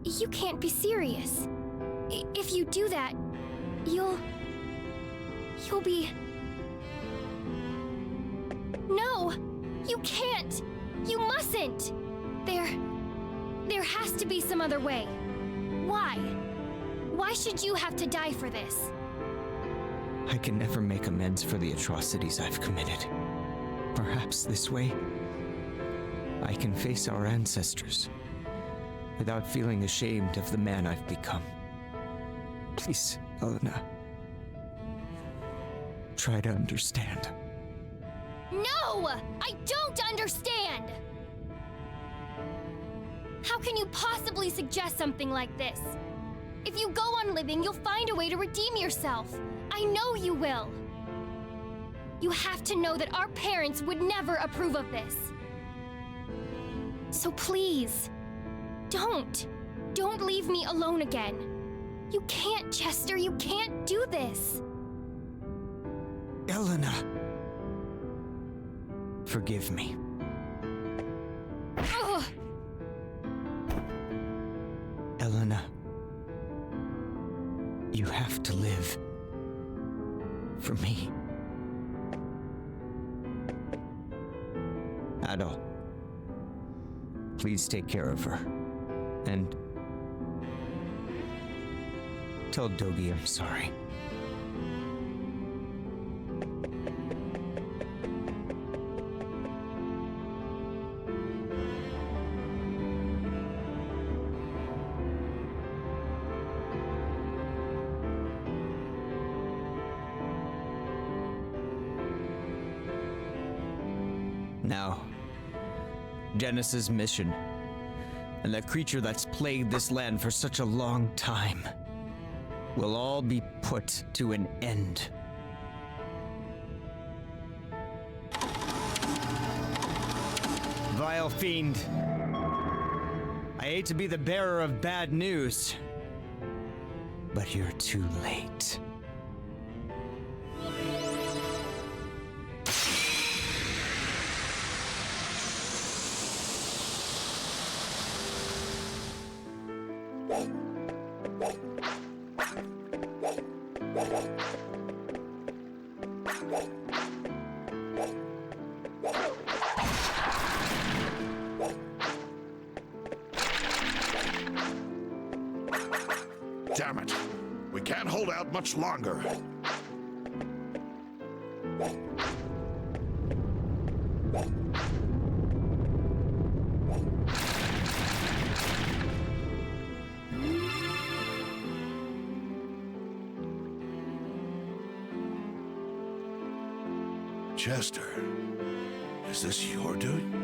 You can't be serious. If you do that, you'll be... No! You can't! You mustn't! There has to be some other way. Why? Why should you have to die for this? I can never make amends for the atrocities I've committed. Perhaps this way, I can face our ancestors without feeling ashamed of the man I've become. Please, Elena. Try to understand. No! I don't understand! How can you possibly suggest something like this? If you go on living, you'll find a way to redeem yourself. I know you will. You have to know that our parents would never approve of this. So please, don't leave me alone again. You can't, Chester, you can't do this. Elena. Forgive me. Ugh. Elena. You have to live. For me. Adol. Please take care of her. And tell Dogi I'm sorry. Now, Genesis' mission, and that creature that's plagued this land for such a long time, will all be put to an end. Vile fiend. I hate to be the bearer of bad news, but you're too late. Damn it. We can't hold out much longer. Chester, is this your doing?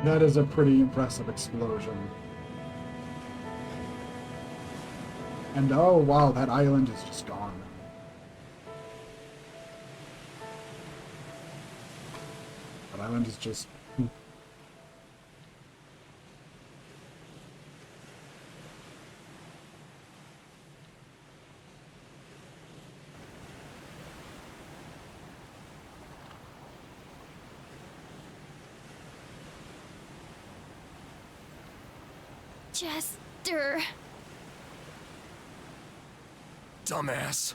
That is a pretty impressive explosion. And oh wow, that island is just gone. That island is just... Chester. Dumbass.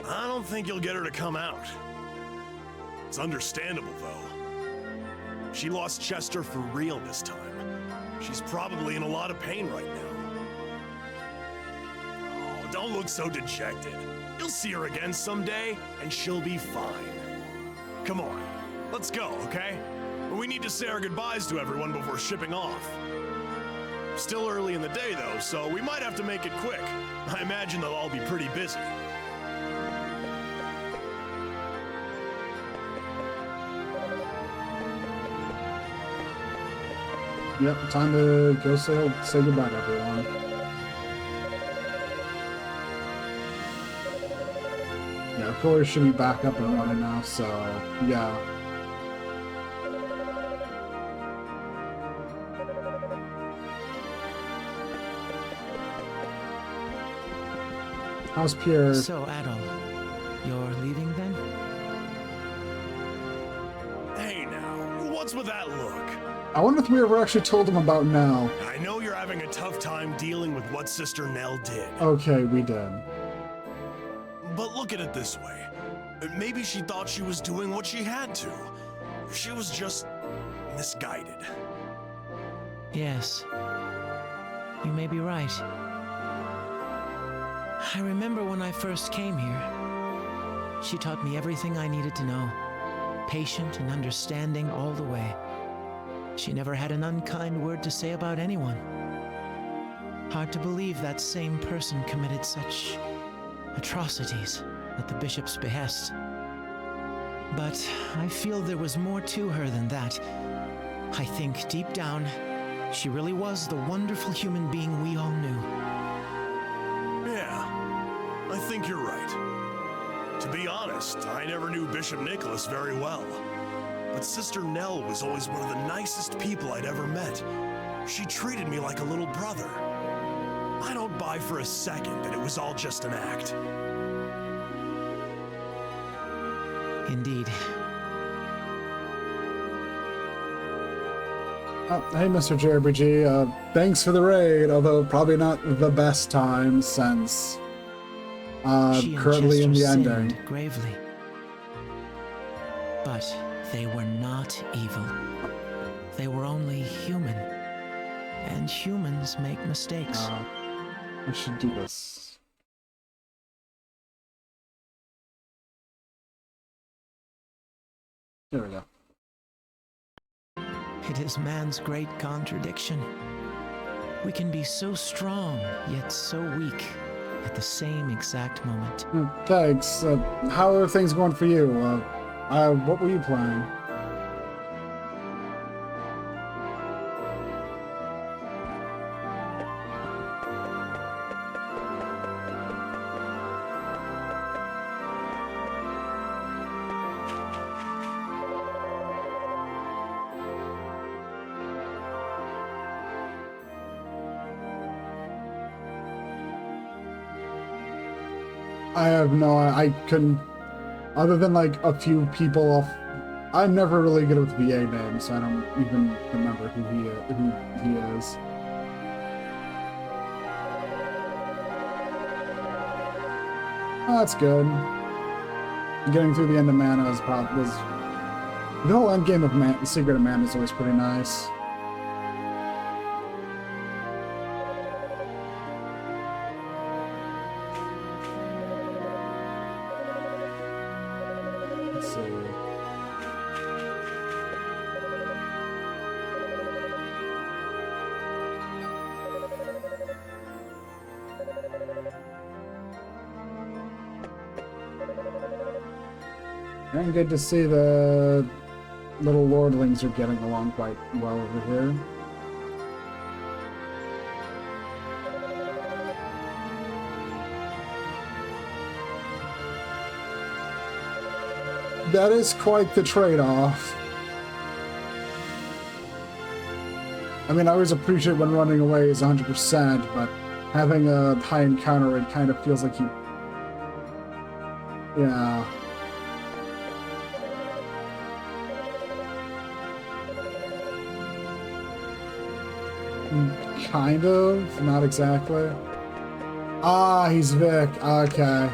I don't think you'll get her to come out. It's understandable, though. She lost Chester for real this time. She's probably in a lot of pain right now. Don't look so dejected. You'll see her again someday, and she'll be fine. Come on, let's go, okay? We need to say our goodbyes to everyone before shipping off. Still early in the day, though, so we might have to make it quick. I imagine they'll all be pretty busy. Yep, time to go say goodbye to everyone. Yeah, of course, should be back up and running now, so yeah. How's Pierre? So, Adol, you're leaving then? Hey now, what's with that look? I wonder if we ever actually told him about Nell. I know you're having a tough time dealing with what Sister Nell did. Okay, we did. But look at it this way. Maybe she thought she was doing what she had to. She was just misguided. Yes. You may be right. I remember when I first came here. She taught me everything I needed to know. Patient and understanding all the way. She never had an unkind word to say about anyone. Hard to believe that same person committed such atrocities at the bishop's behest. But I feel there was more to her than that. I think deep down, she really was the wonderful human being we all knew. Yeah, I think you're right. To be honest, I never knew Bishop Nicholas very well. But Sister Nell was always one of the nicest people I'd ever met. She treated me like a little brother. I don't buy for a second that it was all just an act. Indeed. Hey, Mr. JRPG, thanks for the raid, although probably not the best time since currently in the ending. Gravely. But they were not evil. They were only human. And humans make mistakes. I should do this. There we go. It is man's great contradiction. We can be so strong, yet so weak at the same exact moment. Thanks. How are things going for you? What were you playing? I have no, I couldn't, other than like a few people off, I'm never really good with VA names, so I don't even remember who he is. Oh, that's good. Getting through the end of Mana is probably, the whole end game of Secret of Mana is always pretty nice. And good to see the little lordlings are getting along quite well over here. That is quite the trade-off. I mean, I always appreciate when running away is 100%, but having a high encounter rate kind of feels like you... Yeah. Kind of, not exactly. Ah, he's Vic. Okay.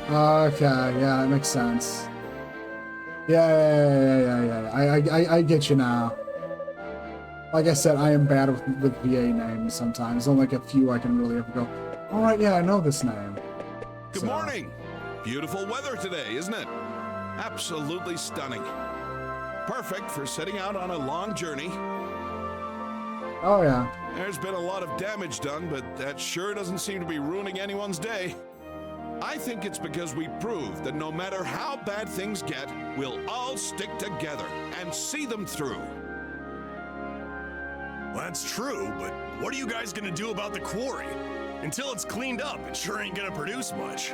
Okay, yeah, that makes sense. Yeah. I get you now. Like I said, I am bad with VA names sometimes. Only like a few I can really ever go. All right, yeah, I know this name. Good morning. Beautiful weather today, isn't it? Absolutely stunning. Perfect for setting out on a long journey. Oh, yeah. There's been a lot of damage done, but that sure doesn't seem to be ruining anyone's day. I think it's because we proved that no matter how bad things get, we'll all stick together and see them through. Well, that's true, but what are you guys gonna do about the quarry? Until it's cleaned up, it sure ain't gonna produce much.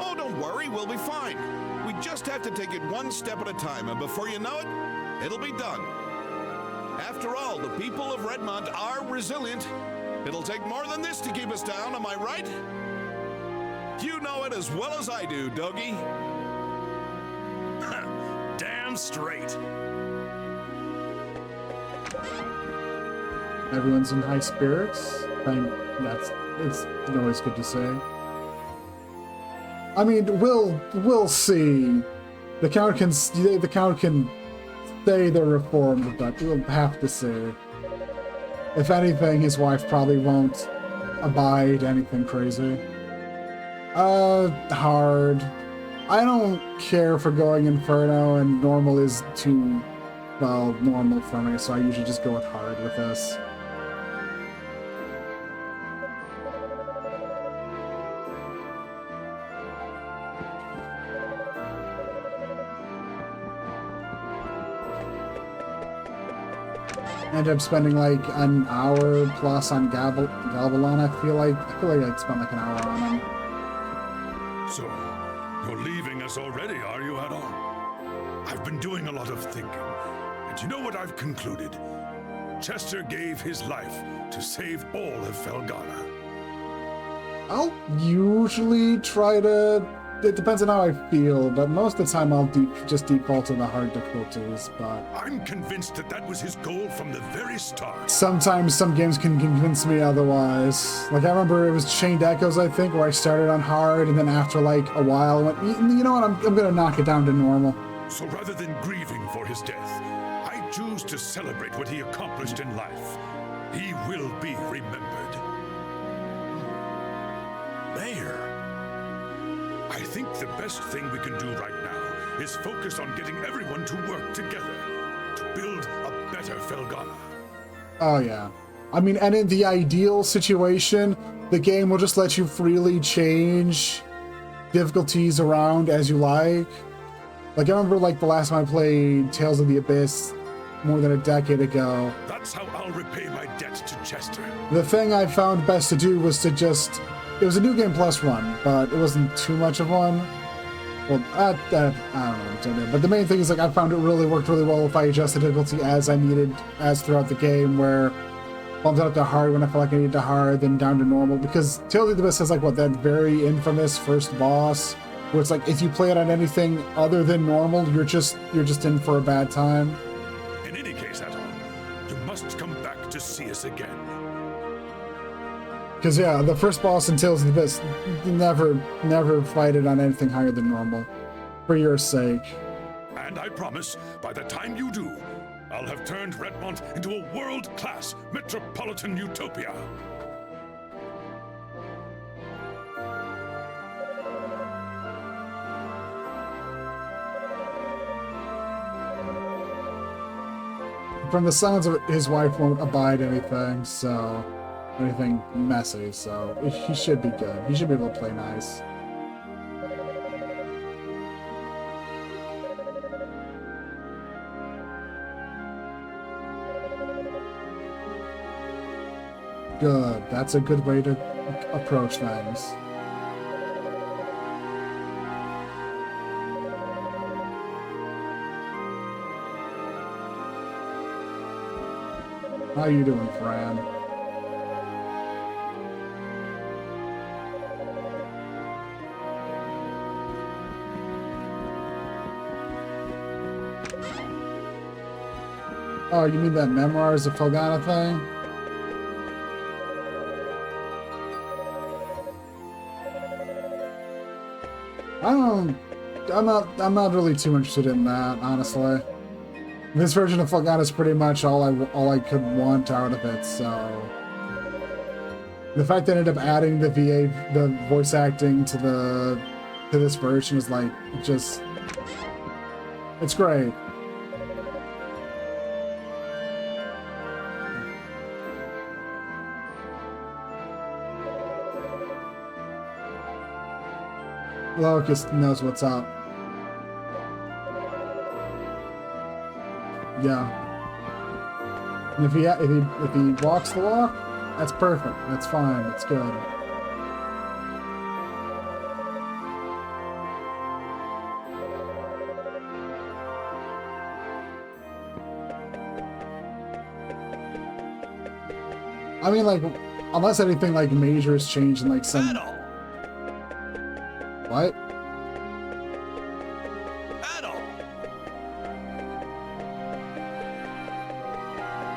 Oh, don't worry, we'll be fine. We just have to take it one step at a time, and before you know it, it'll be done. After all, the people of Redmont are resilient. It'll take more than this to keep us down, am I right? You know it as well as I do, Dougie. Damn straight. Everyone's in high spirits. It's always good to say. I mean, we'll see. The count can say they're reformed, but we'll have to see. If anything, his wife probably won't abide anything crazy. Hard. I don't care for going Inferno, and normal is too, well, normal for me, so I usually just go with hard with this. End up spending like an hour plus on Galbalon. I feel like I'd spend like an hour on him. So, you're leaving us already, are you, Adol? I've been doing a lot of thinking, and you know what I've concluded? Chester gave his life to save all of Felghana. I'll usually try to... It depends on how I feel, but most of the time I'll just default to the hard difficulties, but... I'm convinced that was his goal from the very start. Sometimes some games can convince me otherwise. Like, I remember it was Chained Echoes, I think, where I started on hard, and then after, like, a while, I went, you know what, I'm gonna knock it down to normal. So rather than grieving for his death, I choose to celebrate what he accomplished in life. He will be remembered. Mayor, I think the best thing we can do right now is focus on getting everyone to work together to build a better Felghana. Oh, yeah. I mean, and in the ideal situation, the game will just let you freely change difficulties around as you like. Like, I remember, like, the last time I played Tales of the Abyss more than a decade ago. That's how I'll repay my debt to Chester. The thing I found best to do was to just... It was a New Game Plus run, but it wasn't too much of one. Well, I don't know. But the main thing is, like, I found it really worked really well if I adjust the difficulty as I needed, as throughout the game, where bumped it up to hard when I felt like I needed to hard, then down to normal. Because Tales of the Abyss has, like, what, that very infamous first boss, where it's like, if you play it on anything other than normal, you're just in for a bad time. In any case, Adol, you must come back to see us again. Because, yeah, the first boss in Tales of the Abyss, never fight it on anything higher than normal. For your sake. And I promise, by the time you do, I'll have turned Redmont into a world-class metropolitan utopia. From the sounds of it, his wife won't abide anything, so... anything messy, so he should be good. He should be able to play nice. Good. That's a good way to approach things. How you doing, Fran? Oh, you mean that Memoirs of Felghana thing? I'm not really too interested in that, honestly. This version of Felghana is pretty much all I could want out of it, so... The fact they ended up adding the the voice acting to this version is like just, it's great. Locust knows what's up. Yeah. And if he walks the walk, that's perfect. That's fine. That's good. I mean, like, unless anything like major has changed in like some. What?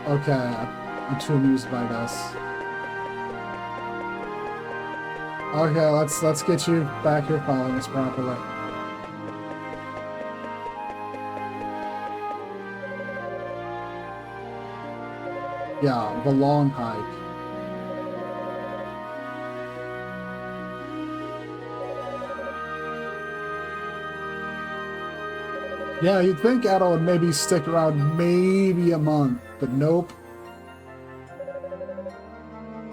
Okay, I'm too amused by this. Okay, let's get you back here following us properly. Yeah, the long hike. Yeah, you'd think Adol would maybe stick around maybe a month, but nope.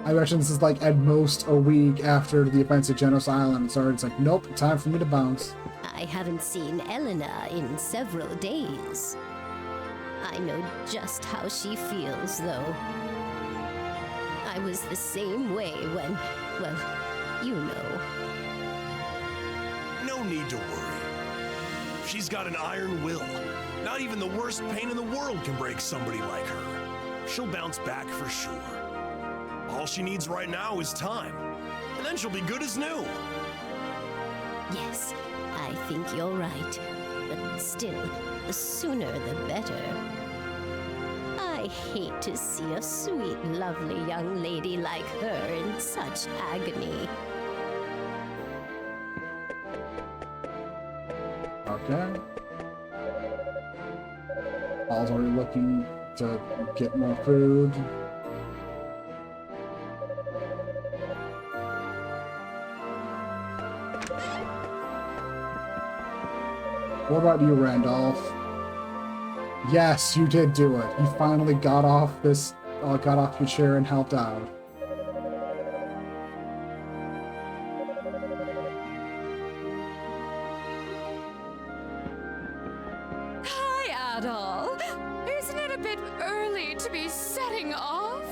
I imagine this is like at most a week after the events at Genos Island started. It's like, nope, time for me to bounce. I haven't seen Elena in several days. I know just how she feels, though. I was the same way when, well, you know. No need to worry. She's got an iron will. Not even the worst pain in the world can break somebody like her. She'll bounce back for sure. All she needs right now is time, and then she'll be good as new. Yes, I think you're right. But still, the sooner the better. I hate to see a sweet, lovely young lady like her in such agony. Okay. Paul's already looking to get more food. What about you, Randolph? Yes, you did do it. You finally got off your chair and helped out. Hi, Adol. Isn't it a bit early to be setting off?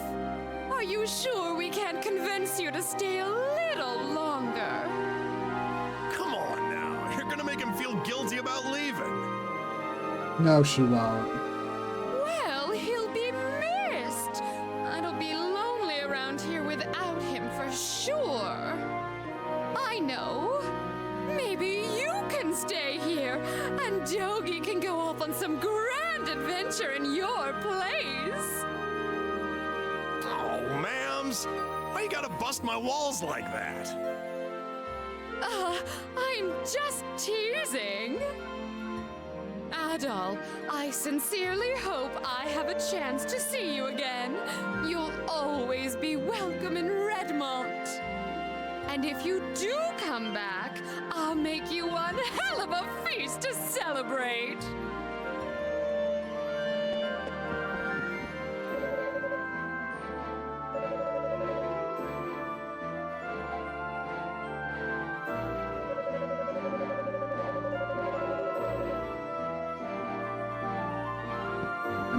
Are you sure we can't convince you to stay a little longer? Come on now, you're gonna make him feel guilty about leaving. No, she won't. Well, he'll be missed. I'll be lonely around here without him for sure. I know. Maybe you can stay here, and Dogi can go off on some grand adventure in your place. Oh, ma'ams, why you gotta bust my walls like that? I'm just teasing. Adol, I sincerely hope I have a chance to see you again. You'll always be welcome in Redmont. And if you do come back, I'll make you one hell of a feast to celebrate.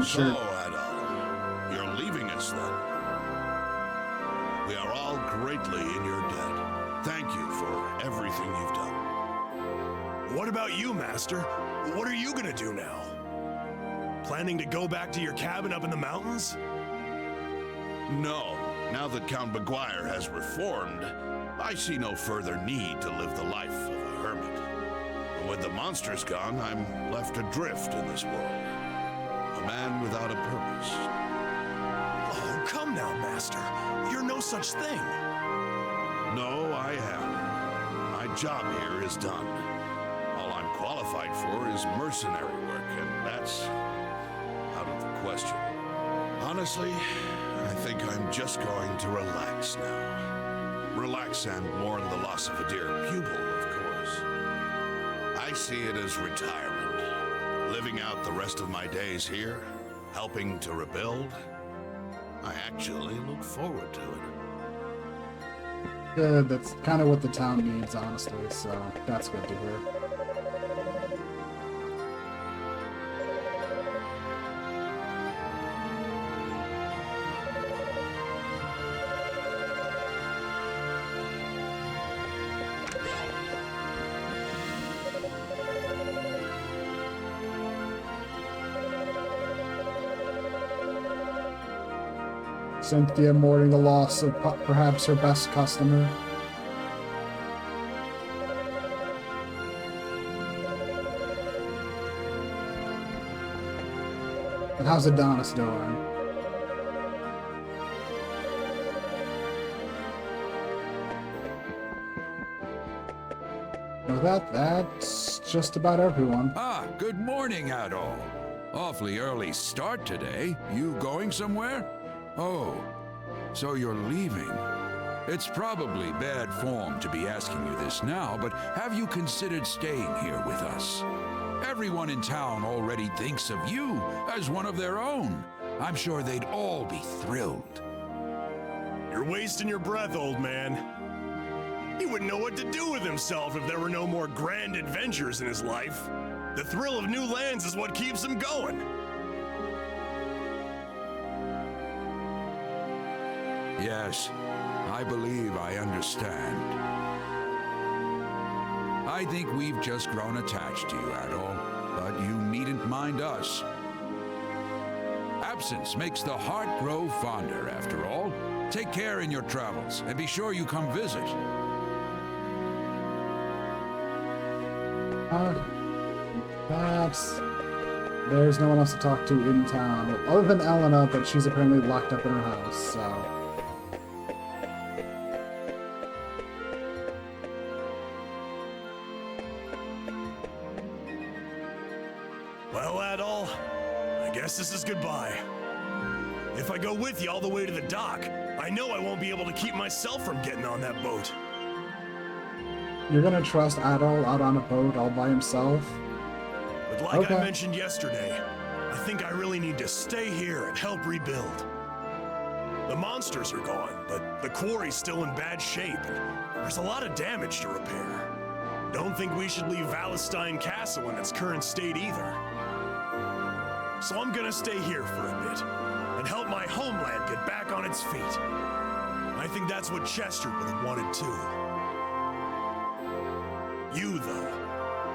So, Adol, you're leaving us then. We are all greatly in your debt. Thank you for everything you've done. What about you, Master? What are you gonna do now? Planning to go back to your cabin up in the mountains? No. Now that Count Maguire has reformed, I see no further need to live the life of a hermit. And with the monsters gone, I'm left adrift in this world. A man without a purpose. Oh, come now, Master. You're no such thing. No, I am. My job here is done. All I'm qualified for is mercenary work, and that's out of the question. Honestly, I think I'm just going to relax now. Relax and mourn the loss of a dear pupil, of course. I see it as retirement. Living out the rest of my days here, helping to rebuild. I actually look forward to it. Good, that's kind of what the town needs, honestly, so that's good to hear. Cynthia mourning the loss of perhaps her best customer. And how's Adonis doing? With that, that's just about everyone. Ah, good morning, Adol. Awfully early start today. You going somewhere? Oh, so you're leaving. It's probably bad form to be asking you this now, but have you considered staying here with us? Everyone in town already thinks of you as one of their own. I'm sure they'd all be thrilled. You're wasting your breath, old man. He wouldn't know what to do with himself if there were no more grand adventures in his life. The thrill of new lands is what keeps him going. Yes, I believe I understand. I think we've just grown attached to you, Adol, but you needn't mind us. Absence makes the heart grow fonder, after all. Take care in your travels, and be sure you come visit. Perhaps there's no one else to talk to in town, other than Elena, but she's apparently locked up in her house, so... Well, Adol, I guess this is goodbye. If I go with you all the way to the dock, I know I won't be able to keep myself from getting on that boat. You're gonna trust Adol out on a boat all by himself? But like I mentioned yesterday, I think I really need to stay here and help rebuild. The monsters are gone, but the quarry's still in bad shape, and there's a lot of damage to repair. Don't think we should leave Valestein Castle in its current state either. So I'm gonna stay here for a bit, and help my homeland get back on its feet. I think that's what Chester would have wanted too. You, though,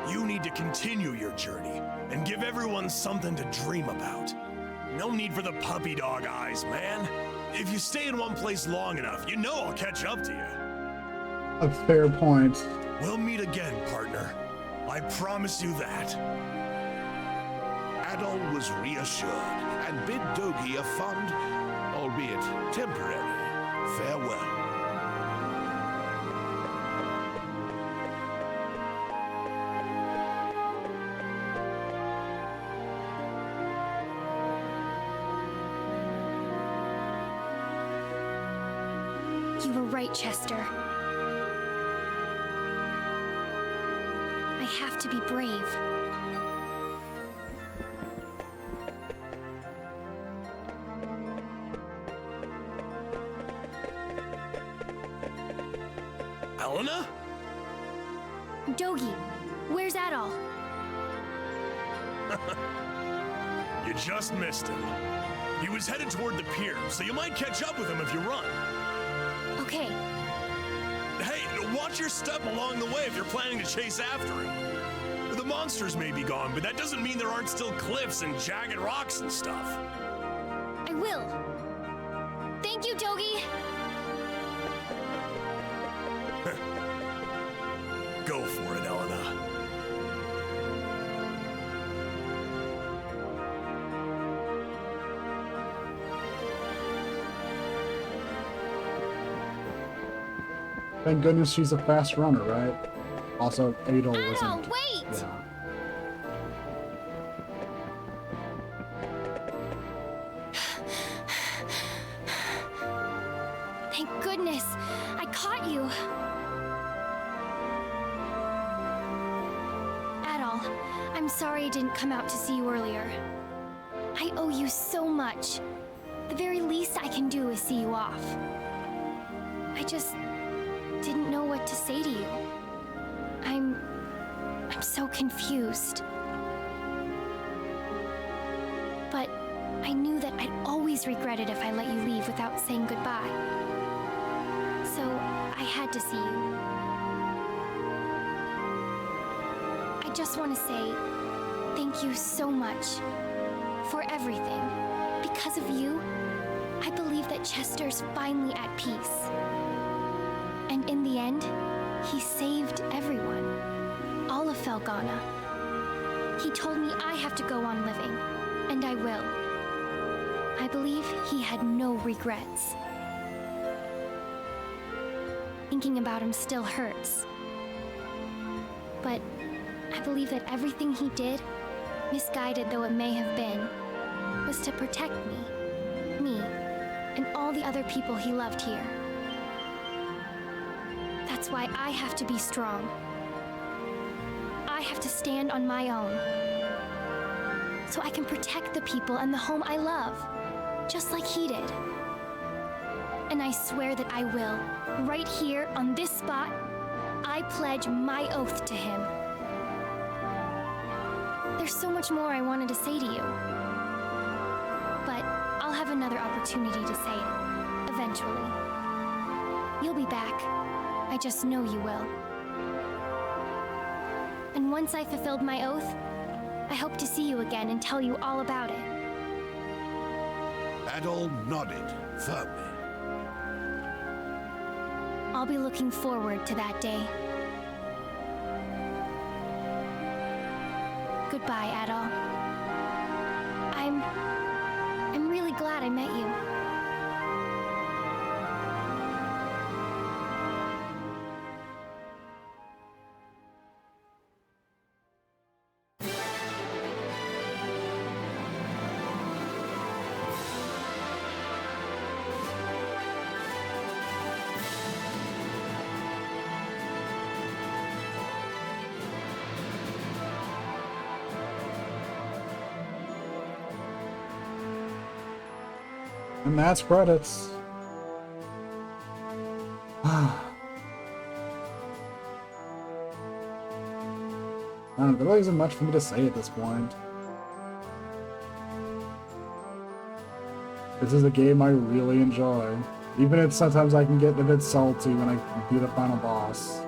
you need to continue your journey and give everyone something to dream about. No need for the puppy dog eyes, man. If you stay in one place long enough, you know I'll catch up to you. A fair point. We'll meet again, partner. I promise you that. Adol was reassured and bid Dogi a fond, albeit temporary, farewell. You were right, Chester. I have to be brave. Elena? Dogi, where's Adol? You just missed him. He was headed toward the pier, so you might catch up with him if you run. Okay. Hey, watch your step along the way if you're planning to chase after him. The monsters may be gone, but that doesn't mean there aren't still cliffs and jagged rocks and stuff. I will. Thank you, Dogi. Go for it, Elena. Thank goodness she's a fast runner, right? Also, Adol Adol, wasn't... wait! Yeah. Thank goodness! I caught you! Adol, I'm sorry I didn't come out to see you earlier. I owe you so much. The very least I can do is see you off. I just didn't know what to say to you. I'm so confused. But I knew that I'd always regret it if I let you leave without saying goodbye. So I had to see you. I just want to say thank you so much for everything. Because of you, I believe that Chester's finally at peace. And in the end, he saved everyone. All of Felghana. He told me I have to go on living, and I will. I believe he had no regrets. Thinking about him still hurts. But I believe that everything he did, misguided though it may have been, was to protect me, and all the other people he loved here. That's why I have to be strong. I have to stand on my own, so I can protect the people and the home I love, just like he did. And I swear that I will. Right here, on this spot, I pledge my oath to him. There's so much more I wanted to say to you, but I'll have another opportunity to say it, eventually. You'll be back. I just know you will. And once I fulfilled my oath, I hope to see you again and tell you all about it. Adol nodded firmly. I'll be looking forward to that day. Goodbye, Adol. I'm really glad I met you. And that's credits. I don't know, there really isn't much for me to say at this point. This is a game I really enjoy. Even if sometimes I can get a bit salty when I beat the final boss.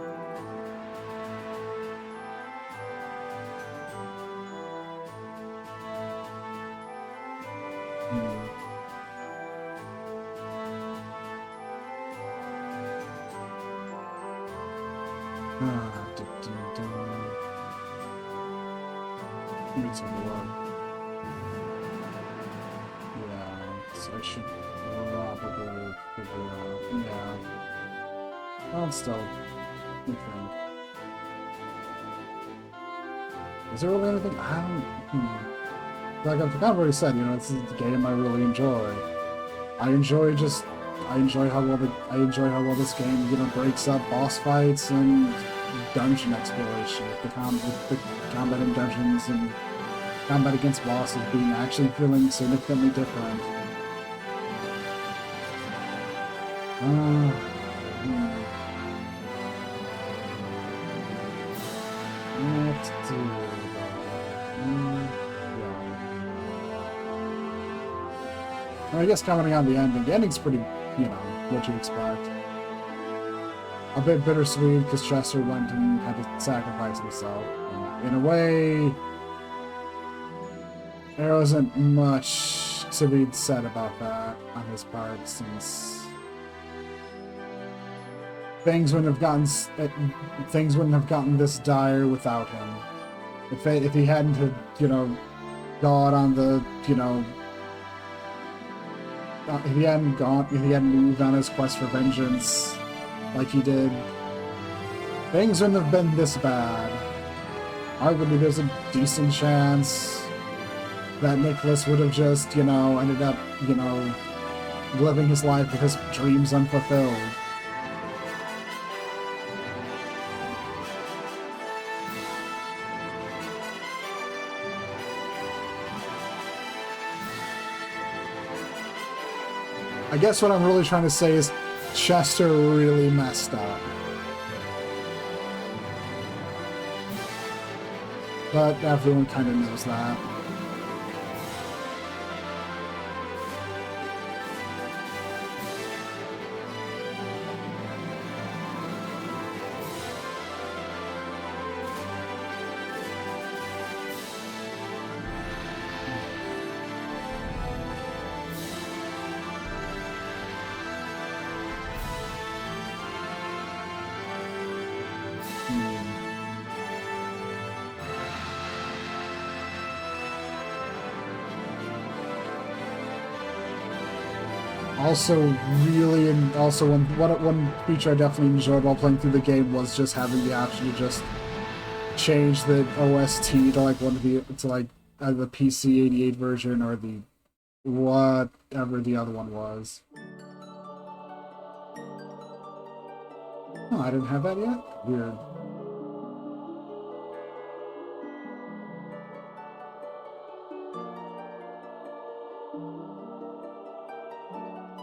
Let's have a look. Yeah, so I should probably figure out. Yeah. Well, still, I think. Is there really anything? I don't. Like I've kind of already said, you know, this is the game I really enjoy. I enjoy how well this game, you know, breaks up boss fights and dungeon exploration. The combat in dungeons and combat against bosses being actually feeling significantly different. Let's do I guess commenting on the ending's pretty, you know, what you'd expect. A bit bittersweet because Chester went and had to sacrifice himself. In a way, there wasn't much to be said about that on his part, since things wouldn't have gotten this dire without him. If he hadn't have, you know, gone on the, you know, if he hadn't moved on his quest for vengeance like he did, things wouldn't have been this bad. Arguably, there's a decent chance that Nicholas would have just, you know, ended up, you know, living his life with his dreams unfulfilled. I guess what I'm really trying to say is Chester really messed up. But everyone kind of knows that. Also, really, and also one feature I definitely enjoyed while playing through the game was just having the option to just change the OST to like one of the the PC 88 version or the whatever the other one was. Oh, I didn't have that yet? Weird.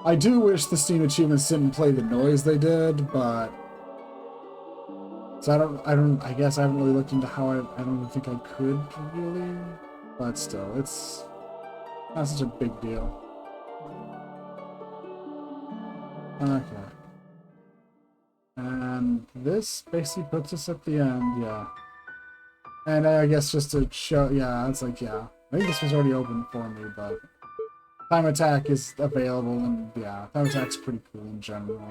I do wish the Steam achievements didn't play the noise they did, but so I guess I haven't really looked into how I don't even think I could really, but still, it's not such a big deal. Okay. And this basically puts us at the end, yeah. And I guess just to show, yeah, it's like, yeah. I think this was already open for me, but Time Attack is available, and yeah, Time Attack's pretty cool in general.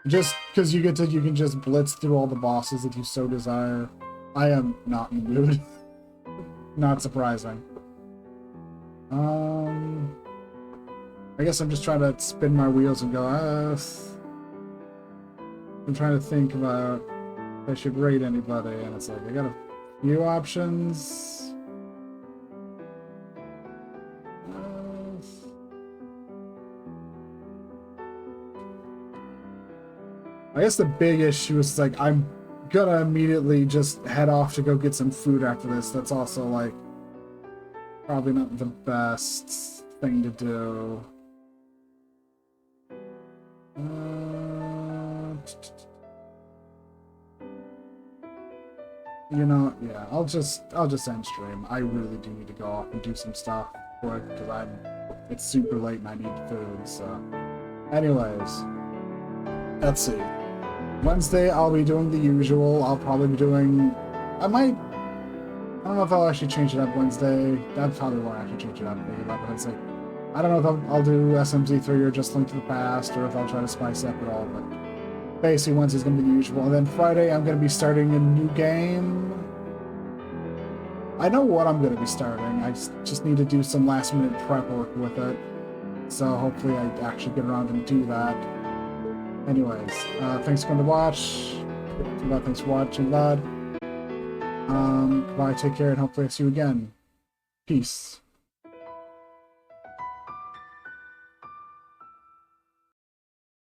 Just because you can just blitz through all the bosses if you so desire. I am not in the mood. Not surprising. I guess I'm just trying to spin my wheels and go, I'm trying to think about if I should rate anybody, and it's like, I got a few options. I guess the big issue is like I'm gonna immediately just head off to go get some food after this. That's also like probably not the best thing to do. You know, yeah, I'll just end stream. I really do need to go off and do some stuff for it because it's super late and I need food. So, anyways, let's see. Wednesday, I'll be doing the usual. I'll probably be doing... I don't know if I'll actually change it up Wednesday. That probably won't actually change it up maybe, but it's like... I don't know if I'll do SMZ3 or just Link to the Past, or if I'll try to spice up at all, but... Basically, Wednesday's going to be the usual. And then Friday, I'm going to be starting a new game. I know what I'm going to be starting. I just need to do some last-minute prep work with it. So hopefully I actually get around and do that. Anyways, thanks for coming to watch. Thanks for watching, lad. Bye, take care, and hopefully I see you again. Peace.